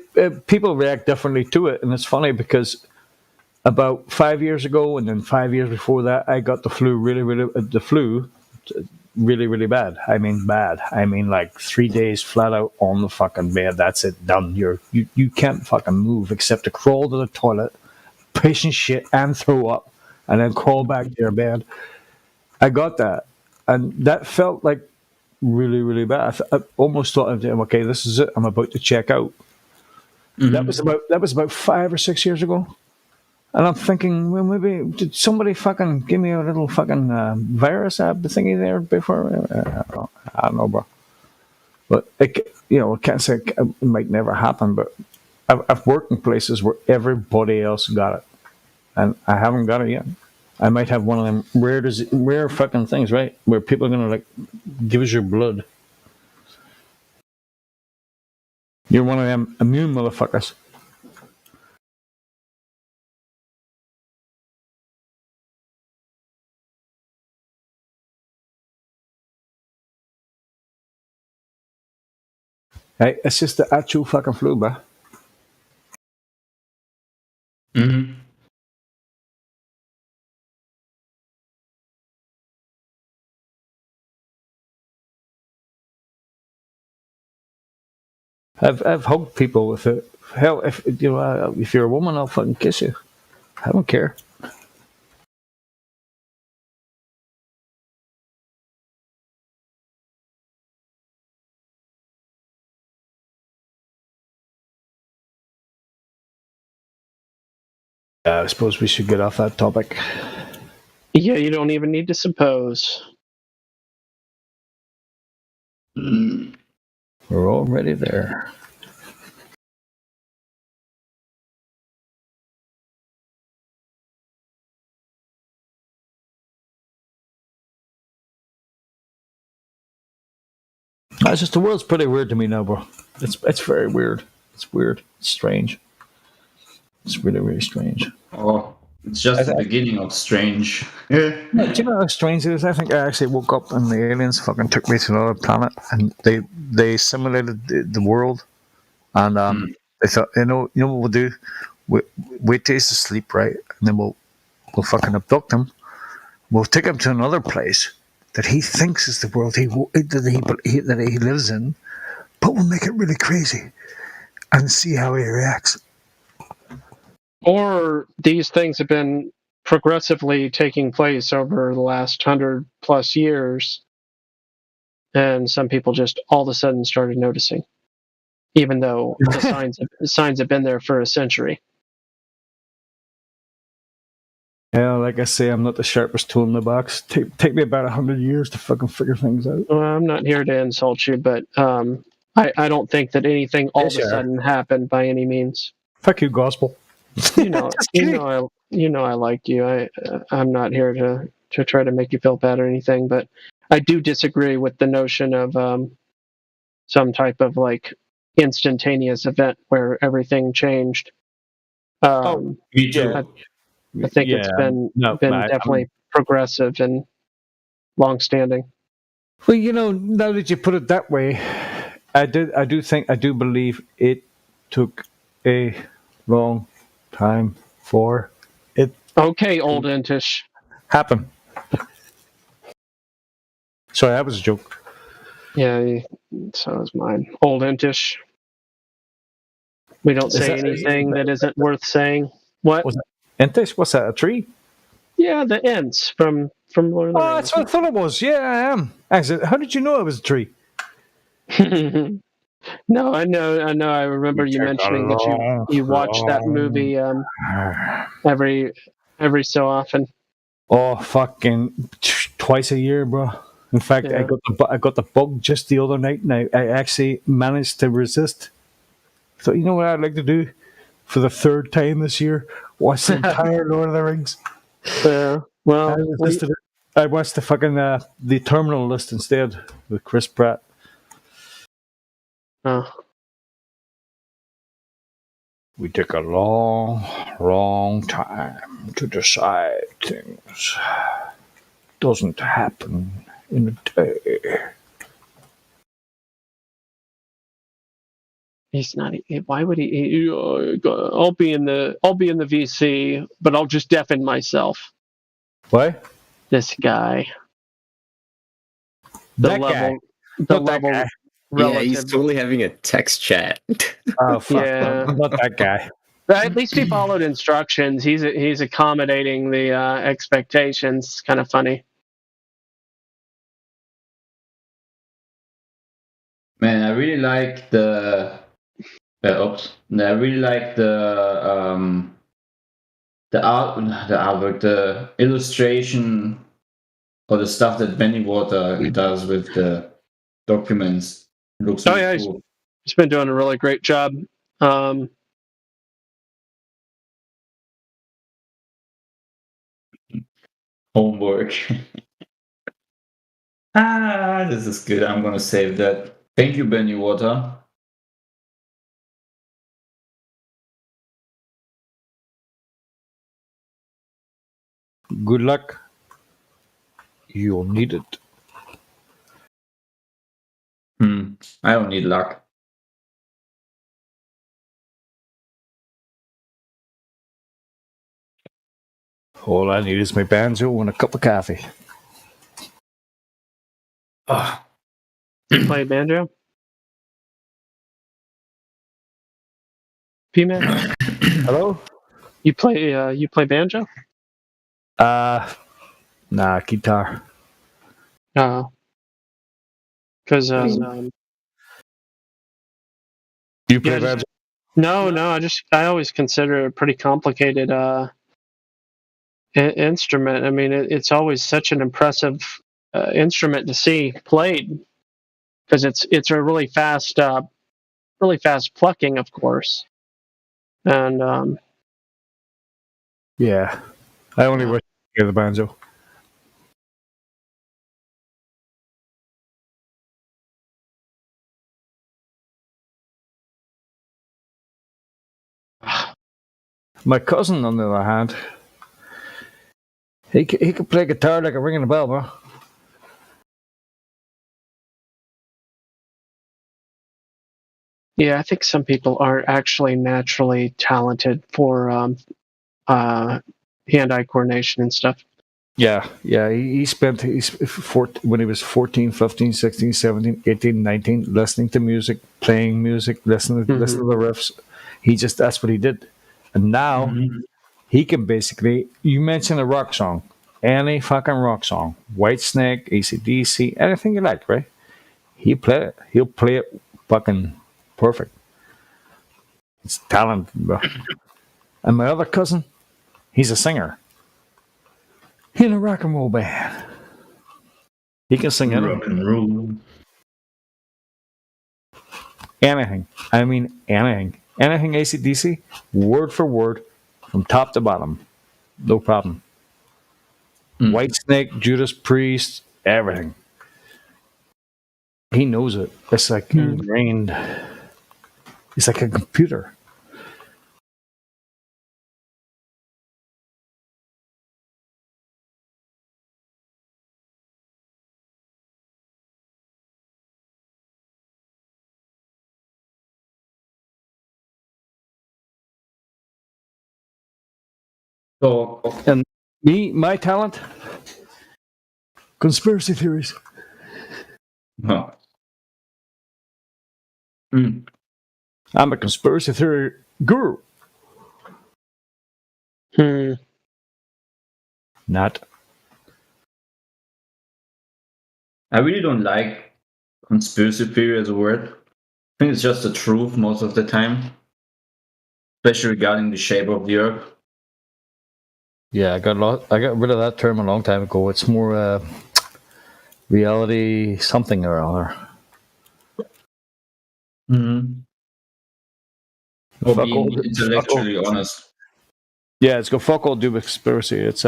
people react differently to it, and it's funny because about 5 years ago, and then 5 years before that, I got the flu really bad. I mean bad. I mean like 3 days flat out on the fucking bed. That's it, done. You can't fucking move except to crawl to the toilet, piss and shit, and throw up, and then crawl back to your bed. I got that, and that felt like really bad. I almost thought, okay, this is it. I'm about to check out. Mm-hmm. That was about 5 or 6 years ago. And I'm thinking, well, maybe did somebody fucking give me a little fucking virus thingy there before? I don't know, bro. But I can't say it might never happen. But I've worked in places where everybody else got it, and I haven't got it yet. I might have one of them rare fucking things, right? Where people are gonna like give us your blood. You're one of them immune motherfuckers. Hey, it's just the actual fucking flu, bro. Mm-hmm. I've hugged people with it. Hell, if you're a woman, I'll fucking kiss you. I don't care. I suppose we should get off that topic. Yeah, you don't even need to suppose. We're already there. It's just the world's pretty weird to me now, bro. It's very weird. It's weird. It's strange. It's really, really strange. Oh, it's just the beginning of strange. Do you know how strange it is? I think I actually woke up and the aliens fucking took me to another planet, and they simulated the world, and they thought, you know what we'll do? Wait till he's asleep, right? And then we'll fucking abduct him. We'll take him to another place that he thinks is the world that he lives in, but we'll make it really crazy and see how he reacts. Or these things have been progressively taking place over the last 100+ years, and some people just all of a sudden started noticing, even though the signs have been there for a century. Yeah, like I say, I'm not the sharpest tool in the box. Take me about 100 years to fucking figure things out. Well, I'm not here to insult you, but I don't think that anything all of a sudden happened by any means. Fuck you, gospel. You know, I like you. I'm not here to try to make you feel bad or anything, but I do disagree with the notion of some type of like instantaneous event where everything changed. Me too. I think it's been definitely progressive and long-standing. Well, you know, now that you put it that way, I do believe it took a long time for it. Okay, old Entish. Happen. Sorry, that was a joke. Yeah, so is mine. Old Entish. We don't say anything that isn't worth saying. What? Entish? What's that? A tree? Yeah, the Ents from Lord of the Rings. That's what I thought it was. Yeah, I am. Actually, how did you know it was a tree? No, I know. I remember you mentioning that you watch that movie every so often. Oh, fucking twice a year, bro. In fact, Yeah. I got the bug just the other night, and I actually managed to resist. So you know what I'd like to do for the third time this year? Watch the entire Lord of the Rings. Well, I resisted it. I watched the fucking the Terminal List instead with Chris Pratt. Oh. We take a long, long time to decide things. Doesn't happen in a day. He's not. Why would he? I'll be in the VC, but I'll just deafen myself. What? This guy. That guy. The level. Yeah, he's totally having a text chat. Oh fuck! Yeah. Not that guy. At least he followed instructions. He's accommodating the expectations. It's kind of funny. Man, I really like the artwork, the illustration, or the stuff that Benny Water does with the documents. Looks really cool. He's been doing a really great job. Homework. This is good. I'm gonna save that. Thank you, Benny Water. Good luck. You'll need it. I don't need luck. All I need is my banjo and a cup of coffee. Play banjo. P-Man. Hello? You play banjo? Nah, guitar. Because You play banjo? No, I always consider it a pretty complicated instrument. I mean, it's always such an impressive instrument to see played because it's a really fast plucking, of course, and Yeah. I only wish I could the banjo. My cousin, on the other hand, he could play guitar like a ringing a bell, bro. yeah, I think some people are actually naturally talented for hand-eye coordination and stuff. Yeah. He spent when he was 14, 15, 16, 17, 18, 19, listening to music, playing music, listening to the riffs. That's what he did. And now he can basically, you mention a rock song, any fucking rock song, Whitesnake, AC/DC, anything you like, right? He'll play it fucking perfect. It's talent, bro. And my other cousin, he's a singer in a rock and roll band. He can sing anything. Rock and roll. Anything. I mean, anything. Anything AC/DC, word for word, from top to bottom. No problem. Whitesnake, Judas Priest, everything. He knows it. It's like ingrained. It's like a computer. So, and my talent, conspiracy theories. No. I'm a conspiracy theory guru. Not. I really don't like conspiracy theory as a word. I think it's just the truth most of the time, especially regarding the shape of the earth. Yeah, I got rid of that term a long time ago. It's more reality something or other. Or being intellectually honest. Yeah, it's got fuck all do with conspiracy. It's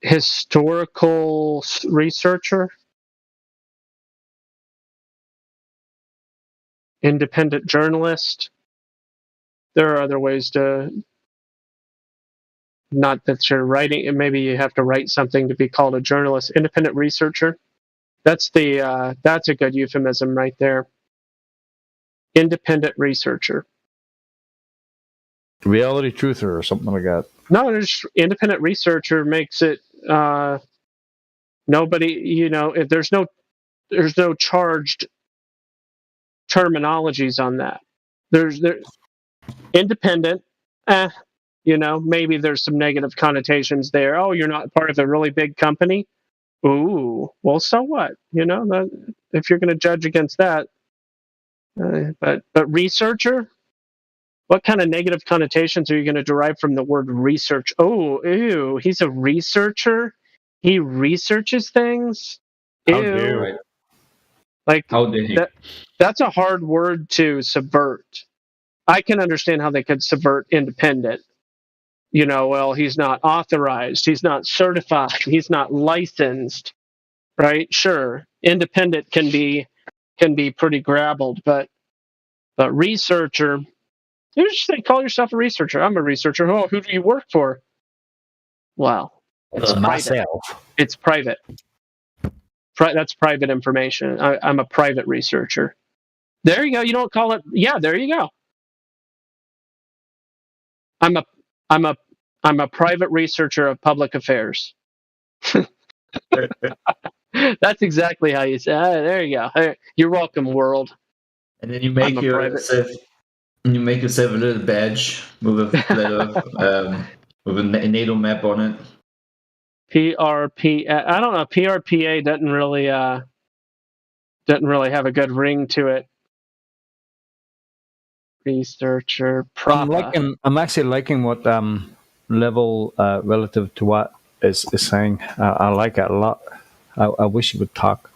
historical researcher, independent journalist. There are other ways to. Not that you're writing, and maybe you have to write something to be called a journalist. Independent researcher. That's a good euphemism right there. Independent researcher. Reality truther or something like that. No, independent researcher makes it nobody. If there's no charged terminologies on that. There's independent. Maybe there's some negative connotations there. Oh, you're not part of a really big company. Ooh, well, so what? If you're going to judge against that, but researcher, what kind of negative connotations are you going to derive from the word research? Oh, ew, he's a researcher. He researches things. Ew. How dare you? Like how dare he? That's a hard word to subvert. I can understand how they could subvert independent. Well, he's not authorized, he's not certified, he's not licensed, right? Sure, independent can be pretty grabbled, but researcher, you just say call yourself a researcher. I'm a researcher. Oh, who do you work for? Well, it's myself. It's private. That's private information. I'm a private researcher. There you go. You don't call it. Yeah, there you go. I'm a private researcher of public affairs. That's exactly how you say. There you go. You're welcome, world. And then you make yourself You make yourself a little badge with a with a NATO map on it. PRP. I don't know. PRPA doesn't really have a good ring to it. Researcher. Propa. I'm actually liking what level relative to what is saying. I like it a lot. I wish he would talk.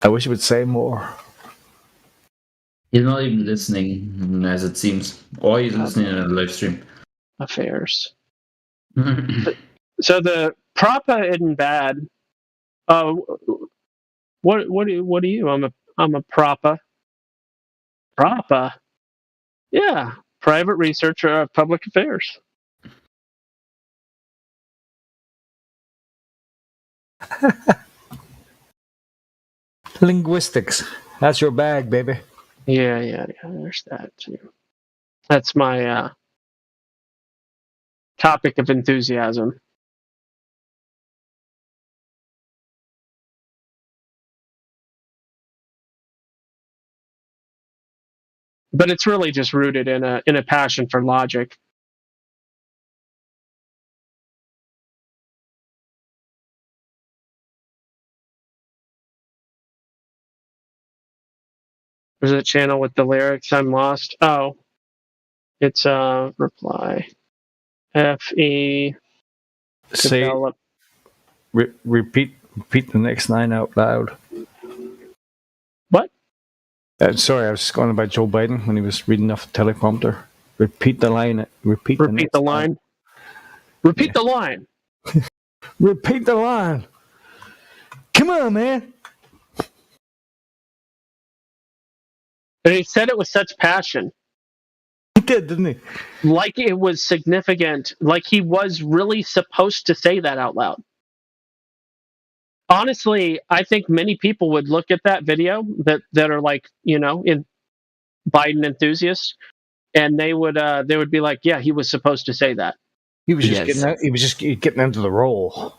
I wish he would say more. He's not even listening, as it seems, or he's listening in a live stream. Affairs. So the Propa isn't bad. What are you? I'm a Propa. Propa. Yeah, private researcher of public affairs. Linguistics. That's your bag, baby. Yeah. There's that too. That's my topic of enthusiasm. But it's really just rooted in a passion for logic. There's a channel with the lyrics. I'm lost. Oh, it's reply. FE. Say. Develop. Repeat the next line out loud. What? Sorry, I was just going about Joe Biden when he was reading off the teleprompter. Repeat the line. Repeat the line. Repeat the line. Repeat the line. Come on, man. And he said it with such passion. He did, didn't he? Like it was significant. Like he was really supposed to say that out loud. Honestly, I think many people would look at that video that are like, in Biden enthusiasts, and they would be like, yeah, he was supposed to say that. He was just getting into the role.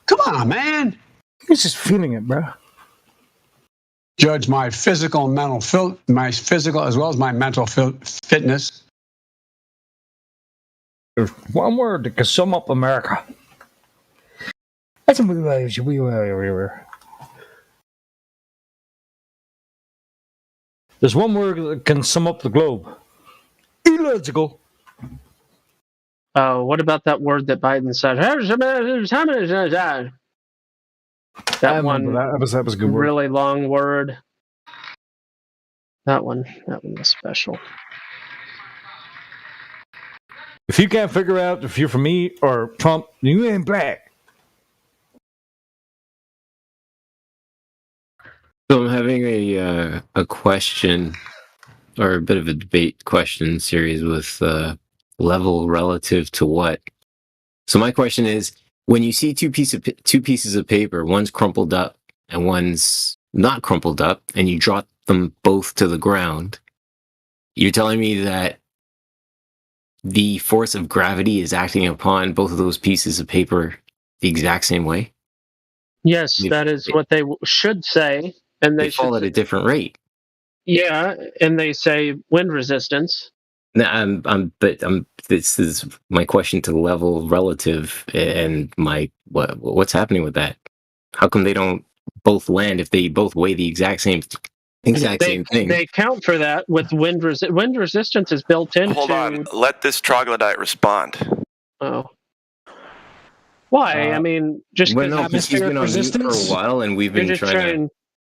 Come on, man. He was just feeling it, bro. Judge my physical and mental my physical as well as my mental fitness. There's one word that can sum up America. There's one word that can sum up the globe. Illogical. Oh, what about that word that Biden said? That one. That was a good word. Really long word. That one was special. If you can't figure out if you're for me or Trump, you ain't black. So I'm having a question, or a bit of a debate question series with level relative to what. So my question is, when you see two pieces of paper, one's crumpled up and one's not crumpled up, and you drop them both to the ground, you're telling me that the force of gravity is acting upon both of those pieces of paper the exact same way? Yes, that is what they should say. And they fall at a different rate. Yeah, and they say wind resistance. No, this is my question to the level relative, and what's happening with that? How come they don't both land if they both weigh the exact same thing? They count for that with wind resistance. Wind resistance is built into. Hold on, let this troglodyte respond. Oh. Why? I mean, just because he's been on mute for a while, and we've been trying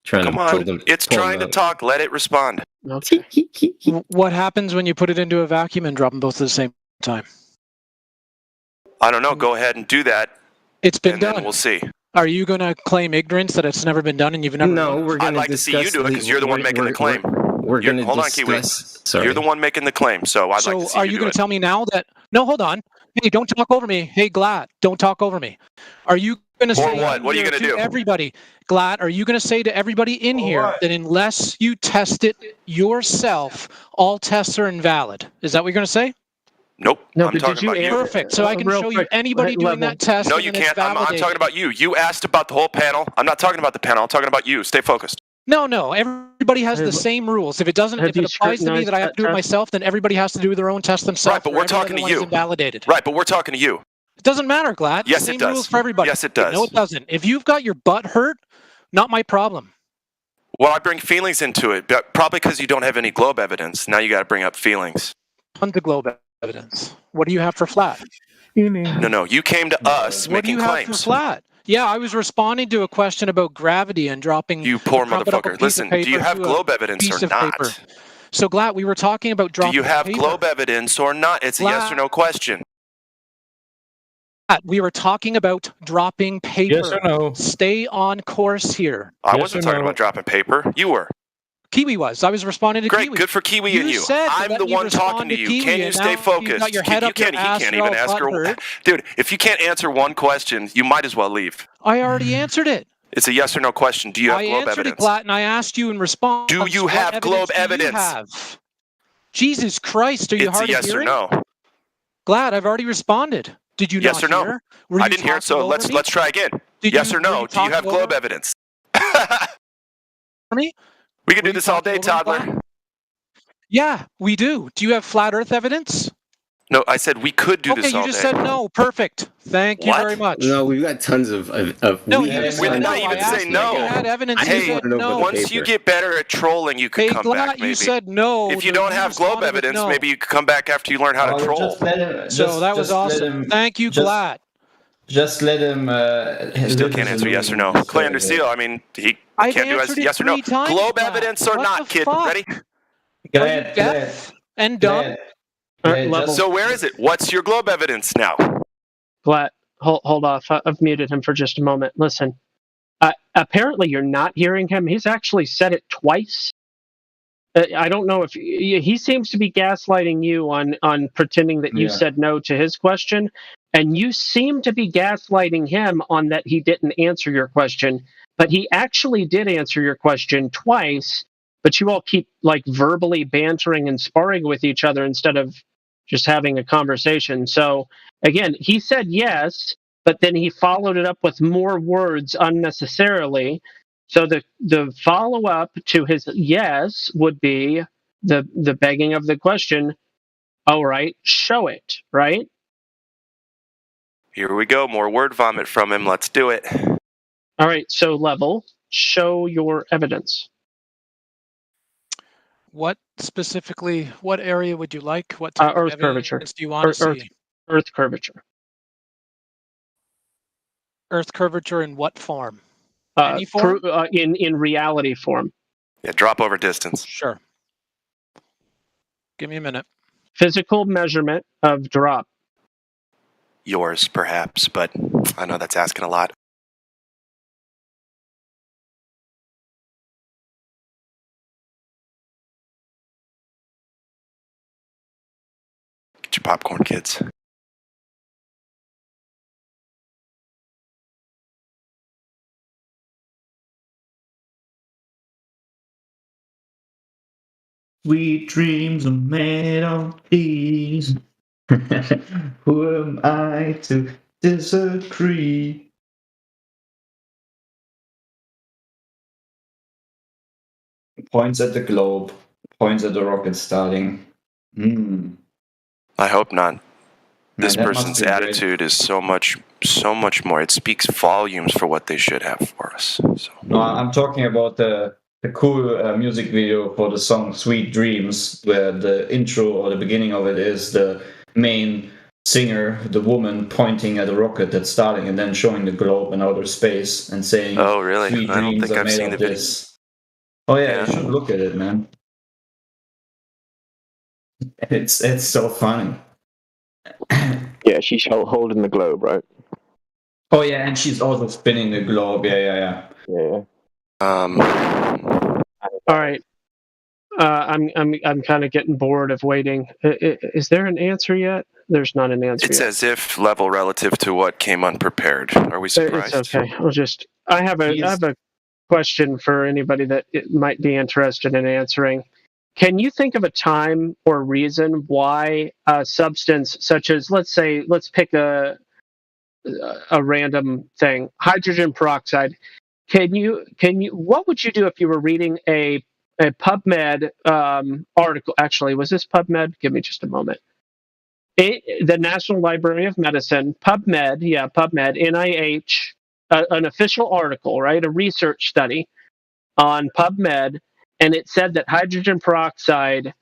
Come on, it's trying to talk. Let it respond. Okay. What happens when you put it into a vacuum and drop them both at the same time? I don't know. Go ahead and do that. It's been done. We'll see. Are you going to claim ignorance that it's never been done and you've never? No, we're going to. I'd like to see you do it because you're the one making the claim. We're going to hold on, Kiwi. You're the one making the claim, so I'd like to see are you going to tell me now that? No, hold on. Hey, don't talk over me. Hey, Glad, don't talk over me. Are you going to say what? What are you going to do? Everybody, Glad, are you going to say to everybody in here that unless you test it yourself, all tests are invalid? Is that what you're going to say? Nope. No, I'm talking about you. Perfect. So I can show you anybody doing that test. No, you can't. I'm talking about you. You asked about the whole panel. I'm not talking about the panel. I'm talking about you. Stay focused. No. Everybody has the same rules. If it doesn't, have if it you applies to me scrutinized that I have that to do it test? myself, then everybody has to do their own test themselves. Right, but or we're every talking other to one is you. invalidated. Right, but we're talking to you. It doesn't matter, Glad. Yes, Same it does. rules for everybody. Yes, it does. No, it doesn't. If you've got your butt hurt, not my problem. Well, I bring feelings into it, but probably because you don't have any globe evidence. Now you got to bring up feelings. Tons of globe evidence. What do you have for flat? No. You came to us What do making you have claims. for flat? Yeah, I was responding to a question about gravity and dropping. You poor a crumpled up motherfucker. piece of Listen, do you paper have to a globe evidence piece or of paper. not? So Glad, we were talking about Do dropping you have paper. globe evidence or not? It's a yes or no question. We were talking about dropping paper. Yes or no? Stay on course here. I wasn't talking about dropping paper. You were. Kiwi was. I was responding to Great, Kiwi. good for Kiwi and you. Said to I'm let the me one respond talking to you. Kiwi, Can you and stay now you've focused? got your head up your He ass, can't you're even all ask her. butthurt. Dude, if you can't answer one question, you might as well leave. I already answered it. It's a yes or no question. Do you have I globe answered evidence? it, Glatt, and I asked you in response. Do you what have globe do you evidence? have? Jesus Christ, are you It's a hard yes of or hearing? no. Glatt, I've already responded. Did you Yes not or no? hear? Were I you didn't hear it, so talking over me? let's try again. Yes or no? Do you have globe evidence? Me? We can do this all day, toddler. Yeah, we do. Do you have flat Earth evidence? No, I said we could do Okay, this all you just day. said no. Perfect. Thank you What? very much. No, we've got tons of No, we you have just We said did no. not even I asked say you no. if you had evidence. I You just Hey, said wanna know no. about the once you paper. get better at trolling, you could Hey, come back, Glatt, maybe. you said no. If you don't have globe responded with evidence, no. maybe you could come back after you learn how to troll. Just let him, So that was awesome. Thank you, Glatt. Just let him. He still can't answer yes or no. Clay under seal, I mean, he I've can't do answered it yes or no. 3 times, Globe Glatt. evidence or What not, the kid? fuck? Ready? Are you deaf and dumb? So where is it? What's your globe evidence now? Glatt, hold off. I've muted him for just a moment. Listen, apparently you're not hearing him. He's actually said it twice. I don't know if he seems to be gaslighting you on pretending that you Yeah. said no to his question, and you seem to be gaslighting him on that he didn't answer your question, but he actually did answer your question twice. But you all keep like verbally bantering and sparring with each other instead of just having a conversation. So again, he said yes, but then he followed it up with more words unnecessarily. So the follow up to his yes would be the begging of the question. All right, show it. Right. Here we go. More word vomit from him. Let's do it. All right. So level, show your evidence. What specifically? What area would you like? What type of Earth evidence curvature. do you want to see? Earth curvature. Earth curvature in what form? Any form? In reality form. Yeah, drop over distance. Sure. Give me a minute. Physical measurement of drop. Yours, perhaps, but I know that's asking a lot. Get your popcorn, kids. Sweet dreams are made of these. Who am I to disagree? Points at the globe. Points at the rocket starting. I hope not. This that must person's be great. attitude is so much more. It speaks volumes for what they should have for us. So. No, I'm talking about the cool music video for the song Sweet Dreams, where the intro or the beginning of it is the main singer, the woman, pointing at a rocket that's starting and then showing the globe and outer space and saying, Oh, really? Sweet I don't dreams think are I've made seen of the video. this. Oh yeah, you should look at it, man. It's so funny. Yeah, she's holding the globe, right? Oh yeah, and she's also spinning the globe. Yeah. All right. I'm kind of getting bored of waiting. Is there an answer yet? There's not an answer It's yet. as if level relative to what came unprepared. Are we surprised? It's okay. I have a question for anybody that it might be interested in answering. Can you think of a time or reason why a substance such as, let's pick a random thing, hydrogen peroxide. Can you what would you do if you were reading a PubMed article? Actually, was this PubMed? Give me just a moment. The National Library of Medicine, PubMed, NIH, an official article, right? A research study on PubMed, and it said that hydrogen peroxide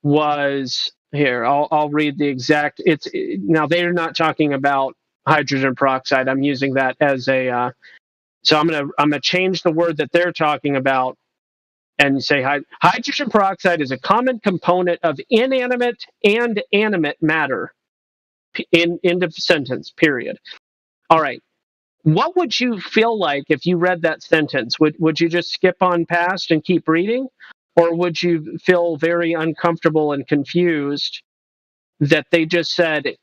was here. I'll read the exact. Now they're not talking about hydrogen peroxide. I'm using that as a. So I'm gonna change the word that they're talking about and say hydrogen peroxide is a common component of inanimate and animate matter. End of sentence. Period. All right. What would you feel like if you read that sentence? Would you just skip on past and keep reading, or would you feel very uncomfortable and confused that they just said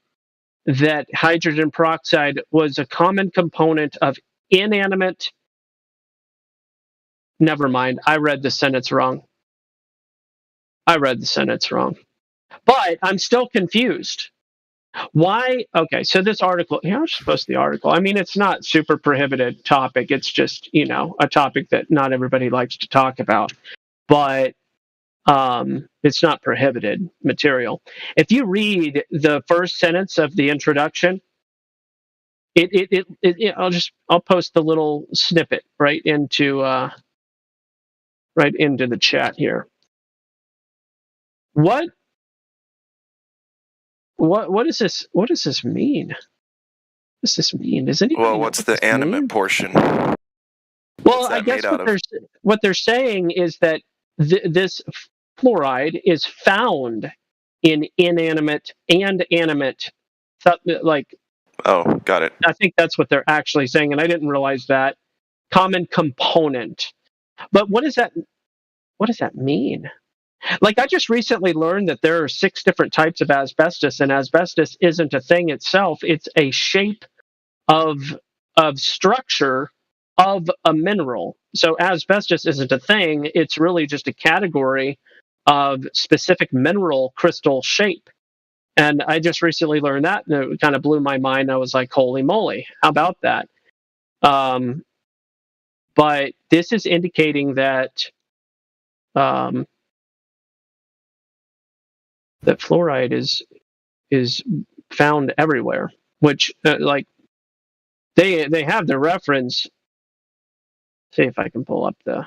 that hydrogen peroxide was a common component of inanimate? Never mind. I read the sentence wrong. But I'm still confused. Why? Okay, so this article, I'll just post the article. I mean, it's not super prohibited topic. It's just, a topic that not everybody likes to talk about. But it's not prohibited material. If you read the first sentence of the introduction, I'll post the little snippet right into the chat here. What is this? What does this mean? What does this mean? Does anybody know what's what the this animate means? portion? Well, I guess what they're saying is that this fluoride is found in inanimate and animate, Oh, got it. I think that's what they're actually saying, and I didn't realize that. Common component. But what does that mean? Like, I just recently learned that there are 6 different types of asbestos, and asbestos isn't a thing itself. It's a shape of structure of a mineral. So asbestos isn't a thing. It's really just a category of specific mineral crystal shape. And I just recently learned that, and it kind of blew my mind. I was like, holy moly, how about that? But this is indicating that that fluoride is found everywhere, which they have the reference. See if I can pull up the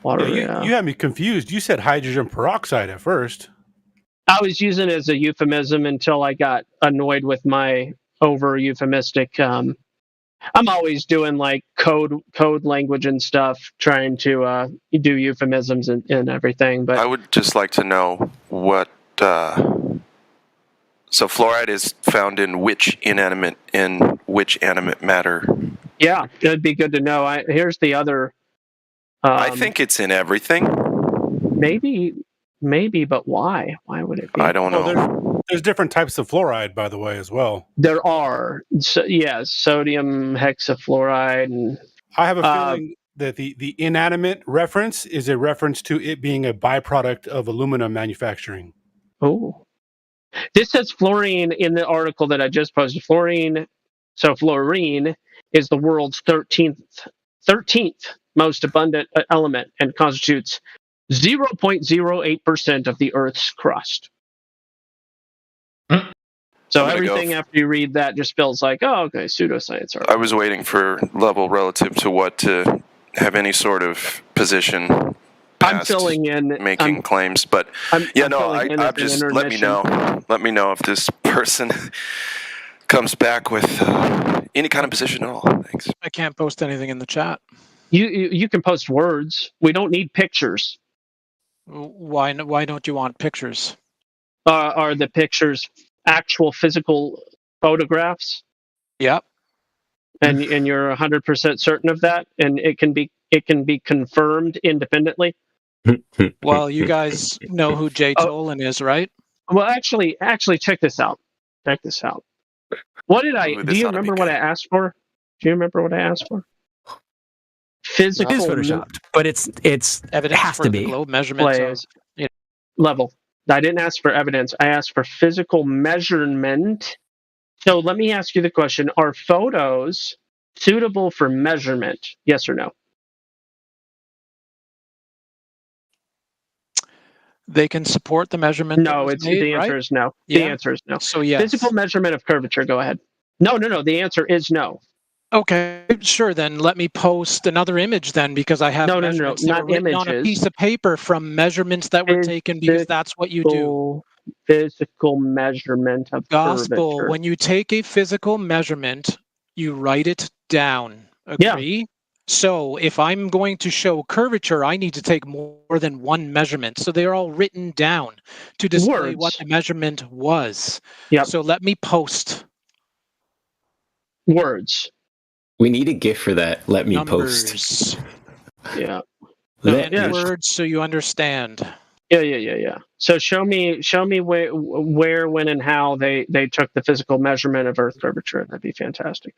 water. You had me confused. You said hydrogen peroxide at first. I was using it as a euphemism until I got annoyed with my over euphemistic. I'm always doing like code language and stuff, trying to do euphemisms and everything. But I would just like to know what. So fluoride is found in which inanimate matter? Yeah, it'd be good to know. Here's the other. I think it's in everything. Maybe, but why? Why would it be? I don't know. There's different types of fluoride, by the way, as well. There are. So, yes, sodium hexafluoride. And I have a feeling that the inanimate reference is a reference to it being a byproduct of aluminum manufacturing. Oh. This says fluorine in the article that I just posted. Fluorine is the world's 13th most abundant element and constitutes 0.08% of the Earth's crust. So everything after you read that just feels like, oh, okay, pseudoscience. I was waiting for level relative to what to have any sort of position. I'm filling in, making claims, but I'm just let me know if this person comes back with any kind of position at all. Thanks. I can't post anything in the chat. You can post words. We don't need pictures. Why don't you want pictures? Are the pictures actual physical photographs? Yep. And you're 100% certain of that, and it can be confirmed independently. Well, you guys know who Jay Tolan is, right? Well, actually, check this out. What did do you remember what I asked for? Do you remember what I asked for? Physical. It is photoshopped, but it's evidence it has for to the be globe measurements level. I didn't ask for evidence. I asked for physical measurement. So let me ask you the question: are photos suitable for measurement? Yes or no? They can support the measurement. No, the answer is no. The answer is no. So yes. Physical measurement of curvature. Go ahead. No. The answer is no. Okay, sure. Then let me post another image then, because I have measurements that not were written on a images. piece of paper from measurements that were taken, because that's what you do. Physical measurement of Gospel. curvature. When you take a physical measurement, you write it down. Agree? Yeah. So if I'm going to show curvature, I need to take more than one measurement. So they're all written down to display what the measurement was. Yep. So let me post. Words. We need a GIF for that. Let me Numbers. post. Yeah. Words so you understand. Yeah. So show me where, when, and how they took the physical measurement of Earth curvature. That'd be fantastic.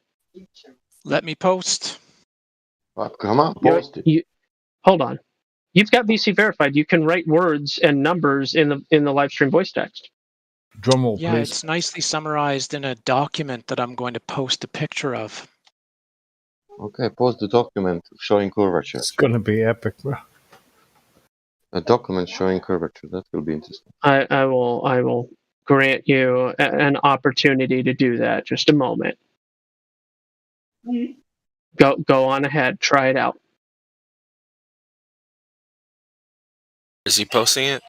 Let me post. Come on, post it. Hold on. You've got VC verified. You can write words and numbers in the live stream voice text. Drum roll, yeah, please. It's nicely summarized in a document that I'm going to post a picture of. Okay, post the document showing curvature. It's gonna be epic, bro. A document showing curvature. That will be interesting. I will grant you an opportunity to do that. Just a moment. Go on ahead. Try it out. Is he posting it?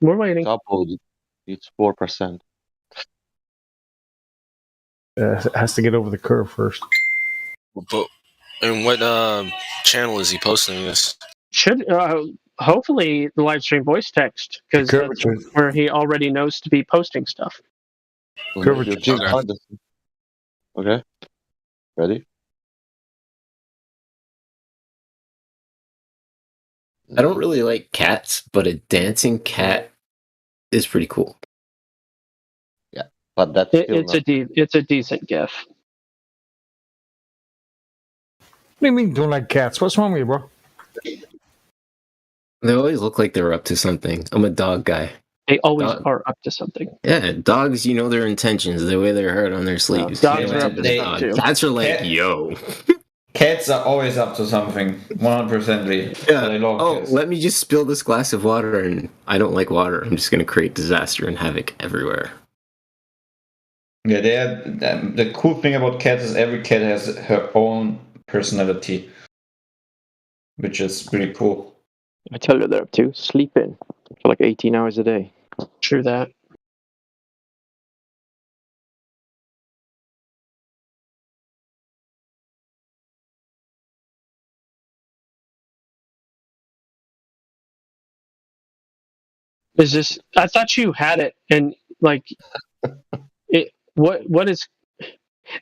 We're waiting. Upload it. It's 4%. It has to get over the curve first. But and what channel is he posting this? Should hopefully the live stream voice text, because that's where he already knows to be posting stuff. Curvature. Okay. Ready? I don't really like cats, but a dancing cat is pretty cool. Yeah, but that's it's a decent GIF. What do you mean don't like cats? What's wrong with you, bro? They always look like they're up to something. I'm a dog guy. They always are up to something. Yeah, dogs, you know their intentions, the way they're hurt on their sleeves. Dogs are up to something too. Cats are like, yo. Cats are always up to something, 100%. Yeah. Let me just spill this glass of water, and I don't like water. I'm just going to create disaster and havoc everywhere. Yeah, the cool thing about cats is every cat has her own personality, which is pretty cool. I tell you what they're up to, sleeping for like 18 hours a day. True that. Is this? I thought you had it, and like, it. What is?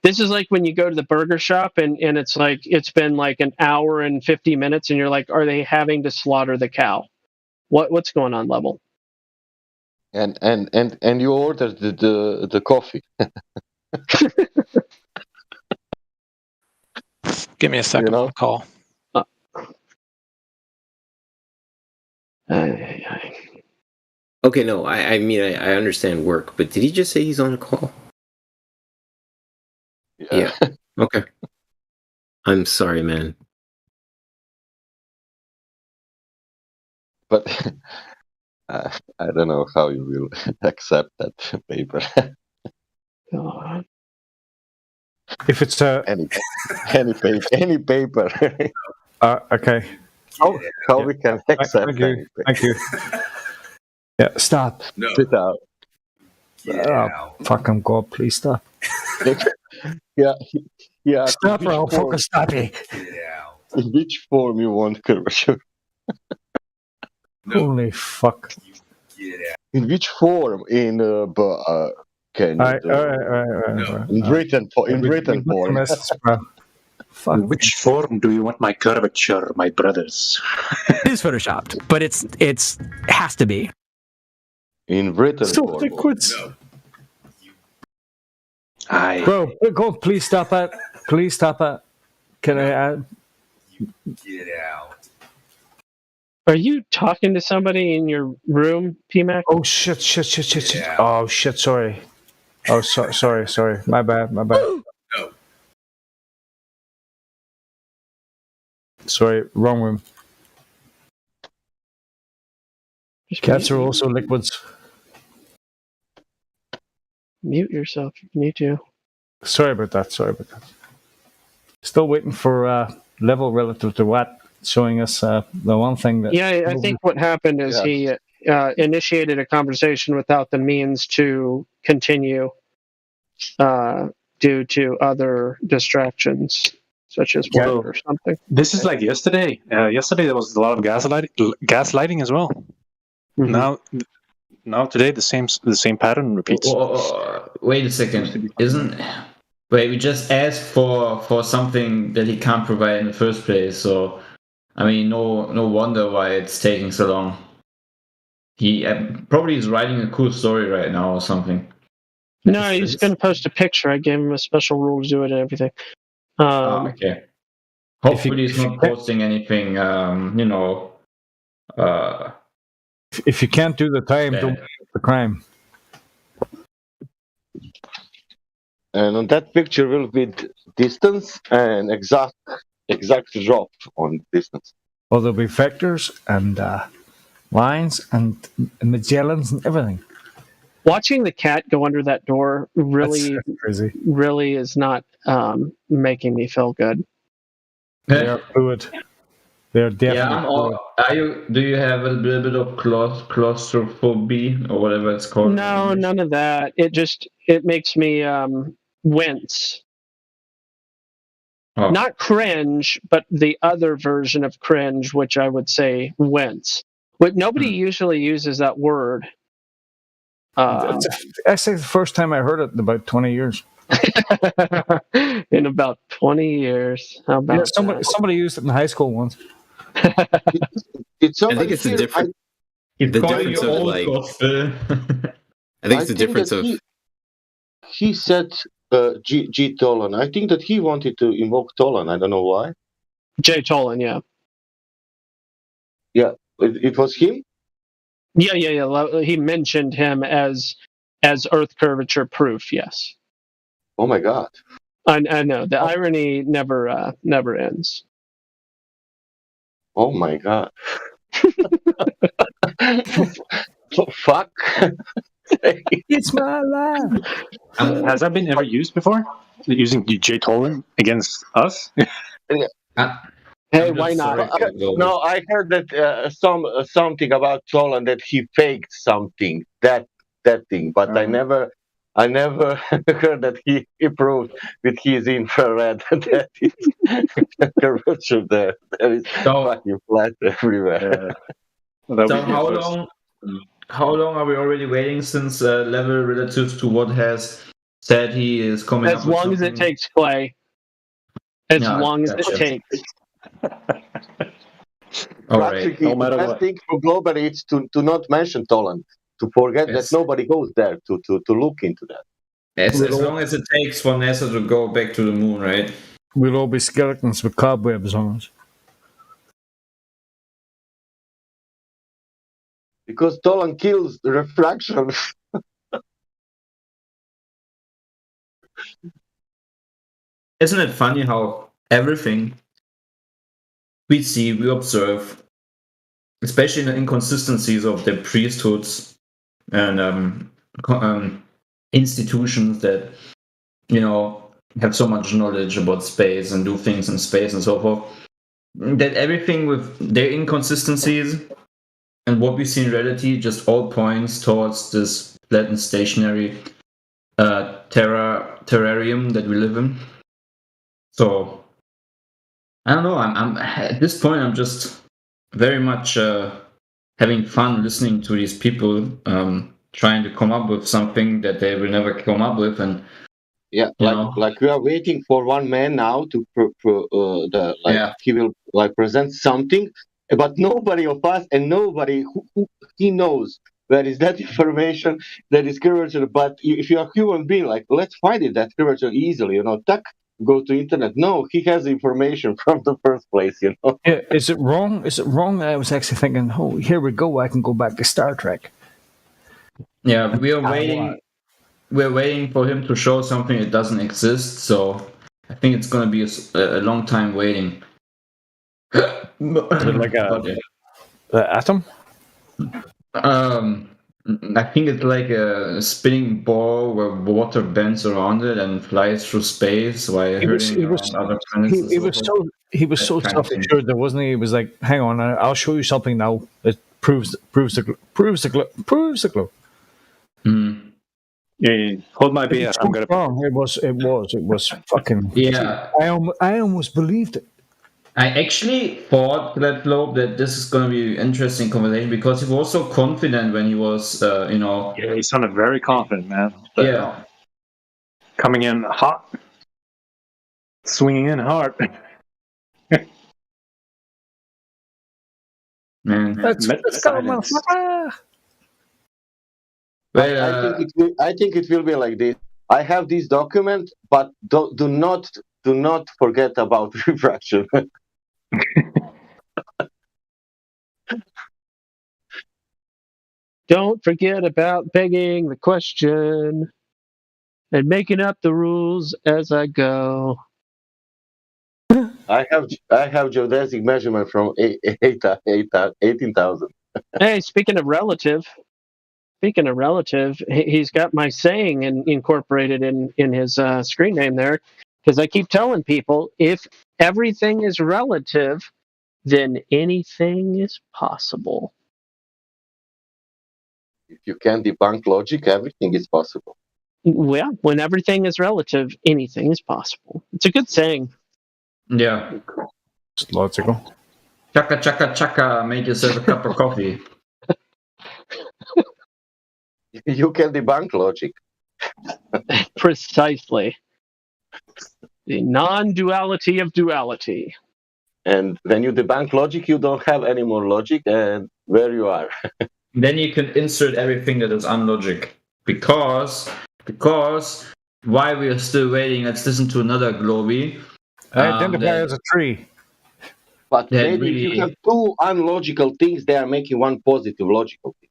This is like when you go to the burger shop, and it's like it's been like an hour and 50 minutes, and you're like, are they having to slaughter the cow? What's going on, Level? And you ordered the coffee. Give me a second. I'll call. Okay, no, I mean, I understand work, but did he just say he's on a call? Yeah. Okay. I'm sorry, man. But I don't know how you will accept that paper. God. If it's any paper. Okay. How we can accept Thank you. Yeah, stop. No. Sit out. Oh, fucking God, please stop. Yeah. Stop, bro. Fucking stop it. In which form you want curvature? Holy fuck. In which form? In can in written form. In which form do you want my curvature, my brothers? It is photoshopped, but it has to be. In written form. Liquids. No. Bro, go, please stop it. Please stop it. Can I add? Get out. Are you talking to somebody in your room, PMAC? Oh shit. Oh shit, sorry. Oh sorry. My bad. No. Sorry, wrong room. Cats are also liquids. Mute yourself. Mute you. Sorry about that. Still waiting for level relative to what, showing us the one thing that... Yeah, I think what happened is he initiated a conversation without the means to continue due to other distractions, such as work or something. This is like yesterday. Yesterday there was a lot of gaslighting as well. Mm-hmm. Now today the same pattern repeats. Wait a second. We just asked for something that he can't provide in the first place. So, I mean, no wonder why it's taking so long. He probably is writing a cool story right now or something. No, he's going to post a picture. I gave him a special rule to do it and everything. Okay. Hopefully he's not posting anything, If you can't do the time, don't do the crime. And on that picture will be distance and exact drop on distance. Well, there'll be vectors and lines and Magellans and everything. Watching the cat go under that door really is not making me feel good. They are fluid. They're definitely fluid. Do you have a little bit of claustrophobia or whatever it's called? No, none of that. It makes me wince. Oh. Not cringe, but the other version of cringe, which I would say wince. But nobody usually uses that word. That's the first time I heard it in about 20 years. In about 20 years. How about somebody used it in high school once. I think it's the difference. The difference of like. I think it's the difference of. He said G. Tolan. I think that he wanted to invoke Tolan. I don't know why. J. Tolan, yeah. Yeah, it was him? Yeah. He mentioned him as Earth curvature proof, yes. Oh my God. I know. The irony never ends. Oh my God. Fuck. It's my life. Has that been ever used before? Using J. Tolan against us? Hey, why not? No, I heard that something about Tolan that he faked something that thing, but I never heard that he proved with his infrared that is curvature there. There is fucking flat everywhere. So how long are we already waiting since level relative to what has said he is coming up with something? As long as it takes, Clay. As long as it takes. Practically, the best thing for globally is to not mention Tolan, to forget that nobody goes there to look into that. As long as it takes for NASA to go back to the moon, right? We'll all be skeletons with cobwebs on us. Because Tolan kills the refraction. Isn't it funny how everything we see, we observe, especially the inconsistencies of the priesthoods and institutions that, have so much knowledge about space and do things in space and so forth, that everything with their inconsistencies and what we see in reality just all points towards this flat and stationary terrarium that we live in. So I don't know. I'm at this point. I'm just very much having fun listening to these people trying to come up with something that they will never come up with, and like we are waiting for one man now to he will present something, but nobody of us and nobody who he knows where is that information, that is curvature. But if you are a human being, let's find it that curvature easily, go to internet. No, he has information from the first place, Yeah, is it wrong? I was actually thinking, oh, here we go. I can go back to Star Trek. Yeah, we are waiting. We're waiting for him to show something that doesn't exist. So I think it's going to be a long time waiting. Is it like a atom? I think it's like a spinning ball where water bends around it and flies through space while hurting around other planets. He was so self-assured there, wasn't he? He was like, "Hang on, I'll show you something now. It proves the glow." Yeah, hold my beer. I'm gonna. It was fucking. Yeah, I almost believed it. I actually thought that Globe that this is going to be an interesting conversation because he was so confident when he was, Yeah, he sounded very confident, man. But yeah. Coming in hot, swinging in hard. Man, let's go, motherfucker. I think it will be like this. I have this document, but do not forget about refraction. Don't forget about begging the question and making up the rules as I go. I have geodesic measurement from 18,000. Hey, speaking of relative, he's got my saying incorporated in his screen name there, because I keep telling people if everything is relative, then anything is possible. If you can debunk logic, everything is possible. Well, when everything is relative, anything is possible. It's a good saying. Yeah. It's logical. Chaka, chaka, chaka, make yourself a cup of coffee. You can debunk logic. Precisely. The non-duality of duality. And when you debunk logic, you don't have any more logic, and there you are. Then you can insert everything that is unlogic. Because while we are still waiting, let's listen to another Globy. Identify as a tree. But maybe if you have two unlogical things, they are making one positive logical thing.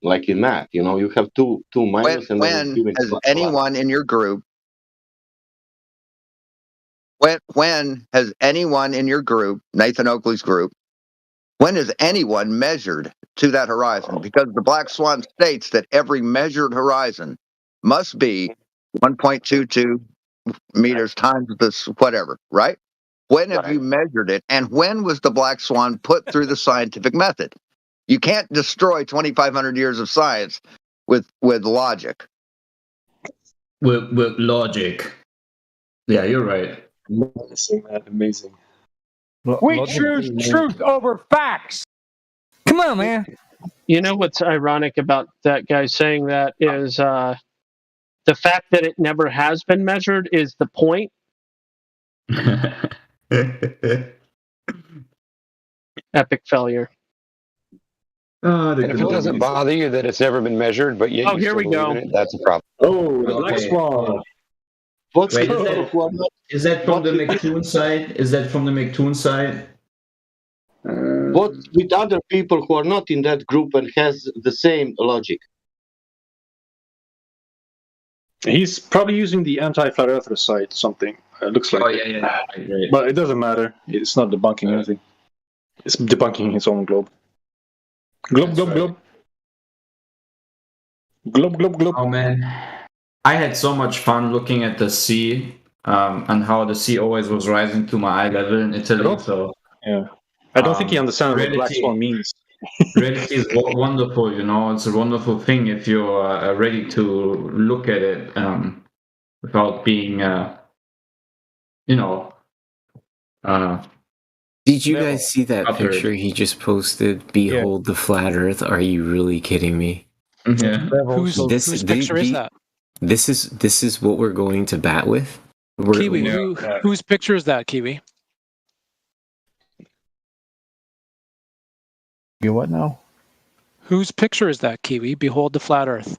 Like in math, you have two minus and when has anyone in your group when has anyone in your group, Nathan Oakley's group, when has anyone measured to that horizon? Because the Black Swan states that every measured horizon must be 1.22 meters times this whatever, right? When have you measured it? And when was the Black Swan put through the scientific method? You can't destroy 2,500 years of science with logic. With logic. Yeah, you're right. Amazing, man. Amazing. We choose truth over facts. Come on, man. You know what's ironic about that guy saying that is the fact that it never has been measured is the point. Epic failure. And if it doesn't bother you that it's never been measured, but yet here we go. That's a problem. Oh, the Black Swan. Wait, is that from the McToon side? Is that from the McToon side? What with other people who are not in that group and has the same logic? He's probably using the anti-flat earther side, something. It looks like. Oh, yeah. Right. But it doesn't matter. It's not debunking anything. It's debunking his own globe. Globe. Oh, man. I had so much fun looking at the sea and how the sea always was rising to my eye level in Italy. So yeah, I don't think he understands what Black Swan means. Reality is wonderful, It's a wonderful thing if you're ready to look at it without being, Did you guys see that picture he just posted? Behold the flat Earth. Are you really kidding me? Yeah. Whose picture is that? This is what we're going to bat with. Kiwi, whose picture is that, Kiwi? You what now? Whose picture is that, Kiwi? Behold the flat Earth.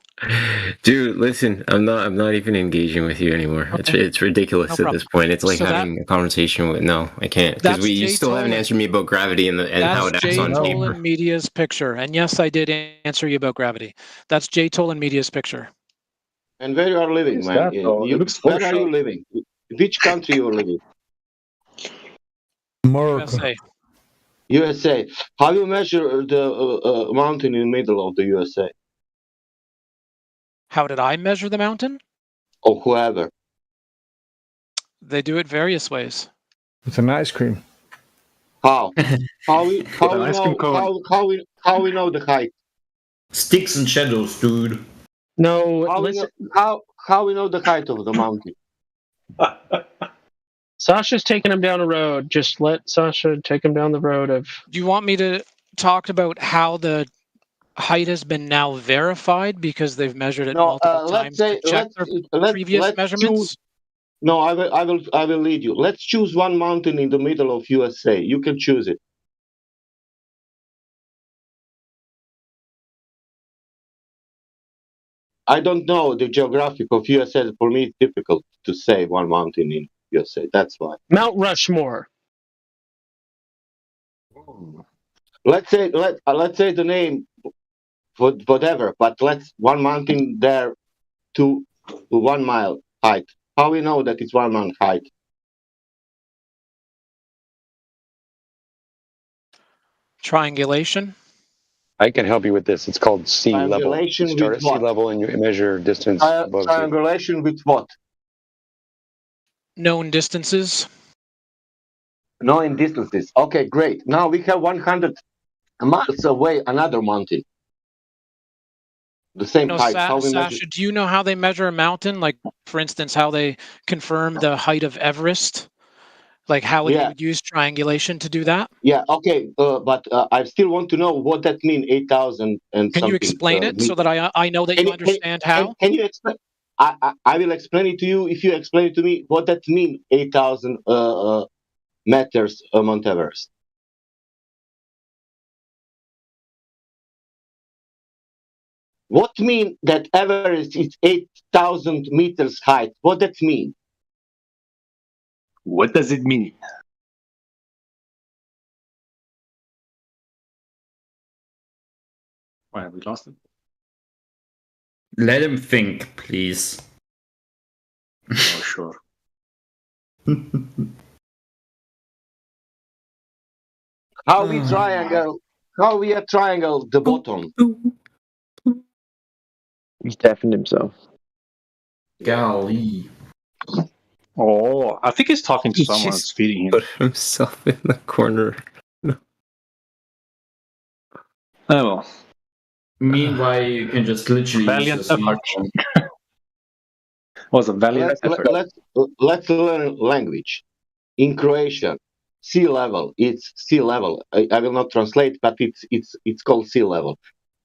Dude, listen, I'm not even engaging with you anymore. Okay. It's ridiculous at this point. It's like having a conversation with I can't, because you still haven't answered me about gravity and how it acts on paper. Tolan Media's picture, and yes, I did answer you about gravity. That's Jay Tolan Media's picture. And where you are living, man? Where are you living? Which country you live in? America. USA. How you measure the mountain in the middle of the USA? How did I measure the mountain? Or whoever. They do it various ways. With an ice cream. How? How we know the height? Sticks and shadows, dude. No, how we know the height of the mountain? Sasha's taking him down a road. Just let Sasha take him down the road of. Do you want me to talk about how the height has been now verified because they've measured it multiple times to check their previous measurements? No, I will lead you. Let's choose one mountain in the middle of USA. You can choose it. I don't know the geographic of USA. For me, it's difficult to say one mountain in USA. That's why. Mount Rushmore. Let's say the name, whatever. But let's one mountain there to 1 mile height. How we know that it's 1 mile height? Triangulation. I can help you with this. It's called sea level. You start at sea level and you measure distance above sea. Triangulation with what? Known distances. Known distances. Okay, great. Now we have 100 miles away another mountain. The same height. Sasha, do you know how they measure a mountain? Like, for instance, how they confirm the height of Everest? Like how they would use triangulation to do that? Yeah, okay. But I still want to know what that means, 8,000 and Can you explain it so that I know that you understand how? Can you explain? I will explain it to you if you explain it to me what that means, 8,000 meters Mount Everest. What mean that Everest is 8,000 meters height? What that mean? What does it mean? Why have we lost him? Let him think, please. Oh, sure. How we triangle? How we are triangle the bottom? He's deafened himself. Golly. Oh, I think he's talking to someone that's feeding him. Put himself in the corner. Oh well. Meanwhile, you can just literally valiant effort. Was a valiant effort. Let's learn language. In Croatian, sea level. It's sea level. I will not translate, but it's called sea level.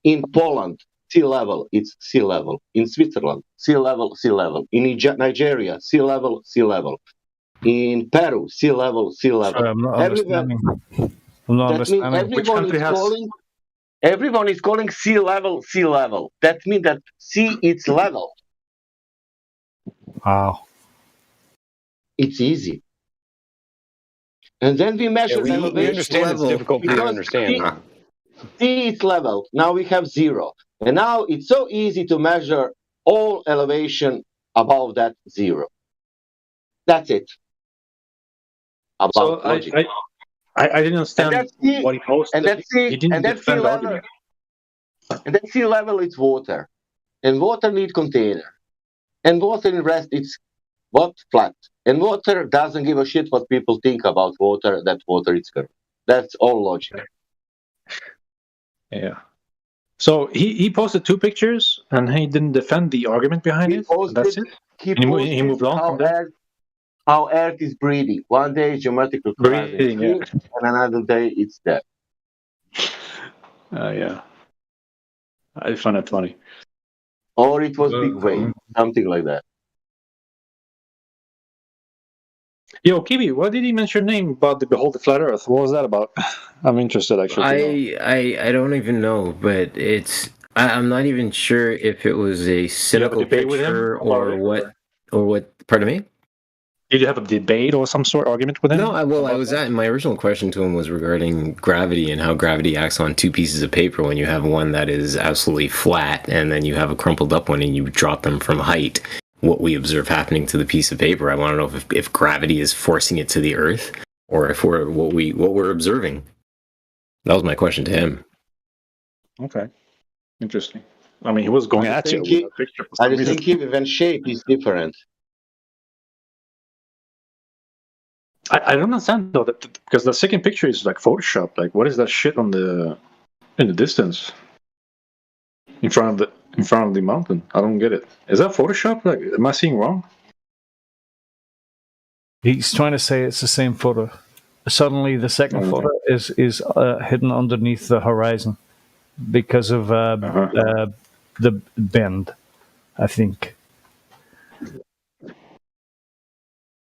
In Poland, sea level. It's sea level. In Switzerland, sea level. Sea level. In Nigeria, sea level. Sea level. In Peru, sea level. Sea level. Sorry, I'm not understanding. I'm not understanding. Everyone is calling sea level. Sea level. That means that sea is level. Wow. It's easy. And then we measure we understand level. It's difficult for you to understand. Sea is level. Now we have 0. And now it's so easy to measure all elevation above that 0. That's it. About logic. I didn't understand what he posted. And that sea level. And that sea level is water. And water needs container. And water in rest it's flat. And water doesn't give a shit what people think about water, that water is good. That's all logic. Yeah. So he posted 2 pictures and he didn't defend the argument behind it. That's it. He moved on from that. How Earth is breathing. One day it's geometrical breathing, and another day it's dead. Yeah. I find it funny. Or it was big wave, something like that. Yo, Kiwi, why did he mention your name about the Behold the Flat Earth? What was that about? I'm interested, actually. I don't even know, but I'm not even sure if it was a cynical picture or what. Pardon me? Did you have a debate or some sort of argument with him? No, my original question to him was regarding gravity and how gravity acts on 2 pieces of paper when you have one that is absolutely flat and then you have a crumpled up one and you drop them from height. what we observe happening to the piece of paper. I want to know if gravity is forcing it to the Earth, or if what we're observing. That was my question to him. Okay, interesting. I mean, he was going at you with a picture. I just think even shape is different. I don't understand though, because the second picture is like Photoshop. Like, what is that shit in the distance, in front of the mountain? I don't get it. Is that Photoshop? Like, am I seeing wrong? He's trying to say it's the same photo. Suddenly, the second photo is hidden underneath the horizon because of the bend, I think.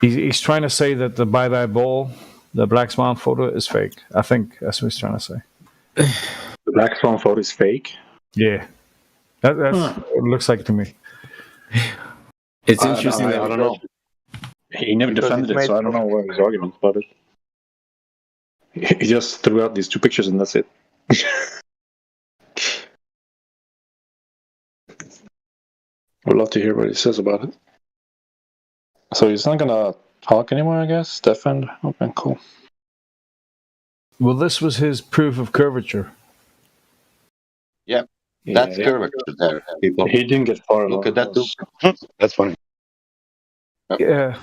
He's trying to say that the Bye-Bye Ball, the Black Swan photo, is fake. I think that's what he's trying to say. The Black Swan photo is fake? Yeah. That's what it looks like to me. It's interesting. I don't know. He never defended it, so I don't know what his argument about it. He just threw out these two pictures and that's it. Would love to hear what he says about it. So he's not gonna talk anymore, I guess. Defend. Okay, cool. Well, this was his proof of curvature. Yeah, that's curvature there, people. He didn't get far. Look at that. That's funny. Yeah.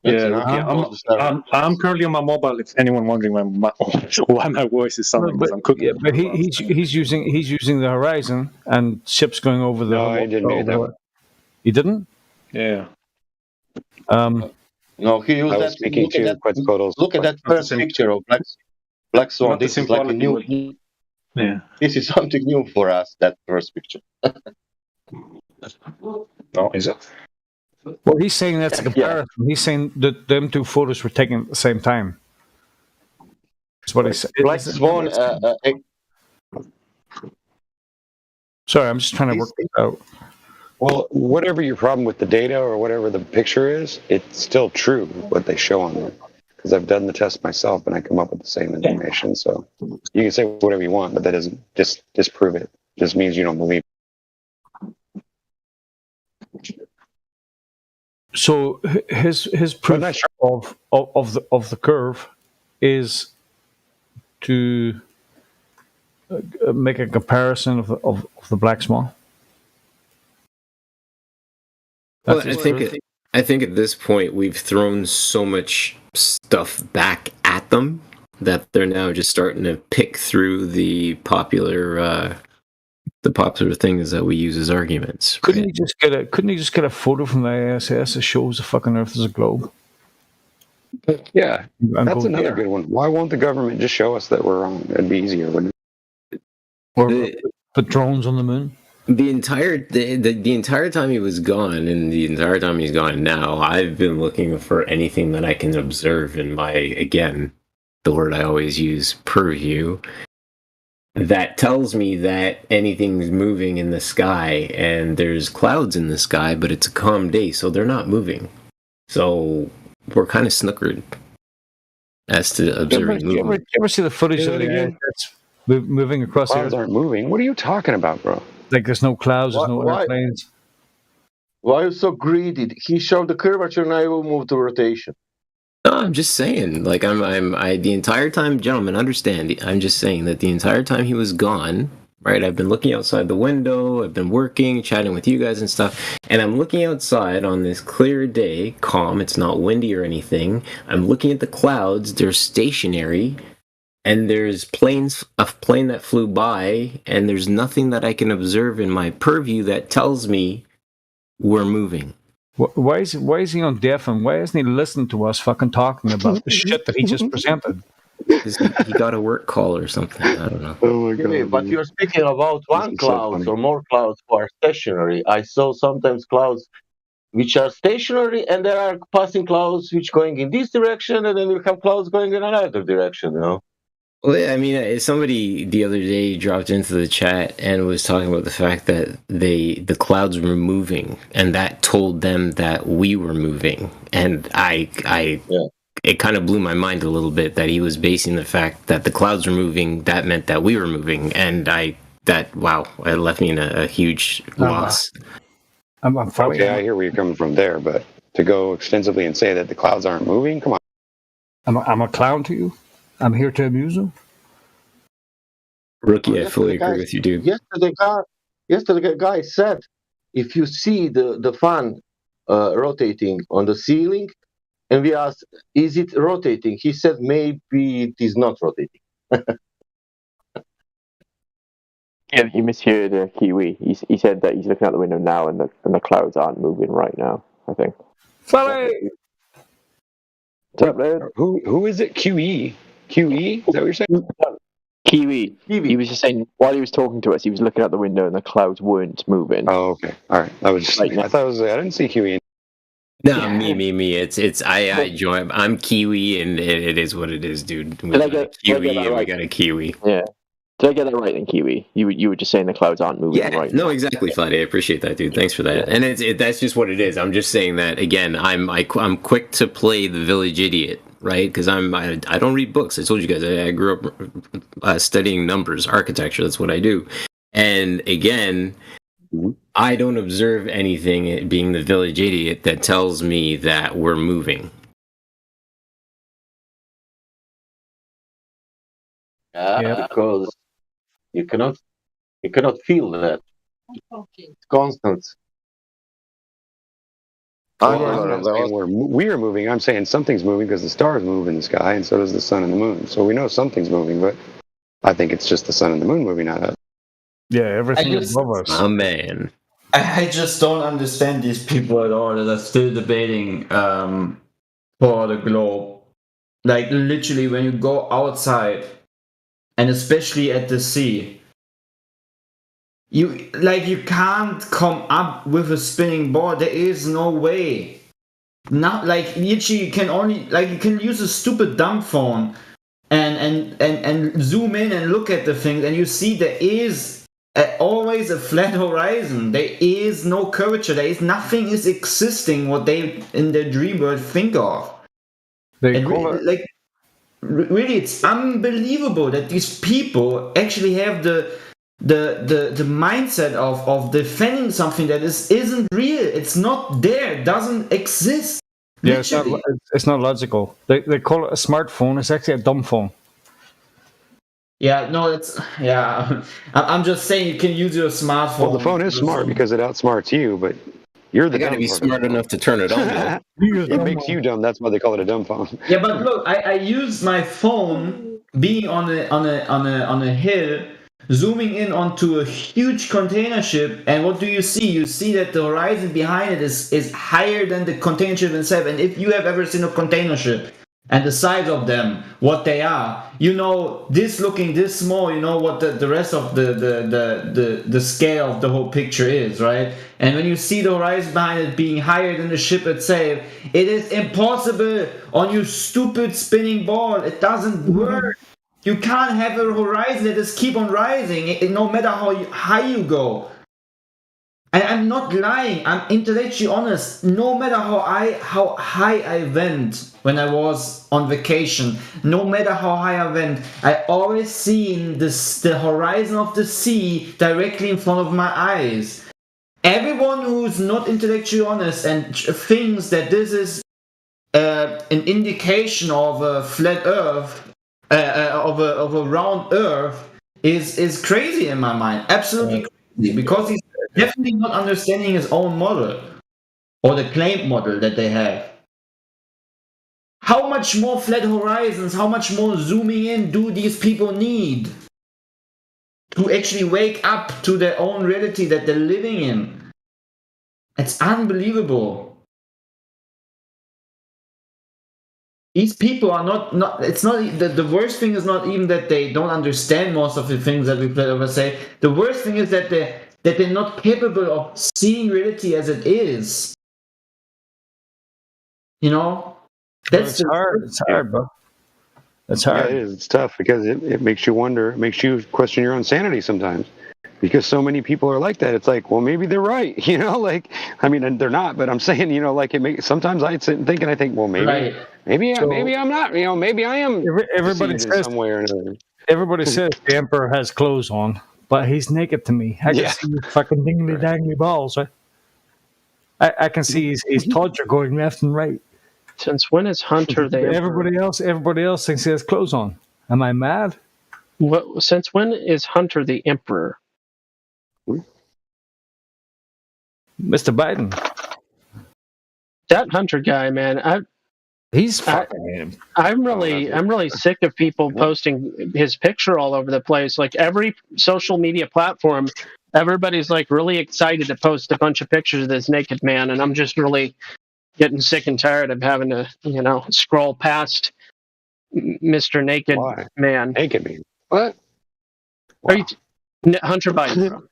I'm currently on my mobile. If anyone wondering why my voice is sounding, because I'm cooking. Yeah, but he's using the horizon and ships going over the. No, I didn't do that. He didn't. Yeah. No, he used that. Look at that first picture of Black Swan. This is like a new. Yeah. This is something new for us. That first picture. No, is it? Well, he's saying that's a comparison. Yeah. He's saying that them two photos were taken at the same time. That's what he said. Black Swan. Sorry, I'm just trying to work this out. Well, whatever your problem with the data or whatever the picture is, it's still true what they show on there. Because I've done the test myself and I come up with the same information. So you can say whatever you want, but that doesn't just disprove it. It just means you don't believe it. So his proof of the curve is to make a comparison of the Black Swan. Well, I think at this point we've thrown so much stuff back at them that they're now just starting to pick through the popular things that we use as arguments. Right? Couldn't he just get a photo from the ISS that shows the fucking Earth as a globe? Yeah, that's another good one. Why won't the government just show us that we're wrong? It'd be easier, wouldn't it? Or put drones on the moon. The entire time he was gone, and the entire time he's gone now, I've been looking for anything that I can observe in my, again, the word I always use, purview, that tells me that anything's moving in the sky, and there's clouds in the sky, but it's a calm day, so they're not moving. So we're kind of snookered as to observing movement. You ever see the footage of the guy that's moving across the Earth? Clouds aren't moving. What are you talking about, bro? Like there's no clouds, there's no airplanes. Why are you so greedy? He showed the curvature, and I will move to rotation. No, I'm just saying. Like the entire time, gentlemen, understand. I'm just saying that the entire time he was gone, right? I've been looking outside the window. I've been working, chatting with you guys and stuff, and I'm looking outside on this clear day, calm. It's not windy or anything. I'm looking at the clouds. They're stationary. And there's a plane that flew by, and there's nothing that I can observe in my purview that tells me we're moving. Why is he on deaf, and why isn't he listening to us fucking talking about the shit that he just presented? He got a work call or something. I don't know. Oh my God, but you're speaking about one cloud or more clouds who are stationary. I saw sometimes clouds which are stationary, and there are passing clouds which going in this direction, and then we have clouds going in another direction. Well, I mean, somebody the other day dropped into the chat and was talking about the fact that the clouds were moving, and that told them that we were moving. And it kind of blew my mind a little bit that he was basing the fact that the clouds were moving, that meant that we were moving, and it left me in a huge loss. I'm following. Okay, I hear where you're coming from there, but to go extensively and say that the clouds aren't moving, come on. I'm a clown to you. I'm here to amuse you. Rookie, I fully agree with you, dude. Yesterday, the guy said, if you see the fan rotating on the ceiling, and we asked, is it rotating? He said, maybe it is not rotating. Yeah, you misheard Kiwi. He said that he's looking out the window now, and the clouds aren't moving right now. I think. Sorry. Who is it? QE? QE? Is that what you're saying? Kiwi. He was just saying while he was talking to us, he was looking out the window and the clouds weren't moving. Oh, okay. All right. I thought it was. I didn't see QE. No, me. It's I join. I'm Kiwi, and it is what it is, dude. We got a Kiwi, and we got a Kiwi. Yeah. Did I get that right then, Kiwi? You were just saying the clouds aren't moving right now. No, exactly, Flatty. I appreciate that, dude. Thanks for that. And that's just what it is. I'm just saying that again. I'm quick to play the village idiot, right? Because I don't read books. I told you guys I grew up studying numbers, architecture. That's what I do. And again, I don't observe anything being the village idiot that tells me that we're moving. Because you cannot feel that. It's constant. I'm not saying we are moving. I'm saying something's moving because the stars move in the sky, and so does the sun and the moon. So we know something's moving, but I think it's just the sun and the moon moving, not us. Yeah, everything is above us. Oh, man. I just don't understand these people at all that are still debating for the globe. Like, literally, when you go outside, and especially at the sea, you can't come up with a spinning ball. There is no way. Not like literally you can use a stupid dumb phone and zoom in and look at the things, and you see there is always a flat horizon. There is no curvature. Nothing is existing what they in their dream world think of. Really, it's unbelievable that these people actually have the mindset of defending something that isn't real. It's not there. It doesn't exist. Yeah, it's not logical. They call it a smartphone. It's actually a dumb phone. Yeah, no, I'm just saying you can use your smartphone. Well, the phone is smart because it outsmarts you, but you're the dumb. Gotta be smart enough to turn it on. It makes you dumb. That's why they call it a dumb phone. Yeah, but look, I use my phone being on a hill, zooming in onto a huge container ship, and what do you see? You see that the horizon behind it is higher than the container ship itself. And if you have ever seen a container ship and the size of them, what they are, you know, this looking this small, you know what the rest of the scale of the whole picture is, right? And when you see the horizon behind it being higher than the ship itself, it is impossible on your stupid spinning ball. It doesn't work. You can't have a horizon that just keep on rising, no matter how high you go. And I'm not lying. I'm intellectually honest. No matter how high I went when I was on vacation, no matter how high I went, I always seen the horizon of the sea directly in front of my eyes. Everyone who's not intellectually honest and thinks that this is an indication of a flat Earth, of a round Earth, is crazy in my mind. Absolutely crazy, because he's definitely not understanding his own model or the claimed model that they have. How much more flat horizons, how much more zooming in do these people need to actually wake up to their own reality that they're living in? It's unbelievable. These people are not it's not the worst thing is not even that they don't understand most of the things that we ever say. The worst thing is that they're not capable of seeing reality as it is. You know? It's hard. It's hard, bro. It's hard. Yeah, it is. It's tough because it makes you wonder. It makes you question your own sanity sometimes. Because so many people are like that. It's like, well, maybe they're right. You know, like, I mean, they're not, but I'm saying, you know, like, sometimes I sit and think, and I think, well, maybe I'm not. You know, maybe I am. Everybody says some way or another. Everybody says the emperor has clothes on, but he's naked to me. I can see his fucking dingly dangly balls, right? I can see his torture going left and right. Since when is Hunter the Everybody else thinks he has clothes on. Am I mad? Since when is Hunter the emperor? Mr. Biden. That Hunter guy, man, he's fucking. I'm really sick of people posting his picture all over the place. Like every social media platform, everybody's like really excited to post a bunch of pictures of this naked man, and I'm just really getting sick and tired of having to, scroll past Mr. Naked Man. Naked Man. What? Wow. Are you Hunter Biden?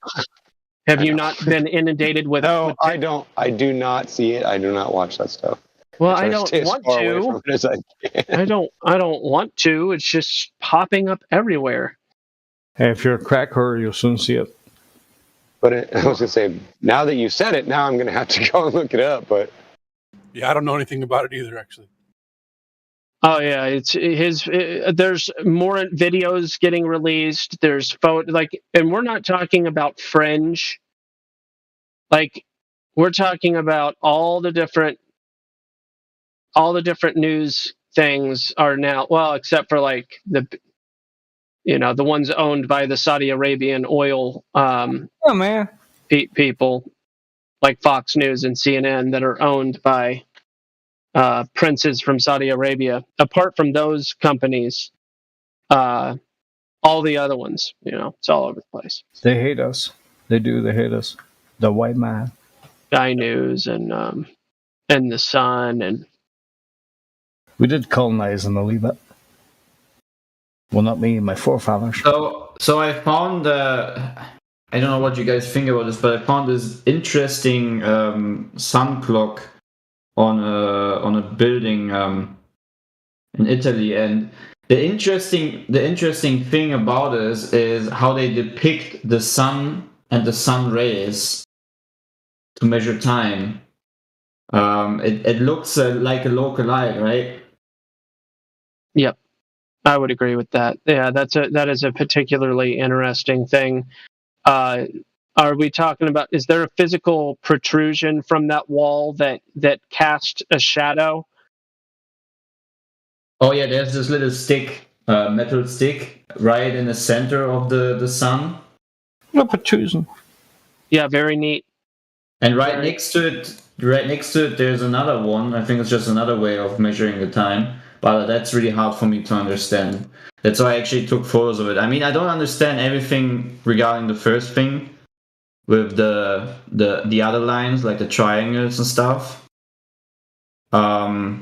Have you not been inundated with? No, I don't. I do not see it. I do not watch that stuff. Well, I don't want to. I don't want to. It's just popping up everywhere. Hey, if you're a cracker, you'll soon see it. But I was gonna say, now that you said it, now I'm gonna have to go and look it up. But yeah, I don't know anything about it either, actually. Oh yeah, it's his. There's more videos getting released. There's and we're not talking about fringe. Like, we're talking about all the different news things are now. Well, except for like the ones owned by the Saudi Arabian oil. People like Fox News and CNN that are owned by princes from Saudi Arabia. Apart from those companies, all the other ones, it's all over the place. They hate us. They do. They hate us. The white man. Sky News and the Sun, and we did colonize them a wee bit. Well, not me, my forefathers. So I found. I don't know what you guys think about this, but I found this interesting sun clock on a building in Italy, and the interesting thing about this is how they depict the sun and the sun rays to measure time. It looks like a local eye, right? Yep, I would agree with that. Yeah, that is a particularly interesting thing. Are we talking about, is there a physical protrusion from that wall that cast a shadow? Oh yeah, there's this little stick, metal stick, right in the center of the sun. No protrusion. Yeah, very neat. And right next to it, there's another one. I think it's just another way of measuring the time, but that's really hard for me to understand. That's why I actually took photos of it. I mean, I don't understand everything regarding the first thing with the other lines, like the triangles and stuff. But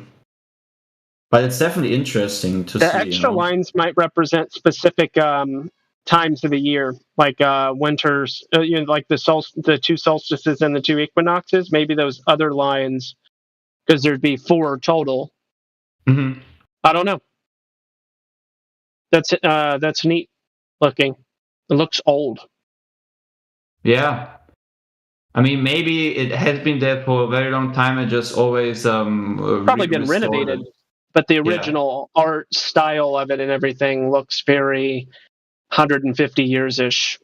it's definitely interesting to see. The extra lines might represent specific times of the year, like winters, like the two solstices and the two equinoxes. Maybe those other lines, because there'd be 4 total. Mm-hmm. I don't know. That's neat looking. It looks old. Yeah. I mean, maybe it has been there for a very long time and just always probably been renovated. But the original art style of it and everything looks very 150 years-ish.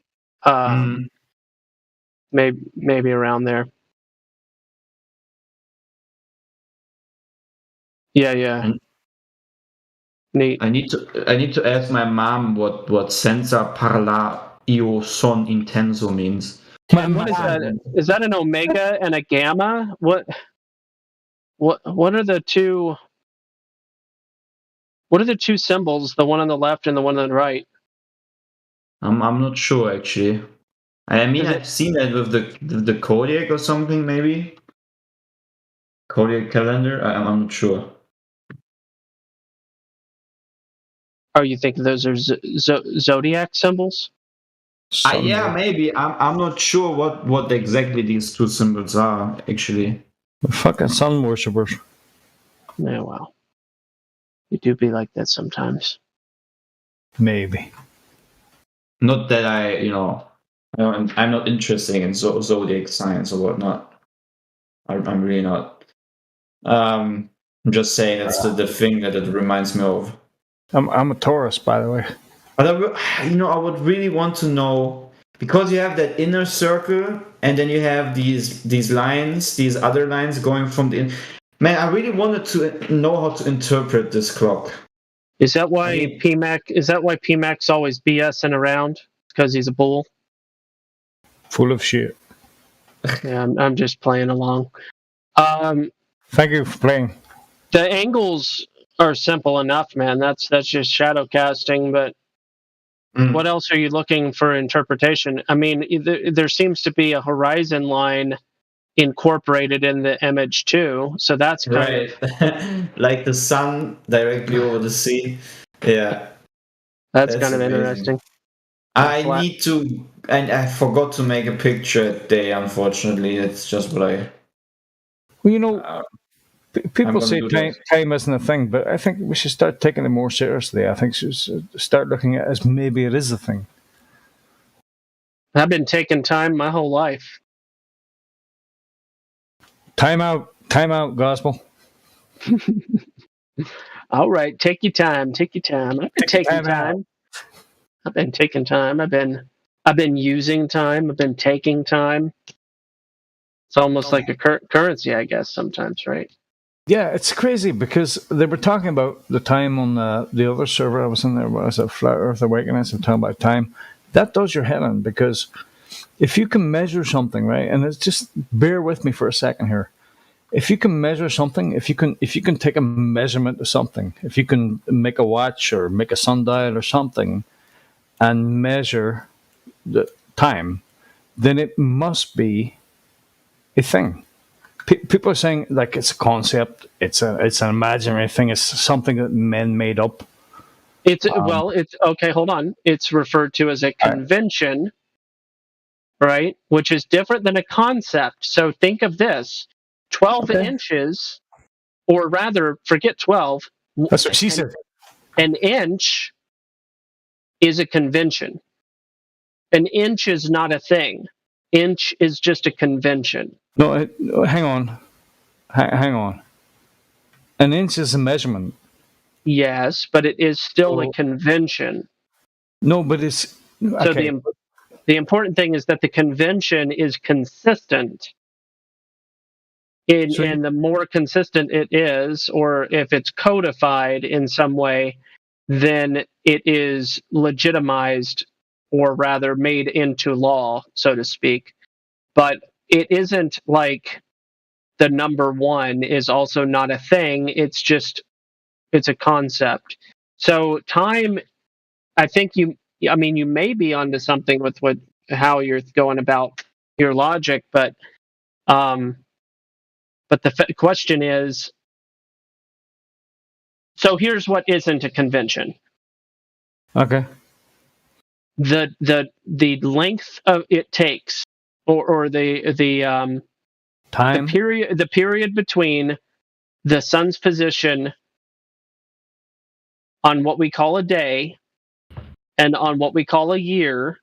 Maybe around there. Yeah. Neat. I need to ask my mom what senza parla io son intenso means. What is that? Is that an omega and a gamma? What are the two? What are the two symbols? The one on the left and the one on the right. I'm not sure actually. I mean, I've seen that with the Kodiak or something, maybe. Kodiak calendar. I'm not sure. Oh, you think those are zodiac symbols? Yeah, maybe. I'm not sure what exactly these two symbols are, actually. Fucking sun worshippers. Yeah, well. You do be like that sometimes. Maybe. Not that I'm not interested in zodiac signs or whatnot. I'm really not. I'm just saying that's the thing that it reminds me of. I'm a Taurus, by the way. But I would really want to know, because you have that inner circle, and then you have these lines, these other lines going from the. Man, I really wanted to know how to interpret this clock. Is that why PMAC? Is that why PMAC's always BSing around? Because he's a bull. Full of shit. Yeah, I'm just playing along. Thank you for playing. The angles are simple enough, man. That's just shadow casting. But what else are you looking for interpretation? I mean, there seems to be a horizon line incorporated in the image too, so that's kind of like the sun directly over the sea. Yeah, that's kind of amazing. Interesting. I need to, and I forgot to make a picture today. Unfortunately, it's just what I. Well, you know, people say time isn't a thing, but I think we should start taking it more seriously. I think we should start looking at it as maybe it is a thing. I've been taking time my whole life. Time out, gospel. All right, take your time. I've been taking time. I've been taking time. I've been using time. I've been taking time. It's almost like a currency, I guess, sometimes, right? Yeah, it's crazy because they were talking about the time on the other server I was in there. Was a Flat Earth Awakening? I'm talking about time. That does your head in, because if you can measure something, right, and it's just bear with me for a second here. If you can measure something, if you can take a measurement of something, if you can make a watch or make a sundial or something, and measure the time, then it must be a thing. People are saying like it's a concept, it's an imaginary thing, it's something that men made up. It's okay. Hold on. It's referred to as a convention, right? Which is different than a concept. So think of this: 12 inches, or rather, forget 12. That's what she said. An inch is a convention. An inch is not a thing. Inch is just a convention. No, hang on. Hang on. An inch is a measurement. Yes, but it is still a convention. No, but it's... Okay. So the important thing is that the convention is consistent. And the more consistent it is, or if it's codified in some way, then it is legitimized, or rather made into law, so to speak. But it isn't like the number one is also not a thing. It's a concept. So time, I think you may be onto something with how you're going about your logic, but the question is, so here's what isn't a convention. Okay. The length of it takes, or the time, the period between the sun's position on what we call a day and on what we call a year.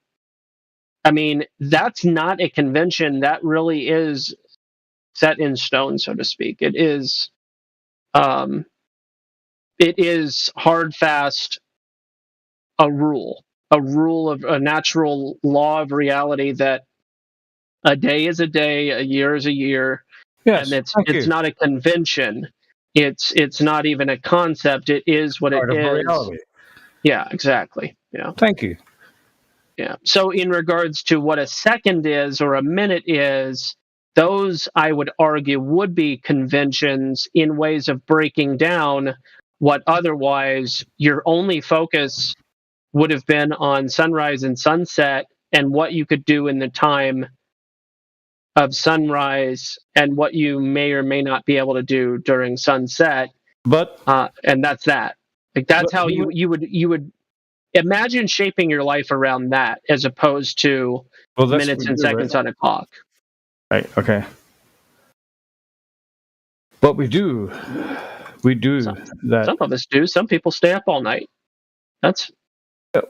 I mean, that's not a convention. That really is set in stone, so to speak. It is hard, fast, a rule of a natural law of reality that a day is a day, a year is a year. Yes, and it's not a convention. It's not even a concept. It is what it is. Reality. Yeah, exactly. Yeah. Thank you. Yeah. So in regards to what a second is or a minute is, those I would argue would be conventions in ways of breaking down what otherwise your only focus would have been on sunrise and sunset and what you could do in the time of sunrise and what you may or may not be able to do during sunset. But and that's that. Like that's how you would imagine shaping your life around that, as opposed to minutes and seconds on a clock. Right. Okay. But we do that. Some of us do. Some people stay up all night. That's.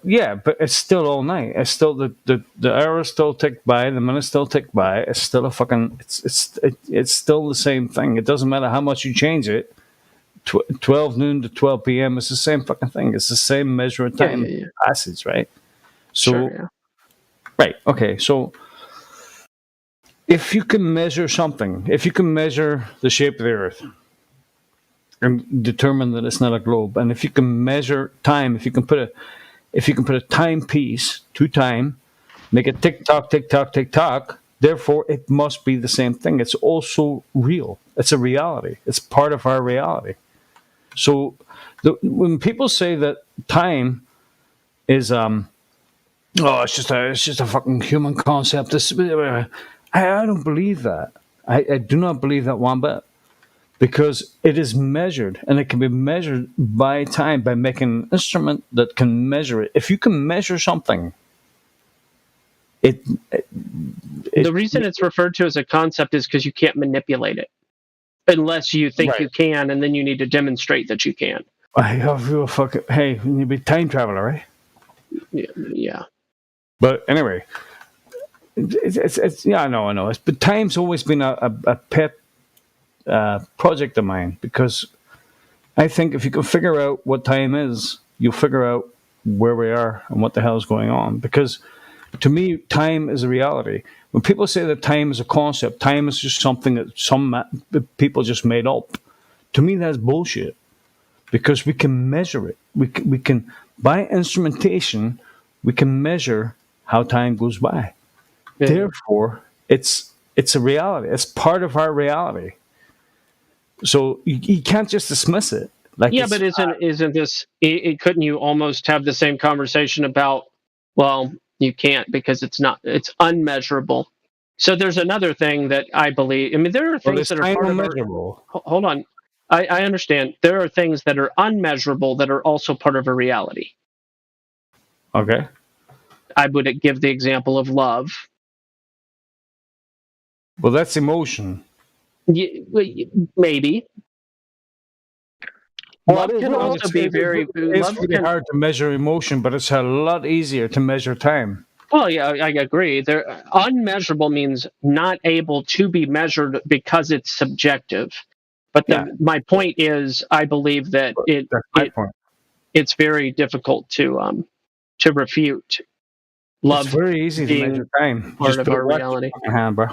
Yeah, but it's still all night. It's still the hours still tick by, the minutes still tick by. It's still a fucking. It's still the same thing. It doesn't matter how much you change it. 12 noon to 12 p.m. It's the same fucking thing. It's the same measure of time passage, right? So, Right. Okay. So if you can measure something, if you can measure the shape of the Earth and determine that it's not a globe, and if you can measure time, if you can put a timepiece to time, make it tick tock, tick tock, tick tock, therefore it must be the same thing. It's also real. It's a reality. It's part of our reality. So when people say that time is it's just a fucking human concept. I don't believe that. I do not believe that one bit, because it is measured, and it can be measured by time, by making an instrument that can measure it. If you can measure something, the reason it's referred to as a concept is because you can't manipulate it unless you think you can, and then you need to demonstrate that you can. Hey, you be a time traveler, right? Yeah. But anyway, it's I know. But time's always been a pet project of mine, because I think if you can figure out what time is, you'll figure out where we are and what the hell is going on. Because to me, time is a reality. When people say that time is a concept, time is just something that some people just made up. To me, that's bullshit, because we can measure it. We can by instrumentation, we can measure how time goes by. Yeah. Therefore, it's a reality. It's part of our reality. So you can't just dismiss it. But isn't this? Couldn't you almost have the same conversation about? Well, you can't, because it's unmeasurable. So there's another thing that I believe. I mean, there are things that are part of unmeasurable. Hold on, I understand. There are things that are unmeasurable that are also part of a reality. Okay. I would give the example of love. Well, that's emotion. Maybe. Love can also be very. It's really hard to measure emotion, but it's a lot easier to measure time. Well, yeah, I agree. Unmeasurable means not able to be measured because it's subjective. But my point is, I believe that it's very difficult to refute. Love. It's very easy to measure time. Part of our reality. Bro.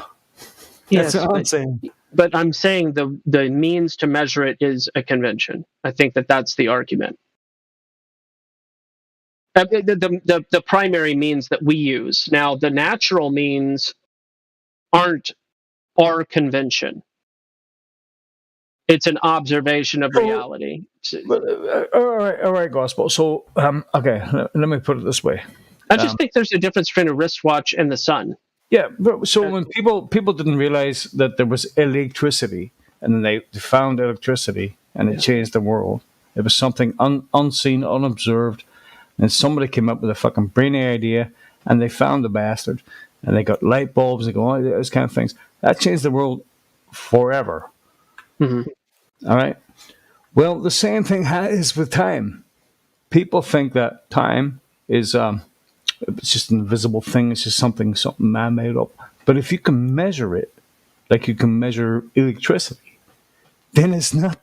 Yes, that's what I'm saying. But I'm saying the means to measure it is a convention. I think that's the argument. The primary means that we use. Now, the natural means aren't our convention. It's an observation of reality. All right, Gospel. So, okay, let me put it this way. I just think there's a difference between a wristwatch and the sun. Yeah, so when people didn't realize that there was electricity, and then they found electricity, and it changed the world. It was something unseen, unobserved, and somebody came up with a fucking brainy idea, and they found the bastard, and they got light bulbs, they go, all those kind of things. That changed the world forever. Mm-hmm. All right? Well, the same thing is with time. People think that time is... it's just an invisible thing. It's just something man made up. But if you can measure it, like you can measure electricity, then it's not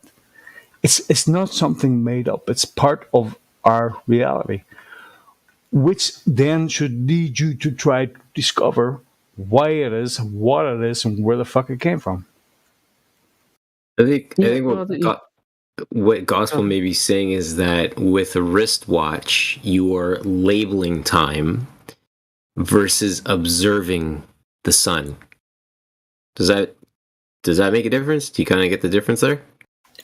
something made up. It's part of our reality, which then should lead you to try to discover why it is, what it is, and where the fuck it came from. I think what Gospel may be saying is that with a wristwatch, you are labeling time versus observing the sun. Does that make a difference? Do you kind of get the difference there?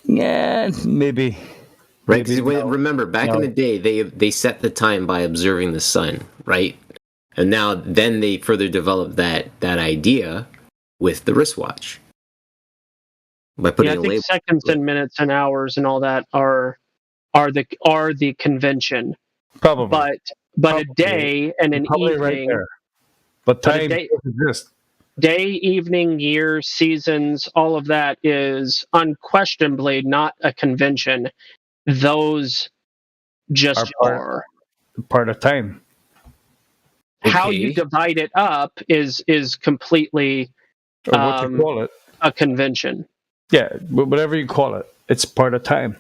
Yeah, maybe. Right, because remember, back in the day, they set the time by observing the sun, right? And then they further developed that idea with the wristwatch. By putting I think seconds and minutes and hours and all that are the convention. Probably. But a day and an evening. Right there. But time doesn't exist. Day, evening, year, seasons, all of that is unquestionably not a convention. Those just are part of time. Okay. How you divide it up is completely what you call it. A convention. Yeah, whatever you call it, it's part of time.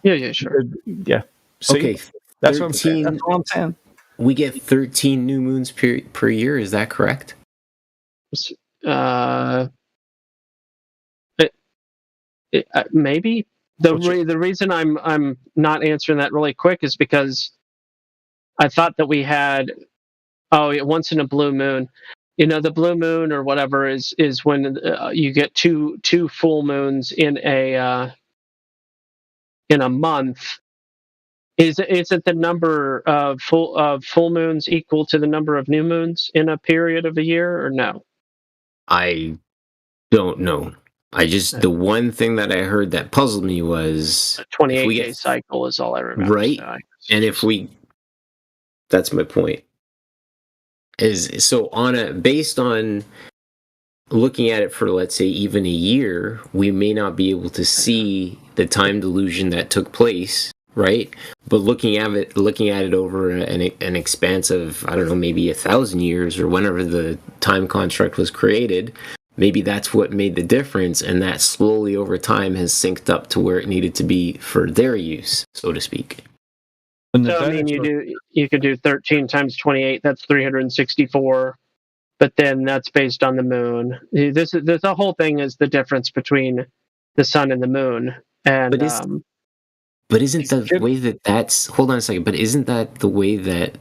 Yeah, sure. Yeah. See? Okay. That's what I'm saying. we get 13 new moons per year. Is that correct? Maybe. The reason I'm not answering that really quick is because I thought that we had once in a blue moon. The blue moon or whatever is when you get two full moons in a month. Is it the number of full moons equal to the number of new moons in a period of a year, or no? I don't know. The one thing that I heard that puzzled me was 28-day cycle is all I remember. Right, and that's my point. Based on looking at it for, let's say, even a year, we may not be able to see the time delusion that took place, right? But looking at it over an expanse of, I don't know, maybe 1,000 years or whenever the time construct was created, maybe that's what made the difference, and that slowly over time has synced up to where it needed to be for their use, so to speak. So I mean, you could do 13 times 28. That's 364, but then that's based on the moon. The whole thing is the difference between the sun and the moon. And but isn't the way that's hold on a second? But isn't that the way that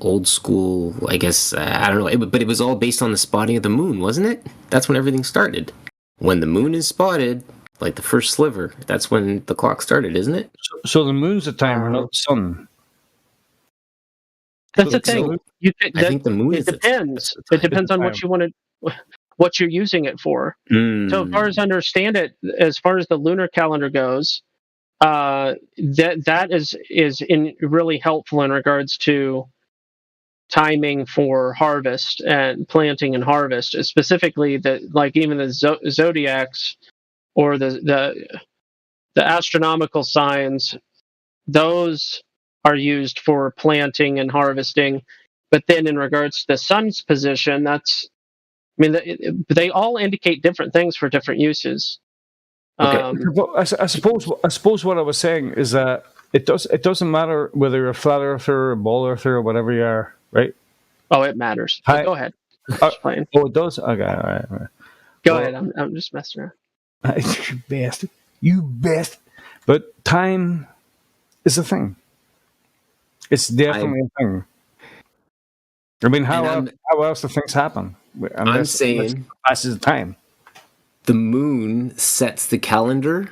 old school? I guess I don't know. But it was all based on the spotting of the moon, wasn't it? That's when everything started. When the moon is spotted, like the first sliver, that's when the clock started, isn't it? So the moon's the timer, not the sun. That's the thing. I think the moon. It depends. It depends on what you're using it for. So as far as I understand it, as far as the lunar calendar goes, that is really helpful in regards to timing for harvest and planting and harvest, specifically even the zodiacs or the astronomical signs. Those are used for planting and harvesting, but then in regards to the sun's position, they all indicate different things for different uses. Okay. I suppose what I was saying is that it doesn't matter whether you're a flat earther, a ball earther, or whatever you are, right? Oh, it matters. Go ahead. Oh, it does. Okay, all right. Go ahead. I'm just messing around. You best. But time is a thing. It's definitely a thing. I mean, how else do things happen? I'm saying passes the time. The moon sets the calendar,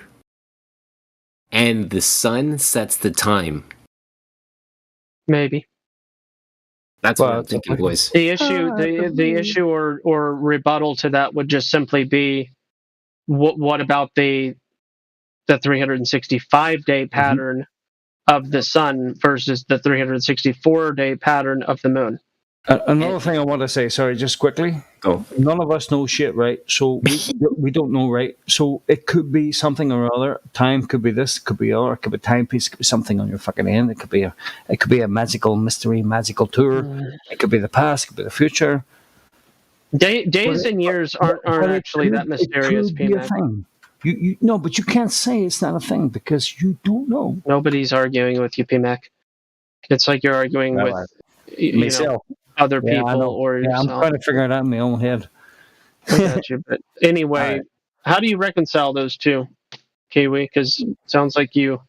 and the sun sets the time. Maybe. That's what I'm thinking, boys. The issue or rebuttal to that would just simply be, what about the 365-day pattern of the sun versus the 364-day pattern of the moon? Another thing I want to say, sorry, just quickly. Oh. None of us know shit, right? So we don't know, right? So it could be something or other. Time could be this, could be other, it could be timepiece, it could be something on your fucking end. It could be a magical mystery, magical tour. It could be the past, it could be the future. Days and years aren't actually that mysterious, PMAC. No, but you can't say it's not a thing because you don't know. Nobody's arguing with you, PMAC. It's like you're arguing with myself. Other people or yourself. I'm trying to figure it out in my own head. I got you. But anyway, how do you reconcile those two, Kiwi? Because it sounds like you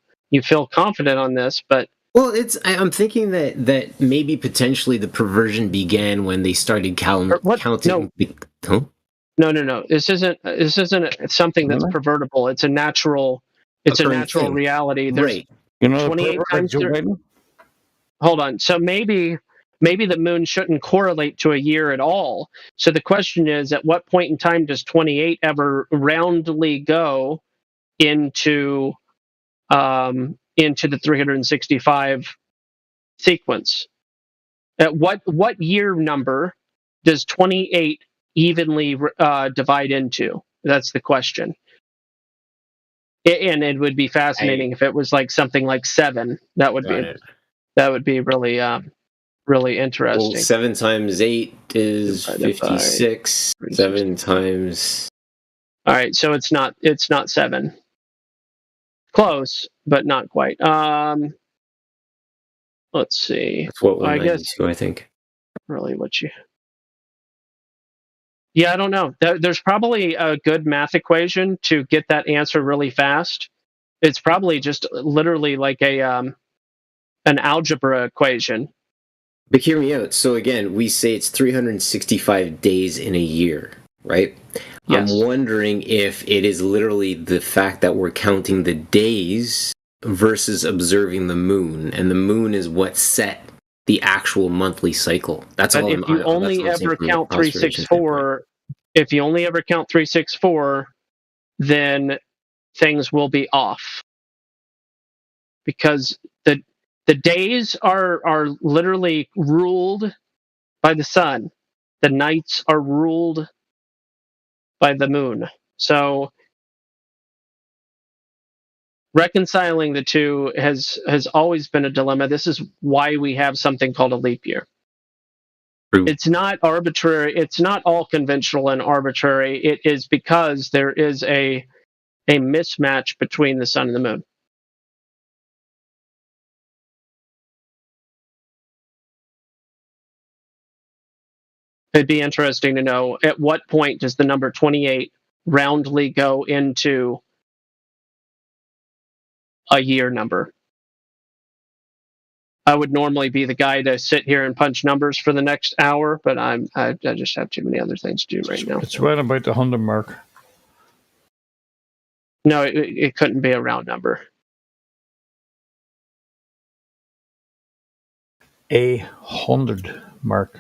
feel confident on this, but I'm thinking that maybe potentially the perversion began when they started counting. No. This isn't something that's pervertible. It's a natural reality. There's right. 28 times. Hold on. So maybe the moon shouldn't correlate to a year at all. So the question is, at what point in time does 28 ever roundly go into the 365 sequence? At what year number does 28 evenly divide into? That's the question. And it would be fascinating if it was like something like 7. That would be really really interesting. Well, 7 times 8 is 56. 7 times. All right, so it's not 7. Close, but not quite. let's see. That's what I guess I think. Really, what you? Yeah, I don't know. There's probably a good math equation to get that answer really fast. It's probably just literally like an algebra equation. But hear me out. So again, we say it's 365 days in a year, right? Yes. I'm wondering if it is literally the fact that we're counting the days versus observing the moon, and the moon is what set the actual monthly cycle. That's all. If you only ever count 364, then things will be off, because the days are literally ruled by the sun. The nights are ruled by the moon. So reconciling the two has always been a dilemma. This is why we have something called a leap year. True. It's not arbitrary. It's not all conventional and arbitrary. It is because there is a mismatch between the sun and the moon. It'd be interesting to know at what point does the number 28 roundly go into a year number. I would normally be the guy to sit here and punch numbers for the next hour, but I just have too many other things to do right now. It's right about the 100 mark. No, it couldn't be a round number. 100 mark.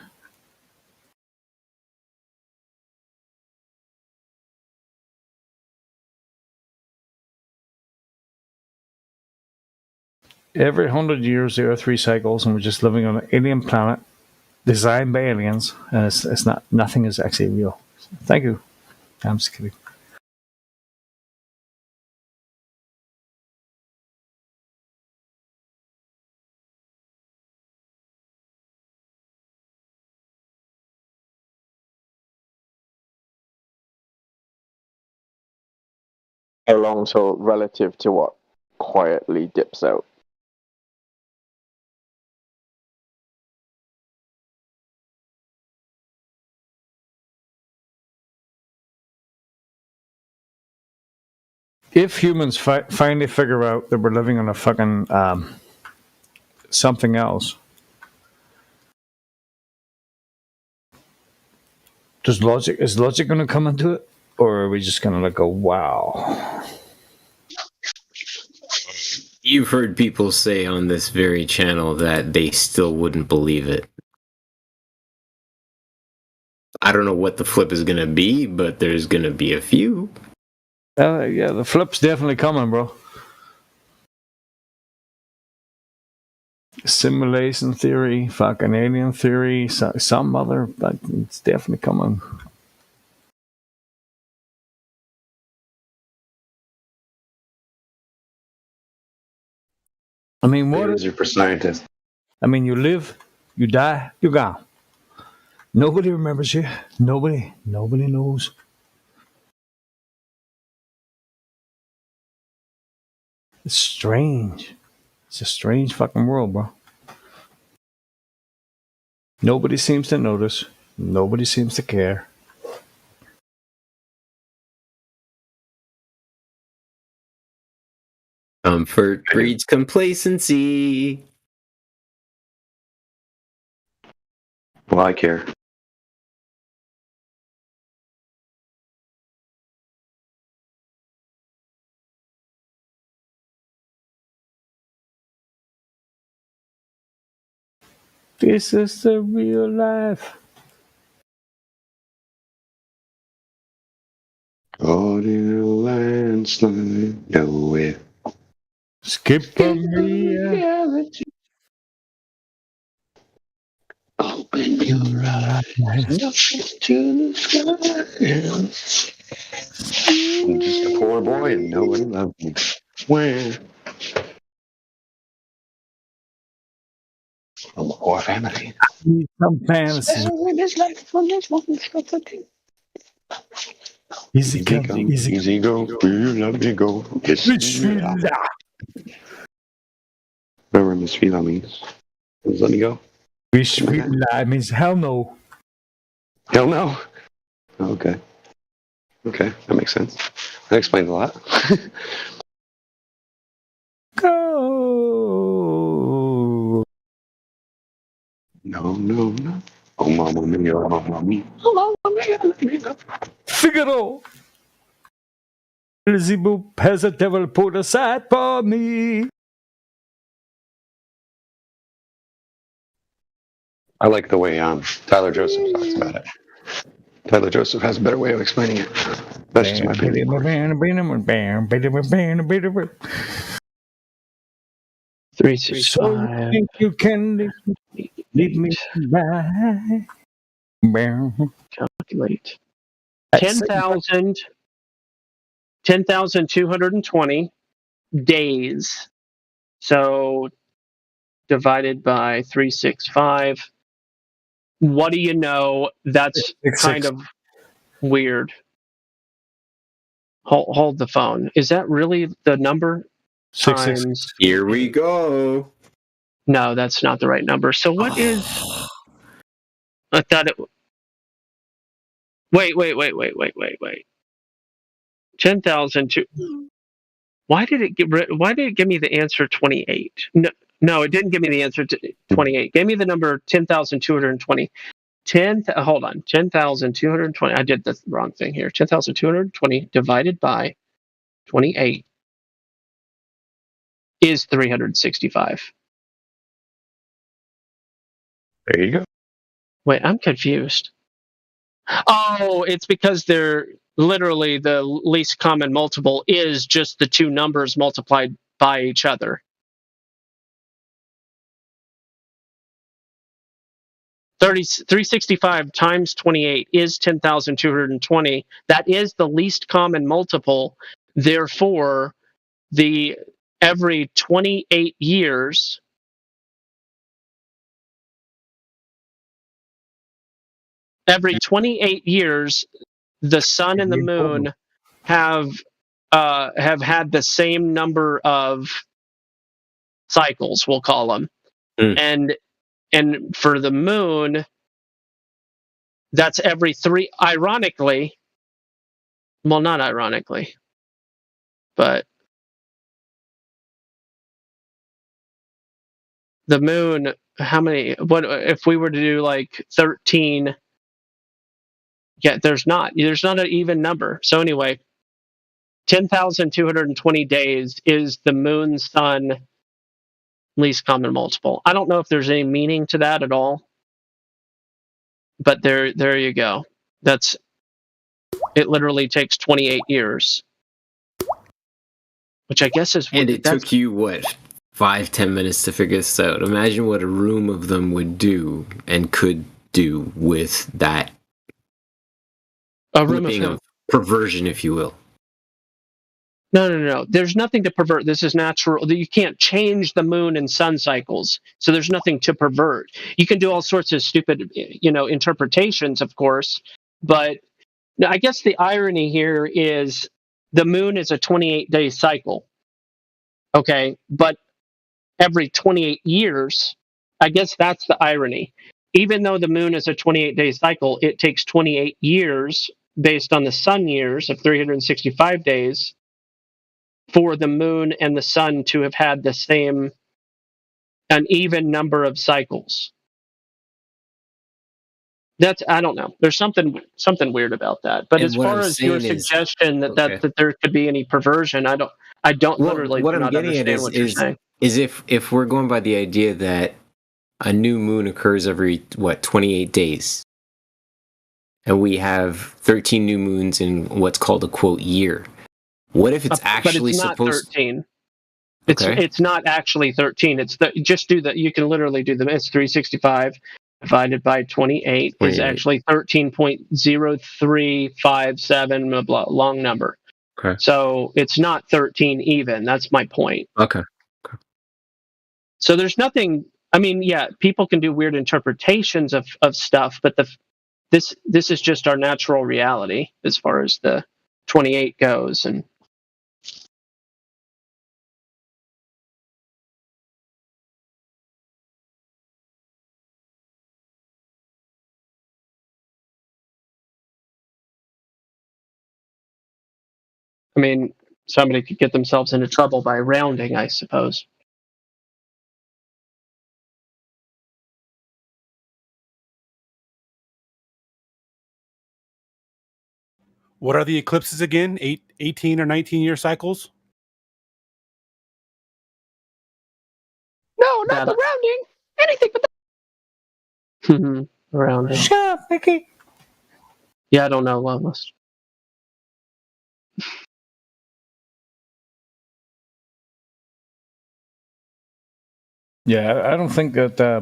Every 100 years there are 3 cycles, and we're just living on an alien planet designed by aliens, and it's not, nothing is actually real. Thank you. I'm just kidding. How long till relative to what quietly dips out? If humans finally figure out that we're living on a fucking something else, is logic going to come into it, or are we just going to like go, wow? You've heard people say on this very channel that they still wouldn't believe it. I don't know what the flip is going to be, but there's going to be a few. Yeah, the flip's definitely coming, bro. Simulation theory, fucking alien theory, some other, but it's definitely coming. I mean, what is it for scientists? I mean, you live, you die, you're gone. Nobody remembers you. Nobody knows. It's strange. It's a strange fucking world, bro. Nobody seems to notice. Nobody seems to care. Comfort breeds complacency. Well, I care. This is the real life. Caught in a landslide, nowhere. Skip from reality. Open your eyes, look into the sky. I'm just a poor boy and nobody loves me. Where? From a poor family. Some fantasies. Easy come, easy go. You love me go. Miss Fila. Remember Miss Fila means? Let me go. That means hell no. Hell no. Okay. Okay, that makes sense. That explains a lot. Go. No. Oh, mamma mia, mamma mia. Oh, mamma mia. Figaro. Beelzebub has a devil put aside for me. I like the way Tyler Joseph talks about it. Tyler Joseph has a better way of explaining it. That's just my opinion. 365. Think you can leave me by? Calculate. 10,220 days. So divided by 365. What do you know? That's kind of weird. Hold the phone. Is that really the number? Times. Here we go. No, that's not the right number. So what is? I thought it. Wait. 10,000. Why did it give me the answer 28? No, it didn't give me the answer to 28. Gave me the number 10,220. Hold on. 10,220. I did the wrong thing here. 10,220 divided by 28 is 365. There you go. Wait, I'm confused. Oh, it's because they're literally the least common multiple is just the two numbers multiplied by each other. 365 times 28 is 10,220. That is the least common multiple. Therefore, every 28 years, the sun and the moon have had the same number of cycles, we'll call them. And for the moon, that's every three. Ironically, well, not ironically, but the moon. How many? What if we were to do like 13? Yeah, there's not an even number. So anyway, 10,220 days is the moon sun least common multiple. I don't know if there's any meaning to that at all, but there you go. It literally takes 28 years, which I guess is. And it took you what, 5-10 minutes to figure this out? Imagine what a room of them would do and could do with that. A room of perversion, if you will. No. There's nothing to pervert. This is natural. You can't change the moon and sun cycles, so there's nothing to pervert. You can do all sorts of stupid, interpretations, of course. But I guess the irony here is the moon is a 28-day cycle. Okay, but every 28 years, I guess that's the irony. Even though the moon is a 28-day cycle, it takes 28 years based on the sun years of 365 days for the moon and the sun to have had an even number of cycles. I don't know. There's something weird about that. But as far as your suggestion that there could be any perversion, I don't literally what do I'm not getting understand at what you're saying. Is if we're going by the idea that a new moon occurs every 28 days, and we have 13 new moons in what's called a quote year. What if it's actually supposed? 13. Okay. It's not actually 13. You can literally do it's 365 divided by 28 is actually 13.0357 blah, blah, long number. Okay. So it's not 13 even. That's my point. Okay. So there's nothing. I mean, yeah, people can do weird interpretations of stuff, but this is just our natural reality as far as the 28 goes, and I mean, somebody could get themselves into trouble by rounding, I suppose. What are the eclipses again? 18 or 19-year cycles? No, not the rounding. Anything but that. Rounding. Shut up, Mickey. Yeah, I don't know, Loveless. Yeah, I don't think that. I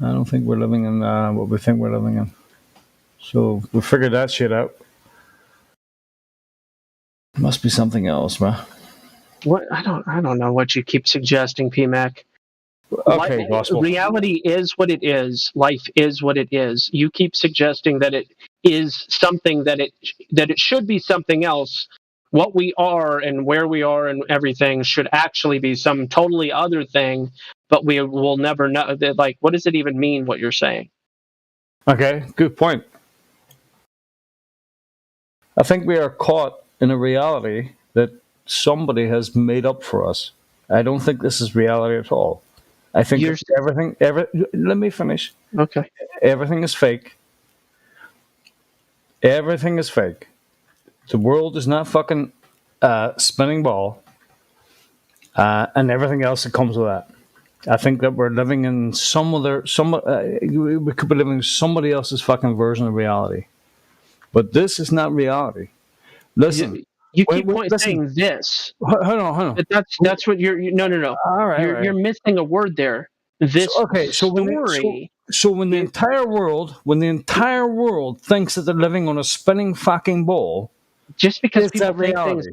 don't think we're living in what we think we're living in. So we figured that shit out. Must be something else, man. What? I don't know what you keep suggesting, PMAC. Okay, gospel. Reality is what it is. Life is what it is. You keep suggesting that it is something that it should be something else. What we are and where we are and everything should actually be some totally other thing, but we will never know. Like, what does it even mean, what you're saying? Okay, good point. I think we are caught in a reality that somebody has made up for us. I don't think this is reality at all. I think everything. Let me finish. Okay. Everything is fake. Everything is fake. The world is not fucking spinning ball, and everything else that comes with that. I think that we're living in we could be living in somebody else's fucking version of reality, but this is not reality. Listen, you keep saying this. Hold on. But that's what you're. No. All right, you're missing a word there. This story. So when the entire world thinks that they're living on a spinning fucking ball, just because people think things,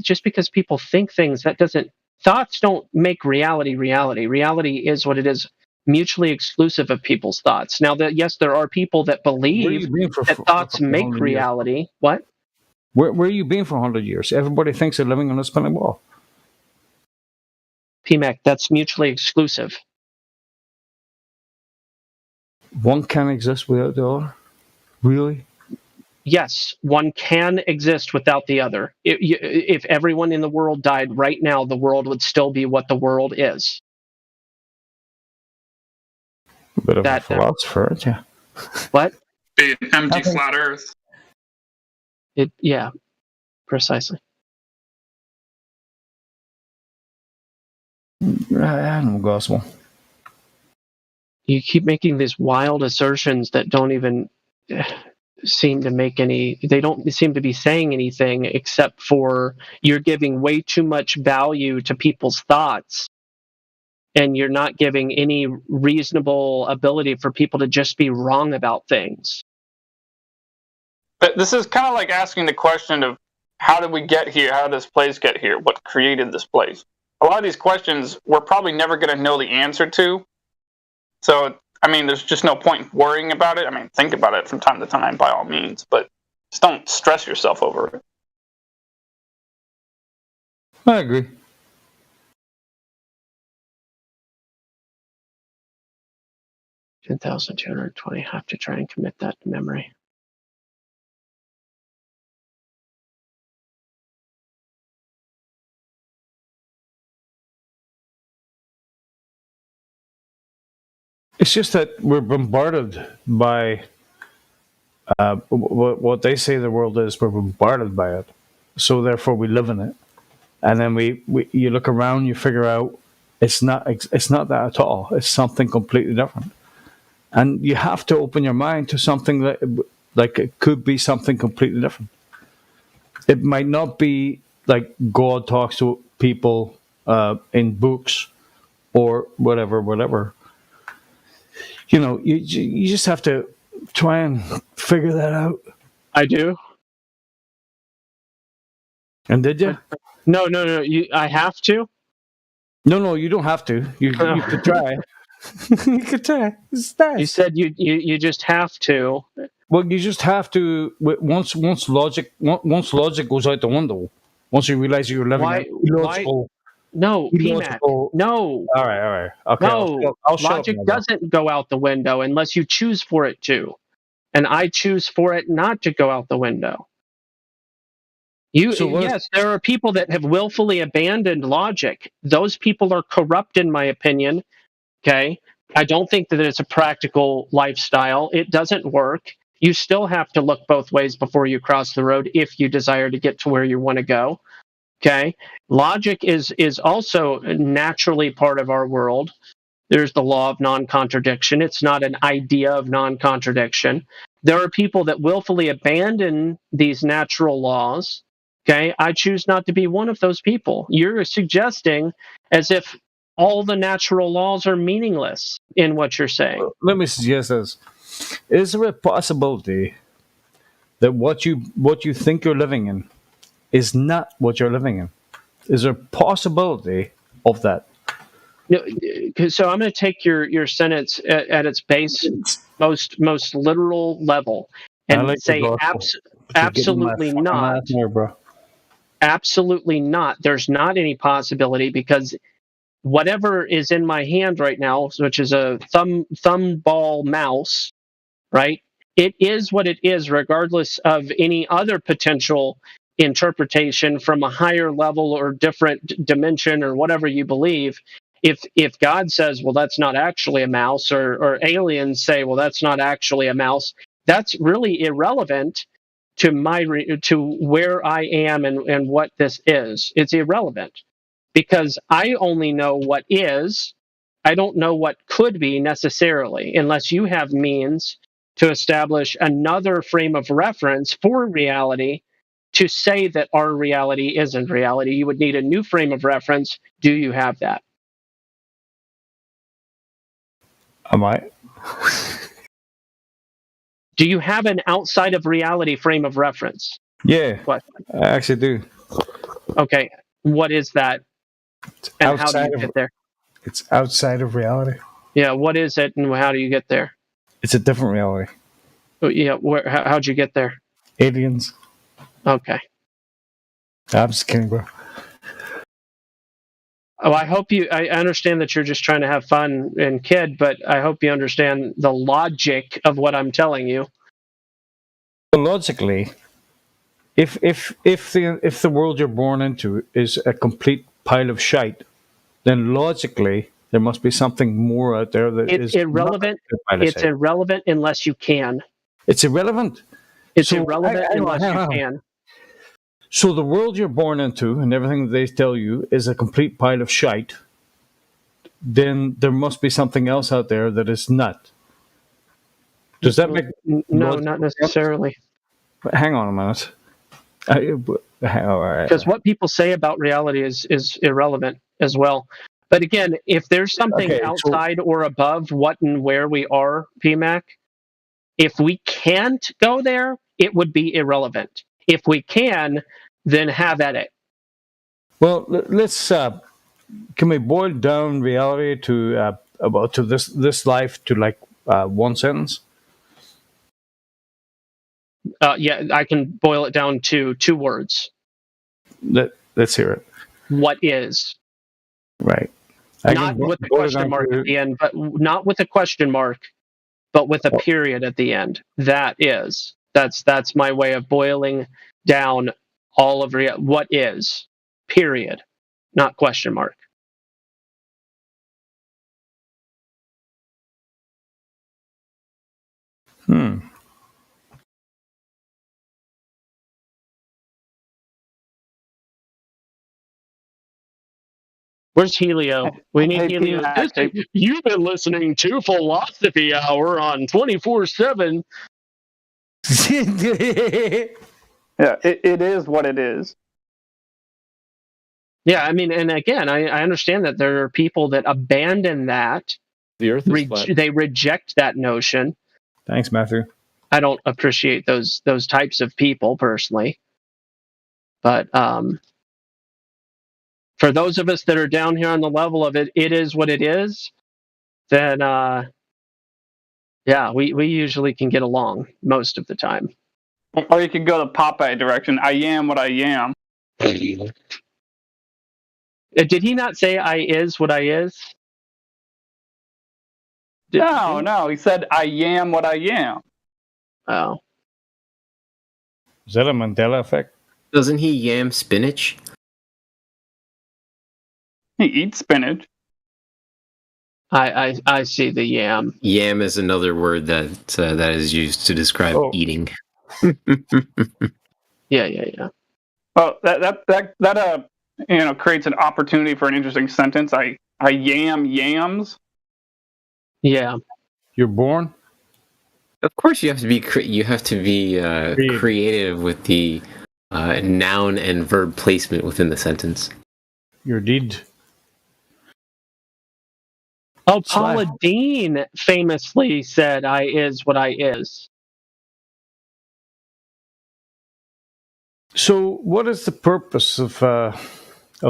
just because people think things, that doesn't. Thoughts don't make reality. Reality is what it is, mutually exclusive of people's thoughts. Now, yes, there are people that believe that thoughts make reality. Years? What? Where you been for 100 years? Everybody thinks they're living on a spinning ball. PMAC, that's mutually exclusive. One can exist without the other? Really? Yes, one can exist without the other. If everyone in the world died right now, the world would still be what the world is. A bit of a philosopher, aren't you? What? Be an empty flat Earth. Yeah, precisely. I know gospel. You keep making these wild assertions that don't even seem to make any. They don't seem to be saying anything except for you're giving way too much value to people's thoughts, and you're not giving any reasonable ability for people to just be wrong about things. But this is kind of like asking the question of how did we get here? How did this place get here? What created this place? A lot of these questions we're probably never going to know the answer to. So, I mean, there's just no point worrying about it. I mean, think about it from time to time, by all means, but just don't stress yourself over it. I agree. $10,220. Have to try and commit that to memory. It's just that we're bombarded by what they say the world is. We're bombarded by it, so therefore we live in it. And then you look around, you figure out it's not that at all. It's something completely different. And you have to open your mind to something that, like, it could be something completely different. It might not be like God talks to people in books or whatever. You know, you just have to try and figure that out. I do. And did you? No. I have to. No, you don't have to. You could try. You could try. It's nice. You said you just have to. Well, you just have to. Once logic goes out the window, once you realize you're living in illogical. No, PMAC. No. All right. Okay. No, logic doesn't go out the window unless you choose for it to, and I choose for it not to go out the window. Yes, there are people that have willfully abandoned logic. Those people are corrupt, in my opinion. Okay, I don't think that it's a practical lifestyle. It doesn't work. You still have to look both ways before you cross the road if you desire to get to where you want to go. Okay, logic is also naturally part of our world. There's the law of non-contradiction. It's not an idea of non-contradiction. There are people that willfully abandon these natural laws. Okay, I choose not to be one of those people. You're suggesting as if all the natural laws are meaningless in what you're saying. Let me suggest this. Is there a possibility that what you think you're living in is not what you're living in? Is there a possibility of that? So I'm going to take your sentence at its base, most literal level, and say absolutely not. Absolutely not. There's not any possibility, because whatever is in my hand right now, which is a thumb ball mouse, right? It is what it is, regardless of any other potential interpretation from a higher level or different dimension or whatever you believe. If God says, well, that's not actually a mouse, or aliens say, well, that's not actually a mouse, that's really irrelevant to where I am and what this is. It's irrelevant, because I only know what is. I don't know what could be necessarily, unless you have means to establish another frame of reference for reality to say that our reality isn't reality. You would need a new frame of reference. Do you have that? Am I? Do you have an outside of reality frame of reference? Yeah, question. I actually do. Okay, what is that? And how do you get there? It's outside of reality. Yeah, what is it, and how do you get there? It's a different reality. Yeah, how'd you get there? Aliens. Okay. I'm just kidding, bro. Oh, I understand that you're just trying to have fun and kid, but I hope you understand the logic of what I'm telling you. Logically, if the world you're born into is a complete pile of shite, then logically there must be something more out there that is irrelevant. It's irrelevant unless you can. It's irrelevant. It's irrelevant unless you can. So the world you're born into and everything they tell you is a complete pile of shite. Then there must be something else out there that is not. Does that make no, not necessarily. Hang on a minute. Because what people say about reality is irrelevant as well. But again, if there's something outside or above what and where we are, PMAC, if we can't go there, it would be irrelevant. If we can, then have at it. Well, let's. Can we boil down reality to this life to like one sentence? Yeah, I can boil it down to 2 words. Let's hear it. What is? Right. Not with a question mark at the end, but not with a question mark, but with a period at the end. That is. That's my way of boiling down all of what is. Period. Not question mark. Where's Helio? We need Helio. You've been listening to Philosophy Hour on 24/7. Yeah, it is what it is. Yeah, I mean, and again, I understand that there are people that abandon that. The Earth is flat. They reject that notion. Thanks, Matthew. I don't appreciate those types of people personally, but for those of us that are down here on the level of it is what it is, then yeah, we usually can get along most of the time. Or you could go the Popeye direction. I am what I am. Did he not say I is what I is? No, he said I am what I am. Oh. Is that a Mandela effect? Doesn't he yam spinach? He eats spinach. I see the yam. Yam is another word that is used to describe eating. Yeah. Well, that creates an opportunity for an interesting sentence. I yam yams. Yeah. You're born. Of course, you have to be creative with the noun and verb placement within the sentence. Your deed. Oh, Paula Deen famously said, "I is what I is." So, what is the purpose of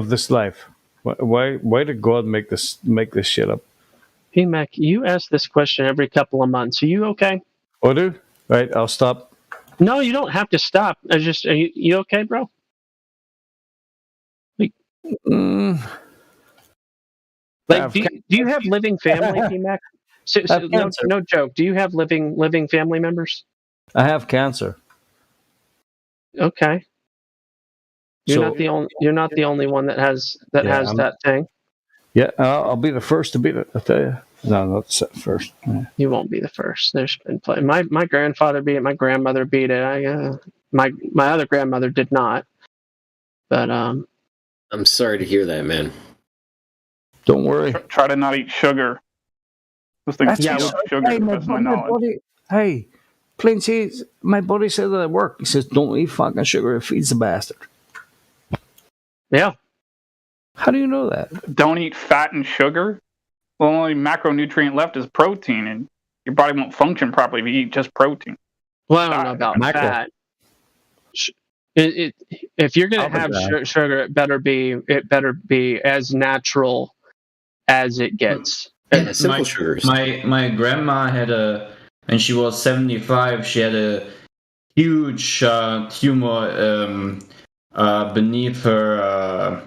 this life? Why did God make this shit up? Hey, Mac, you ask this question every couple of months. Are you okay? Oh, dude. Right, I'll stop. No, you don't have to stop. Are you okay, bro? Like, do you have living family, P-Mac? No joke. Do you have living family members? I have cancer. Okay. You're not the only one that has that thing. Yeah, I'll be the first to beat it. I'll tell you. No, not first. Yeah. You won't be the first. There's been my grandfather beat it. My grandmother beat it. My other grandmother did not. But I'm sorry to hear that, man. Don't worry. Try to not eat sugar. Those things sugar. Hey, that's my knowledge. Hey, plain cheese. My buddy said that at work. He says, "Don't eat fucking sugar. It feeds the bastard." Yeah. How do you know that? Don't eat fat and sugar. Well, the only macronutrient left is protein, and your body won't function properly if you eat just protein. Well, I don't know about fat. If you're going to have sugar, it better be as natural as it gets. Simple sugars. My grandma had when she was 75, she had a huge tumor beneath her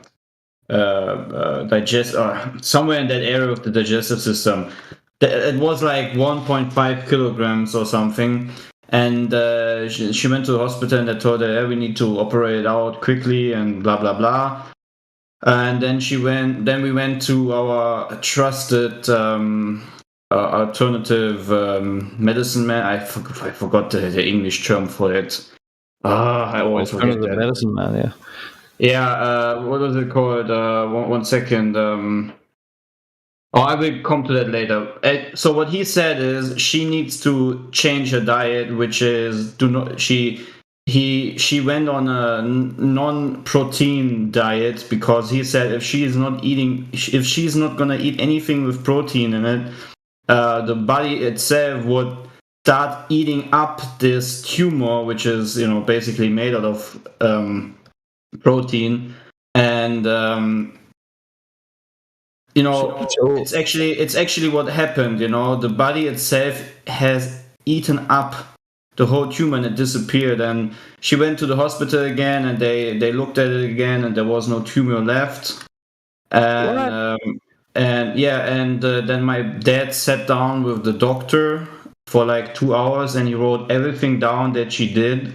somewhere in that area of the digestive system. It was like 1.5 kilograms or something. And she went to the hospital and they told her, we need to operate it out quickly and blah, blah, blah. And then we went to our trusted alternative medicine man. I forgot the English term for it. I always forget that. Medicine man, yeah. Yeah, what was it called? One second. I will come to that later. So what he said is she needs to change her diet, which is she went on a non-protein diet because he said if she's not gonna eat anything with protein in it, the body itself would start eating up this tumor, which is basically made out of protein, and it's actually what happened. The body itself has eaten up the whole tumor and it disappeared. And she went to the hospital again, and they looked at it again, and there was no tumor left. And then my dad sat down with the doctor for like 2 hours, and he wrote everything down that she did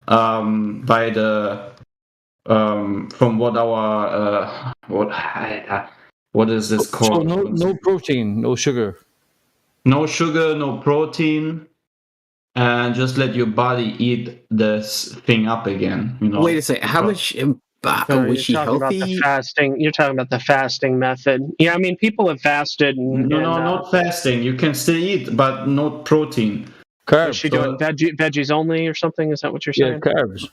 from what our what is this called? So no protein, no sugar. No sugar, no protein, and just let your body eat this thing up again. Wait a second. How much was she healthy? You're talking about the fasting method. Yeah, I mean, people have fasted. No, not fasting. You can still eat, but not protein. Carbs. Is she doing veggies only or something? Is that what you're saying? Yeah, carbs.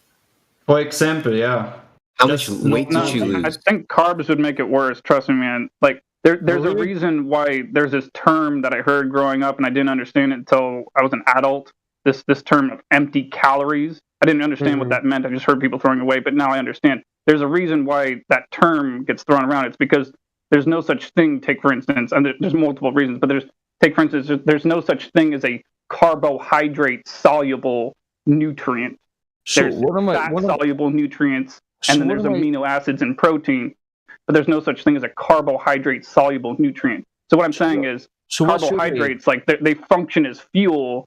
For example, yeah. How much weight did you lose? I think carbs would make it worse. Trust me, man. Like there's a reason why there's this term that I heard growing up, and I didn't understand it until I was an adult. This term of empty calories. I didn't understand what that meant. I just heard people throwing away, but now I understand. There's a reason why that term gets thrown around. It's because there's no such thing. Take for instance, and there's multiple reasons, but there's no such thing as a carbohydrate soluble nutrient. There's fat soluble nutrients. And then there's amino acids and protein, but there's no such thing as a carbohydrate soluble nutrient. So what I'm saying is carbohydrates, like they function as fuel,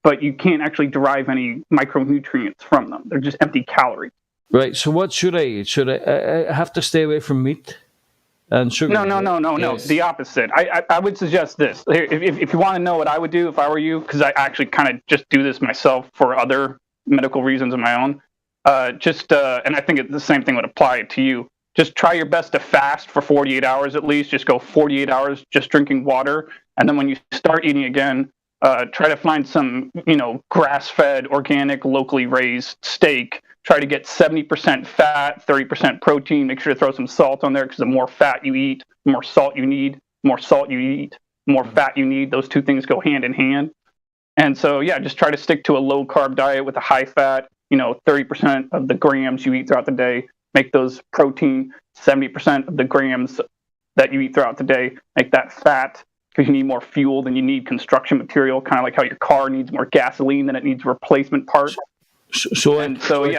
but you can't actually derive any micronutrients from them. They're just empty calories. Right. So what should I eat? Should I have to stay away from meat and sugar? No. Yes. The opposite. I would suggest this. If you want to know what I would do if I were you, because I actually kind of just do this myself for other medical reasons of my own. And I think the same thing would apply to you. Just try your best to fast for 48 hours at least. Just go 48 hours just drinking water, and then when you start eating again, try to find some grass-fed, organic, locally raised steak. Try to get 70% fat, 30% protein. Make sure to throw some salt on there, because the more fat you eat, the more salt you need. The more salt you eat, the more fat you need. Those two things go hand in hand. And so, yeah, just try to stick to a low-carb diet with a high fat. 30% of the grams you eat throughout the day, make those protein. 70% of the grams that you eat throughout the day, make that fat, because you need more fuel than you need construction material, kind of like how your car needs more gasoline than it needs replacement parts. So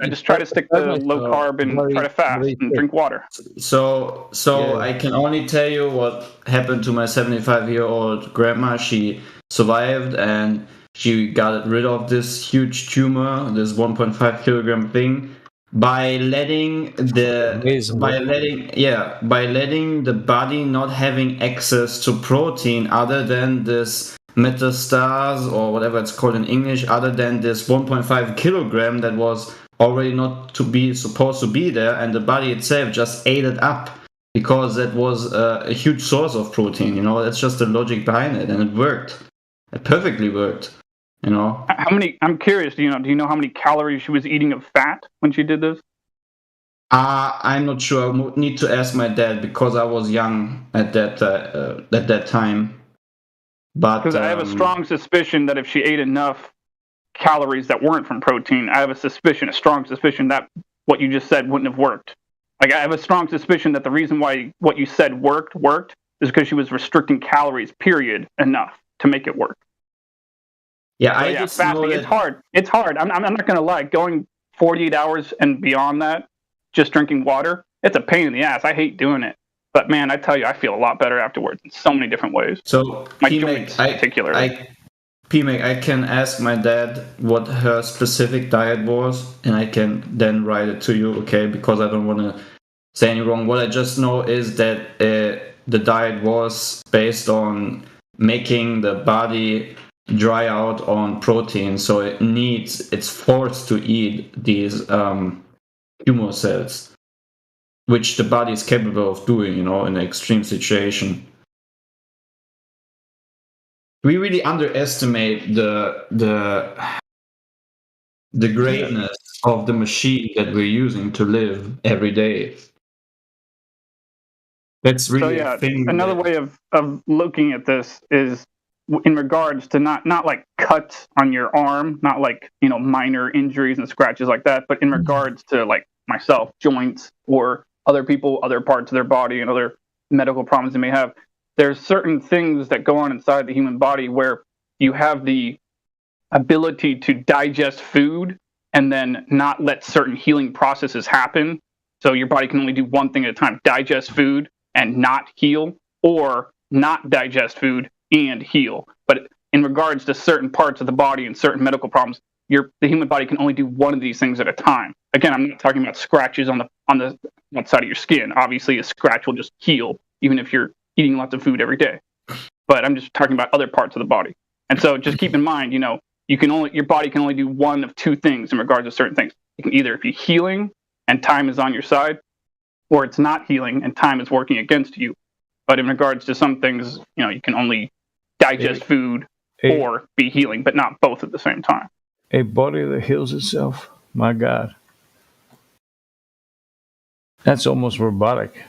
just try to stick to low carb and try to fast and drink water. So I can only tell you what happened to my 75-year-old grandma. She survived, and she got rid of this huge tumor, this 1.5 kilogram thing, by letting the body not having access to protein other than this metastars, or whatever it's called in English, other than this 1.5 kilogram that was already not to be supposed to be there, and the body itself just ate it up because that was a huge source of protein. That's just the logic behind it, and it worked. It perfectly worked. How many? I'm curious. Do you know how many calories she was eating of fat when she did this? I'm not sure. I would need to ask my dad, because I was young at that time. Because I have a strong suspicion that if she ate enough calories that weren't from protein, I have a strong suspicion that what you just said wouldn't have worked. Like, I have a strong suspicion that the reason why what you said worked is because she was restricting calories, period, enough to make it work. Yeah, fasting, it's hard. It's hard. I'm not going to lie. Going 48 hours and beyond that, just drinking water, it's a pain in the ass. I hate doing it. But man, I tell you, I feel a lot better afterwards in so many different ways. So, my joints, particularly. PMAC, I can ask my dad what her specific diet was, and I can then write it to you, okay? Because I don't want to say any wrong. What I just know is that the diet was based on making the body dry out on protein, so it's forced to eat these tumor cells, which the body is capable of doing, in an extreme situation. We really underestimate the greatness of the machine that we're using to live every day. That's really a thing. Another way of looking at this is in regards to not like cuts on your arm, not like minor injuries and scratches like that, but in regards to like myself, joints, or other people, other parts of their body, and other medical problems they may have. There's certain things that go on inside the human body where you have the ability to digest food and then not let certain healing processes happen. So your body can only do one thing at a time: digest food and not heal, or not digest food and heal. But in regards to certain parts of the body and certain medical problems, the human body can only do one of these things at a time. Again, I'm not talking about scratches on the outside of your skin. Obviously, a scratch will just heal, even if you're eating lots of food every day. But I'm just talking about other parts of the body. And so just keep in mind, your body can only do one of two things in regards to certain things. It can either be healing and time is on your side, or it's not healing and time is working against you. But in regards to some things, you can only digest food or be healing, but not both at the same time. A body that heals itself. My God. That's almost robotic.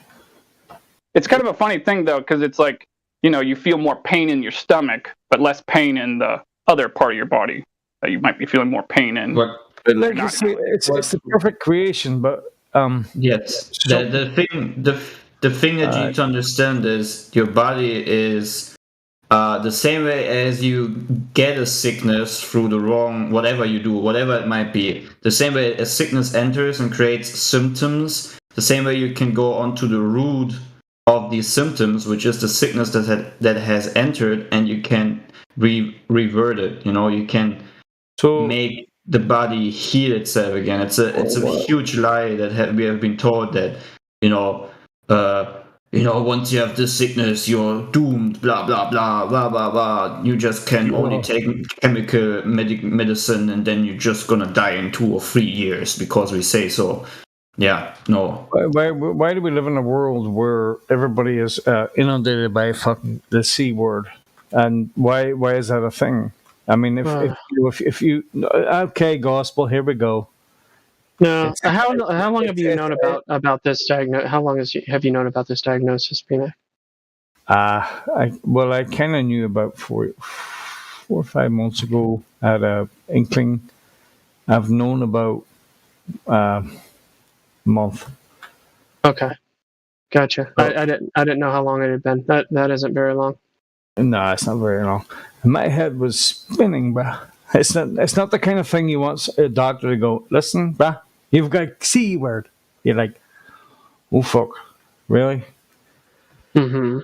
It's kind of a funny thing, though, because it's like, you feel more pain in your stomach, but less pain in the other part of your body that you might be feeling more pain in. Like you see, it's the perfect creation, but yes. The thing that you need to understand is your body is the same way as you get a sickness through the wrong, whatever you do, whatever it might be. The same way a sickness enters and creates symptoms, the same way you can go onto the root of these symptoms, which is the sickness that has entered, and you can revert it. You can make the body heal itself again. It's a huge lie that we have been taught that once you have this sickness, you're doomed. Blah blah blah blah blah blah. You just can only take chemical medicine, and then you're just gonna die in 2 or 3 years because we say so. Yeah, no. Why do we live in a world where everybody is inundated by fucking the C word, and why is that a thing? I mean, if you okay, gospel, here we go. No, how long have you known about this diagnosis? How long have you known about this diagnosis, Pina? I kind of knew about 4 or 5 months ago. I had a inkling. I've known about month. Okay, gotcha. I didn't know how long it had been. That isn't very long. No, it's not very long. My head was spinning, bruh. It's not the kind of thing you want a doctor to go, listen, bruh, you've got C word. You're like, oh fuck, really? Mm-hmm.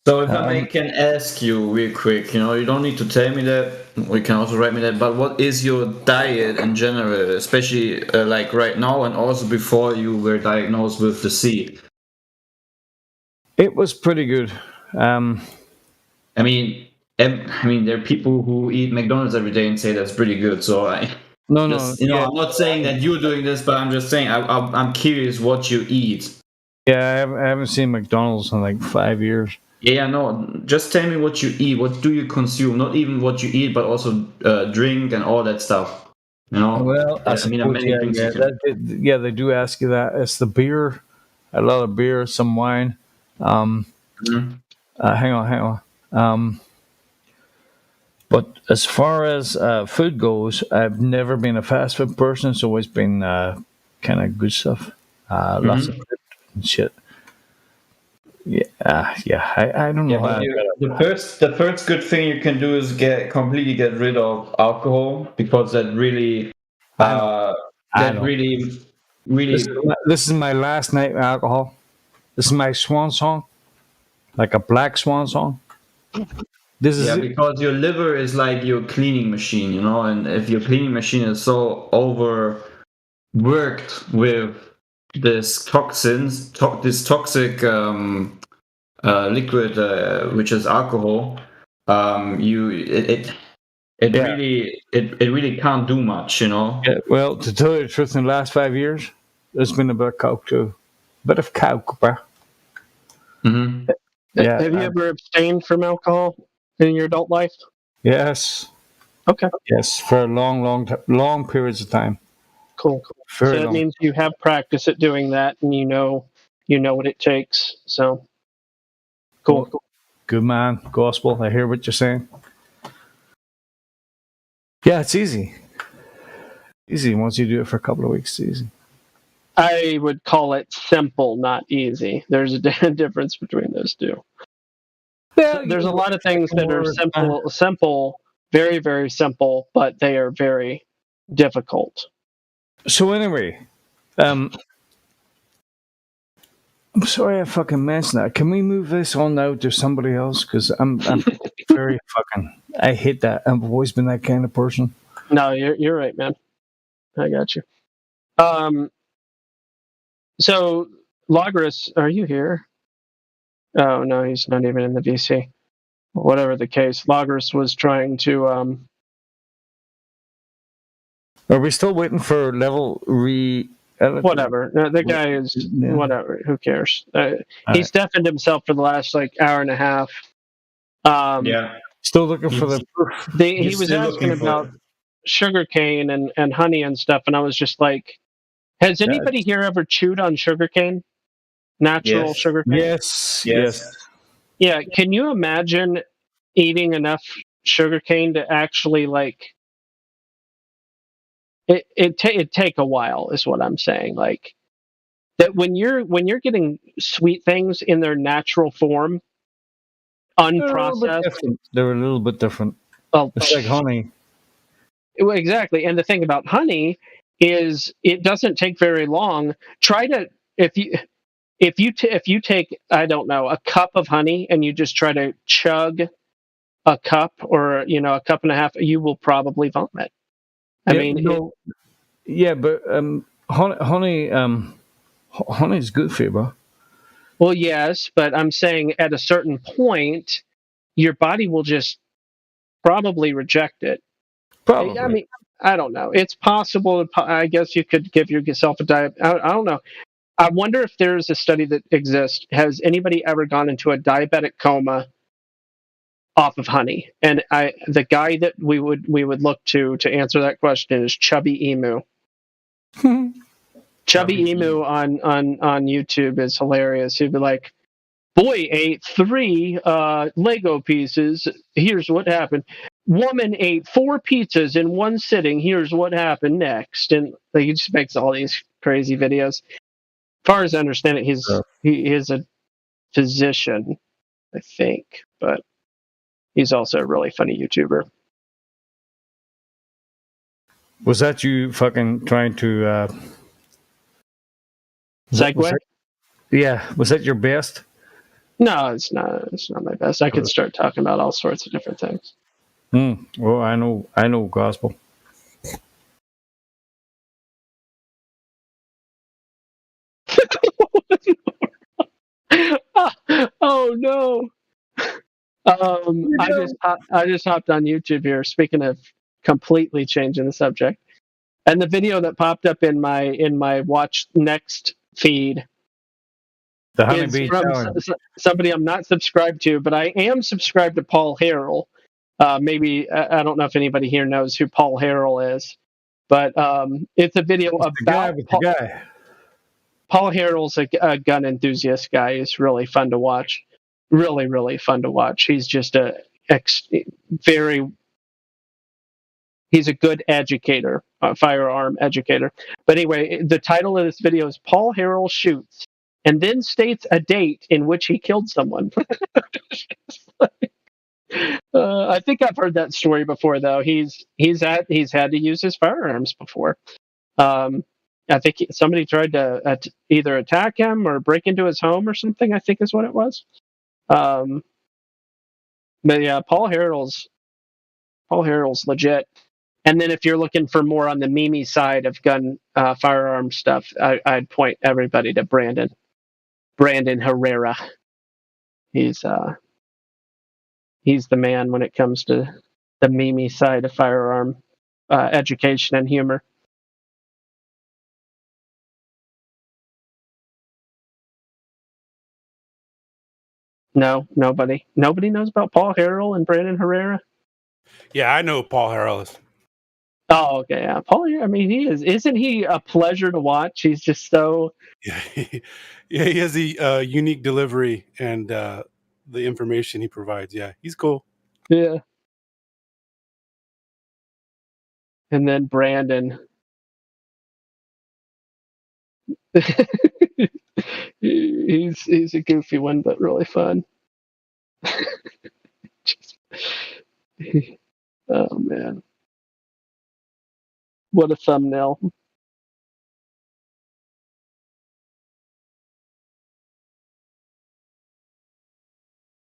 So if I can ask you real quick, you don't need to tell me that. You can also write me that. But what is your diet in general, especially like right now and also before you were diagnosed with the C? It was pretty good. I mean, there are people who eat McDonald's every day and say that's pretty good. So I'm not saying that you're doing this, but I'm just saying I'm curious what you eat. Yeah, I haven't seen McDonald's in like 5 years. Yeah, no. Just tell me what you eat. What do you consume? Not even what you eat, but also drink and all that stuff. Well, they do ask you that. It's the beer, a lot of beer, some wine. Hang on. But as far as food goes, I've never been a fast food person. It's always been kind of good stuff. Lots of good shit. Yeah. I don't know. The first good thing you can do is completely get rid of alcohol, because that really This is my last night with alcohol. This is my swan song, like a black swan song. Because your liver is like your cleaning machine, and if your cleaning machine is so overworked with this toxic liquid, which is alcohol, it really can't do much, Yeah, well, to tell you the truth, in the last 5 years, there's been a bit of coke too. A bit of coke, bro. Mm-hmm. Yeah. Have you ever abstained from alcohol in your adult life? Yes. Okay. Yes, for long periods of time. Cool. So that means you have practice at doing that, and you know what it takes. So cool. Good man, gospel. I hear what you're saying. Yeah, it's easy. Easy once you do it for a couple of weeks. It's easy. I would call it simple, not easy. There's a difference between those two. Yeah, there's a lot of things that are simple, very, very simple, but they are very difficult. So anyway, I'm sorry I fucking mentioned that. Can we move this on now to somebody else? Because I'm very fucking. I hate that. I've always been that kind of person. No, you're right, man. I got you. So Logris, are you here? Oh no, he's not even in the VC. Whatever the case, Logris was trying to. Are we still waiting for level Whatever. The guy is whatever. Who cares? He's deafened himself for the last hour and a half. Still looking for the proof. He was asking about sugarcane and honey and stuff, and I was just like, has anybody here ever chewed on sugarcane? Natural sugarcane? Yes. Yeah. Can you imagine eating enough sugarcane to actually It take a while, is what I'm saying. Like that when you're getting sweet things in their natural form, unprocessed, they're a little bit different. Well, it's like honey. Exactly, and the thing about honey is it doesn't take very long. Try to if you take, I don't know, a cup of honey and you just try to chug a cup or a cup and a half, you will probably vomit. I mean, no, yeah, but honey's good for you, bro. Well, yes, but I'm saying at a certain point, your body will just probably reject it. Probably. I mean, I don't know. It's possible. I guess you could give yourself a diet. I don't know. I wonder if there is a study that exists. Has anybody ever gone into a diabetic coma off of honey? And the guy that we would look to answer that question is Chubby Emu. Chubby Emu on YouTube is hilarious. He'd be like, "Boy ate 3 Lego pieces. Here's what happened. Woman ate 4 pizzas in one sitting. Here's what happened next." And he just makes all these crazy videos. As far as I understand it, he is a physician, I think, but he's also a really funny YouTuber. Was that you fucking trying to segue? Was that your best? No, it's not. It's not my best. I could start talking about all sorts of different things. Well, I know gospel. Oh no! I just hopped on YouTube here. Speaking of completely changing the subject, and the video that popped up in my Watch Next feed. The Honeybee from somebody I'm not subscribed to, but I am subscribed to Paul Harrell. Maybe I don't know if anybody here knows who Paul Harrell is, but it's a video about Paul Harrell's a gun enthusiast guy. He's really fun to watch. Really, really fun to watch. He's just he's a good educator, firearm educator. But anyway, the title of this video is Paul Harrell Shoots, and then states a date in which he killed someone. I think I've heard that story before, though. He's had to use his firearms before. I think somebody tried to either attack him or break into his home or something, I think is what it was. But yeah, Paul Harrell's legit. And then if you're looking for more on the Mimi side of gun firearm stuff, I'd point everybody to Brandon Herrera. He's the man when it comes to the Mimi side of firearm education and humor. No, nobody knows about Paul Harrell and Brandon Herrera. Yeah, I know who Paul Harrell is. Oh, okay. Yeah, Paul. I mean, isn't he a pleasure to watch? He's just so. Yeah, he has the unique delivery and the information he provides. Yeah, he's cool. Yeah. And then Brandon. he's a goofy one, but really fun. Oh man. What a thumbnail.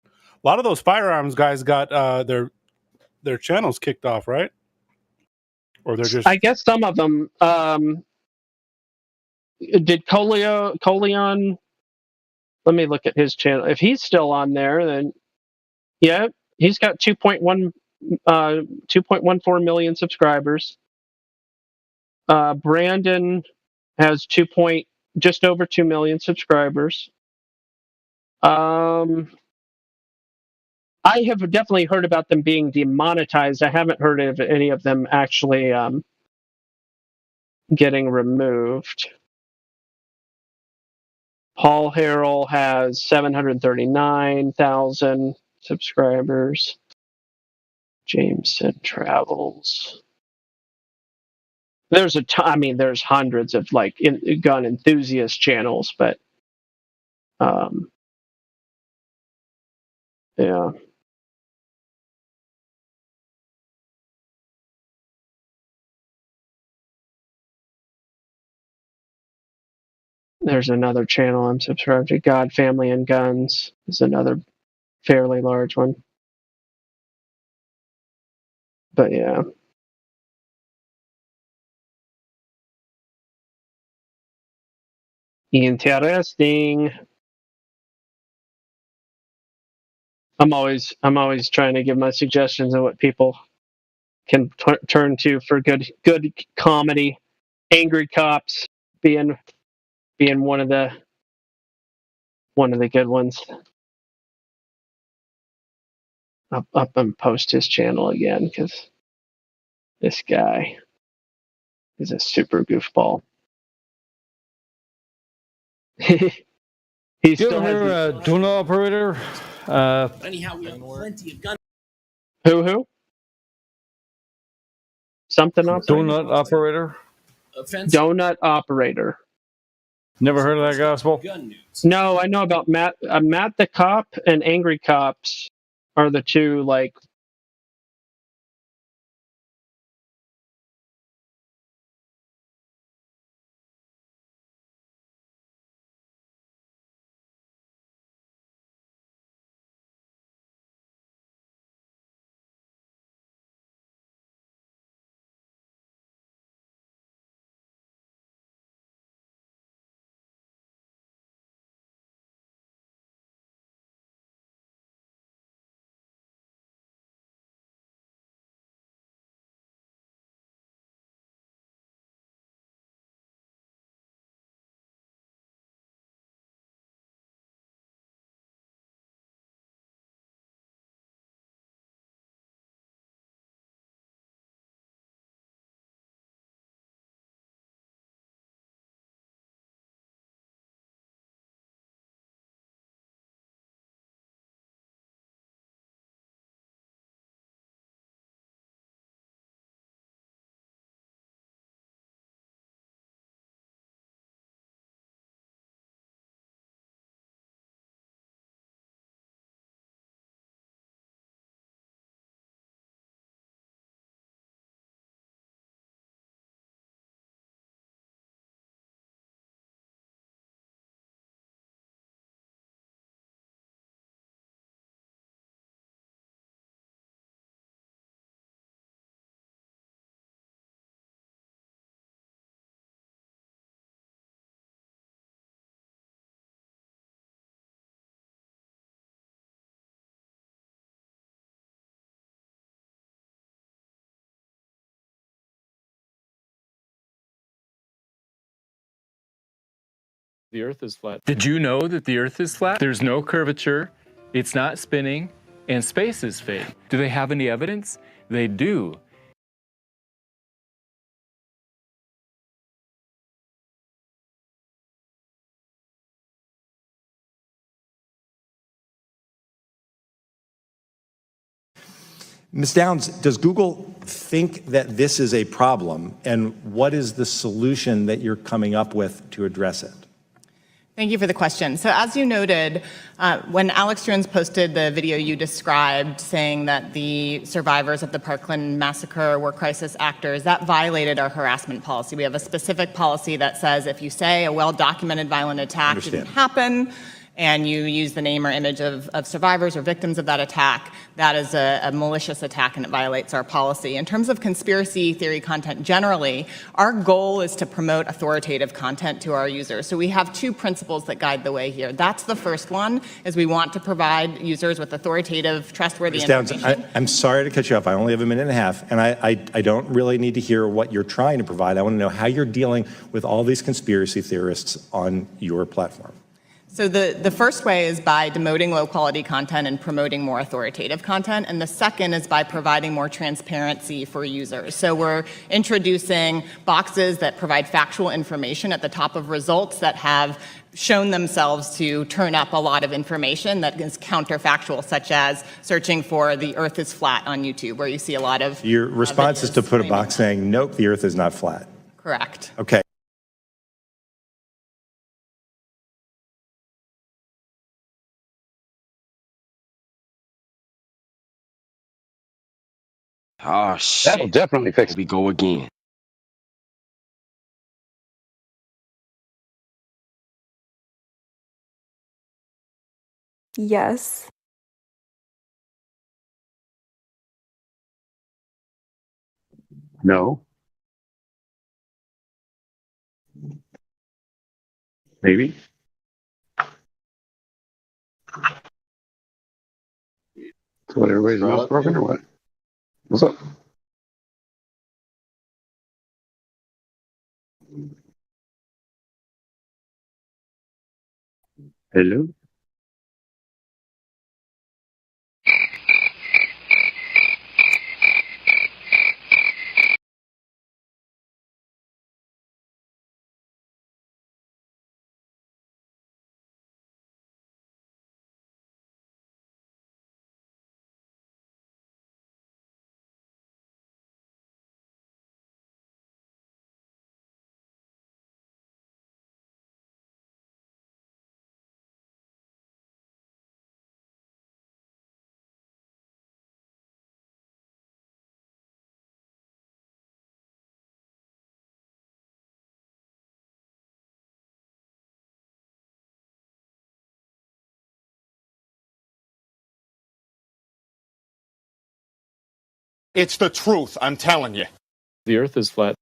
A lot of those firearms guys got their channels kicked off, right? Or they're just. I guess some of them. Did Coleon? Let me look at his channel. If he's still on there, then yeah, he's got 2.14 million subscribers. Brandon has just over 2 million subscribers. I have definitely heard about them being demonetized. I haven't heard of any of them actually getting removed. Paul Harrell has 739,000 subscribers. Jameson Travels. There's there's hundreds of gun enthusiast channels, but yeah. There's another channel I'm subscribed to. God, Family, and Guns is another fairly large one. But yeah. Interesting. I'm always trying to give my suggestions on what people can turn to for good comedy. Angry Cops being one of the good ones. Up and post his channel again because this guy is a super goofball. He still has a donut operator. Anyhow, we have plenty of guns. Who? Something operator? Donut operator. Donut operator. Never heard of that gospel? No, I know about Matt. Matt the Cop and Angry Cops are the two, like. The Earth is flat. Did you know that the Earth is flat? There's no curvature, it's not spinning, and space is fake. Do they have any evidence? They do. Ms. Downs, does Google think that this is a problem, and what is the solution that you're coming up with to address it? Thank you for the question. So as you noted, when Alex Jones posted the video you described saying that the survivors of the Parkland massacre were crisis actors, that violated our harassment policy. We have a specific policy that says if you say a well-documented violent attack didn't happen, and you use the name or image of survivors or victims of that attack, that is a malicious attack and it violates our policy. In terms of conspiracy theory content generally, our goal is to promote authoritative content to our users. So we have two principles that guide the way here. That's the first one, is we want to provide users with authoritative, trustworthy information. Downs, I'm sorry to cut you off. I only have a minute and a half, and I don't really need to hear what you're trying to provide. I want to know how you're dealing with all these conspiracy theorists on your platform. So the first way is by demoting low-quality content and promoting more authoritative content, and the second is by providing more transparency for users. So we're introducing boxes that provide factual information at the top of results that have shown themselves to turn up a lot of information that is counterfactual, such as searching for the Earth is flat on YouTube, where you see a lot of Your response is to put a box saying, nope, the Earth is not flat. Correct. Okay. Oh, shit. That'll definitely fix it. We go again. Yes. No. Maybe. So what, everybody's mouth broken or what? What's up? Hello? It's the truth, I'm telling you. The Earth is flat.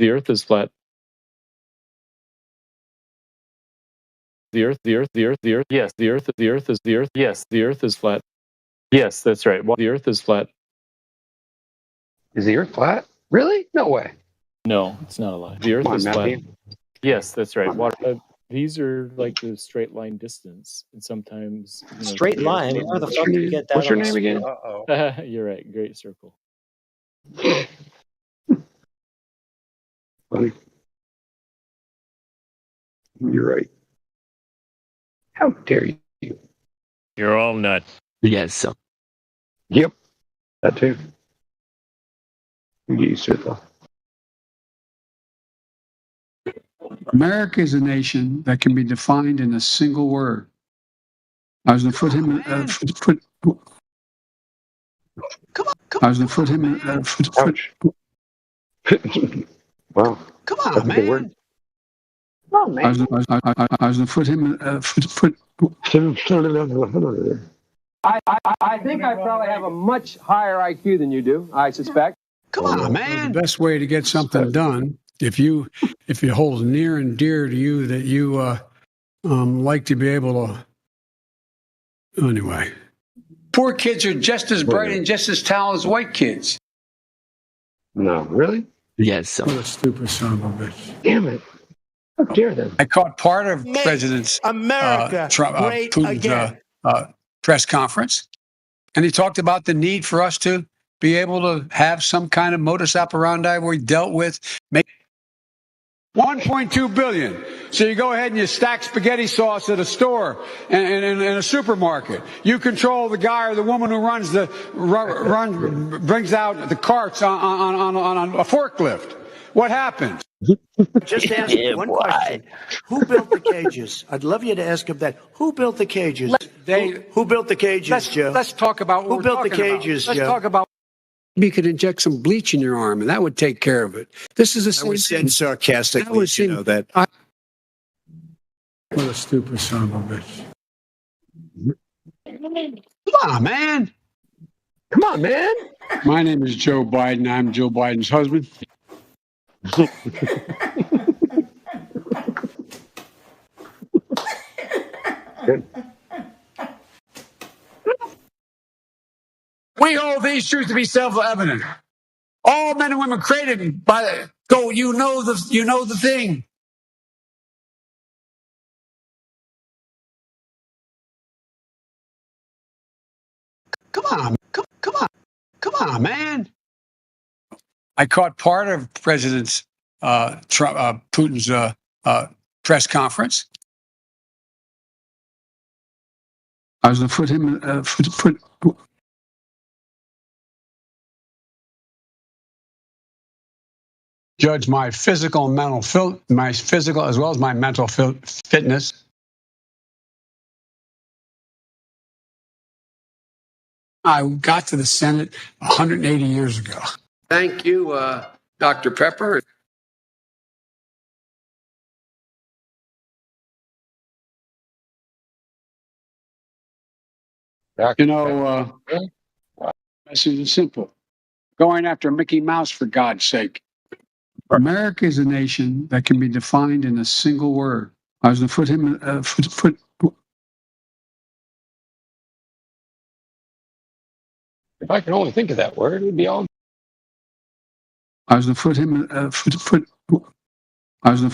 The Earth is flat. The Earth. Yes, the Earth. Yes, the Earth is flat. Yes, that's right. The Earth is flat. Is the Earth flat? Really? No way. No, it's not a lie. The Earth is flat. Yes, that's right. These are like the straight line distance, and sometimes straight line. Where the fuck did you get that? What's your name again? You're right. Great circle. Funny. You're right. How dare you? You're all nuts. Yes. So. Yep. That too. You get used to it though. America is a nation that can be defined in a single word. I was going to put him. I was going to put him. Ouch. Wow. Come on, man. Come on, man. I was going to put him. I think I probably have a much higher IQ than you do, I suspect. Come on, man. The best way to get something done, if it holds near and dear to you that you like to be able to. Anyway, poor kids are just as bright and just as talented as white kids. No, really? Yes. So. What a stupid son of a bitch! Damn it! How dare them? I caught part of President Putin's press conference, and he talked about the need for us to be able to have some kind of modus operandi where we dealt with 1.2 billion. So you go ahead and you stack spaghetti sauce at a store and in a supermarket. You control the guy or the woman who brings out the carts on a forklift. What happens? Just ask one question. Who built the cages? I'd love you to ask him that. Who built the cages? Who built the cages, Joe? Let's talk about who built the cages, Joe. Let's talk about. You could inject some bleach in your arm, and that would take care of it. This is the same. I was saying sarcastically, you know that. What a stupid son of a bitch! Come on, man. Come on, man. My name is Joe Biden. I'm Joe Biden's husband. Good. We hold these truths to be self-evident. All men and women created by go. You know the thing. Come on, man. I caught part of President Putin's press conference. I was going to put him. Judge my physical and mental, my physical as well as my mental fitness. I got to the Senate 180 years ago. Thank you, Dr. Pepper. You know, message is simple. Going after Mickey Mouse, for God's sake. America is a nation that can be defined in a single word. I was going to put him, If I could only think of that word, it would be all. I was going to put him, I was going to put him, I was going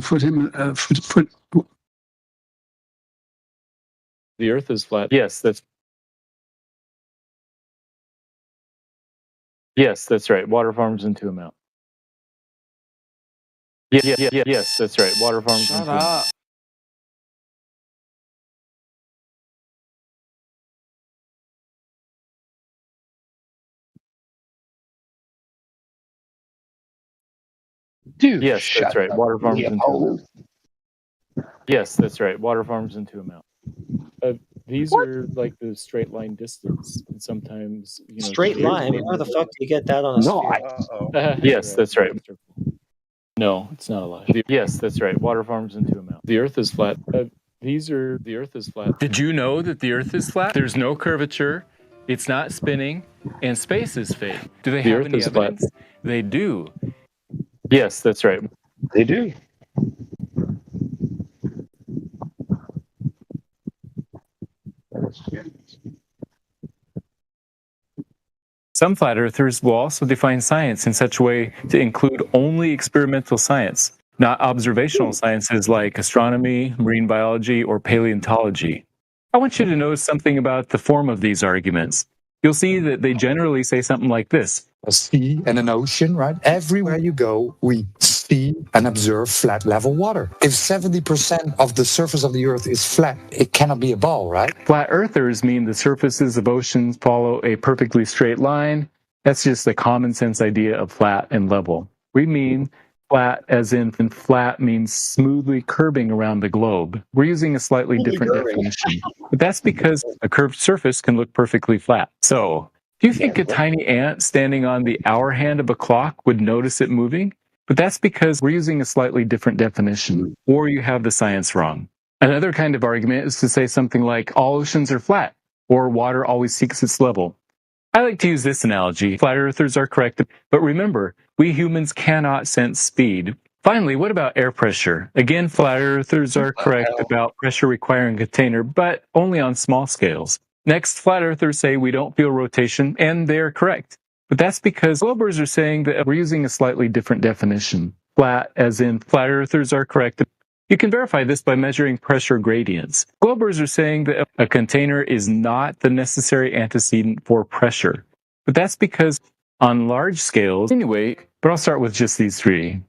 to put him, The Earth is flat. Yes, that's right. Water farms into a mountain. Yes, that's right. Water farms into a mountain. Dude, yes, that's right. Water farms into a mountain. Yes, that's right. Water farms into a mountain. These are like the straight line distance. And sometimes, straight line. How the fuck do you get that on a sphere? Yes, that's right. No, it's not a lie. Yes, that's right. Water farms into a mountain. The Earth is flat. The Earth is flat. Did you know that the Earth is flat? There's no curvature. It's not spinning, and space is fake. Do they have any evidence? They do. Yes, that's right. They do. Some flat earthers will also define science in such a way to include only experimental science, not observational sciences like astronomy, marine biology, or paleontology. I want you to notice something about the form of these arguments. You'll see that they generally say something like this. A sea and an ocean, right? Everywhere you go, we see and observe flat level water. If 70% of the surface of the Earth is flat, it cannot be a ball, right? Flat earthers mean the surfaces of oceans follow a perfectly straight line. That's just the common sense idea of flat and level. We mean flat as in flat means smoothly curving around the globe. We're using a slightly different definition. But that's because a curved surface can look perfectly flat. So, do you think a tiny ant standing on the hour hand of a clock would notice it moving? But that's because we're using a slightly different definition, or you have the science wrong. Another kind of argument is to say something like, all oceans are flat, or water always seeks its level. I like to use this analogy. Flat earthers are correct, but remember, we humans cannot sense speed. Finally, what about air pressure? Again, flat earthers are correct about pressure requiring a container, but only on small scales. Next, flat earthers say we don't feel rotation, and they are correct. But that's because globers are saying that we're using a slightly different definition. Flat, as in flat earthers are correct. You can verify this by measuring pressure gradients. Globers are saying that a container is not the necessary antecedent for pressure. But that's because on large scales, anyway, but I'll start with just these three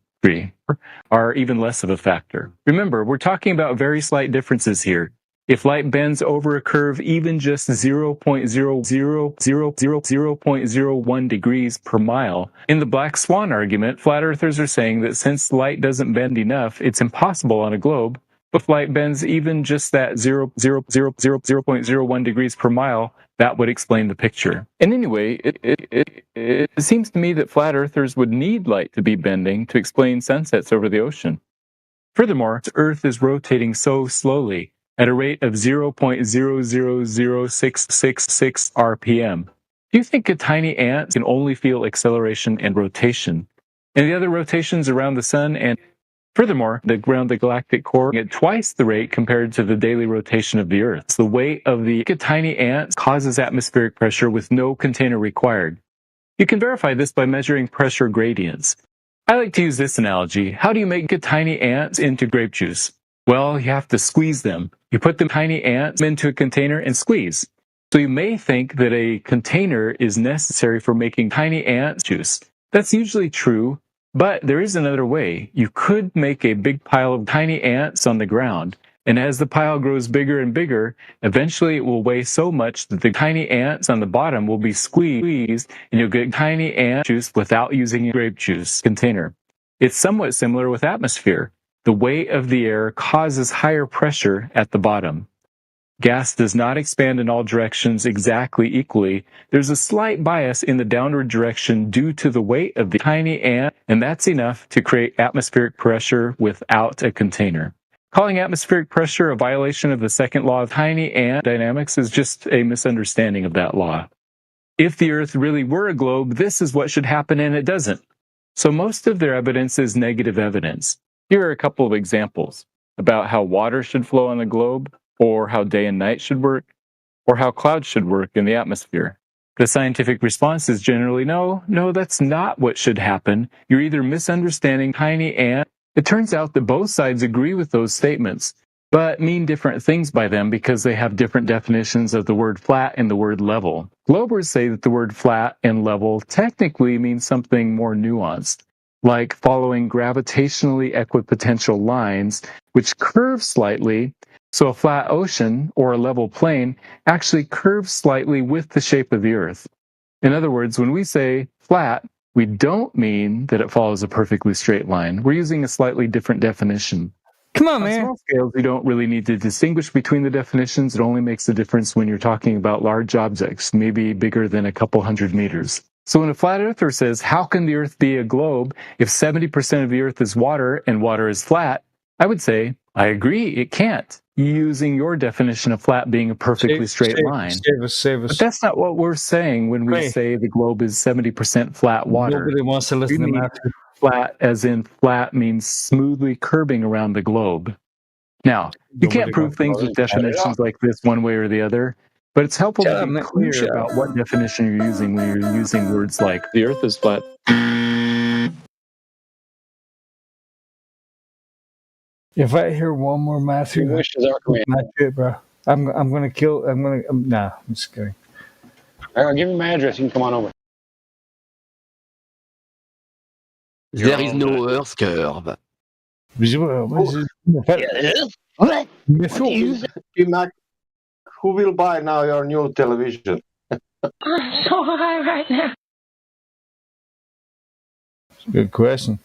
are even less of a factor. Remember, we're talking about very slight differences here. If light bends over a curve even just 0.001 degrees per mile, in the black swan argument, flat earthers are saying that since light doesn't bend enough, it's impossible on a globe. But if light bends even just that 0.01 degrees per mile, that would explain the picture. And anyway, it seems to me that flat earthers would need light to be bending to explain sunsets over the ocean. Furthermore, the Earth is rotating so slowly, at a rate of 0.000666 RPM. Do you think a tiny ant can only feel acceleration and rotation? And the other rotations around the sun and furthermore, around the galactic core at twice the rate compared to the daily rotation of the Earth. The weight of the tiny ant causes atmospheric pressure with no container required. You can verify this by measuring pressure gradients. I like to use this analogy. How do you make tiny ants into grape juice? Well, you have to squeeze them. You put the tiny ants into a container and squeeze. So you may think that a container is necessary for making tiny ant juice. That's usually true, but there is another way. You could make a big pile of tiny ants on the ground, and as the pile grows bigger and bigger, eventually it will weigh so much that the tiny ants on the bottom will be squeezed, and you'll get tiny ant juice without using a grape juice container. It's somewhat similar with atmosphere. The weight of the air causes higher pressure at the bottom. gas does not expand in all directions exactly equally. There's a slight bias in the downward direction due to the weight of the tiny ant, and that's enough to create atmospheric pressure without a container. Calling atmospheric pressure a violation of the second law of tiny ant dynamics is just a misunderstanding of that law. If the Earth really were a globe, this is what should happen, and it doesn't. So most of their evidence is negative evidence. Here are a couple of examples about how water should flow on the globe, or how day and night should work, or how clouds should work in the atmosphere. The scientific response is generally no, that's not what should happen. You're either misunderstanding tiny ant. It turns out that both sides agree with those statements, but mean different things by them because they have different definitions of the word flat and the word level. Globers say that the word flat and level technically means something more nuanced, like following gravitationally equipotential lines, which curve slightly. So a flat ocean or a level plane actually curves slightly with the shape of the Earth. In other words, when we say flat, we don't mean that it follows a perfectly straight line. We're using a slightly different definition. Come on, man. On small scales, you don't really need to distinguish between the definitions. It only makes a difference when you're talking about large objects, maybe bigger than a couple hundred meters. So when a flat earther says, how can the Earth be a globe if 70% of the Earth is water and water is flat? I would say, I agree, it can't, using your definition of flat being a perfectly straight line. Save us. But that's not what we're saying when we say the globe is 70% flat water. Nobody wants to listen to Matthew. Flat, as in flat, means smoothly curving around the globe. Now, you can't prove things with definitions like this one way or the other, but it's helpful to be clear about what definition you're using when you're using words like the Earth is flat. If I hear one more Matthew, bro, I'm gonna kill. Nah, I'm just kidding. I'll give you my address. You can come on over. There is no Earth curve. Who will buy now your new television? I'm so high right now. Good question.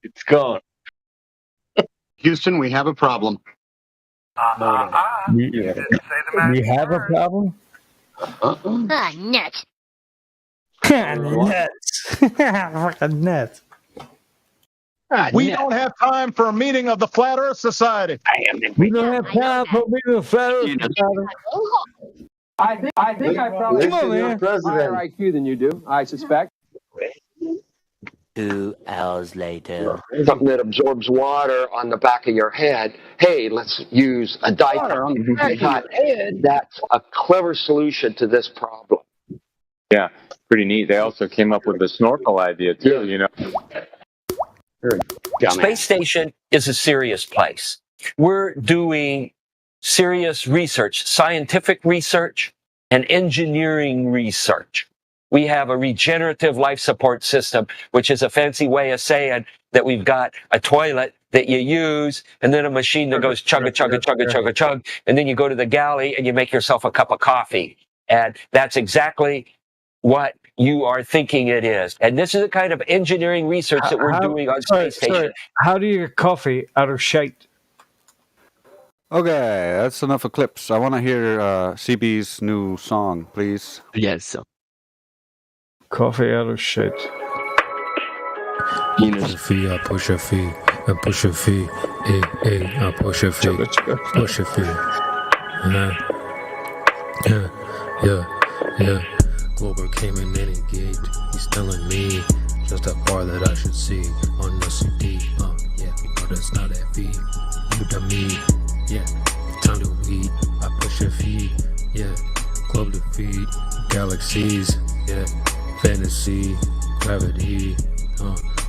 It's gone. Houston, we have a problem. We have a problem? Ah, nuts. Nuts. Fucking nuts. We don't have time for a meeting of the Flat Earth Society. We don't have time for a meeting of the Flat Earth Society. I think I probably Come on, man. higher IQ than you do, I suspect. 2 hours later. Something that absorbs water on the back of your head. Hey, let's use a diaper on the back of your head. That's a clever solution to this problem. Yeah, pretty neat. They also came up with the snorkel idea too, you know. Space Station is a serious place. We're doing serious research, scientific research and engineering research. We have a regenerative life support system, which is a fancy way of saying that we've got a toilet that you use and then a machine that goes chugga, chugga, chugga, chugga, chug. And then you go to the galley and you make yourself a cup of coffee. And that's exactly what you are thinking it is. And this is the kind of engineering research that we're doing on Space Station. How do you get coffee out of shite? Okay, that's enough of clips. I want to hear CB's new song, please. Yes. Coffee out of shit. Push your feet, I push your feet, I push your feet, I push your feet, push your feet. Yeah. Glover came in and engaged. He's telling me just how far that I should see on the CD. Yeah, you know that's not that feet. You to me, yeah. Time to eat. I push your feet, yeah. Club the feet, galaxies, yeah. Fantasy, gravity,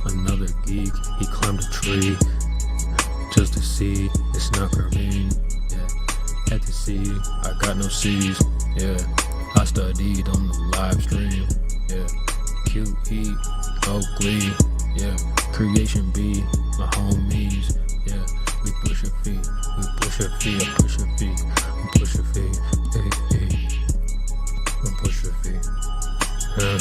another geek, he climbed a tree, just to see, it's not green, yeah, had to see, I got no C's, yeah, I studied on the live stream, yeah, QE, Oakley, yeah, Creation B, my homies, yeah, we push your feet, I push your feet, we push your feet, we push your feet, yeah.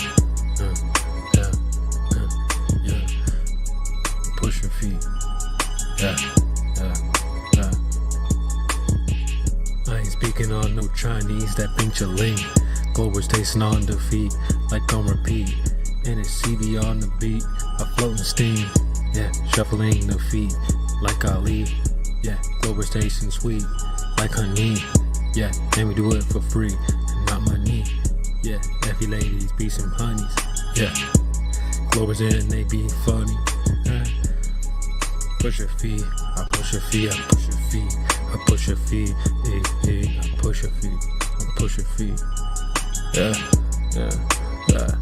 Push your feet. Yeah. speaking on no Chinese, that pink chaling. Glober's tasting on defeat, like on repeat. And it's CB on the beat, a floating steam. Yeah, shuffling the feet, like Ali. Yeah, Glober's tasting sweet, like honey. Yeah, and we do it for free, not money. Yeah, every ladies be some honeys. Yeah, Glober's in, they be funny. Push your feet, I push your feet, I push your feet, I push your feet, hey, hey, I push your feet, I push your feet. Yeah, yeah, yeah,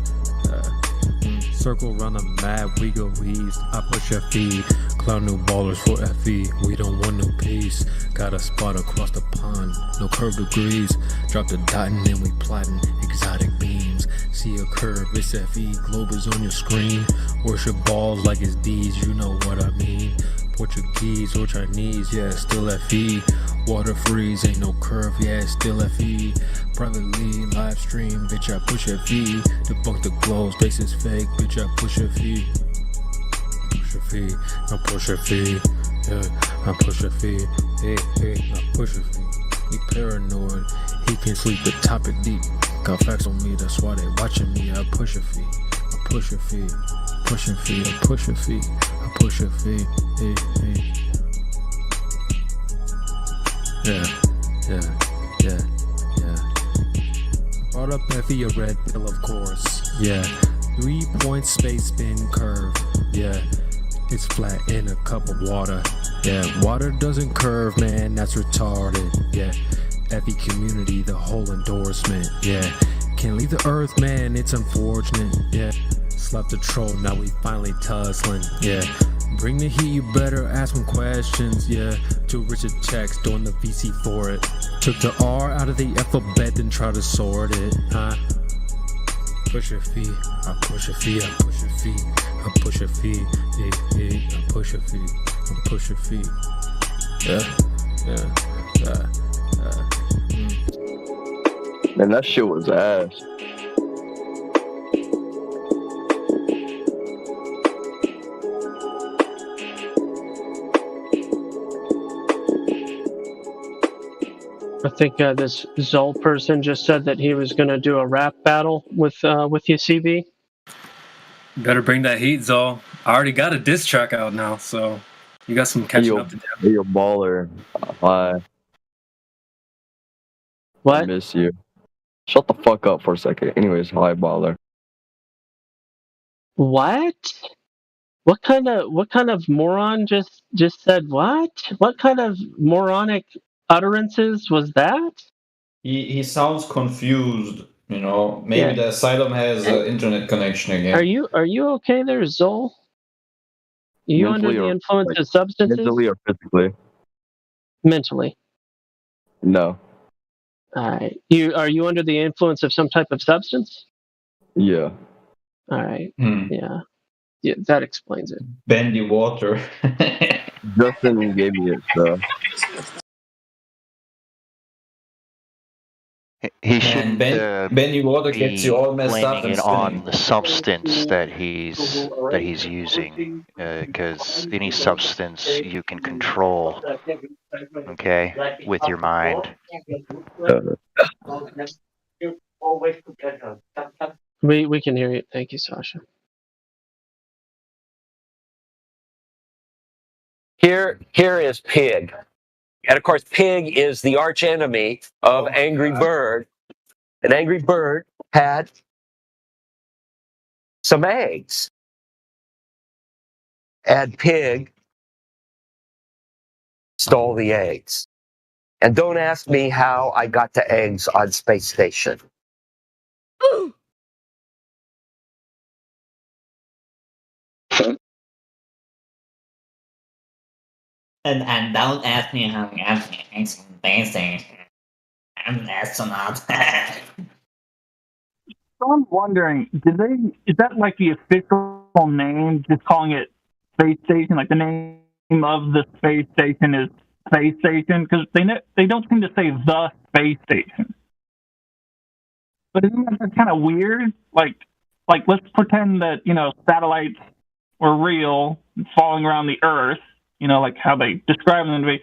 yeah. Circle round the map, we go east, I push your feet. Clown new ballers for FE, we don't want no peace. Got a spot across the pond, no curve degrees. Drop the dot and then we plotting exotic beams. See a curve, it's FE, globe is on your screen. Worship balls like it's D's, you know what I mean. Portuguese or Chinese, yeah, still FE. Water freeze, ain't no curve, yeah, it's still FE. Privately, live stream, bitch, I push FE. Debunk the glow, space is fake, bitch, I push FE. Push FE, I push FE, yeah, I push FE, hey, hey, I push FE. He paranoid, he can't sleep with topic deep. Got facts on me, that's why they watching me, I push FE, I push FE, pushing FE, I push FE, I push FE, hey, hey. Yeah, yeah, yeah, yeah. Brought up FE, a red pill, of course. Yeah, 3-point space spin curve. Yeah, it's flat in a cup of water. Yeah, water doesn't curve, man, that's retarded. Yeah, FE community, the whole endorsement. Yeah, can't leave the earth, man, it's unfortunate. Yeah, slept the troll, now we finally tussling. Yeah. Bring the heat, you better ask some questions, yeah. To Richard checks, doing the VC for it. Took the R out of the alphabet, then try to sort it, huh? Push your feet, I push your feet, I push your feet, I push your feet, yeah, yeah, I push your feet, I push your feet. Yeah, yeah, yeah, yeah. Man, that shit was ass. I think this Zol person just said that he was going to do a rap battle with you, CB. Better bring that heat, Zol. I already got a diss track out now, so you got some catching up to do. You're a baller. Bye. What? I miss you. Shut the fuck up for a second. Anyways, hi, baller. What? What kind of moron just said what? What kind of moronic utterances was that? He sounds confused, you know. Maybe the asylum has an internet connection again. Are you okay there, Zol? Are you Mentally under the influence of substances? Mentally or physically? Mentally. No. All right. Are you under the influence of some type of substance? Yeah. All right. Yeah. Yeah, that explains it. Bendy water. Justin gave me it, so. He shouldn't Bendy water gets you all messed up blaming and it on spinning. the substance that he's using, because any substance you can control, okay, with your mind. We can hear you. Thank you, Sasha. Here is Pig. And of course, Pig is the arch enemy of Angry Bird. And Angry Bird had some eggs. And Pig stole the eggs. And don't ask me how I got the eggs on Space Station. And don't ask me how I got the eggs on Space Station. I'm an astronaut. So I'm wondering, is that like the official name, just calling it Space Station? Like the name of the space station is Space Station? Because they don't seem to say the Space Station. But isn't that just kind of weird? Like let's pretend that, satellites were real and falling around the Earth, like how they describe them to be.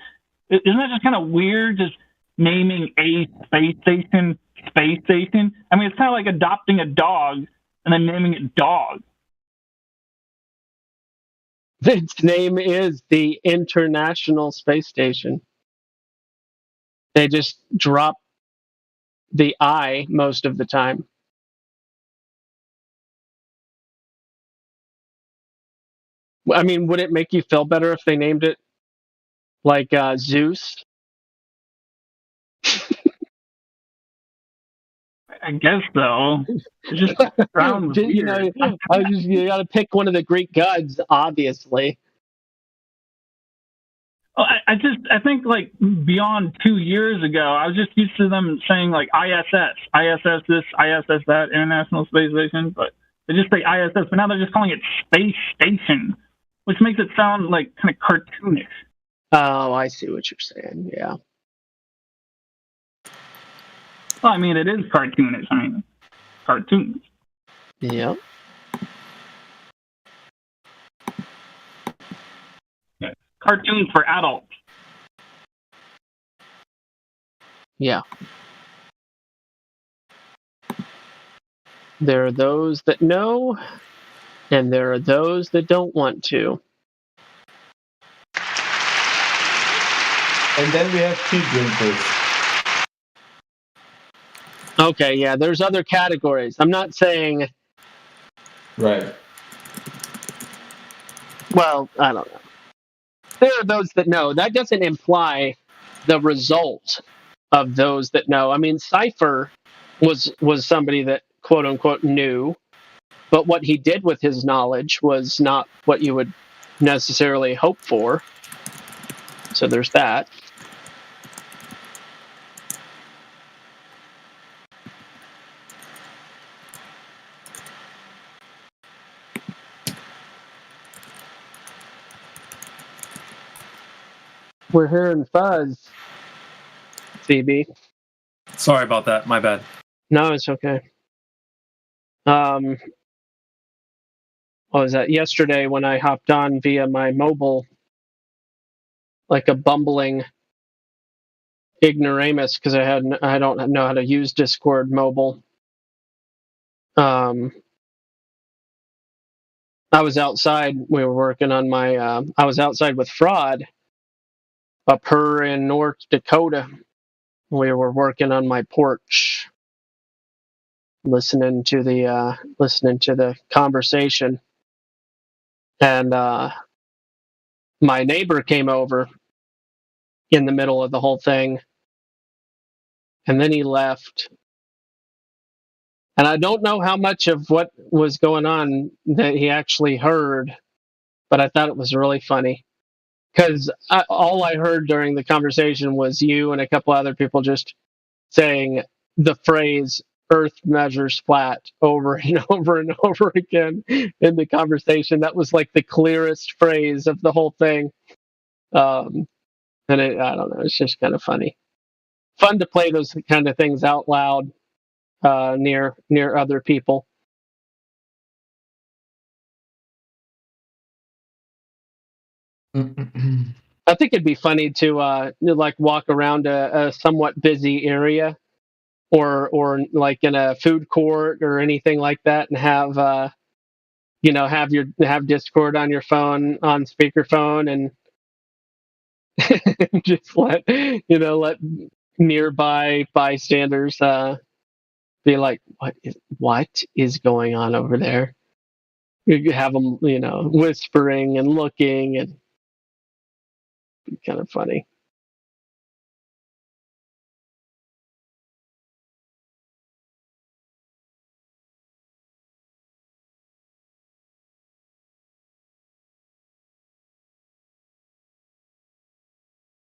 Isn't that just kind of weird? Just naming a space station space station. I mean, it's kind of like adopting a dog and then naming it Dog. Its name is the International Space Station. They just drop the I most of the time. I mean, would it make you feel better if they named it like Zeus? I guess so. It just sounds weird. You know, you got to pick one of the Greek gods, obviously. I think like beyond 2 years ago, I was just used to them saying like ISS this, ISS that, International Space Station, but they just say ISS, but now they're just calling it Space Station, which makes it sound like kind of cartoonish. Oh, I see what you're saying. Yeah. Well, I mean, it is cartoonish. I mean, cartoons. Yeah. Cartoons for adults. Yeah. There are those that know, and there are those that don't want to. And then we have tea drinkers. Okay, yeah, there's other categories. I'm not saying... Right. Well, I don't know. There are those that know. That doesn't imply the result of those that know. I mean, Cypher was somebody that, quote unquote, knew, but what he did with his knowledge was not what you would necessarily hope for. So there's that. We're hearing fuzz, CB. Sorry about that. My bad. No, it's okay. What was that? Yesterday when I hopped on via my mobile, like a bumbling ignoramus, because I don't know how to use Discord mobile. I was outside. We were working on my. I was outside with Fraud up here in North Dakota. We were working on my porch, listening to the conversation, and my neighbor came over in the middle of the whole thing, and then he left. And I don't know how much of what was going on that he actually heard, but I thought it was really funny. Because all I heard during the conversation was you and a couple other people just saying the phrase "Earth measures flat" over and over and over again in the conversation. That was like the clearest phrase of the whole thing. And I don't know, it's just kind of funny. Fun to play those kind of things out loud near other people. I think it'd be funny to like walk around a somewhat busy area, or like in a food court or anything like that, and have have Discord on your phone on speakerphone, and just let nearby bystanders be like, what is going on over there? You have them whispering and looking, and kind of funny.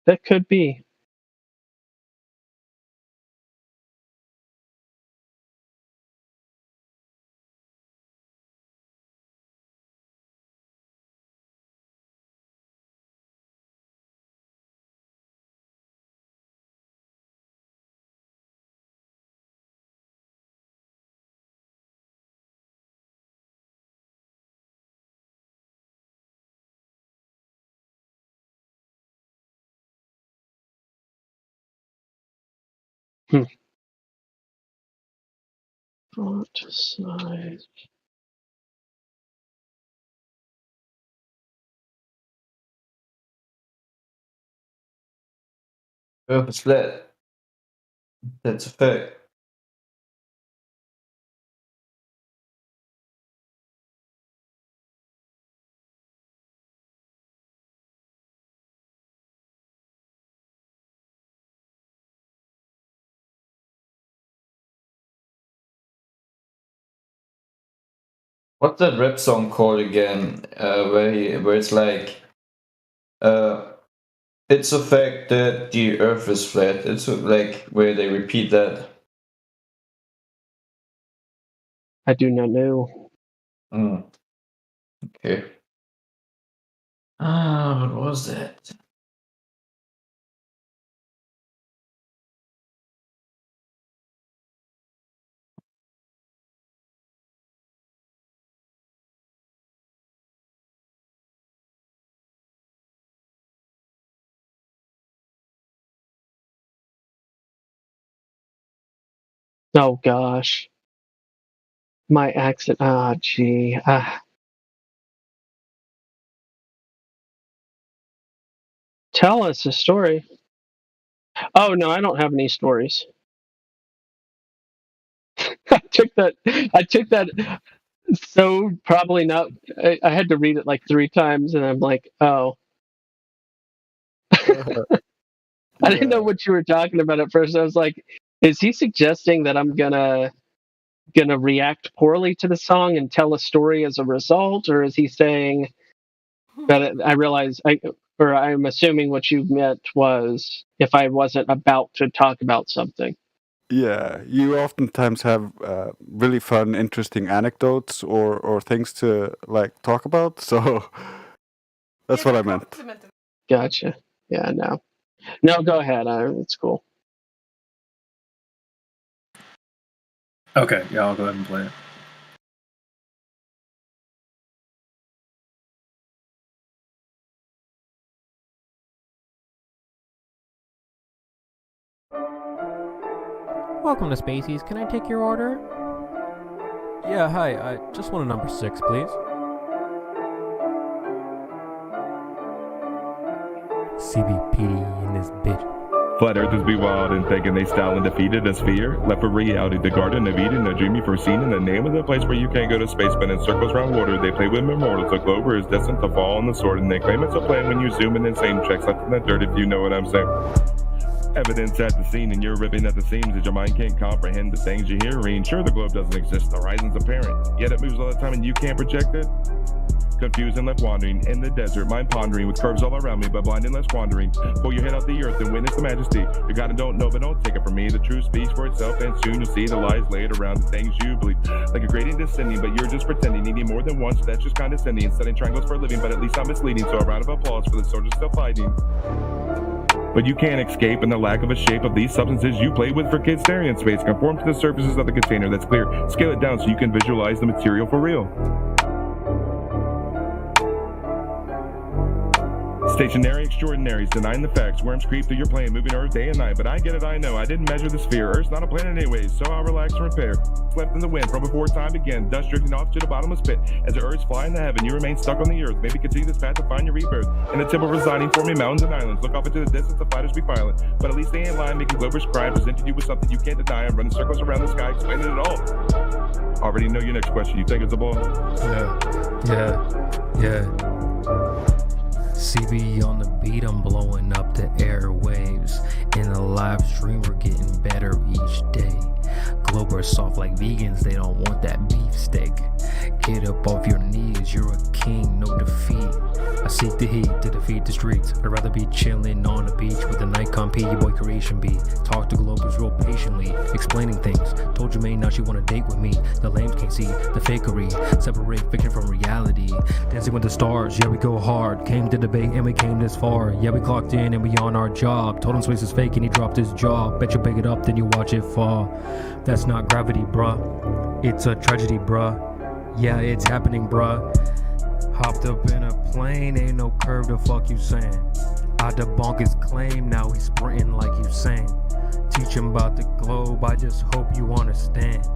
That could be. Font size. Earth is flat. That's a fact. What's that rap song called again? Where it's like, it's a fact that the Earth is flat. It's like where they repeat that. I do not know. Okay. What was that? Oh gosh. My accent. Ah, gee. Tell us a story. Oh no, I don't have any stories. I took that so probably not. I had to read it like 3 times, and I'm like, oh. I didn't know what you were talking about at first. I was like, is he suggesting that I'm gonna react poorly to the song and tell a story as a result, or is he saying that I realize I'm assuming what you meant was if I wasn't about to talk about something. Yeah, you oftentimes have really fun, interesting anecdotes or things to like talk about. So that's what I meant. Gotcha. Yeah, no, go ahead. It's cool. Okay, yeah, I'll go ahead and play it. Welcome to Spacies. Can I take your order? Yeah, hi. I just want a number 6, please. CBPD in this bitch. Flat earthers be wild and thinking they style and defeated a sphere. Left for reality, the Garden of Eden, a dream you foreseen in the name of the place where you can't go to space, but in circles around water. They play with immortals. The Clover is destined to fall on the sword, and they claim it's a plan when you zoom in. Insane checks left in the dirt, if you know what I'm saying. Evidence at the scene, and you're ripping at the seams as your mind can't comprehend the things you're hearing. Sure, the globe doesn't exist, the horizon's apparent, yet it moves all the time and you can't project it. Confused and left wandering in the desert, mind pondering with curves all around me, but blind and less wandering. Pull your head out the earth and witness the majesty. You got and don't know, but don't take it from me. The truth speaks for itself, and soon you'll see the lies laid around the things you believe. Like a gradient descending, but you're just pretending, needing more than once. That's just condescending, setting triangles for a living, but at least not misleading. So a round of applause for the soldiers still fighting. But you can't escape in the lack of a shape of these substances you play with for kids staring in space. Conform to the surfaces of the container that's clear. Scale it down so you can visualize the material for real. Stationary extraordinaries, denying the facts. Worms creep through your plane, moving Earth day and night. But I get it, I know. I didn't measure the sphere. Earth's not a planet anyways, so I'll relax and repair. Slept in the wind from before time began. Dust drifting off to the bottomless pit. As the Earth's fly in the heaven, you remain stuck on the Earth. Maybe continue this path to find your rebirth. In the temple residing, forming mountains and islands. Look off into the distance, the fighters be violent. But at least they ain't lying, making Glovers cry. Presenting you with something you can't deny. I'm running circles around the sky, explaining it all. Already know your next question. You think it's a ball? Yeah. CB on the beat, I'm blowing up the airwaves. In the live stream, we're getting better each day. Globers soft like vegans, they don't want that beefsteak. Get up off your knees, you're a king, no defeat. I seek the heat to defeat the streets. I'd rather be chilling on the beach with a Nikon P, your boy creation beat. Talk to Globers real patiently, explaining things. Told Jermaine now she wanna date with me. The lames can't see the fakery. Separate fiction from reality. Dancing with the stars, yeah we go hard. Came to debate and we came this far. Yeah we clocked in and we on our job. Told him Space is fake and he dropped his jaw. Bet you big it up then you watch it fall. That's not gravity bruh. It's a tragedy bruh. Yeah it's happening bruh. Hopped up in a plane, ain't no curve, the fuck you saying? I debunk his claim, now he's sprinting like you saying. Teach 'em about the globe, I just hope you understand.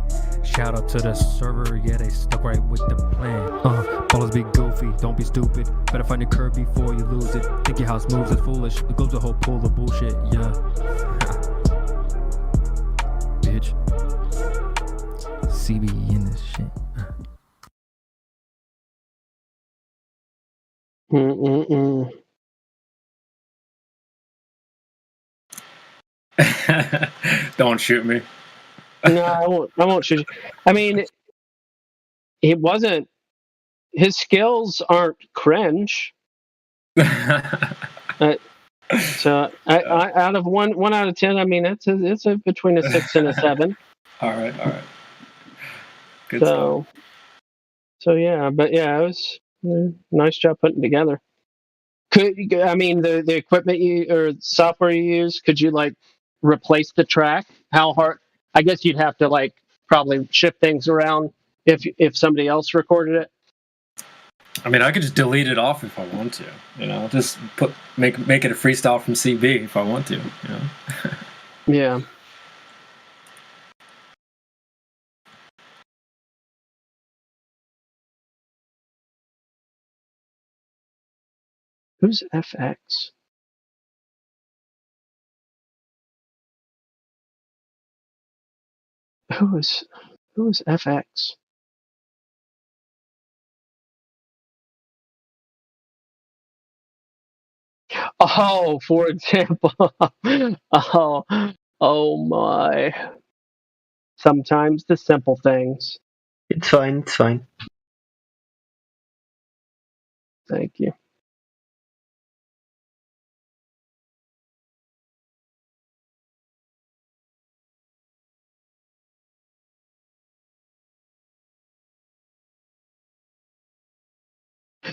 Shout out to the server, yeah, they stuck right with the plan. Ballers be goofy, don't be stupid. Better find your curve before you lose it. Think your house moves is foolish. The globe's a whole pool of bullshit, yeah. Bitch. CB in this shit. Don't shoot me. No, I won't shoot you. I mean, it wasn't. His skills aren't cringe. So I out of one out of 10, I mean it's a between a 6 and a 7. All right. Good stuff. So yeah, but yeah, it was nice job putting together. I mean the equipment or software you use? Could you like replace the track? How hard? I guess you'd have to like probably shift things around if somebody else recorded it. I mean, I could just delete it off if I want to. Just make it a freestyle from CB if I want to. Yeah. Who's FX? Who is FX? Oh, for example. Oh my. Sometimes the simple things. It's fine. It's fine. Thank you.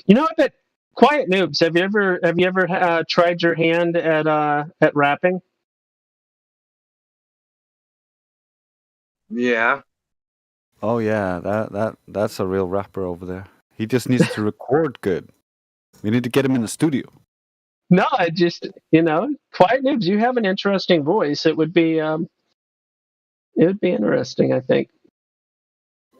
You know what? That Quiet Noobs. Have you ever tried your hand at rapping? Yeah. Oh yeah, that's a real rapper over there. He just needs to record good. We need to get him in the studio. No, I just Quiet Noobs. You have an interesting voice. It would be interesting, I think.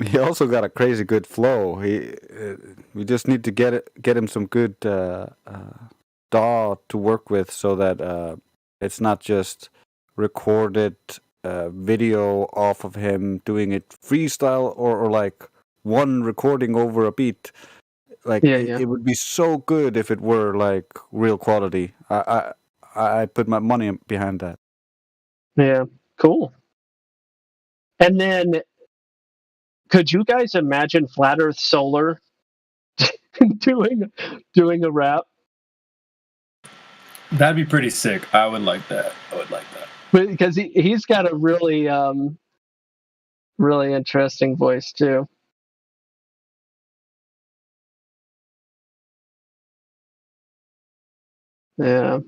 He also got a crazy good flow. We just need to get him some good DAW to work with, so that it's not just recorded video off of him doing it freestyle or like one recording over a beat. Like it would be so good if it were like real quality. I put my money behind that. Yeah, cool. And then, could you guys imagine Flat Earth Solar doing a rap? That'd be pretty sick. I would like that. Because he's got a really really interesting voice too. Yeah.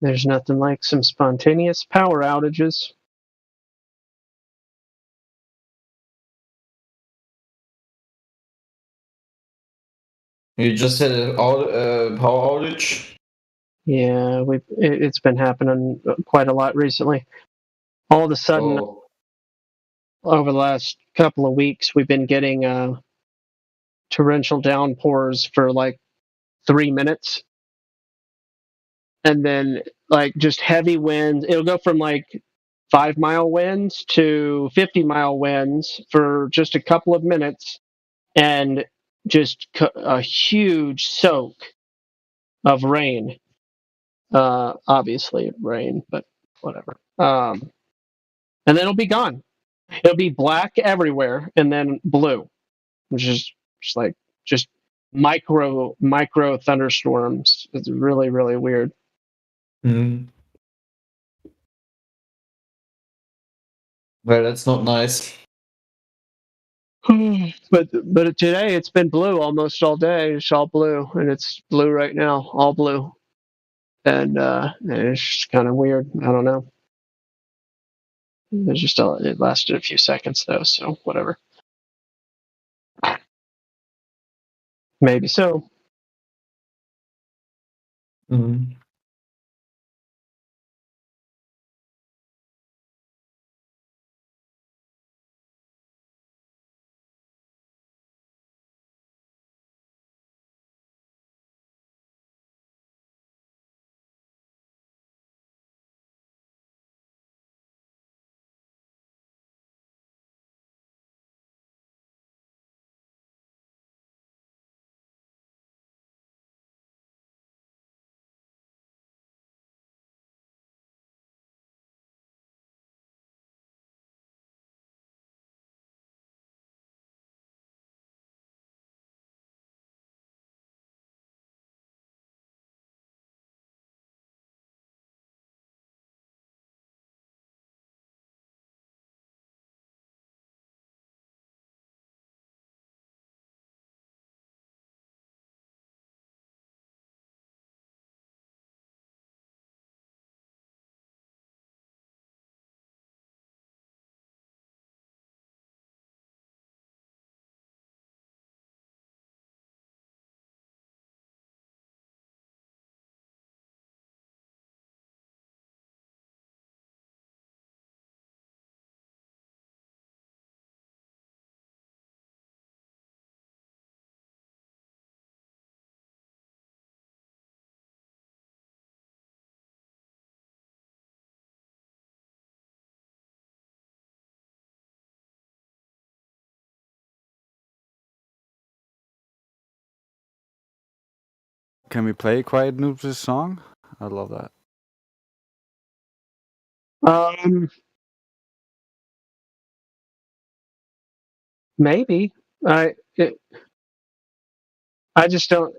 There's nothing like some spontaneous power outages. You just had a power outage? Yeah, it's been happening quite a lot recently. All of a sudden, over the last couple of weeks, we've been getting torrential downpours for like 3 minutes. And then like just heavy winds. It'll go from like 5-mile winds to 50-mile winds for just a couple of minutes, and just a huge soak of rain. Obviously rain, but whatever. And then it'll be gone. It'll be black everywhere, and then blue, which is just like just micro thunderstorms. It's really, really weird. Mm. Well, that's not nice. But today it's been blue almost all day. It's all blue, and it's blue right now, all blue, and it's just kind of weird. I don't know. It lasted a few seconds though, so whatever. Maybe so. Mm. Can we play Quiet Noobs' song? I love that. Maybe. I just don't.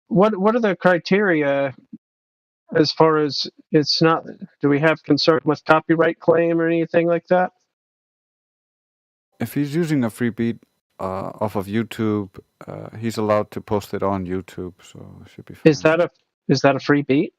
What are the criteria as far as it's not? Do we have concern with copyright claim or anything like that? If he's using a free beat off of YouTube, he's allowed to post it on YouTube, so it should be fine. Is that a free beat?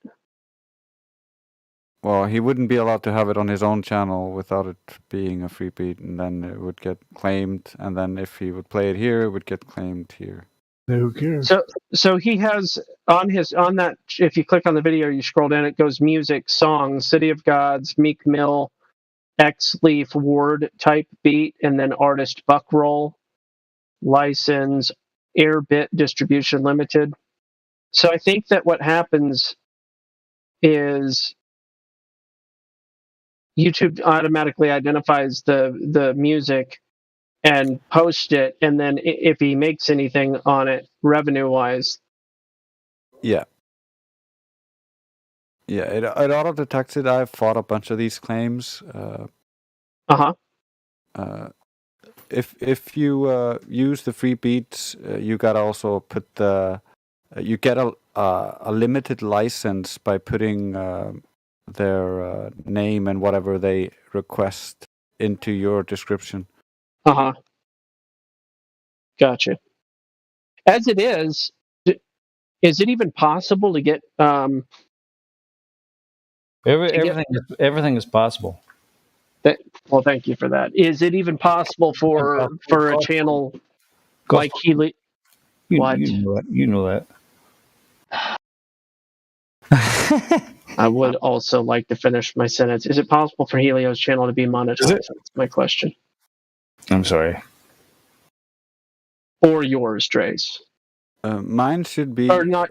Well, he wouldn't be allowed to have it on his own channel without it being a free beat, and then it would get claimed, and then if he would play it here, it would get claimed here. Who cares? So he has on that. If you click on the video, you scroll down, it goes music, songs, City of Gods, Meek Mill, X Leaf Ward type beat, and then artist Buckroll, license, Airbit Distribution Limited. So I think that what happens is YouTube automatically identifies the music and post it, and then if he makes anything on it revenue-wise. Yeah. Yeah, it auto detects it. I've fought a bunch of these claims. If you use the free beats, you gotta also put you get a limited license by putting their name and whatever they request into your description. Gotcha. As it is it even possible to get Everything is possible. Well, thank you for that. Is it even possible for a channel like Healy? What? You know that. I would also like to finish my sentence. Is it possible for Helio's channel to be monetized? That's my question. I'm sorry. Or yours, Trace. Mine should be Or not.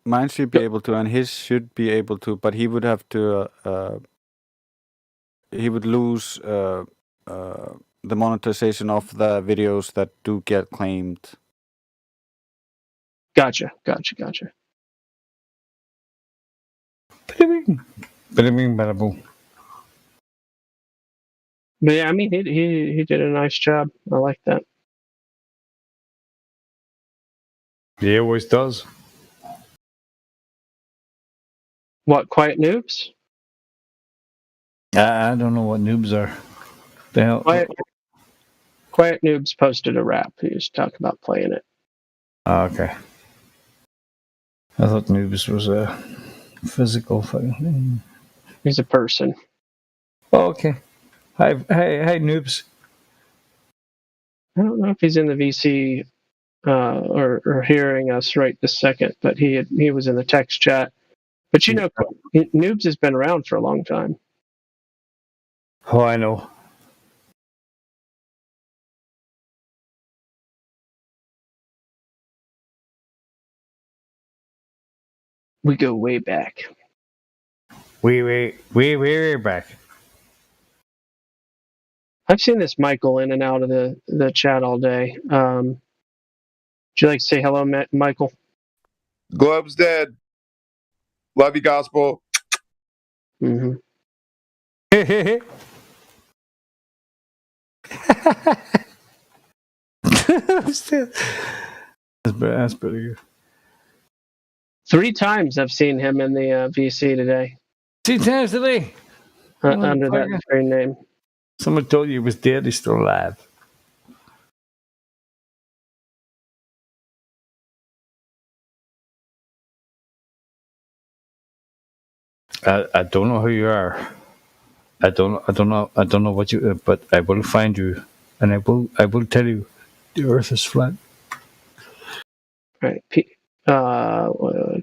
Mine should be able to, and his should be able to, but he would have to. He would lose the monetization of the videos that do get claimed. Gotcha. Bada boom. But yeah, I mean, he did a nice job. I like that. He always does. What, Quiet Noobs? I don't know what noobs are. The hell? Quiet Noobs posted a rap. He was talking about playing it. Oh, okay. I thought noobs was a physical thing. He's a person. Oh, okay. Hi, noobs. I don't know if he's in the VC or hearing us right this second, but he was in the text chat. But you know, Noobs has been around for a long time. Oh, I know. We go way back. Way back. I've seen this Michael in and out of the chat all day. Would you like to say hello, Michael? Globe's dead. Love you, gospel. Mm-hmm. That's pretty good. 3 times I've seen him in the VC today. 3 times today? Under that very name. Someone told you he was dead, he's still alive. I don't know who you are. I don't know what you. But I will find you, and I will tell you, the Earth is flat. Right,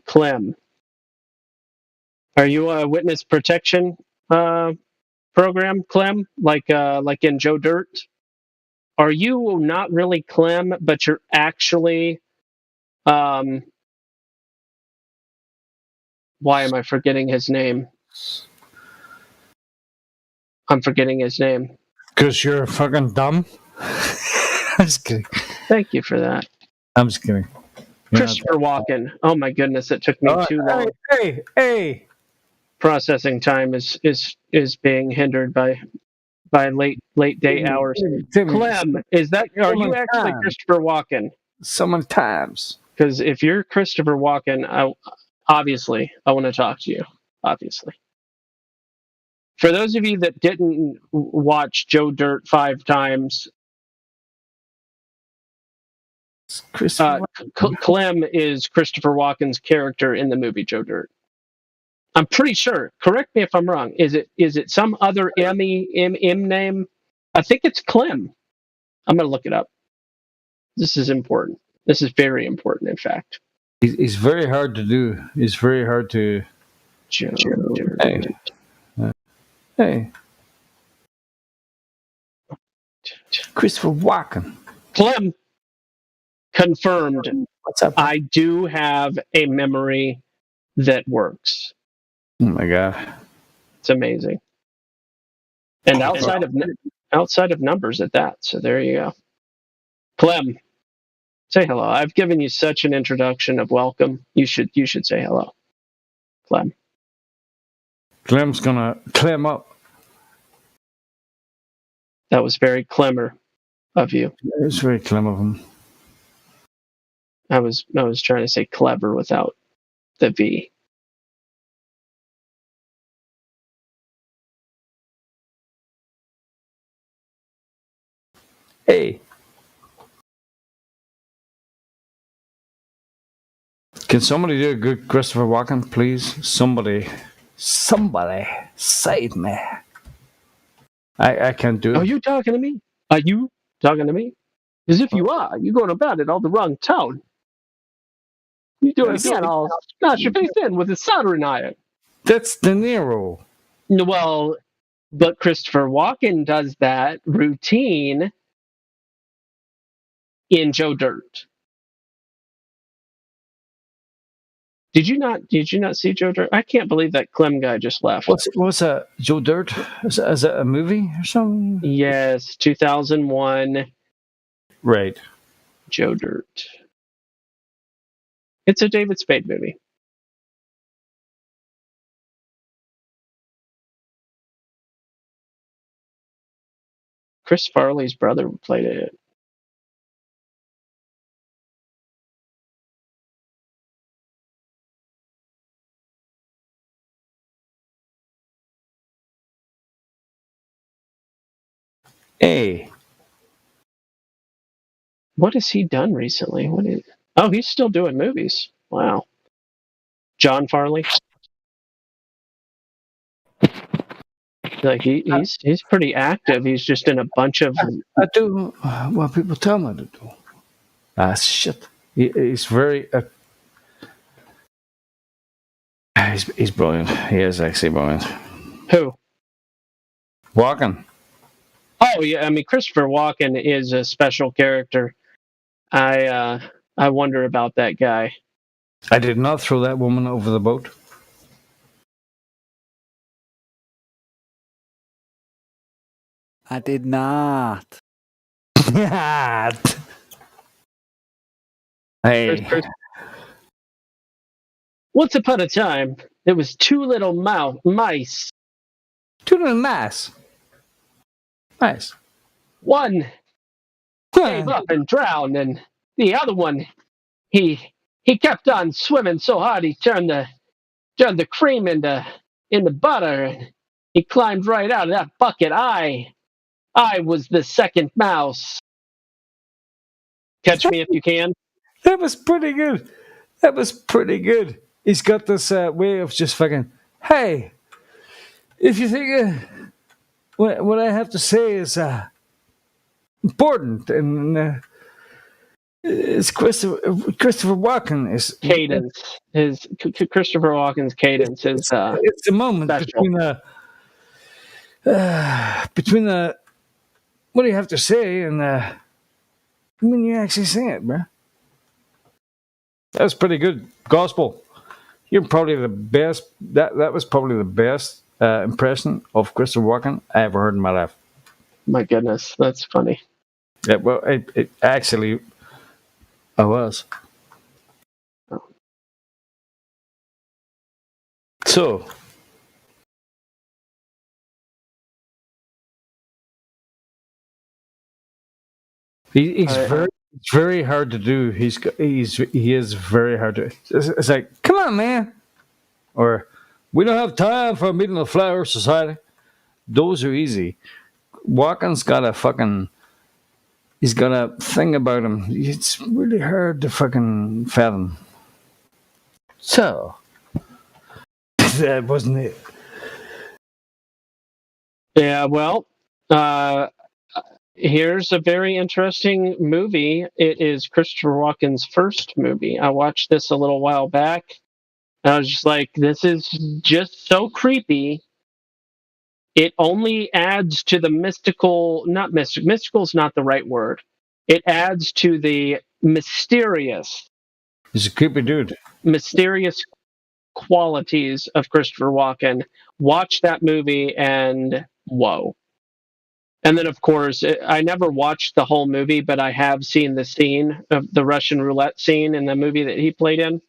Clem. Are you a witness protection program, Clem? Like in Joe Dirt? Are you not really Clem, but you're actually why am I forgetting his name? I'm forgetting his name. Because you're fucking dumb? I'm just kidding. Thank you for that. I'm just kidding. Christopher Walken. Oh my goodness, it took me too long. Hey. Processing time is being hindered by late day hours. Clem, are you actually Christopher Walken? Sometimes. Because if you're Christopher Walken, obviously I want to talk to you. Obviously. For those of you that didn't watch Joe Dirt 5 times, Clem is Christopher Walken's character in the movie Joe Dirt. I'm pretty sure. Correct me if I'm wrong. Is it some other M name? I think it's Clem. I'm going to look it up. This is important. This is very important, in fact. It's very hard to do. It's very hard to. Joe Dirt. Hey. Christopher Walken. Clem. Confirmed. What's up? I do have a memory that works. Oh my god. It's amazing. And outside of numbers at that. So there you go. Clem, say hello. I've given you such an introduction of welcome. You should say hello. Clem. Clem's gonna clam up. That was very Clemmer of you. It was very Clem of him. I was trying to say clever without the V. Hey. Can somebody do a good Christopher Walken, please? Somebody. Somebody save me. I can't do it. Are you talking to me? Are you talking to me? As if you are. You're going about it all the wrong tone. You do it again, I'll smash your face in with a soldering iron. That's De Niro. Well, but Christopher Walken does that routine in Joe Dirt. Did you not see Joe Dirt? I can't believe that Clem guy just left. What's that? Joe Dirt? Is that a movie or something? Yes, 2001. Right. Joe Dirt. It's a David Spade movie. Chris Farley's brother played it. Hey. What has he done recently? Oh, he's still doing movies. Wow. John Farley. Like he's pretty active. He's just in a bunch of. I do what people tell me to do. Shit. He's very. He's brilliant. He is actually brilliant. Who? Walken. Oh yeah, I mean Christopher Walken is a special character. I wonder about that guy. I did not throw that woman over the boat. I did not. Hey. Once upon a time, there was two little mice. Two little mice. Nice. One gave up and drowned, and the other one, he kept on swimming so hard he turned the cream into butter, and he climbed right out of that bucket. I was the second mouse. Catch me if you can. That was pretty good. He's got this way of just fucking, hey, if you think what I have to say is important, and it's Christopher Walken is cadence. His Christopher Walken's cadence is it's the moment special. between the what do you have to say and when you actually sing it, bro. That was pretty good. Gospel. You're probably the best. That was probably the best impression of Christopher Walken I ever heard in my life. My goodness, that's funny. Yeah, well, it actually, I was. So, he's very hard to do. He is very hard to. It's like, come on, man, or we don't have time for a meeting of the Flower Society. Those are easy. Walken's got a fucking. He's got a thing about him. It's really hard to fucking fathom. So, that wasn't it. Yeah, well, here's a very interesting movie. It is Christopher Walken's first movie. I watched this a little while back. And I was just like, this is just so creepy. It only adds to the mystical, not mystic. Mystical is not the right word. It adds to the mysterious. He's a creepy dude. Mysterious qualities of Christopher Walken. Watch that movie and whoa. And then, of course, I never watched the whole movie, but I have seen the scene of the Russian roulette scene in the movie that he played in.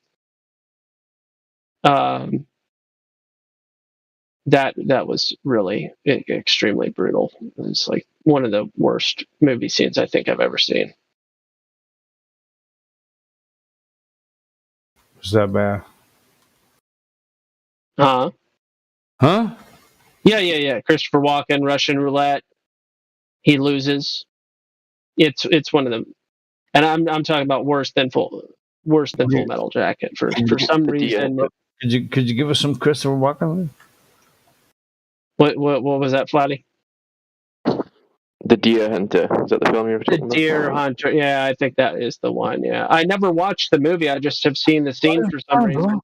That was really extremely brutal. It's like one of the worst movie scenes I think I've ever seen. Was that bad? Huh? Yeah. Christopher Walken, Russian roulette. He loses. It's one of them, and I'm talking about worse than Full Metal Jacket for some reason. Could you give us some Christopher Walken? What was that, Flatty? The Deer Hunter. Is that the film you're talking The about? Deer Hunter. Yeah, I think that is the one. Yeah, I never watched the movie. I just have seen the scene for some reason.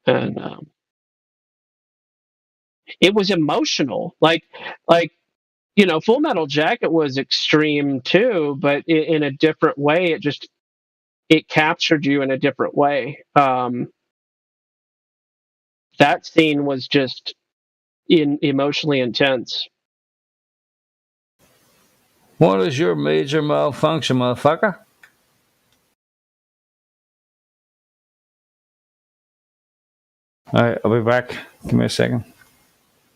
And it was emotional. Like Full Metal Jacket was extreme too, but in a different way. It captured you in a different way. That scene was just emotionally intense. What is your major malfunction, motherfucker? All right, I'll be back. Give me a second.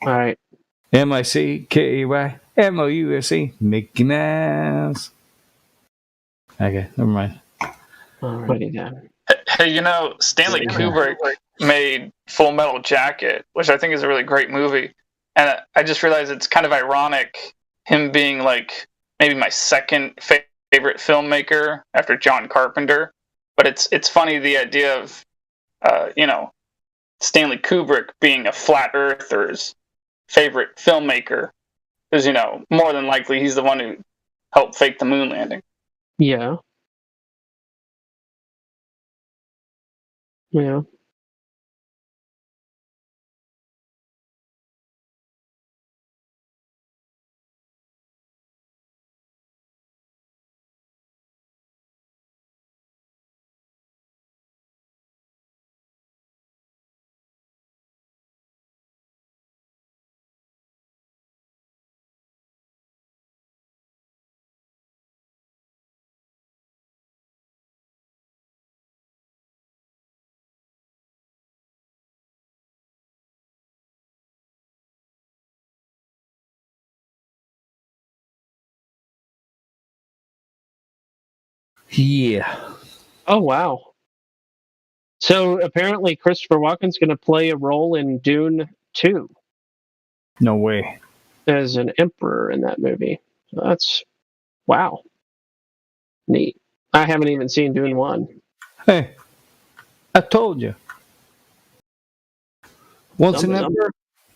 All right. MICKEYMOUSE, Mickey Mouse. Okay, never mind. Alrighty then. Hey, Stanley Kubrick made Full Metal Jacket, which I think is a really great movie. And I just realized it's kind of ironic, him being like maybe my second favorite filmmaker after John Carpenter. But it's funny, the idea of, Stanley Kubrick being a flat earther's favorite filmmaker. Because, more than likely he's the one who helped fake the moon landing. Yeah. Yeah. Yeah. Oh, wow. So apparently Christopher Walken's going to play a role in Dune 2. No way. As an emperor in that movie. So that's, wow. Neat. I haven't even seen Dune 1. Hey, I told you. Once an emperor.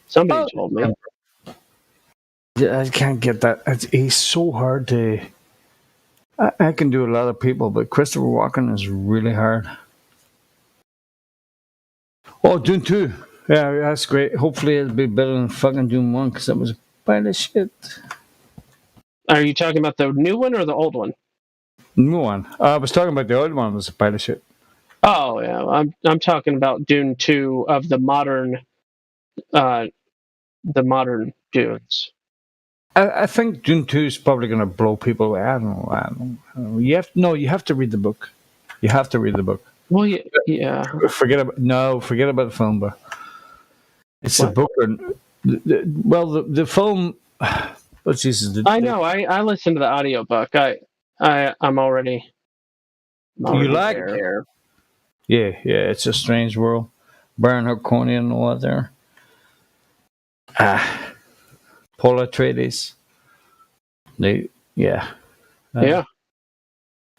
Somebody told me. I can't get that. He's so hard to... I can do a lot of people, but Christopher Walken is really hard. Oh, Dune 2. Yeah, that's great. Hopefully it'll be better than fucking Dune 1, because that was a pile of shit. Are you talking about the new one or the old one? New one. I was talking about the old one. It was a pile of shit. Oh, yeah. I'm talking about Dune 2 of the modern Dunes. I think Dune 2 is probably going to blow people away. I don't know. You have to read the book. You have to read the book. Well, yeah. Forget about the film, but it's the book. The film. Oh Jesus! I know. I listened to the audiobook. I'm already. You like there. Yeah. It's a strange world. Baron Harkonnen and all that there. Paul Atreides. Yeah.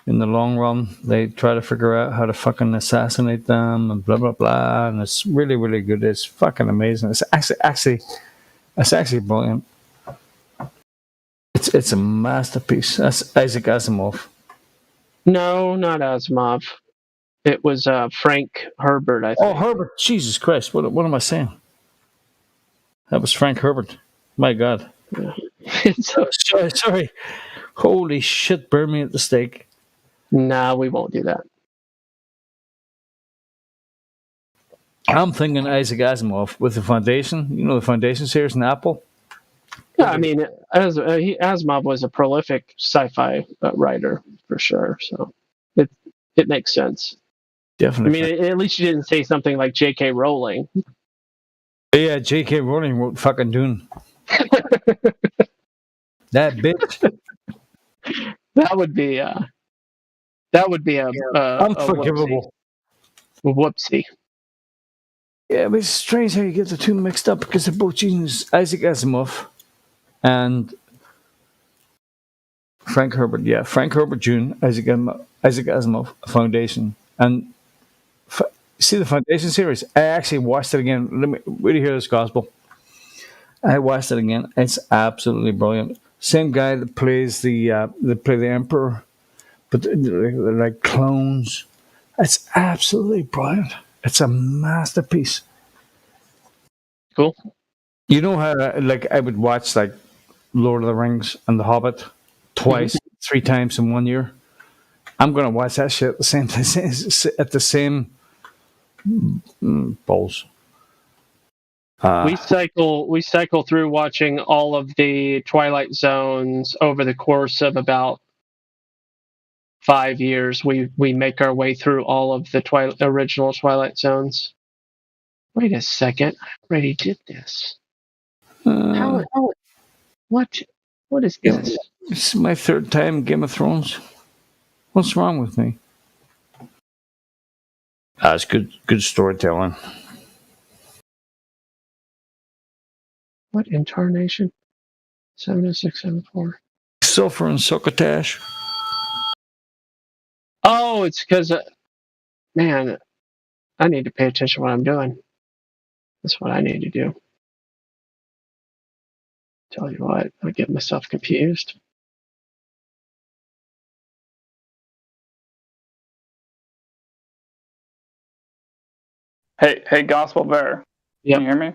In the long run, they try to figure out how to fucking assassinate them and blah blah blah, and it's really really good. It's fucking amazing. It's actually brilliant. It's a masterpiece. That's Isaac Asimov. No, not Asimov. It was Frank Herbert, I think. Oh, Herbert! Jesus Christ! What am I saying? That was Frank Herbert. My God. Yeah. Sorry. Holy shit! Burn me at the stake. Nah, we won't do that. I'm thinking Isaac Asimov with the Foundation. You know the Foundation series in Apple? Yeah, I mean, Asimov was a prolific sci-fi writer for sure, so it makes sense. Definitely. I mean, at least you didn't say something like J.K. Rowling. Yeah, J.K. Rowling wrote fucking Dune. That bitch. That would be a unforgivable. Whoopsie. Yeah, but it's strange how you get the two mixed up because they're both using Isaac Asimov and Frank Herbert. Yeah, Frank Herbert Dune, Isaac Asimov Foundation, and see the Foundation series? I actually watched it again. Let me really hear this gospel. I watched it again. It's absolutely brilliant. Same guy that plays the Emperor, but they're like clones. It's absolutely brilliant. It's a masterpiece. Cool. You know how I would watch like Lord of the Rings and The Hobbit twice, 3 times in 1 year. I'm gonna watch that shit at the same balls. We cycle through watching all of the Twilight Zones over the course of about 5 years. We make our way through all of the original Twilight Zones. Wait a second, I already did this. How? What is this? This is my 3rd time Game of Thrones. What's wrong with me? It's good storytelling. What incarnation? 70674. Sulfur and Succotash. Oh, it's because, man, I need to pay attention to what I'm doing. That's what I need to do. Tell you what, I get myself confused. Hey, Gospel Bear. Can you hear me?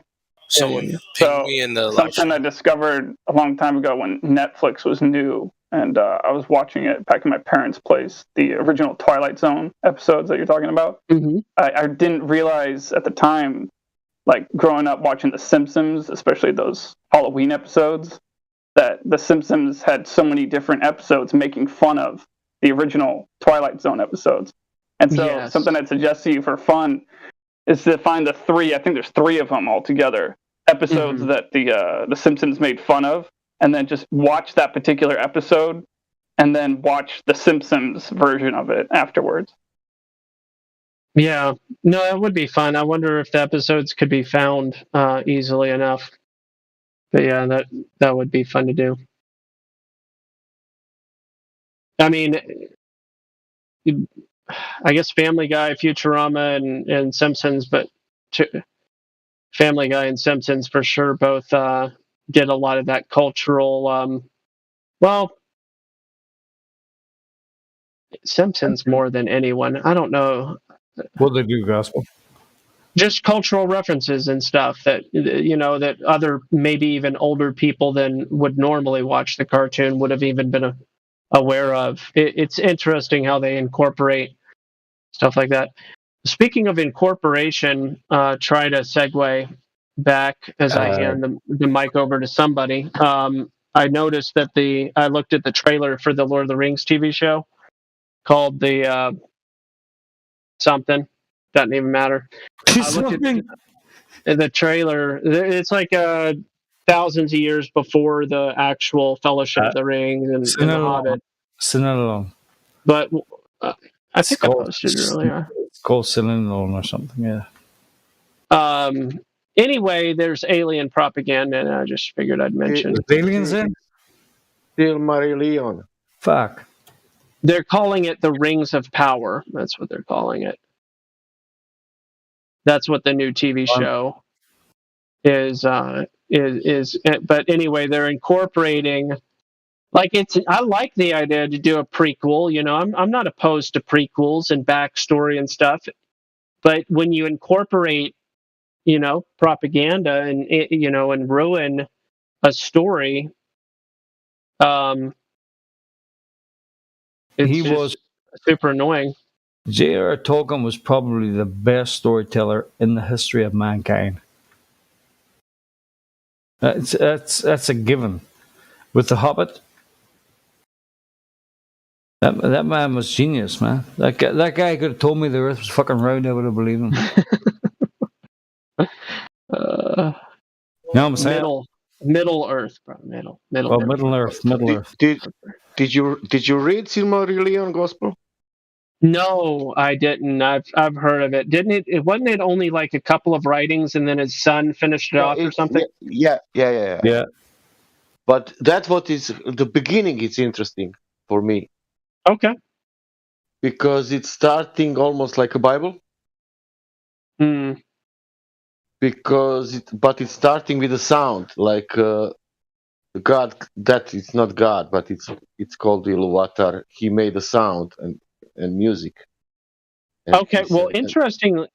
Someone So, ping me in the live something I discovered a long time ago when Netflix was new, and I was watching it back in my parents' place, the original Twilight Zone episodes that you're talking about. Mm-hmm. I didn't realize at the time, like growing up watching The Simpsons, especially those Halloween episodes, that The Simpsons had so many different episodes making fun of the original Twilight Zone episodes. And so something I'd suggest to you for fun is to find the 3, I think there's 3 of them altogether, episodes that the Simpsons made fun of, and then just watch that particular episode, and then watch the Simpsons version of it afterwards. Yeah, no, that would be fun. I wonder if the episodes could be found easily enough. But yeah, that would be fun to do. I mean, I guess Family Guy, Futurama, and Simpsons, but Family Guy and Simpsons for sure both did a lot of that cultural. Simpsons more than anyone. I don't know. What they do, Gospel? Just cultural references and stuff that that other maybe even older people than would normally watch the cartoon would have even been aware of. It's interesting how they incorporate stuff like that. Speaking of incorporation, try to segue back as I hand the mic over to somebody. I noticed that I looked at the trailer for the Lord of the Rings TV show called the something. Doesn't even matter. Look at the trailer. It's like thousands of years before the actual Fellowship of the Ring and the Hobbit. Sinalone. But I think I posted it earlier. It's called Sinalone or something, yeah. Anyway, there's alien propaganda, and I just figured I'd mention. There's aliens in? Silmarillion. Fuck. They're calling it the Rings of Power. That's what they're calling it. That's what the new TV show is. But anyway, they're incorporating. I like the idea to do a prequel. I'm not opposed to prequels and backstory and stuff. But when you incorporate, propaganda and ruin a story, he was super annoying. J.R.R. Tolkien was probably the best storyteller in the history of mankind. That's a given. With The Hobbit, that man was genius, man. That guy could have told me the Earth was fucking round. I would have believed him. I'm saying Middle Earth, bro. Middle Earth. Middle Earth. Did you read Silmarillion, Gospel? No, I didn't. I've heard of it. Didn't it? Wasn't it only like a couple of writings, and then his son finished it off or something? Yeah. But that's what is the beginning. It's interesting for me. Okay. Because it's starting almost like a Bible. Hmm. Because but it's starting with a sound like God. That it's not God, but it's called Iluvatar. He made a sound and music. And Okay, well, interesting.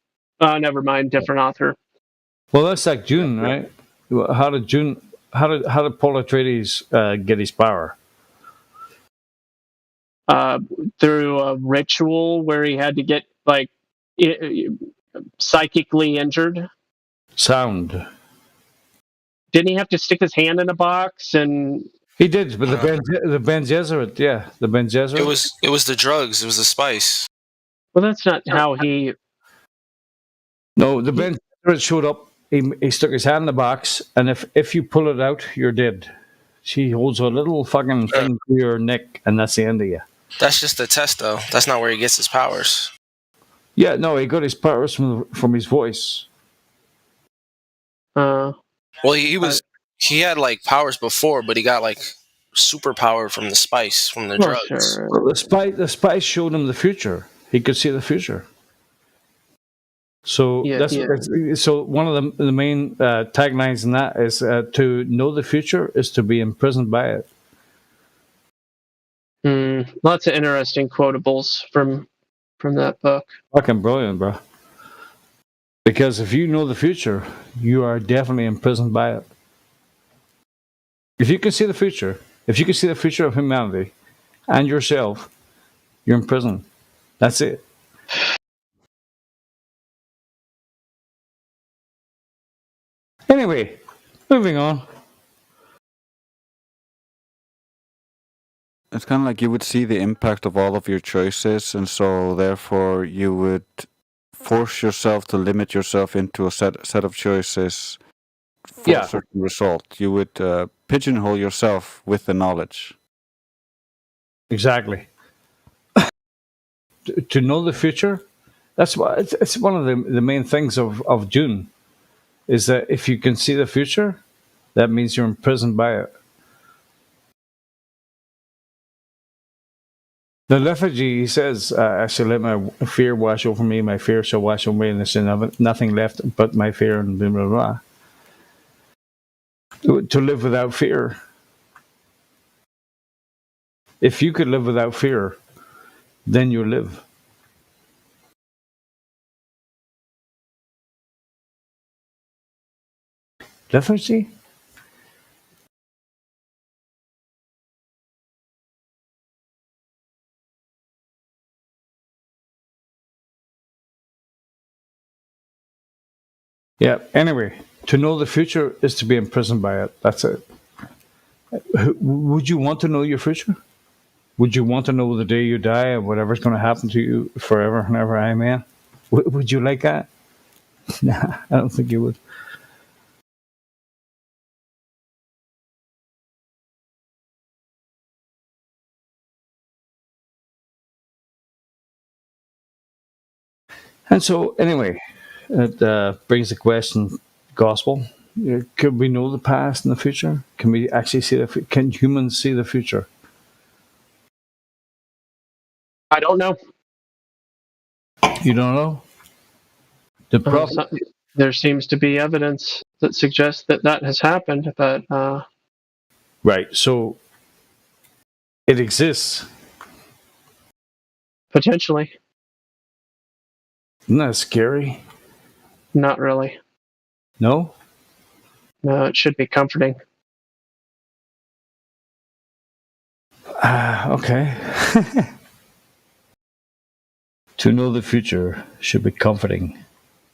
Never mind, different author. Well, that's like June, right? How did Paul Atreides get his power? Through a ritual where he had to get like psychically injured. Sound. Didn't he have to stick his hand in a box and? He did, but the Ben Gesserit, yeah, the Ben Gesserit. It was the drugs. It was the spice. Well, that's not how he. No, the Ben Gesserit showed up. He stuck his hand in the box, and if you pull it out, you're dead. She holds a little fucking thing to your neck, and that's the end of you. That's just the test, though. That's not where he gets his powers. Yeah, no, he got his powers from his voice. Well, he had like powers before, but he got like superpower from the spice, from the drugs. Sure. Well, the spice showed him the future. He could see the future. So so one of the main taglines in that is to know the future is to be imprisoned by it. Lots of interesting quotables from that book. Fucking brilliant, bro. Because if you know the future, you are definitely imprisoned by it. If you can see the future, if you can see the future of humanity and yourself, you're in prison. That's it. Anyway, moving on. It's kind of like you would see the impact of all of your choices, and so therefore you would force yourself to limit yourself into a set of choices for a certain result. You would pigeonhole yourself with the knowledge. Exactly. To know the future, that's why it's one of the main things of Dune, is that if you can see the future, that means you're imprisoned by it. The lethargy, he says, I shall let my fear wash over me, my fear shall wash over me, and there's nothing left but my fear, and blah, blah, blah. To live without fear. If you could live without fear, then you live. Lethargy? Yeah, anyway, to know the future is to be imprisoned by it. That's it. Would you want to know your future? Would you want to know the day you die or whatever's going to happen to you forever and ever? Amen. Would you like that? Nah, I don't think you would. And so, anyway, it brings the question, gospel. Could we know the past and the future? Can we actually see can humans see the future? I don't know. You don't know? There seems to be evidence that suggests that has happened, but right. So it exists. Potentially. Isn't that scary? Not really. No? No, it should be comforting. Okay. To know the future should be comforting.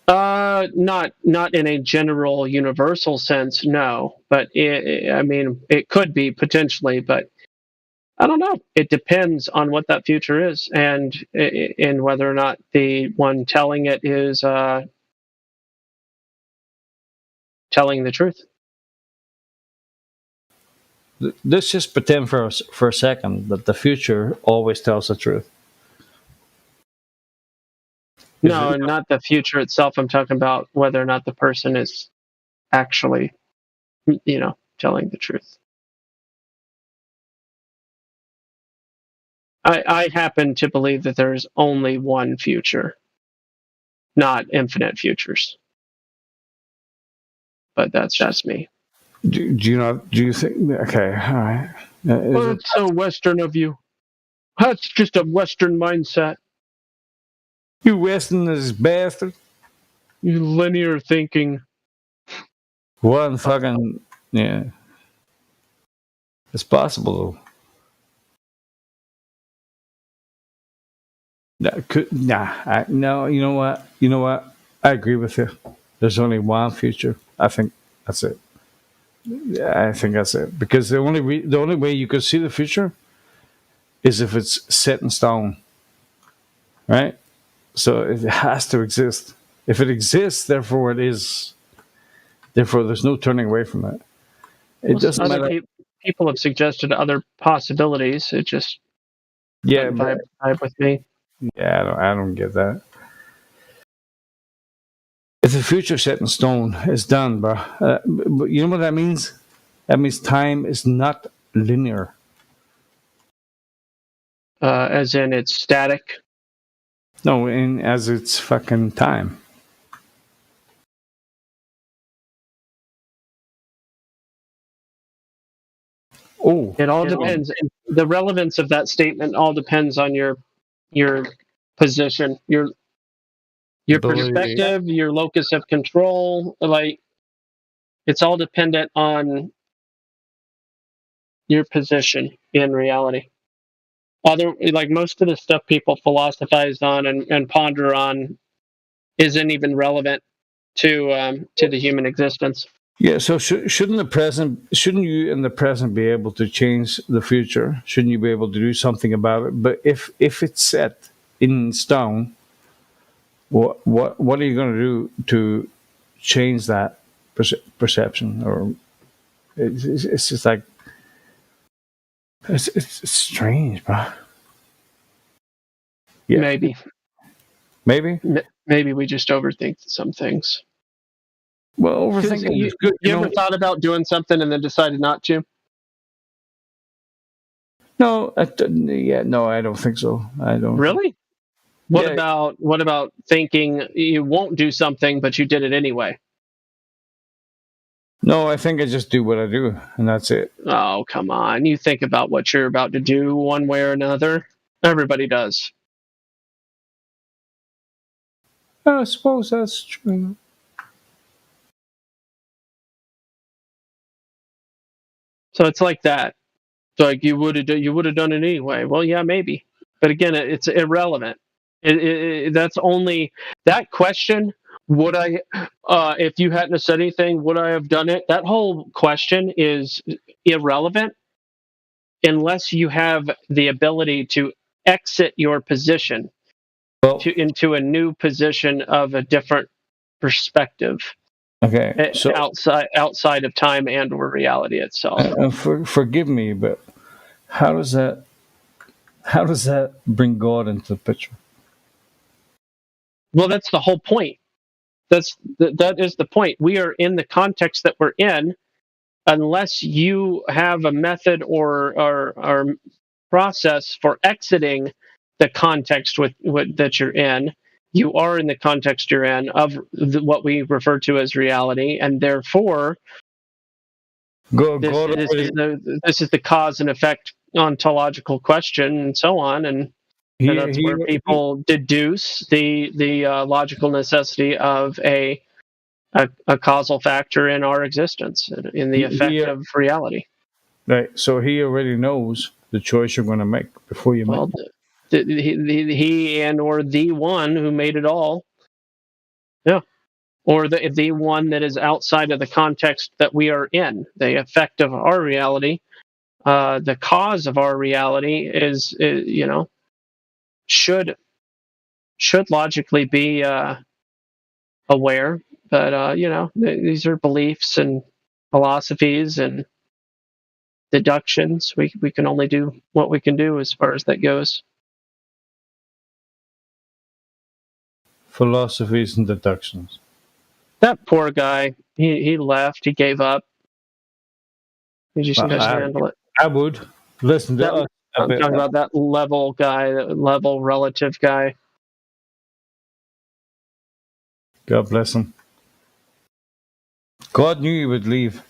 Not in a general universal sense, no. But it could be potentially, but I don't know. It depends on what that future is, and whether or not the one telling it is telling the truth. Let's just pretend for a second that the future always tells the truth. No, not the future itself. I'm talking about whether or not the person is actually, telling the truth. I happen to believe that there is only one future. not infinite futures. But that's just me. Do you think? Okay, all right. Well, it's so Western of you. That's just a Western mindset. You Westerners bastard. You linear thinking. One fucking yeah. It's possible though. No. You know what? I agree with you. There's only one future. I think that's it. Yeah, I think that's it. Because the only way you could see the future is if it's set in stone, right? So it has to exist. If it exists, therefore it is. Therefore, there's no turning away from it. It doesn't matter. People have suggested other possibilities. It just vibe with me. Yeah, I don't get that. If the future set in stone, it's done, bro. You know what that means? That means time is not linear. As in it's static? No, as it's fucking time. Oh, it all depends. The relevance of that statement all depends on your position, your perspective, your locus of control. Like, it's all dependent on your position in reality. Like most of the stuff people philosophize on and ponder on isn't even relevant to the human existence. Yeah, so shouldn't you in the present be able to change the future? Shouldn't you be able to do something about it? But if it's set in stone, what are you going to do to change that perception? Or it's just like it's strange, bro. Yeah. Maybe we just overthink some things. Well, overthinking is good. You ever thought about doing something and then decided not to? No, I don't think so. I don't. Really? What about thinking you won't do something but you did it anyway? No, I think I just do what I do, and that's it. Oh, come on. You think about what you're about to do one way or another. Everybody does. I suppose that's true. So it's like that. It's like you would have done it anyway. Well, yeah, maybe. But again, it's irrelevant. That's only that question. Would I, if you hadn't said anything, would I have done it? That whole question is irrelevant unless you have the ability to exit your position into a new position of a different perspective. Okay, so outside of time and or reality itself. Forgive me, but how does that bring God into the picture? Well, that's the whole point. That is the point. We are in the context that we're in, unless you have a method or process for exiting the context that you're in. You are in the context you're in of what we refer to as reality, and therefore, this is the cause and effect ontological question, and so on, and that's where people deduce the logical necessity of a causal factor in our existence, in the effect of reality. Right. So he already knows the choice you're going to make before you make it. He and or the one who made it all, or the one that is outside of the context that we are in, the effect of our reality, the cause of our reality is should logically be aware, but these are beliefs and philosophies and deductions. We can only do what we can do as far as that goes. Philosophies and deductions. That poor guy, he left. He gave up. He just couldn't handle it. I would listen to us. I'm talking about that level guy, that level relative guy. God bless him. God knew you would leave.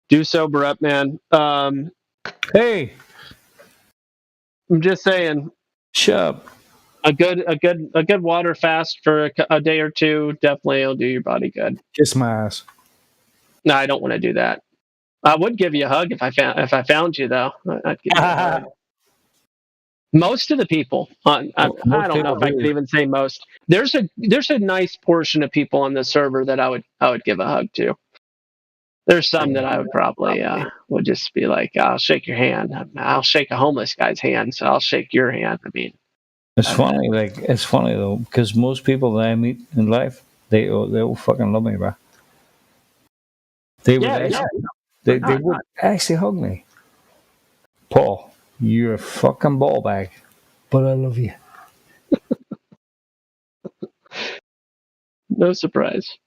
Do sober up, man. Hey, I'm just saying. Shut up. A good water fast for a day or two definitely will do your body good. Kiss my ass. No, I don't want to do that. I would give you a hug if I found you, though. I'd give you a hug. Most of the people, I don't know if I could even say most. There's a nice portion of people on the server that I would give a hug to. There's some that I would probably would just be like, I'll shake your hand. I'll shake a homeless guy's hand, so I'll shake your hand. I mean, it's funny though, because most people that I meet in life, they all fucking love me, bro. They would actually hug me. Paul, you're a fucking ball bag, but I love you. No surprise.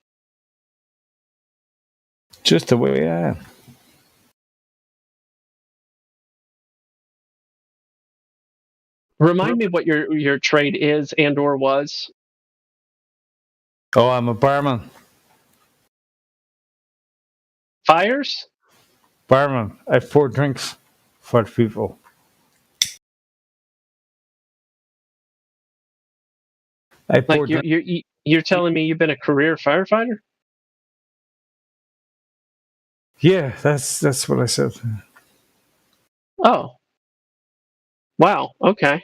Just the way I am. Remind me what your trade is and or was. Oh, I'm a barman. Fires? Barman. I pour drinks for people. You're telling me you've been a career firefighter? Yeah, that's what I said. Oh. Wow. Okay.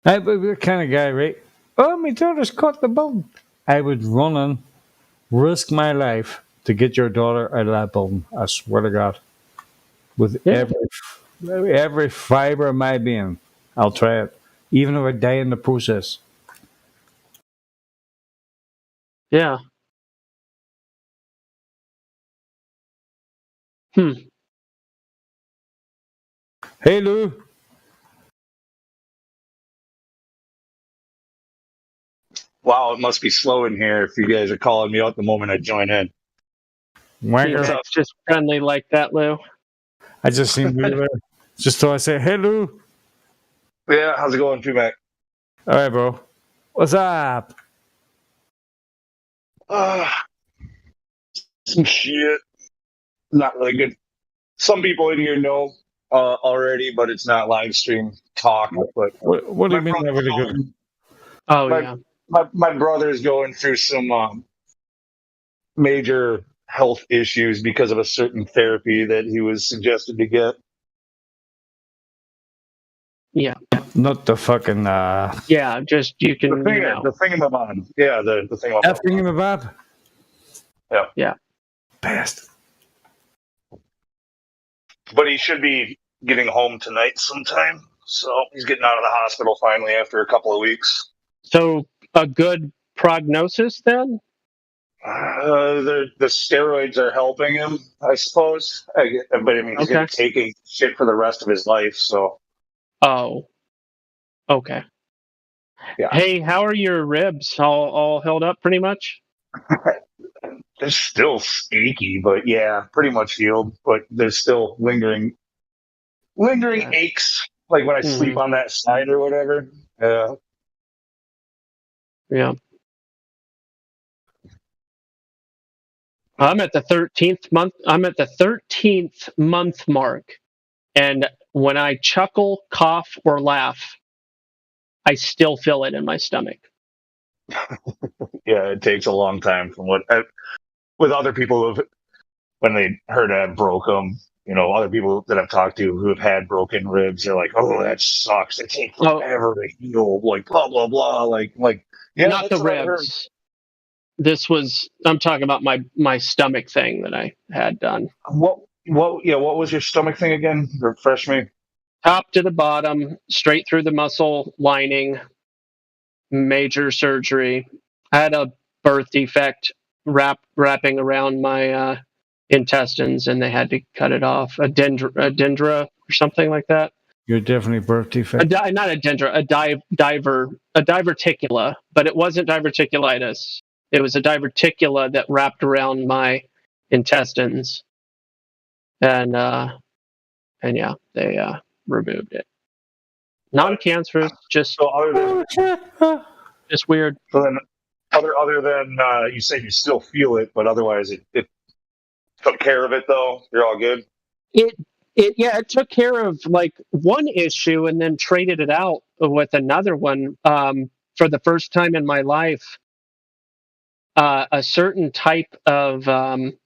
I would be the kind of guy, right? Oh, my daughter's caught the bone. I would run and risk my life to get your daughter out of that bone. I swear to God. With every fiber of my being, I'll try it. Even if I die in the process. Yeah. Hey, Lou. Wow, it must be slow in here if you guys are calling me out the moment I join in. It's just friendly like that, Lou. I just seen Lou there. Just so I say, hey, Lou. Yeah, how's it going, P-Mac? All right, bro. What's up? Some shit. Not really good. Some people in here know already, but it's not live stream talk. But what do you mean not really good? Oh, yeah. My brother is going through some major health issues because of a certain therapy that he was suggested to get. Yeah. Not the fucking Yeah, just you can the thingamabob. Yeah, the thingamabob. That thingamabob? Yeah. Yeah. Bastard. But he should be getting home tonight sometime. So he's getting out of the hospital finally after a couple of weeks. So a good prognosis then? The steroids are helping him, I suppose. But I mean, he's going to be taking shit for the rest of his life. So. Oh. Okay. Yeah. Hey, how are your ribs? All held up pretty much? They're still achy, but yeah, pretty much healed. But there's still lingering aches, like when I sleep on that side or whatever. Yeah. I'm at the 13th month. I'm at the 13th month mark, and when I chuckle, cough, or laugh, I still feel it in my stomach. Yeah, it takes a long time from with other people when they heard I broke them. You know, other people that I've talked to who have had broken ribs, they're like, "Oh, that sucks. It takes forever to heal." Like blah blah blah. Like yeah, not the ribs. I'm talking about my stomach thing that I had done. What was your stomach thing again? Refresh me. Top to the bottom, straight through the muscle lining, major surgery. I had a birth defect wrapping around my intestines, and they had to cut it off. A dendra or something like that. You're definitely birth defect. Not a dendra, a diverticula, but it wasn't diverticulitis. It was a diverticula that wrapped around my intestines. And and yeah, they removed it. Non-cancerous, just just weird. So then, other than you said you still feel it, but otherwise it took care of it though. You're all good. It took care of like one issue and then traded it out with another one. For the first time in my life, a certain type of some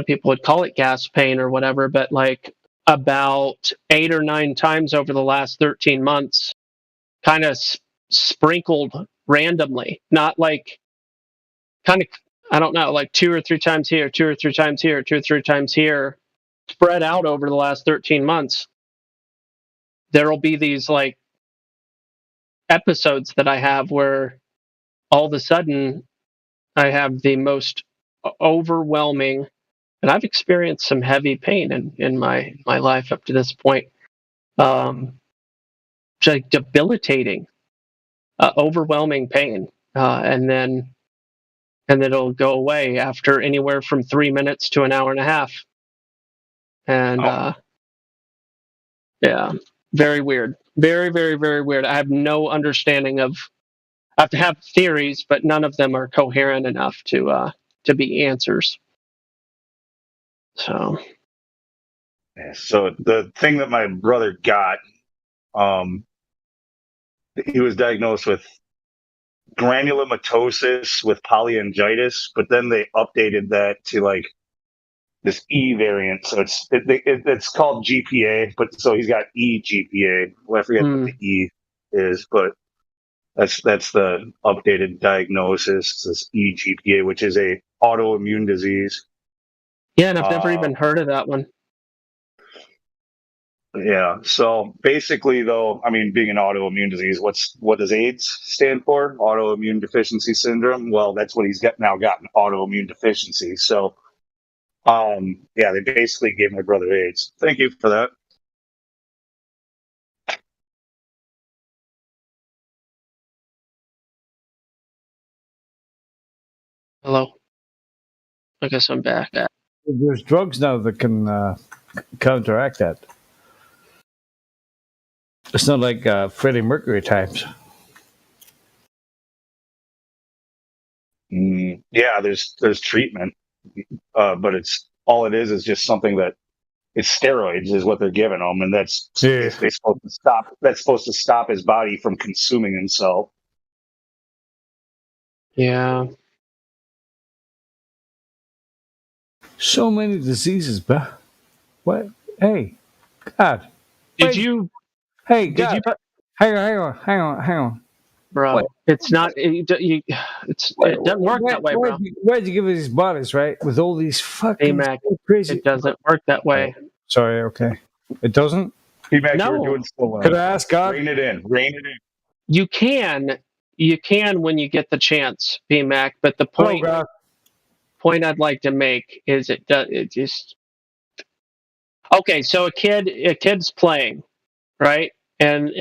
people would call it gas pain or whatever, but like about 8 or 9 times over the last 13 months, kind of sprinkled randomly, not like kind of, I don't know, like 2 or 3 times here, 2 or 3 times here, 2 or 3 times here, spread out over the last 13 months. There'll be these like episodes that I have where all of a sudden I have the most overwhelming, and I've experienced some heavy pain in my life up to this point. Like debilitating, overwhelming pain, and then it'll go away after anywhere from 3 minutes to an hour and a half. And yeah, very weird, very, very, very weird. I have no understanding of. I have to have theories, but none of them are coherent enough to be answers. So the thing that my brother got, he was diagnosed with granulomatosis with polyangiitis, but then they updated that to like this E variant. So it's called GPA, but so he's got eGPA. Well, I forget what the E is, but that's the updated diagnosis. It's this eGPA, which is a autoimmune disease. Yeah, and I've never even heard of that one. Yeah. So basically, though, I mean, being an autoimmune disease, what does AIDS stand for? Autoimmune deficiency syndrome. Well, that's what he's now got, an autoimmune deficiency. So, yeah, they basically gave my brother AIDS. Thank you for that. Hello. I guess I'm back. There's drugs now that can counteract that. It's not like Freddie Mercury times. Yeah, there's treatment, but all it is just something that it's steroids is what they're giving him, and that's basically supposed to stop. That's supposed to stop his body from consuming himself. Yeah. So many diseases, but what? Hey, God. Did you? Hey, did God. you? Hang on. Bro, What? it's not. It doesn't work that way, bro. Why'd you give us these bodies, right? With all these fucking Mac, crazy. it doesn't work that way. Sorry, okay. It doesn't? Mac, No. you were doing so well. Could I ask God? Rein it in. You can when you get the chance, BMAC. But the point I'd like to make is it just. Okay, so a kid's playing, right? And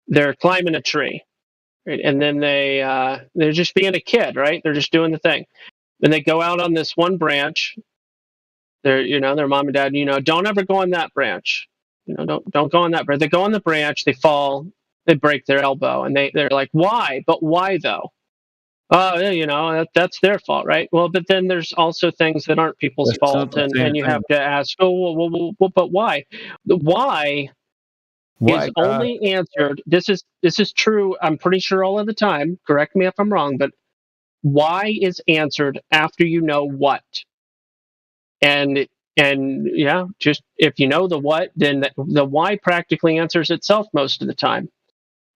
they're climbing a tree, right? And then they're just being a kid, right? They're just doing the thing. Then they go out on this one branch. Their mom and dad, don't ever go on that branch. Don't go on that branch. They go on the branch, they fall, they break their elbow, and they're like, why? But why though? That's their fault, right? Well, but then there's also things that aren't people's That's fault, not the and same you thing. have to ask, well, but why? The why is God? only answered. This is true. I'm pretty sure all of the time. Correct me if I'm wrong, but why is answered after you know what. And yeah, just if you know the what, then the why practically answers itself most of the time.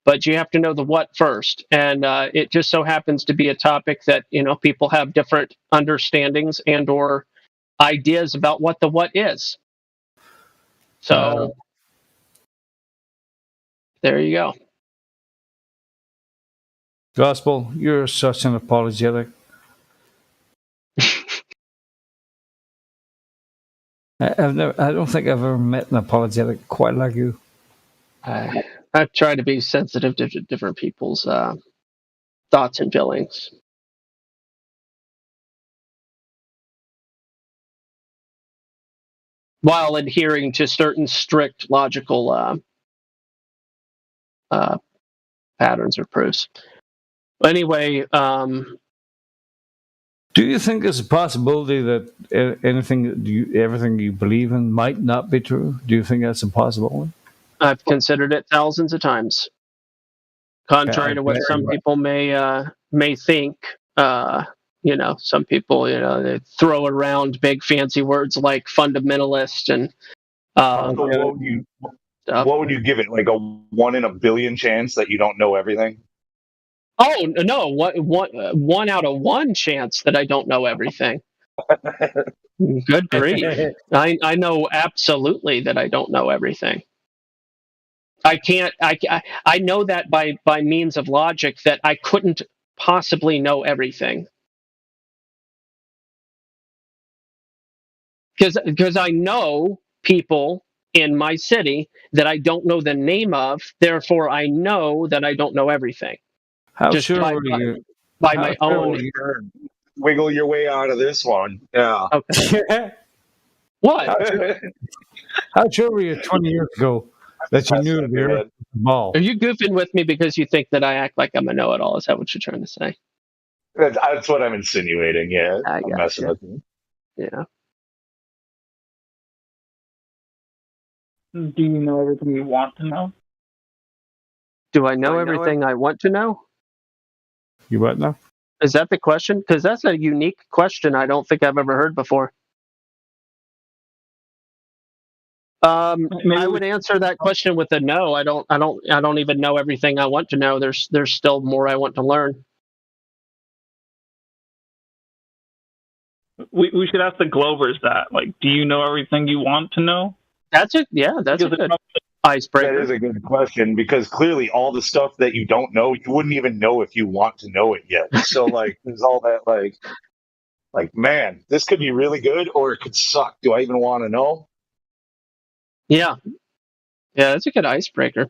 But you have to know the what first, and it just so happens to be a topic that people have different understandings and or ideas about what the what is. So there you go. Gospel, you're such an apologetic. I don't think I've ever met an apologetic quite like you. I try to be sensitive to different people's thoughts and feelings. while adhering to certain strict logical patterns or proofs. Anyway, do you think there's a possibility that everything you believe in might not be true? Do you think that's impossible? I've considered it thousands of times. Contrary to what some people may think, some people, they throw around big fancy words like fundamentalist and. What would you give it? Like a 1 in a billion chance that you don't know everything? Oh no! One out of 1 chance that I don't know everything. Good grief! I know absolutely that I don't know everything. I can't. I know that by means of logic that I couldn't possibly know everything. Because I know people in my city that I don't know the name of. Therefore, I know that I don't know everything. How just sure by, are you? by my own. Wiggle your way out of this one. Yeah. Okay. What? How sure were you 20 years ago that you knew the Earth was a ball? Are you goofing with me because you think that I act like I'm a know-it-all? Is that what you're trying to say? That's what I'm insinuating. Yeah, I'm messing with you. Yeah. Do you know everything you want to know? Do I know everything I want to know? You what now? Is that the question? Because that's a unique question I don't think I've ever heard before. I would answer that question with a no. I don't even know everything I want to know. There's still more I want to learn. We should ask the Glovers that. Like, do you know everything you want to know? That's a good icebreaker. That is a good question because clearly all the stuff that you don't know, you wouldn't even know if you want to know it yet. So there's all that like, man, this could be really good or it could suck. Do I even want to know? Yeah, that's a good icebreaker.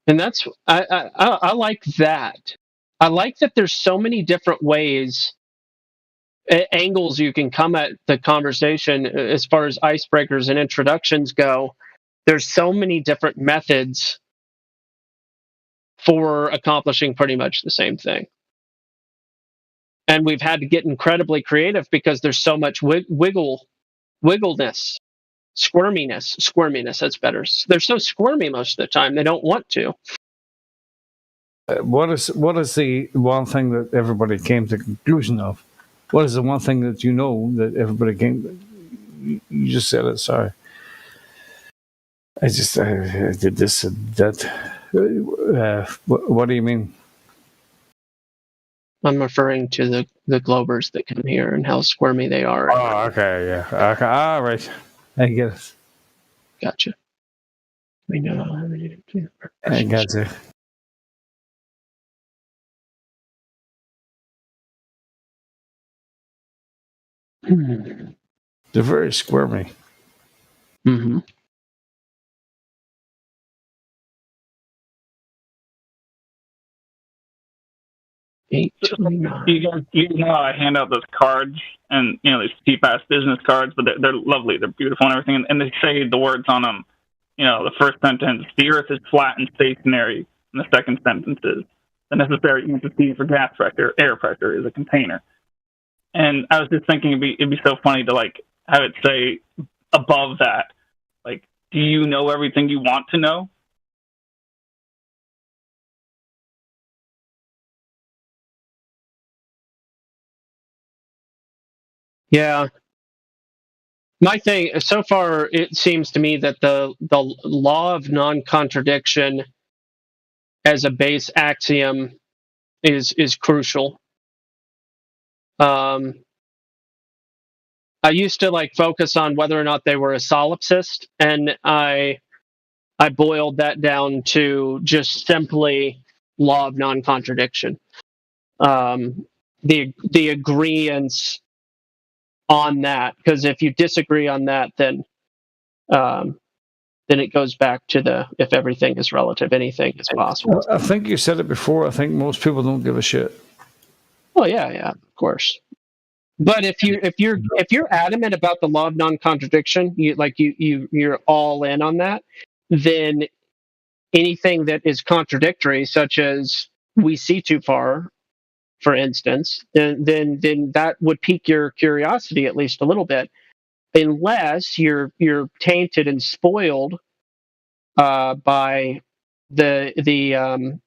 And that's I like that. I like that there's so many different ways, angles you can come at the conversation as far as icebreakers and introductions go. There's so many different methods for accomplishing pretty much the same thing. And we've had to get incredibly creative because there's so much wiggleness, squirminess, that's better. They're so squirmy most of the time, they don't want to. What is the one thing that everybody came to the conclusion of? What is the one thing that you know that everybody came? You just said it. Sorry, I did this and that. What do you mean? I'm referring to the Glovers that come here and how squirmy they are. Oh, okay, yeah, okay, all right, I get it. Gotcha. We know. I got you. They're very squirmy. Mm-hmm. You know how I hand out those cards, and these cheap-ass business cards, but they're lovely, they're beautiful and everything, and they say the words on them. The first sentence, the Earth is flat and stationary, and the second sentence is, the necessary entity for gas pressure, air pressure, is a container. And I was just thinking it'd be so funny to have it say above that, do you know everything you want to know? Yeah. My thing, so far, it seems to me that the law of non-contradiction as a base axiom is crucial. I used to focus on whether or not they were a solipsist, and I boiled that down to just simply law of non-contradiction. The agreeance on that, because if you disagree on that, then it goes back to if everything is relative, anything is possible. I think you said it before. I think most people don't give a shit. Oh yeah, of course. But if you're adamant about the law of non-contradiction, you're all in on that, then anything that is contradictory, such as we see too far, for instance, then that would pique your curiosity at least a little bit, unless you're tainted and spoiled by the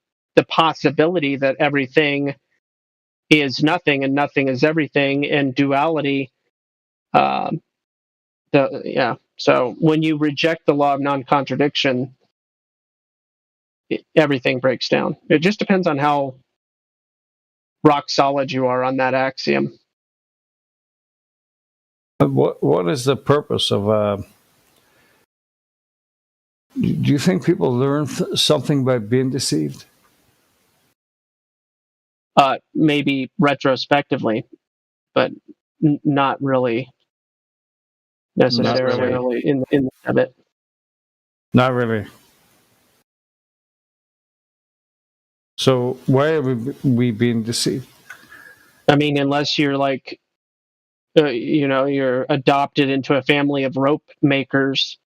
possibility that everything is nothing and nothing is everything, and duality. So when you reject the law of non-contradiction, everything breaks down. It just depends on how rock solid you are on that axiom. What is the purpose of? Do you think people learn something by being deceived? Maybe retrospectively, but not really necessarily in the of it. Not really. So why are we being deceived? I mean, unless you're like, you're adopted into a family of rope makers,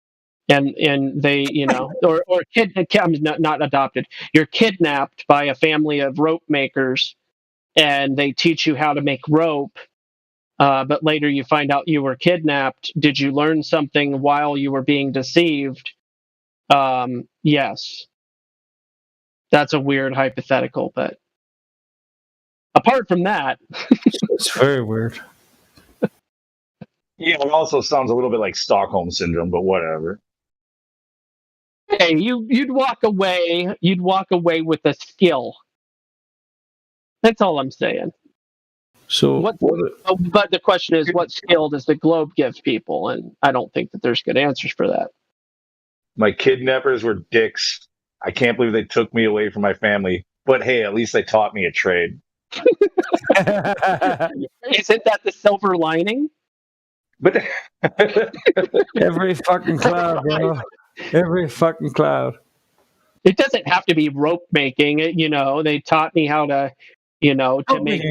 and they, or not adopted. You're kidnapped by a family of rope makers, and they teach you how to make rope. But later you find out you were kidnapped. Did you learn something while you were being deceived? Yes. That's a weird hypothetical, but apart from that, it's very weird. Yeah, it also sounds a little bit like Stockholm syndrome, but whatever. Hey, you'd walk away with a skill. That's all I'm saying. So, but the question is, what skill does the globe give people? And I don't think that there's good answers for that. My kidnappers were dicks. I can't believe they took me away from my family. But hey, at least they taught me a trade. Isn't that the silver lining? But every fucking cloud, bro. Every fucking cloud. It doesn't have to be rope making. They taught me how to, to make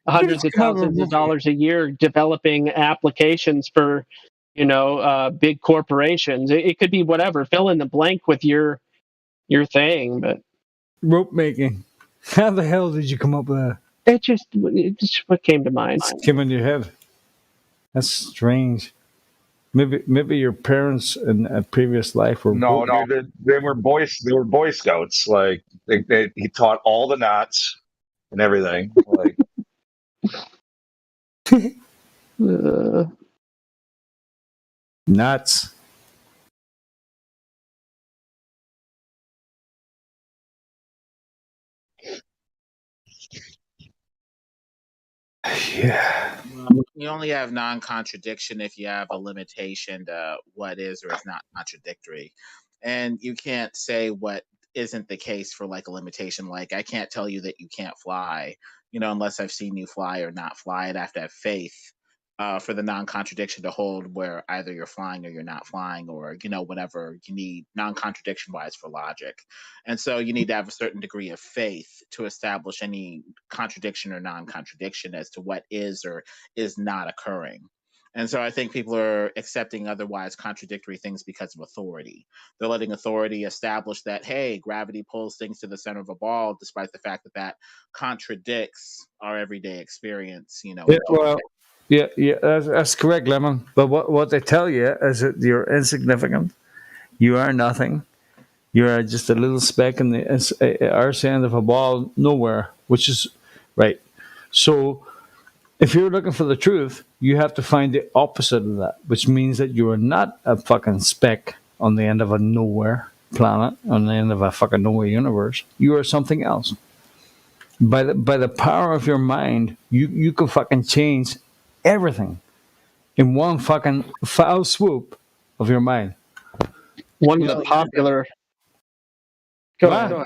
hundreds of thousands of dollars a year developing applications for, big corporations. It could be whatever. Fill in the blank with your thing, but rope making. How the hell did you come up with that? It's just what came to mind. It came in your head. That's strange. Maybe your parents in a previous life were they were Boy Scouts. Like he taught all the knots and everything. Like nuts. Yeah. You only have non-contradiction if you have a limitation to what is or is not contradictory. And you can't say what isn't the case for like a limitation. Like I can't tell you that you can't fly, unless I've seen you fly or not fly. I'd have to have faith for the non-contradiction to hold, where either you're flying or you're not flying, or whatever you need non-contradiction wise for logic. And so you need to have a certain degree of faith to establish any contradiction or non-contradiction as to what is or is not occurring. And so I think people are accepting otherwise contradictory things because of authority. They're letting authority establish that, hey, gravity pulls things to the center of a ball, despite the fact that contradicts our everyday experience. Yeah, that's correct, Lemon. But what they tell you is that you're insignificant. You are nothing. You are just a little speck in the arse end of a ball nowhere, which is right. So if you're looking for the truth, you have to find the opposite of that, which means that you are not a fucking speck on the end of a nowhere planet, on the end of a fucking nowhere universe. You are something else. By the power of your mind, you can fucking change everything in one fucking foul swoop of your mind. One of the popular. Go ahead.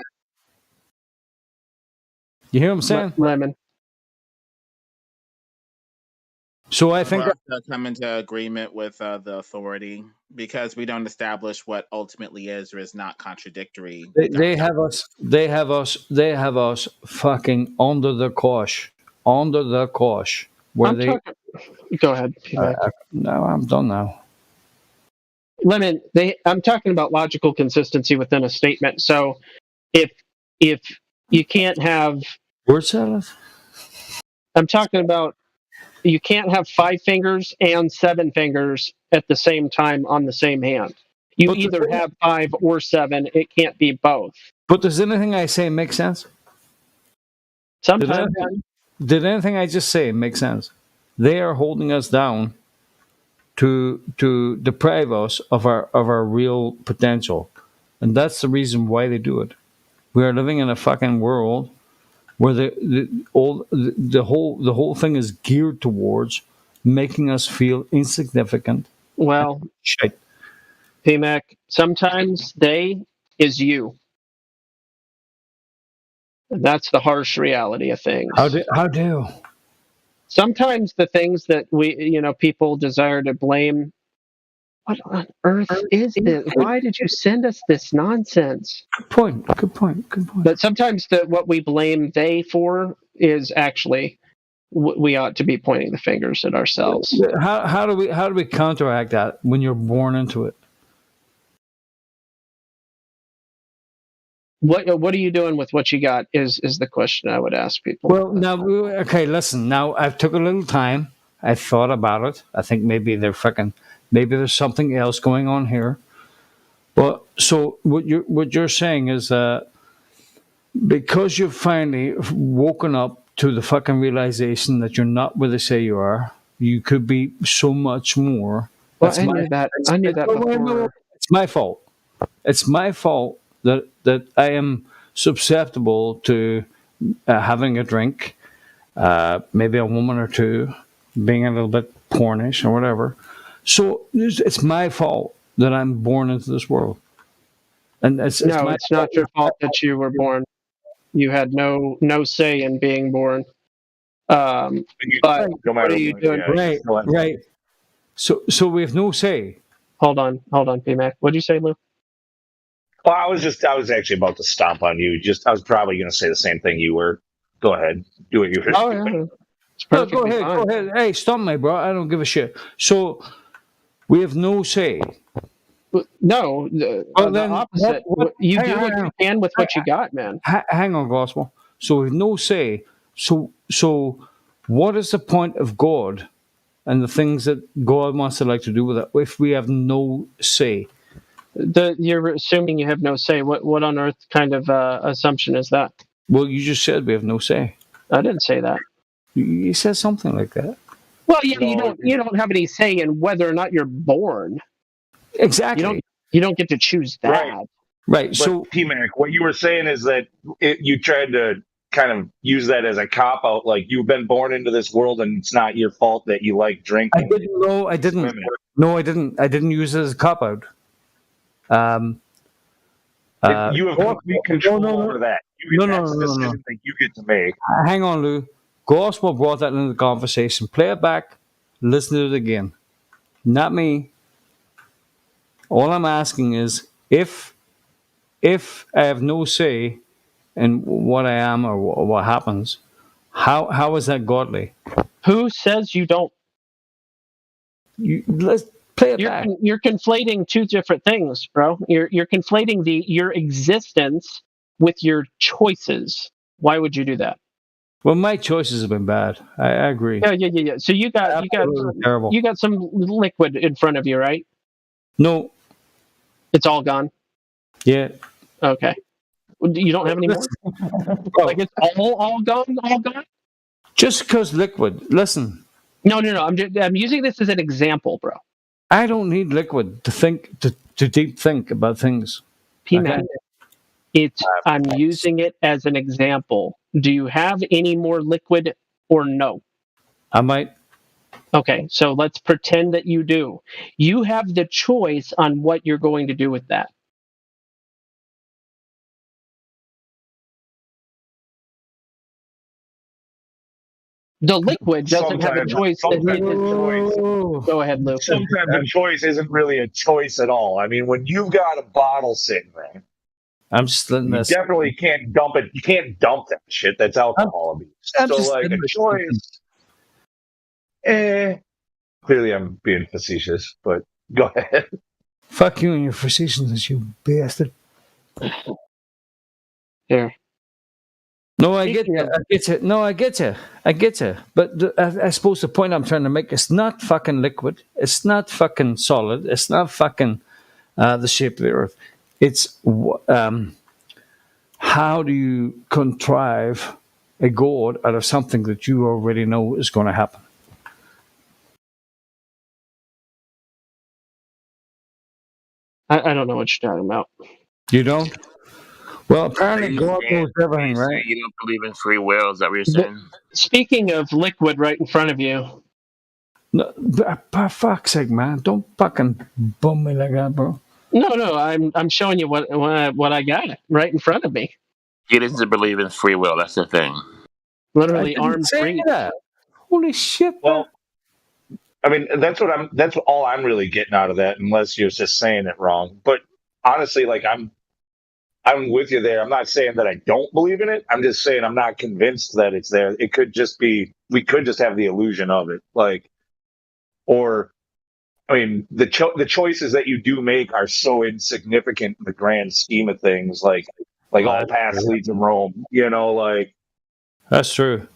You hear what I'm saying? Lemon. So I think that come into agreement with the authority, because we don't establish what ultimately is or is not contradictory. They have us fucking under the cosh under the cosh. Where Go ahead. No, I'm done now. Lemon, I'm talking about logical consistency within a statement. So if you can't have word salad, I'm talking about you can't have 5 fingers and 7 fingers at the same time on the same hand. You either have 5 or 7. It can't be both. But does anything I say make sense? Sometimes. Did anything I just say make sense? They are holding us down to deprive us of our real potential, and that's the reason why they do it. We are living in a fucking world where the whole thing is geared towards making us feel insignificant. Well, shit. PMAC, sometimes they is you. And that's the harsh reality of things. How do? Sometimes the things that people desire to blame. What on earth is this? Why did you send us this nonsense? Good point. But sometimes what we blame they for is actually we ought to be pointing the fingers at ourselves. How do we counteract that when you're born into it? What are you doing with what you got is the question I would ask people. Well, now, okay, listen. Now, I've took a little time. I thought about it. I think maybe there's something else going on here. Well, so what you're saying is because you've finally woken up to the fucking realization that you're not where they say you are, you could be so much more. Well, I knew that before. It's my fault. It's my fault that I am susceptible to having a drink, maybe a woman or two, being a little bit pornish or whatever. So it's my fault that I'm born into this world. And it's not your fault that you were born. You had no say in being born. But what are you doing? Right. So we have no say. Hold on, PMAC. What'd you say, Lou? Well, I was actually about to stomp on you. I was probably going to say the same thing you were. Go ahead. Do what you were doing. Yeah. Go ahead. Hey, stomp me, bro. I don't give a shit. So we have no say. No, the opposite. You do what you can with what you got, man. Hang on, Gospel. So we have no say. So what is the point of God and the things that God wants to to do with it if we have no say? You're assuming you have no say. What on earth kind of assumption is that? Well, you just said we have no say. I didn't say that. You said something like that. Well, yeah, you don't have any say in whether or not you're born. Exactly. You don't get to choose that. Right. But So, PMAC, what you were saying is that you tried to kind of use that as a cop out, like you've been born into this world and it's not your fault that you like drinking. I didn't. No, I didn't. I didn't use it as a cop out. You have complete control over that. That's the decision that you get to make. Hang on, Lou. Gospel brought that into the conversation. Play it back. Listen to it again. Not me. All I'm asking is if I have no say in what I am or what happens, how is that godly? Who says you don't? Let's play it back. You're conflating two different things, bro. You're conflating your existence with your choices. Why would you do that? Well, my choices have been bad. I agree. Yeah. So you got terrible. You got some liquid in front of you, right? No. It's all gone? Yeah. Okay. You don't have any more? Like it's all gone? All gone? Just because liquid. Listen. No. I'm using this as an example, bro. I don't need liquid to think to deep think about things. PMAC. I'm using it as an example. Do you have any more liquid or no? I might. Okay, so let's pretend that you do. You have the choice on what you're going to do with that. The liquid doesn't have a choice. Go ahead, Lou. Sometimes a choice isn't really a choice at all. I mean, when you've got a bottle sitting there I'm just letting You this. definitely can't dump it. You can't dump that shit. That's alcohol abuse. I'm So just like letting a this- choice. Clearly, I'm being facetious, but go ahead. Fuck you and your facetiousness, you bastard. Here. No, I get you. I get you. No, I get you. I get you. But I suppose the point I'm trying to make is not fucking liquid. It's not fucking solid. It's not fucking the shape of the earth. It's how do you contrive a god out of something that you already know is going to happen? I don't know what you're talking about. You don't? Well, apparently God knows everything, You right? don't believe in free will? Is that what you're saying? Speaking of liquid right in front of you. No, for fuck's sake, man! Don't fucking bum me like that, bro. No, I'm showing you what I got right in front of me. He doesn't believe in free will. That's the thing. Literally I didn't arms say ring. that. Holy shit! Well, I mean, that's all I'm really getting out of that, unless you're just saying it wrong. But honestly, like I'm with you there. I'm not saying that I don't believe in it. I'm just saying I'm not convinced that it's there. It could just be, we could just have the illusion of it. Like, or, I mean, the choices that you do make are so insignificant in the grand scheme of things. Like all paths lead to Rome, you know, like. That's true.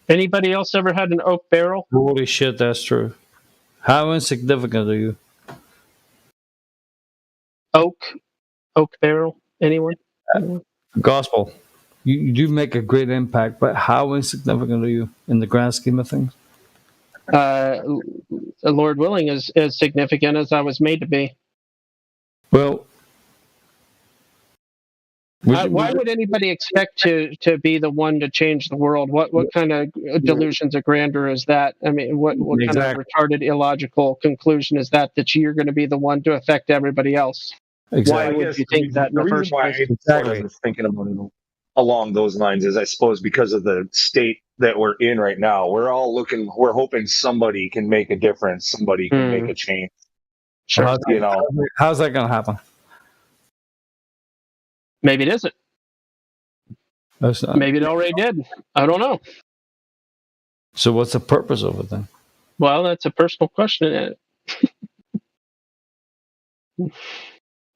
Anybody else ever had an oak barrel? Holy shit, that's true. How insignificant are you? Oak barrel? Anyone? Gospel. You do make a great impact, but how insignificant are you in the grand scheme of things? Lord willing, as significant as I was made to be. Well, why would anybody expect to be the one to change the world? What kind of delusions of grandeur is that? I mean, what kind of retarded, illogical conclusion is that you're going to be the one to affect everybody else? Exactly. Why would you think that in the first place? I was thinking about it along those lines is, I suppose, because of the state that we're in right now, we're hoping somebody can make a difference, somebody can make a change. Sure. How's that going to happen? Maybe it isn't. Maybe it already did. I don't know. So what's the purpose of it then? Well, that's a personal question.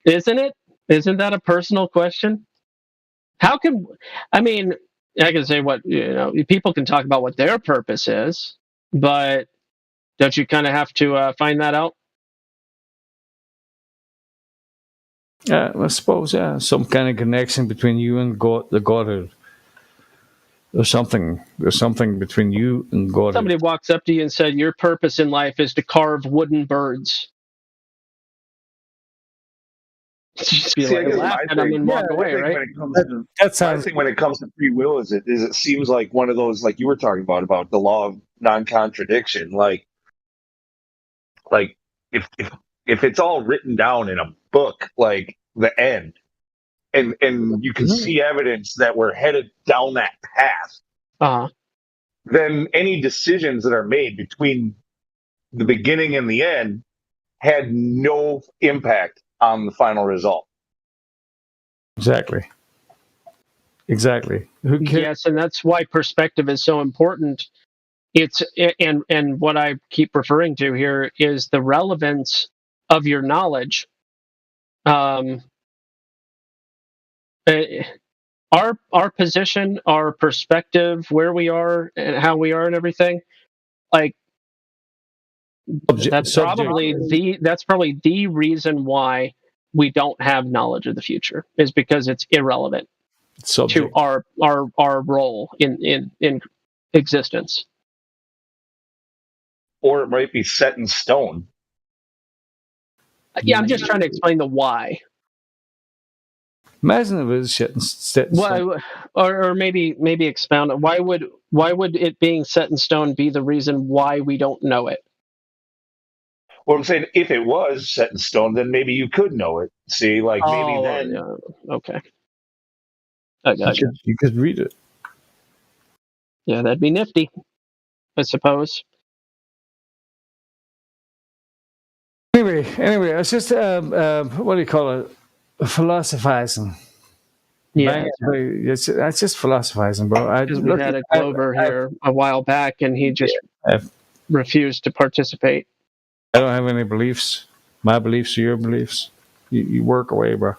Isn't it? Isn't that a personal question? How can, I mean, I can say people can talk about what their purpose is, but don't you kind of have to find that out? Yeah, I suppose, some kind of connection between you and God, the Godhead. There's something between you and Godhead. Somebody walks up to you and said, your purpose in life is to carve wooden birds. Just be like, laugh at them and walk away, right? I think when it comes to free will, is it seems like one of those, like you were talking about the law of non-contradiction. Like if it's all written down in a book, like the end, and you can see evidence that we're headed down that path, then any decisions that are made between the beginning and the end had no impact on the final result. Exactly. Who cares? Yes, and that's why perspective is so important. It's and what I keep referring to here is the relevance of your knowledge. Our position, our perspective, where we are and how we are and everything, like that's probably the reason why we don't have knowledge of the future, is because it's irrelevant to our role in existence. Or it might be set in stone. Yeah, I'm just trying to explain the why. Imagine if it was set in stone. Or maybe expound on why would it being set in stone be the reason why we don't know it? Well, I'm saying if it was set in stone, then maybe you could know it. See, like maybe then. Yeah. Okay. I got you. You could read it. Yeah, that'd be nifty, I suppose. Anyway, it's just what do you call it? Philosophizing. Yeah, that's just philosophizing, bro. because we had a Glover here a while back, and he just refused to participate. I don't have any beliefs. My beliefs are your beliefs. You work away, bro.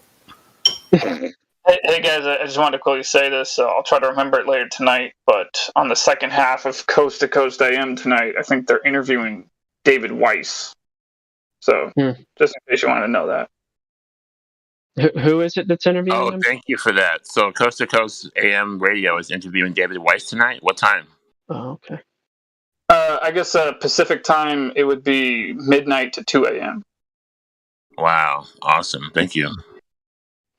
Hey guys, I just wanted to quickly say this, so I'll try to remember it later tonight. But on the second half of Coast to Coast AM tonight, I think they're interviewing David Weiss. So just in case you want to know that. Who is it that's interviewing him? Thank you for that. So Coast to Coast AM Radio is interviewing David Weiss tonight. What time? Oh, okay. I guess Pacific time, it would be midnight to 2 a.m. Wow, awesome. Thank you.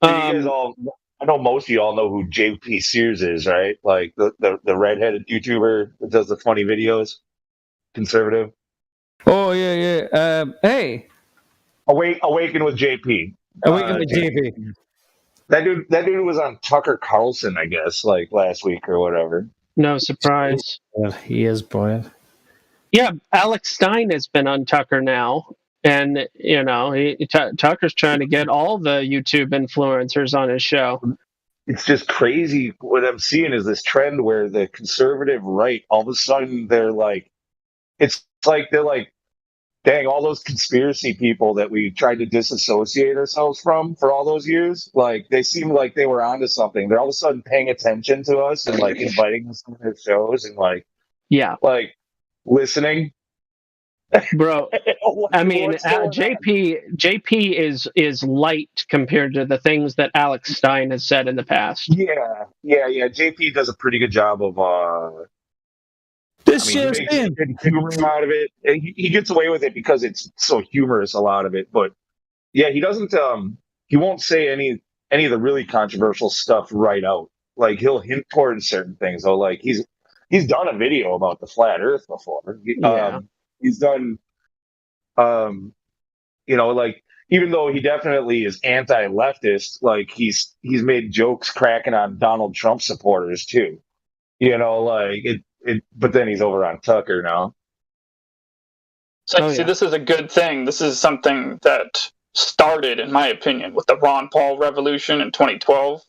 You guys all, I know most of you all know who JP Sears is, right? Like the redheaded YouTuber that does the funny videos, conservative. Oh yeah. Hey, Awaken with JP. Awaken with JP. That dude was on Tucker Carlson, I guess, like last week or whatever. No surprise. He is, boy. Yeah, Alex Stein has been on Tucker now. And, you know, Tucker's trying to get all the YouTube influencers on his show. It's just crazy. What I'm seeing is this trend where the conservative right, all of a sudden they're like, it's like they're like, dang, all those conspiracy people that we tried to disassociate ourselves from for all those years, like they seem like they were onto something. They're all of a sudden paying attention to us and like inviting us to their shows and like listening. Bro, I mean, JP is light compared to the things that Alex Stein has said in the past. Yeah. JP does a pretty good job of he makes good humor out of it. He gets away with it because it's so humorous, a lot of it. But yeah, he doesn't. He won't say any of the really controversial stuff right out. Like he'll hint towards certain things. Though, like he's done a video about the flat Earth before. He's done, like even though he definitely is anti-leftist, like he's made jokes cracking on Donald Trump supporters too. Like it. But then he's over on Tucker now. So see, this is a good thing. This is something that started, in my opinion, with the Ron Paul revolution in 2012.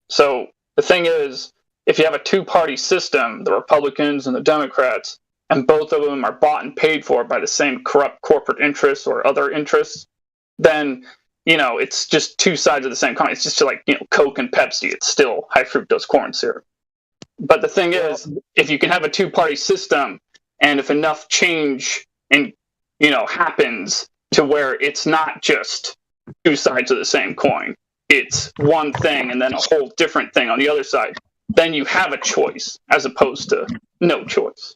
So the thing is, if you have a two-party system, the Republicans and the Democrats, and both of them are bought and paid for by the same corrupt corporate interests or other interests, then, it's just two sides of the same coin. It's just like, Coke and Pepsi. It's still high fructose corn syrup. But the thing is, if you can have a two-party system, and if enough change happens to where it's not just two sides of the same coin, it's one thing and then a whole different thing on the other side, then you have a choice as opposed to no choice.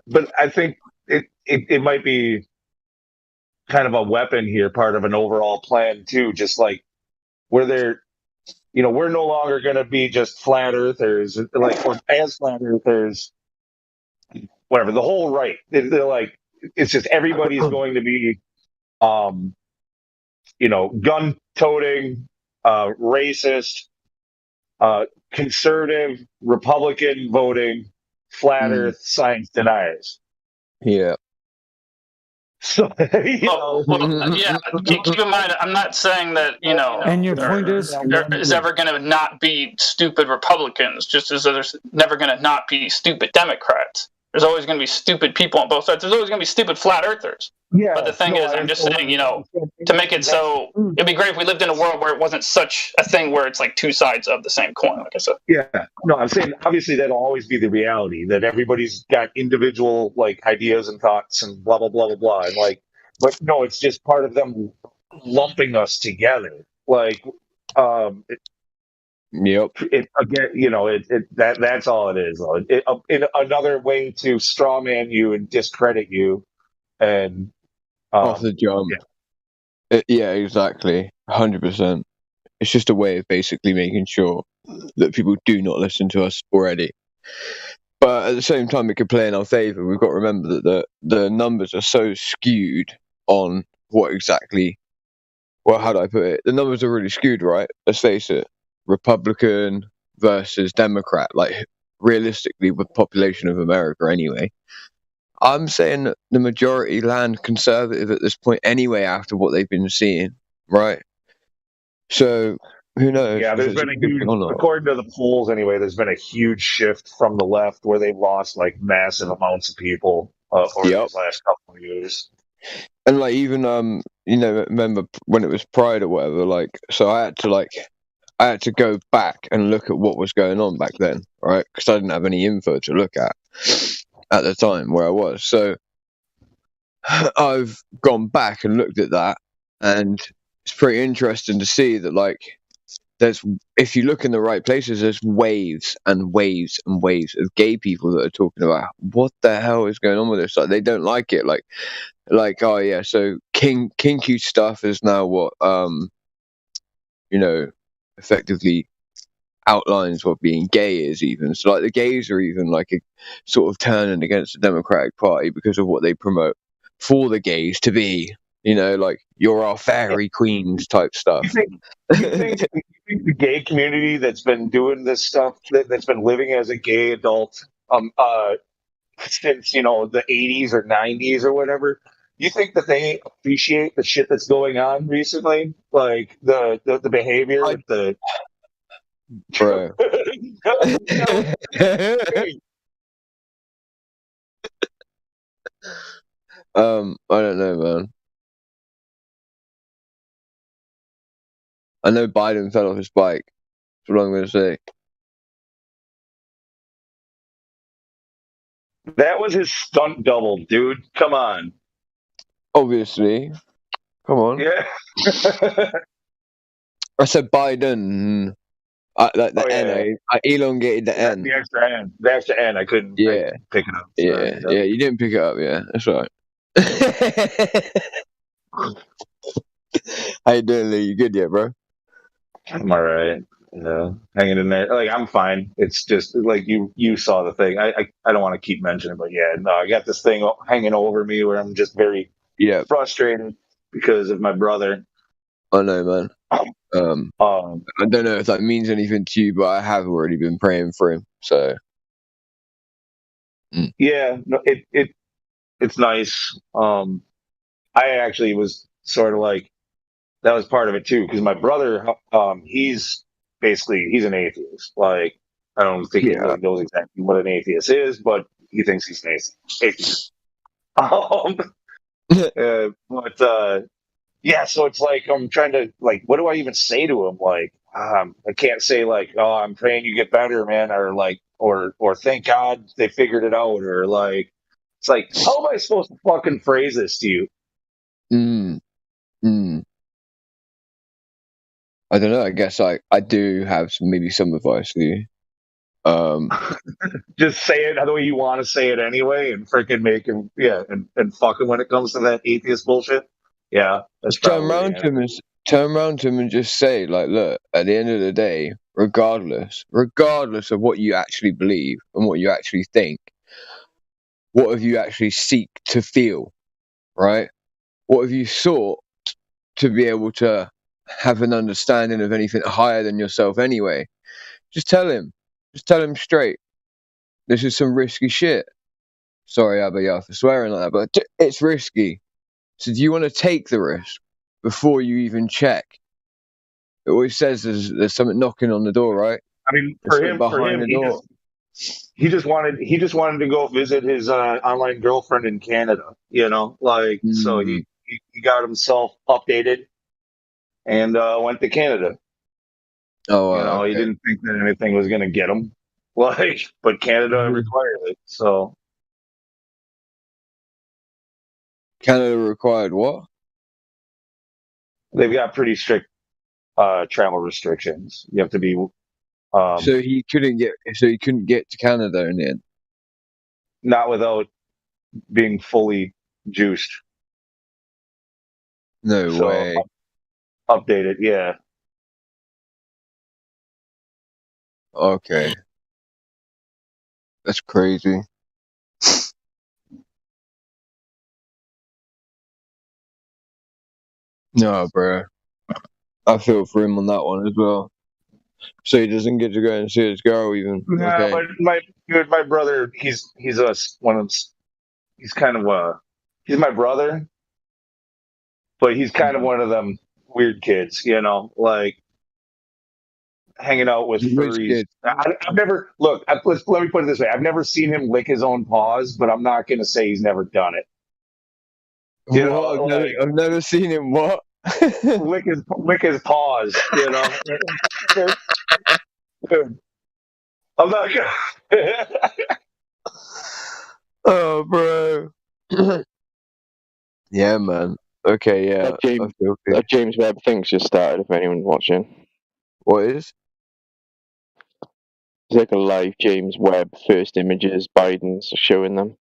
But I think it might be kind of a weapon here, part of an overall plan too. Just like where they're, we're no longer going to be just flat earthers, or as flat earthers, whatever. The whole right, they're like, it's just everybody's going to be, gun-toting, racist, conservative, Republican voting, flat Earth science deniers. Yeah. So, keep in mind, I'm not saying that, and your point is, there is ever going to not be stupid Republicans, just as there's never going to not be stupid Democrats. There's always going to be stupid people on both sides. There's always going to be stupid flat earthers. Yeah, but the thing is, I'm just saying, to make it so, it'd be great if we lived in a world where it wasn't such a thing where it's like two sides of the same coin, like I said. Yeah, no, I'm saying obviously that'll always be the reality, that everybody's got individual ideas and thoughts and blah blah blah blah blah, and but no, it's just part of them lumping us together. Yep. That's all it is. Another way to strawman you and discredit you, and off the jump. Yeah, exactly. 100%. It's just a way of basically making sure that people do not listen to us already. But at the same time, it could play in our favour. We've got to remember that the numbers are so skewed on what exactly. Well, how do I put it? The numbers are really skewed, right? Let's face it. Republican versus Democrat, realistically, with the population of America anyway. I'm saying that the majority land conservative at this point anyway, after what they've been seeing, right? So who knows? Yeah, if there's it's been a good huge, or not. according to the polls anyway, there's been a huge shift from the left where they've lost like massive amounts of people over Yep. these last couple of years. And like even remember when it was Pride or whatever, like so I had to go back and look at what was going on back then, right? Because I didn't have any info to look at the time where I was. So I've gone back and looked at that, and it's pretty interesting to see that like if you look in the right places, there's waves and waves and waves of gay people that are talking about what the hell is going on with this. Like they don't like it. Like oh yeah, so kinky stuff is now what effectively outlines what being gay is. Even so, like the gays are even like a sort of turning against the Democratic Party because of what they promote for the gays to be, like you're our fairy queens type stuff. You think the gay community that's been doing this stuff, that's been living as a gay adult since the 80s or 90s or whatever, you think that they appreciate the shit that's going on recently, like the behavior with the bro? I don't know, man. I know Biden fell off his bike. That's what I'm going to say. That was his stunt double, dude. Come on. Obviously. Come on. Yeah. I said Biden. The N. I elongated the N. The extra N. The extra N. I couldn't pick it up. Yeah. You didn't pick it up. Yeah, that's right. How you doing, Lee? You good yet, bro? I'm all right. Hanging in there. Like I'm fine. It's just like you saw the thing. I don't want to keep mentioning, but yeah, no, I got this thing hanging over me where I'm just very frustrated because of my brother. I know, man. I don't know if that means anything to you, but I have already been praying for him. So yeah, no, it's nice. I actually was sort of like that was part of it too because my brother, he's an atheist. Like I don't think he really knows exactly what an atheist is, but he thinks he's an atheist. Yeah, so it's like I'm trying to like, what do I even say to him? Like, I can't say like, "Oh, I'm praying you get better, man," or like, or thank God they figured it out, or like, it's like, how am I supposed to fucking phrase this to you? I don't know. I guess I do have maybe some advice for you. Just say it the way you want to say it anyway, and freaking make him, and fucking when it comes to that atheist bullshit. Yeah, that's turn around to him and just say, like, look, at the end of the day, regardless of what you actually believe and what you actually think, what have you actually seek to feel, right? What have you sought to be able to have an understanding of anything higher than yourself anyway? Just tell him straight. This is some risky shit. Sorry, Abba, for swearing like that, but it's risky. So do you want to take the risk before you even check? It always says there's something knocking on the door, right? I mean, for him, he just wanted to go visit his online girlfriend in Canada. So he got himself updated and went to Canada. Oh, he didn't think that anything was going to get him. But Canada required it. So Canada required what? They've got pretty strict travel restrictions. You have to be. So he couldn't get to Canada in the end. Not without being fully juiced. No way. Updated, yeah. Okay. That's crazy. No, bro. I feel for him on that one as well. So he doesn't get to go and see his girl even. No, okay. but my brother, he's kind of he's my brother, but he's kind of one of them weird kids, like hanging out with Rich furries. kid. I've never let me put it this way. I've never seen him lick his own paws, but I'm not going to say he's never done it. You know, I've never seen him what? lick his paws. You know, dude, I'm not gonna. Oh, bro. Yeah, man. Okay, yeah. That James Webb thing's just started. If anyone's watching, What is? it's like a live James Webb first images. Biden's showing them.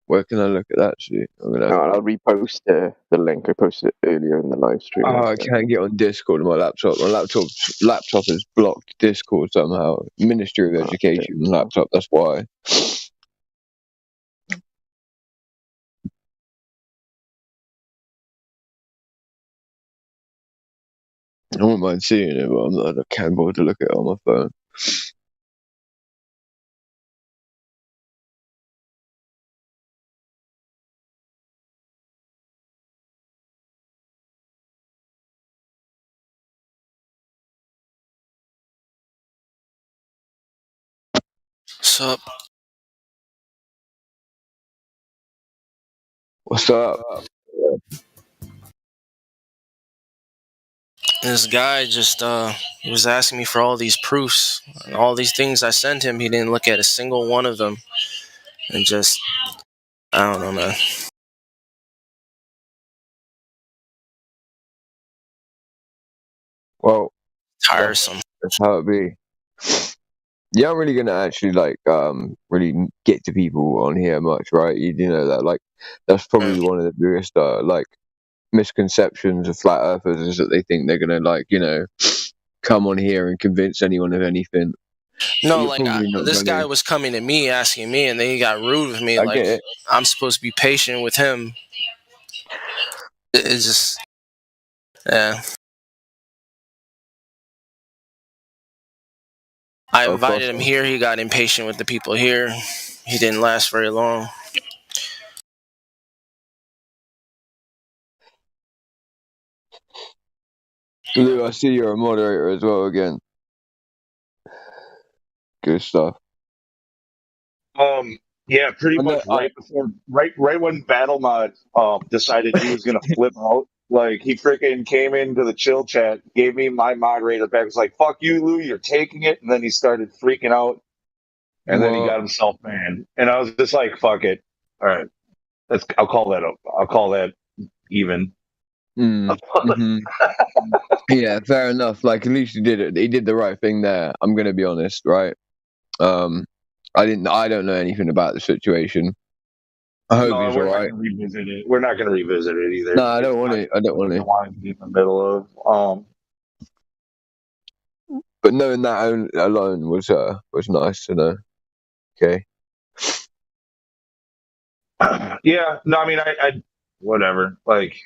Where can I look at that? Actually, I'll repost the link. I posted it earlier in the live stream. Oh, I can't get on Discord on my laptop. My laptop is blocked Discord somehow. Ministry of Education laptop. That's why. I wouldn't mind seeing it, but I can't bother to look at it on my phone. Sup? What's up? This guy just he was asking me for all these proofs and all these things I sent him. He didn't look at a single one of them, and just I don't know, man. Well, tiresome. That's how it be. You're not really gonna actually really get to people on here much, right? You do know that. Like, that's probably one of the biggest misconceptions of flat earthers is that they think they're gonna come on here and convince anyone of anything. No, like this guy was coming to me asking me, and then he got rude with me. Like I'm supposed to be patient with him. It's just, yeah. I invited him here. He got impatient with the people here. He didn't last very long. Lou, I see you're a moderator as well again. Good stuff. Yeah, pretty much right when Battle Mod decided he was gonna flip out. Like, he freaking came into the chill chat, gave me my moderator back, was like, "Fuck you, Lou, you're taking it," and then he started freaking out, and then he got himself banned. And I was just like, "Fuck it, all right, I'll call that even." Mm-hmm. Yeah, fair enough. Like, at least he did it. He did the right thing there. I'm gonna be honest, right? I don't know anything about the situation. I hope he's alright. We're not gonna revisit it either. No, I don't want to. I don't want to. Want to be in the middle of. But knowing that alone was nice to know. Okay. Yeah. No, I mean, I whatever. Like,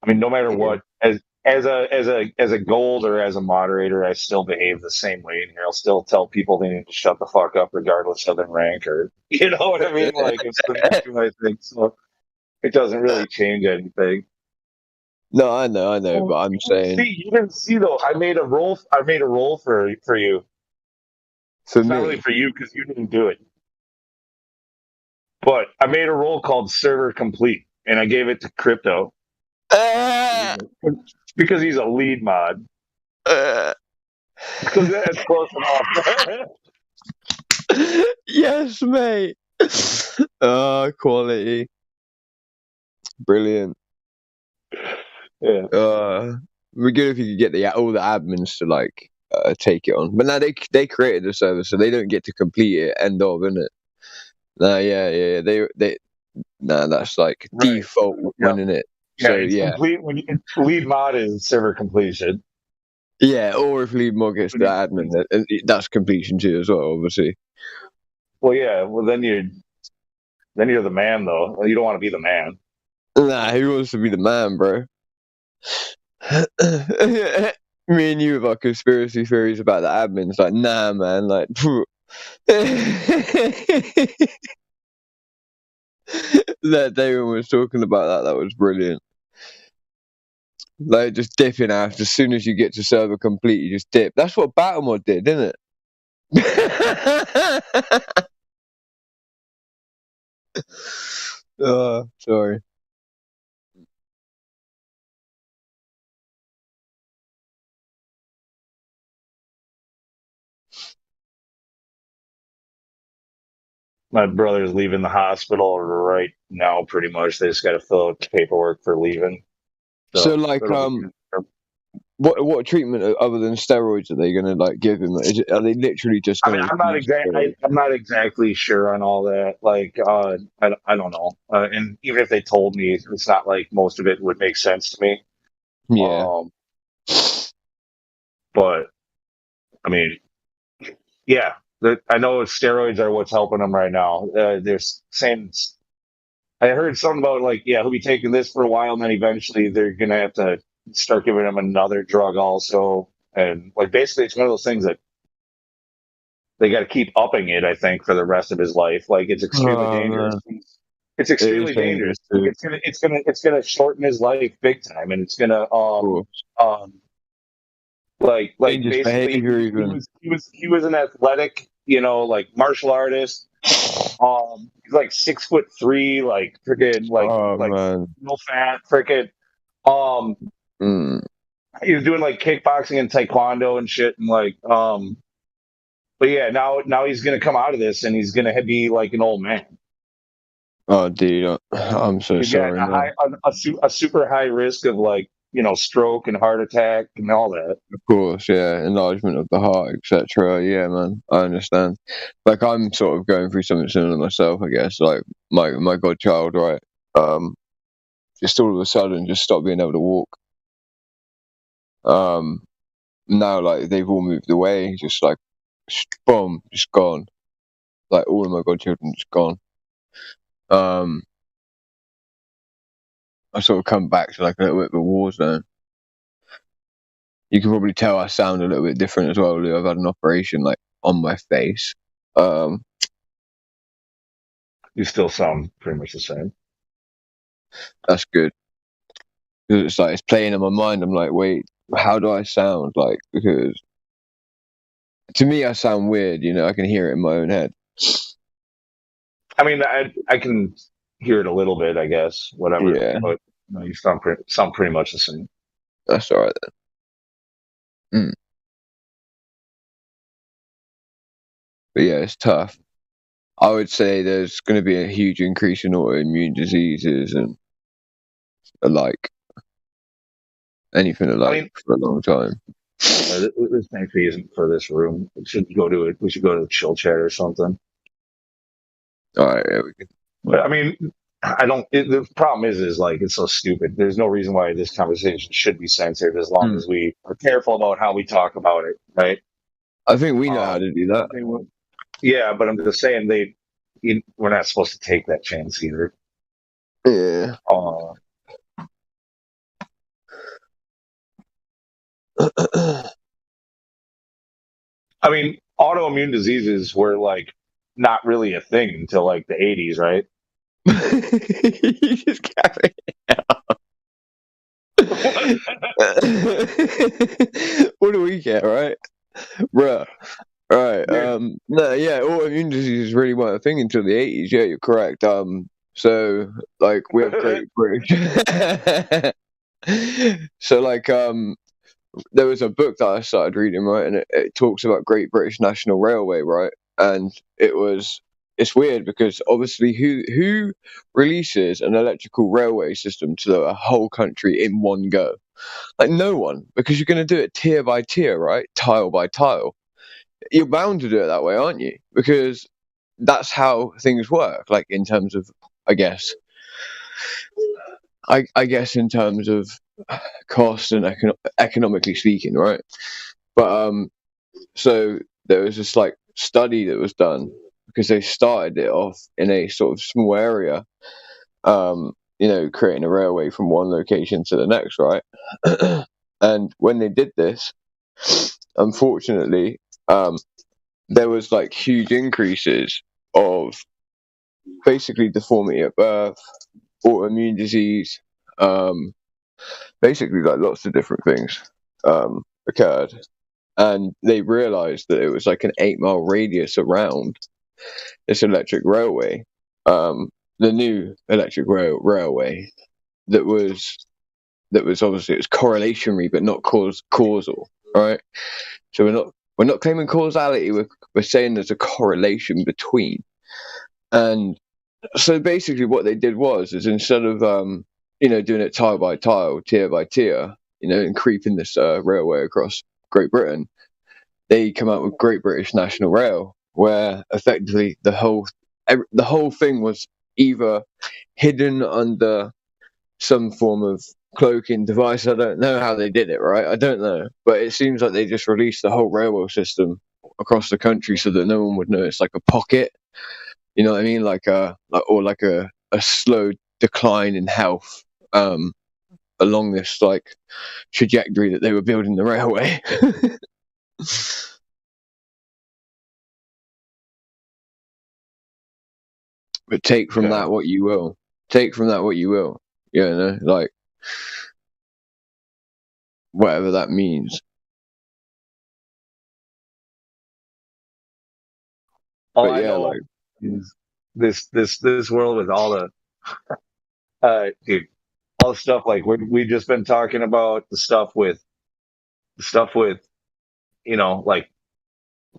I mean, no matter what, as a gold or as a moderator, I still behave the same way in here. I'll still tell people they need to shut the fuck up, regardless of their rank, or you know what I mean. Like, it's the my thing, so it doesn't really change anything. No, I know, but I'm saying you didn't see though. I made a roll for you. For me, not really for you because you didn't do it, but I made a roll called Server Complete, and I gave it to Crypto. Because he's a lead mod. Because that's close enough. Yes, mate. Quality. Brilliant. Yeah. We're good if you could get all the admins to take it on. But now they created the server, so they don't get to complete it. End of, innit? Yeah. They. That's like default running it. Yeah, So it's complete when lead mod is server completion. Yeah, or if lead mod gets the admin, that's completion too as well, obviously. Well, yeah. Well, then you're the man, though. You don't want to be the man. Nah, who wants to be the man, bro? Me and you with our conspiracy theories about the admins, like, nah, man, like. that Damon was talking about that was brilliant. Like just dipping out as soon as you get to server complete, you just dip. That's what Battlemod did, didn't it? Sorry. My brother's leaving the hospital right now, pretty much. They just got to fill out the paperwork for leaving. So like, what treatment other than steroids are they going to like give him? Are they literally just? I mean, I'm not exactly sure on all that. Like, I don't know. And even if they told me, it's not like most of it would make sense to me. Yeah. But I mean, yeah. I know steroids are what's helping him right now. They're saying, I heard something about like, yeah, he'll be taking this for a while, and then eventually they're gonna have to start giving him another drug also, and like basically it's one of those things that they got to keep upping it. I think for the rest of his life, like it's extremely dangerous. Man. It's extremely dangerous. It's gonna shorten his life big time, and it's gonna like dangerous basically behavior he was an athletic, like martial artist. He's like 6'3", like freaking no fat, freaking. He was doing like kickboxing and taekwondo and shit, and like but yeah, now he's gonna come out of this and he's gonna be like an old man. Oh, dude, I'm so sorry. A super high risk of like stroke and heart attack and all that. Of course, yeah, enlargement of the heart, etc. Yeah, man, I understand. Like I'm sort of going through something similar myself, I guess. Like my godchild, right? Just all of a sudden, just stopped being able to walk. Now like they've all moved away, just like boom, just gone. Like all of my godchildren just gone. I sort of come back to like a little bit of a war zone. You can probably tell I sound a little bit different as well, Lou. I've had an operation like on my face. You still sound pretty much the same. That's good. Because it's like it's playing in my mind. I'm like, wait, how do I sound? Like, because to me I sound weird, I can hear it in my own head. I mean, I can hear it a little bit, I guess. Whatever. Yeah. But you sound pretty much the same. That's all right then. But yeah, it's tough. I would say there's going to be a huge increase in autoimmune diseases and alike. Anything alike for a long time. This thankfully isn't for this room. We should go to the chill chat or something. All right, yeah, we can. But I mean, the problem is like it's so stupid. There's no reason why this conversation should be censored as long as we are careful about how we talk about it, right? I think we know how to do that. Yeah, but I'm just saying we're not supposed to take that chance either. Yeah. I mean, autoimmune diseases were like not really a thing until like the 80s, right? You just carry it out. What do we get, right? Bruh. Right. No, yeah, autoimmune diseases really weren't a thing until the 80s. Yeah, you're correct. So like we have Great British. So like there was a book that I started reading, right, and it talks about Great British National Railway, right? And it's weird because obviously who releases an electrical railway system to the whole country in one go? Like no one, because you're going to do it tier by tier, right? Tile by tile. You're bound to do it that way, aren't you? Because that's how things work. Like in terms of, I guess in terms of cost and economically speaking, right? But so there was this like study that was done because they started it off in a sort of small area, creating a railway from one location to the next, right? And when they did this, unfortunately, there was like huge increases of basically deformity at birth, autoimmune disease, basically like lots of different things occurred, and they realized that it was like an 8-mile radius around this electric railway, the new electric railway that was obviously, it was correlationary but not causal, right? So we're not claiming causality, we're saying there's a correlation between. And so basically what they did is instead of doing it tile by tile, tier by tier, and creeping this railway across Great Britain, they come out with Great British National Rail, where effectively the whole thing was either hidden under some form of cloaking device. I don't know how they did it, right? I don't know, but it seems like they just released the whole railway system across the country so that no one would know it's like a pocket. You know what I mean? Like a slow decline in health along this like trajectory that they were building the railway. But take from that what you will. Take from that what you will. Like whatever that means. All I know is this world with all the dude, all the stuff like we've just been talking about, the stuff with like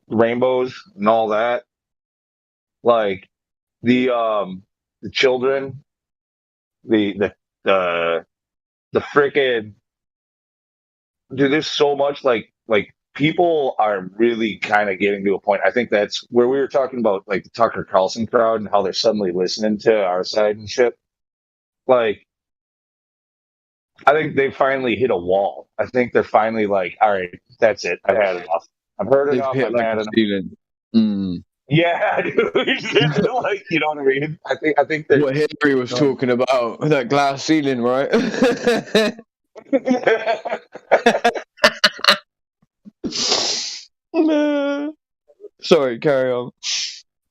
rainbows and all that, like the children, the frickin' dude, there's so much like people are really kind of getting to a point. I think that's where we were talking about like the Tucker Carlson crowd and how they're suddenly listening to our side and shit. Like, I think they finally hit a wall. I think they're finally like, all right, that's it. I've had enough. I've heard enough. I've had enough. Yeah, dude. Like, you know what I mean? I think that what Hillary was talking about, that glass ceiling, right? Sorry, carry on.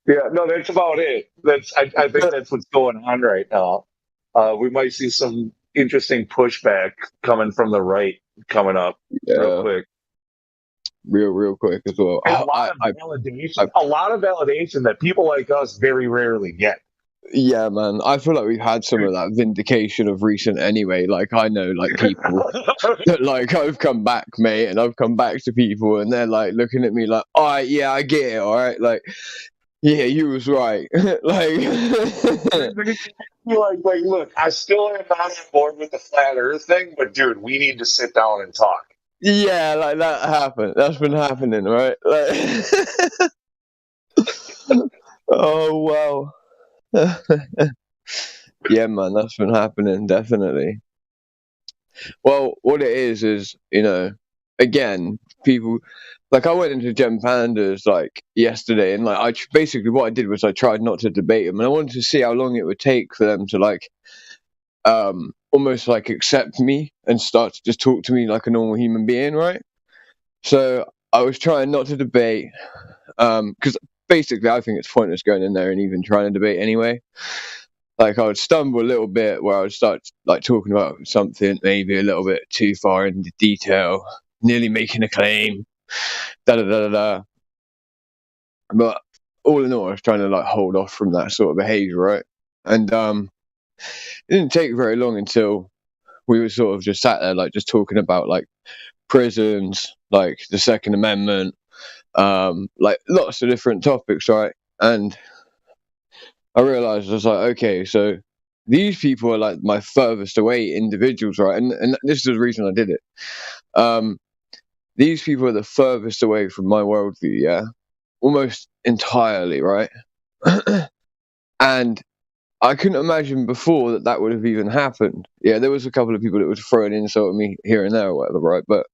Yeah, no, that's about it. I think that's what's going on right now. We might see some interesting pushback coming from the right coming up real quick. Real quick as well. And a lot of validation that people like us very rarely get. Yeah, man. I feel like we've had some of that vindication of recent anyway. Like, I know, like, people that, like, I've come back, mate, and I've come back to people, and they're, like, looking at me like, all right, yeah, I get it, all right? Like, yeah, you was right. Like, look, I still am not on board with the flat earth thing, but, dude, we need to sit down and talk. Yeah, like, that happened. That's been happening, right? Like, oh, wow. Yeah, man, that's been happening, definitely. Well, what it is, again, people, like, I went into Gem Pandas, like, yesterday, and, like, basically what I did was I tried not to debate them, and I wanted to see how long it would take for them to, like, almost, like, accept me and start to just talk to me like a normal human being, right? So I was trying not to debate, because basically I think it's pointless going in there and even trying to debate anyway. Like, I would stumble a little bit where I would start like talking about something maybe a little bit too far into detail, nearly making a claim, But all in all, I was trying to like hold off from that sort of behavior, right? And it didn't take very long until we were sort of just sat there like just talking about like prisons, like the Second Amendment, like lots of different topics, right? And I realized I was like, okay, so these people are like my furthest away individuals, right? And this is the reason I did it. These people are the furthest away from my worldview, yeah, almost entirely, right? And I couldn't imagine before that would have even happened. Yeah, there was a couple of people that would throw an insult at me here and there or whatever, right? But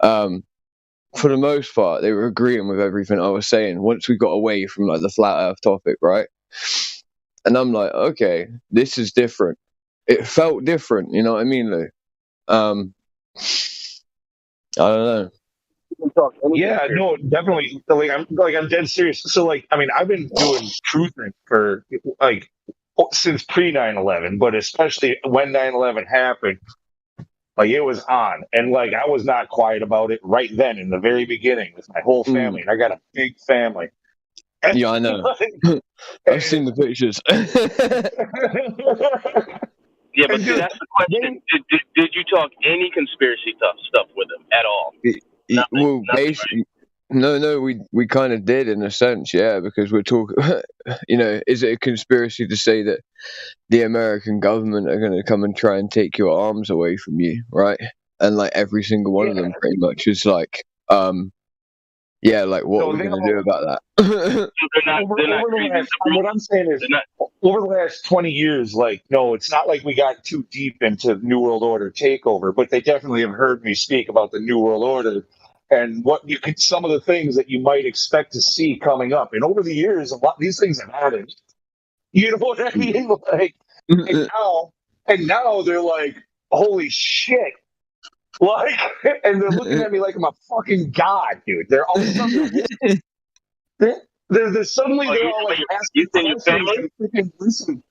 for the most part, they were agreeing with everything I was saying once we got away from like the flat earth topic, right? And I'm like, okay, this is different. It felt different, you know what I mean, Lou? I don't know. Yeah, no, definitely. I'm dead serious. So, like, I mean, I've been doing truthing for like since pre 9/11, but especially when 9/11 happened, like it was on, and like I was not quiet about it right then in the very beginning with my whole family, and I got a big family. And, Yeah, I know. I've seen the pictures. Yeah, but see, that's the question. Did you talk any conspiracy stuff with him at all? Well, basically, no, we kind of did in a sense, yeah, because we're talking. You know, is it a conspiracy to say that the American government are going to come and try and take your arms away from you, right? And like every single one of them, pretty much, is like, yeah, like what are we going to do about that? What I'm saying is, over the last 20 years, like, no, it's not like we got too deep into New World Order takeover, but they definitely have heard me speak about the New World Order and what you could, some of the things that you might expect to see coming up. And over the years, a lot these things have added. You know what I mean? Like, and now they're like, holy shit. Like, and they're looking at me like I'm a fucking god, dude. They're all of a sudden they're suddenly they're all like asking questions and freaking listen.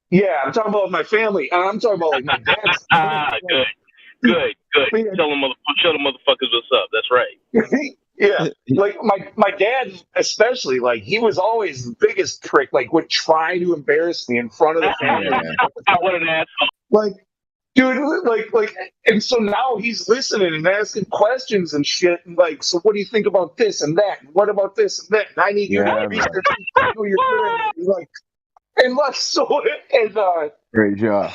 Yeah, I'm talking about my family, and I'm talking about like my dad's. Good. Tell the motherfuckers what's up. That's right. Yeah, like my dad especially, like he was always the biggest prick. Like would try to embarrass me in front of the family. What an asshole! Like. Dude, like, and so now he's listening and asking questions and shit. And like, so what do you think about this and that? And what about this and that? And I need you to research who you're doing. Like, and like, so, and great job.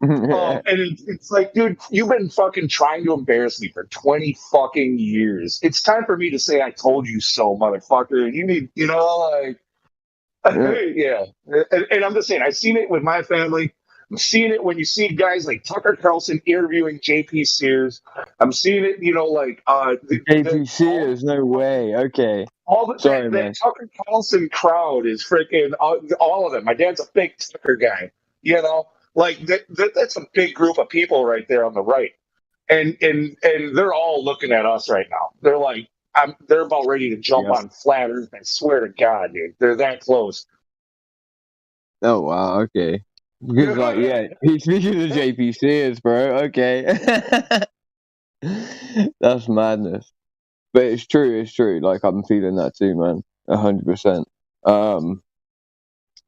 And it's like, dude, you've been fucking trying to embarrass me for 20 fucking years. It's time for me to say I told you so, motherfucker. You need, you know, like, yeah. And I'm just saying, I've seen it with my family. I'm seeing it when you see guys like Tucker Carlson interviewing JP Sears. I'm seeing it, you know, like JP Sears. No way. Okay. All the that Tucker Carlson crowd is freaking all of them. My dad's a big Tucker guy. You know, like that's a big group of people right there on the right, and they're all looking at us right now. They're like, they're about ready to jump on flat Earth. I swear to God, dude, they're that close. Oh wow. Okay. Because like, yeah, he's speaking to JP Sears, bro. Okay. That's madness. But it's true. Like, I'm feeling that too, man. 100%.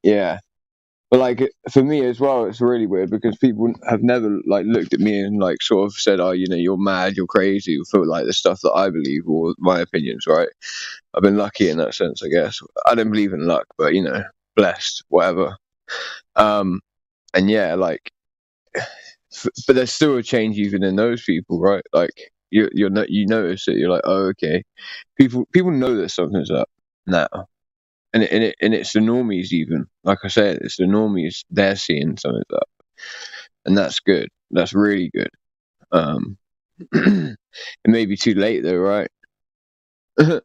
Yeah. But like, for me as well, it's really weird because people have never like looked at me and like sort of said, oh, you know, you're mad, you're crazy, for like the stuff that I believe or my opinions, right? I've been lucky in that sense, I guess. I don't believe in luck, but you know, blessed, whatever. And yeah, like, but there's still a change even in those people, right? Like, you notice it. You're like, oh, okay. People know that something's up now, and it's the normies even. Like I said, it's the normies. They're seeing something's up, and that's good. That's really good. It may be too late though, right? Who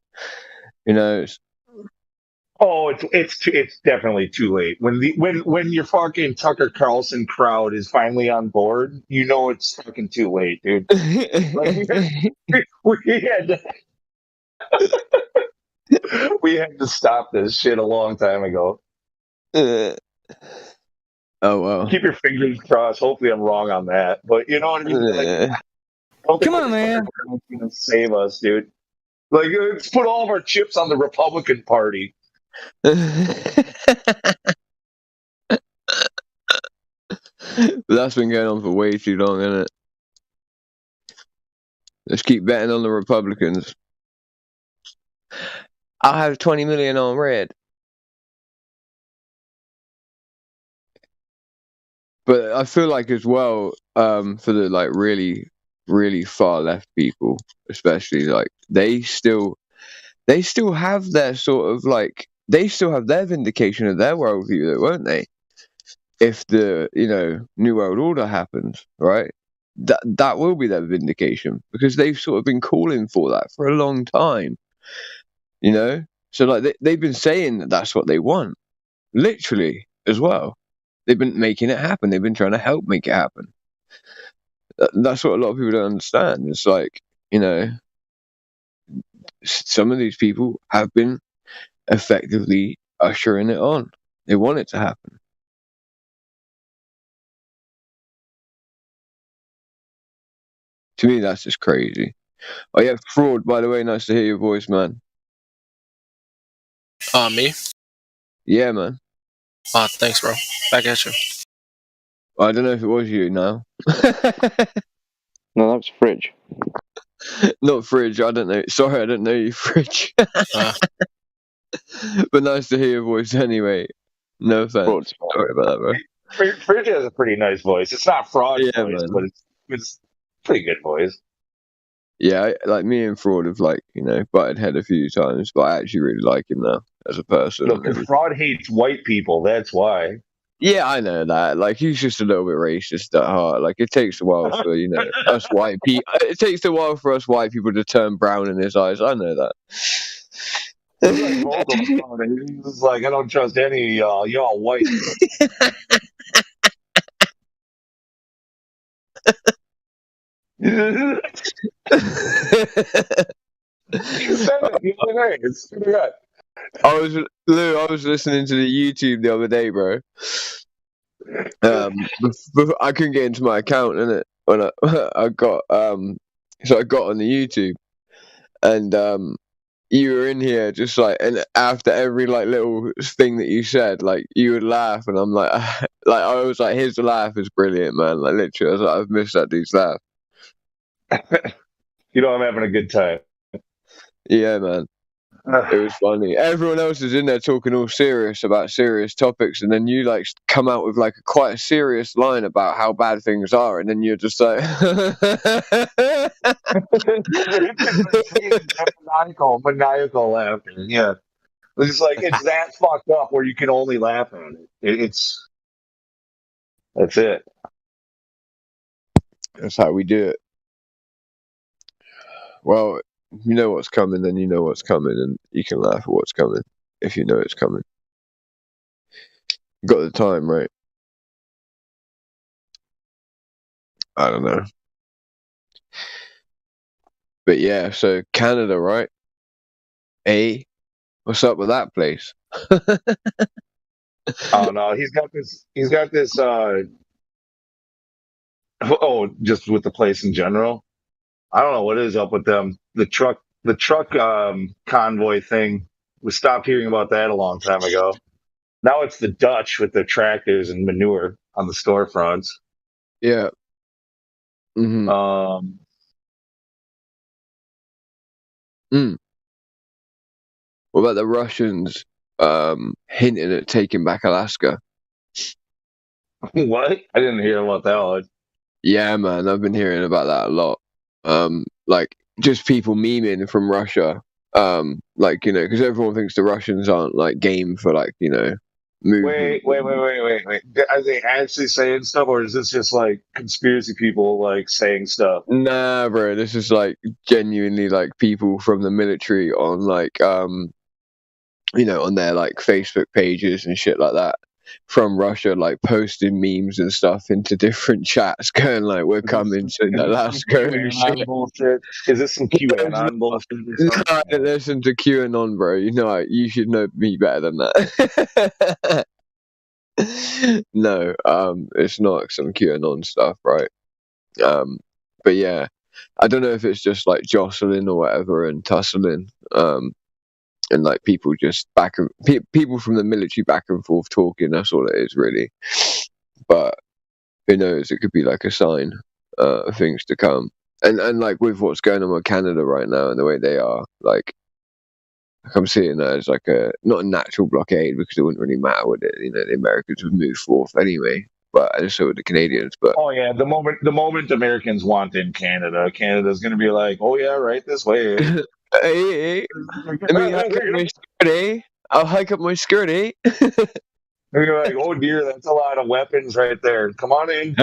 knows? Oh, it's definitely too late. When your fucking Tucker Carlson crowd is finally on board, you know it's fucking too late, dude. Like, we had to stop this shit a long time ago. Oh well. Keep your fingers crossed. Hopefully, I'm wrong on that, but you know what I mean. Like, come on, man. Gonna save us, dude. Like, let's put all of our chips on the Republican Party. That's been going on for way too long, isn't it? Let's keep betting on the Republicans. I'll have 20 million on red. But I feel like as well, for the like really, really far left people, especially, like they still have their sort of like, they still have their vindication of their worldview, though, won't they? If the, you know, New World Order happens, right? That will be their vindication because they've sort of been calling for that for a long time, you know. So like they've been saying that that's what they want, literally as well. They've been making it happen. They've been trying to help make it happen. That's what a lot of people don't understand. It's like, you know, some of these people have been effectively ushering it on. They want it to happen. To me, that's just crazy. Oh yeah, Fraud, by the way, nice to hear your voice, man. Me? Yeah, man. Thanks, bro. Back at you. I don't know if it was you now. No, that was Fridge. Not Fridge, I don't know. Sorry, I don't know you, Fridge. But nice to hear your voice anyway. No offense. Sorry about that, bro. Fridge has a pretty nice voice. It's not Fraud's Yeah, voice, man. but it's pretty good voice. Yeah, like me and Fraud have like, you know, butted head a few times, but I actually really like him now as a person. No, because Fraud hates white people. That's why. Yeah, I know that. Like, he's just a little bit racist at heart. Like, it takes a while for, you know, us white people. It takes a while for us white people to turn brown in his eyes. I know that. He's like, I don't trust any of y'all. Y'all white. You said it the other day. It's pretty good. I was listening to the YouTube the other day, bro. I couldn't get into my account, innit? When I got so I got on the YouTube, and you were in here just like, and after every like little thing that you said, like you would laugh, and I'm like, like I was like, his laugh is brilliant, man. Like literally, I was like, I've missed that dude's laugh. You know, I'm having a good time. Yeah, man. It was funny. Everyone else is in there talking all serious about serious topics, and then you like come out with like quite a serious line about how bad things are, and then you're just like maniacal laughter. Yeah, it's like it's that fucked up where you can only laugh at it. That's it. That's how we do it. Well, you know what's coming, then you know what's coming, and you can laugh at what's coming if you know it's coming. Got the time right. I don't know. But yeah, so Canada, right? Hey, what's up with that place? Oh no, he's got this. Just with the place in general. I don't know what is up with them. The truck convoy thing. We stopped hearing about that a long time ago. Now it's the Dutch with their tractors and manure on the storefronts. Yeah. Mm-hmm. What about the Russians hinting at taking back Alaska? What? I didn't hear about that one. Yeah, man, I've been hearing about that a lot. Like just people memeing from Russia. Like, you know, because everyone thinks the Russians aren't like game for like, you know, movement. Wait. Are they actually saying stuff, or is this just like conspiracy people like saying stuff? Nah, bro, this is like genuinely like people from the military on like you know, on their like Facebook pages and shit like that from Russia, like posting memes and stuff into different chats, going like, "We're coming to Alaska." And shit. Bullshit. Is this some QAnon bullshit? No, I don't listen to QAnon, bro. You know, you should know me better than that. No, it's not some QAnon stuff, right? But yeah, I don't know if it's just like jostling or whatever and tussling, and like people just people from the military back and forth talking. That's all it is, really. But who knows? It could be like a sign of things to come. And like with what's going on with Canada right now and the way they are, like I'm seeing that as like not a natural blockade, because it wouldn't really matter, would it? You know, the Americans would move forth anyway, and so would the Canadians. But oh yeah, the moment Americans want in Canada's going to be like, oh yeah, right this way. Hey, let me hike up my skirt, eh? I'll hike up my skirt, eh? You're like, oh dear, that's a lot of weapons right there. Come on in.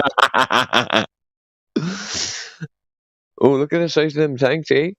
Oh, look at the size of them tanks, eh?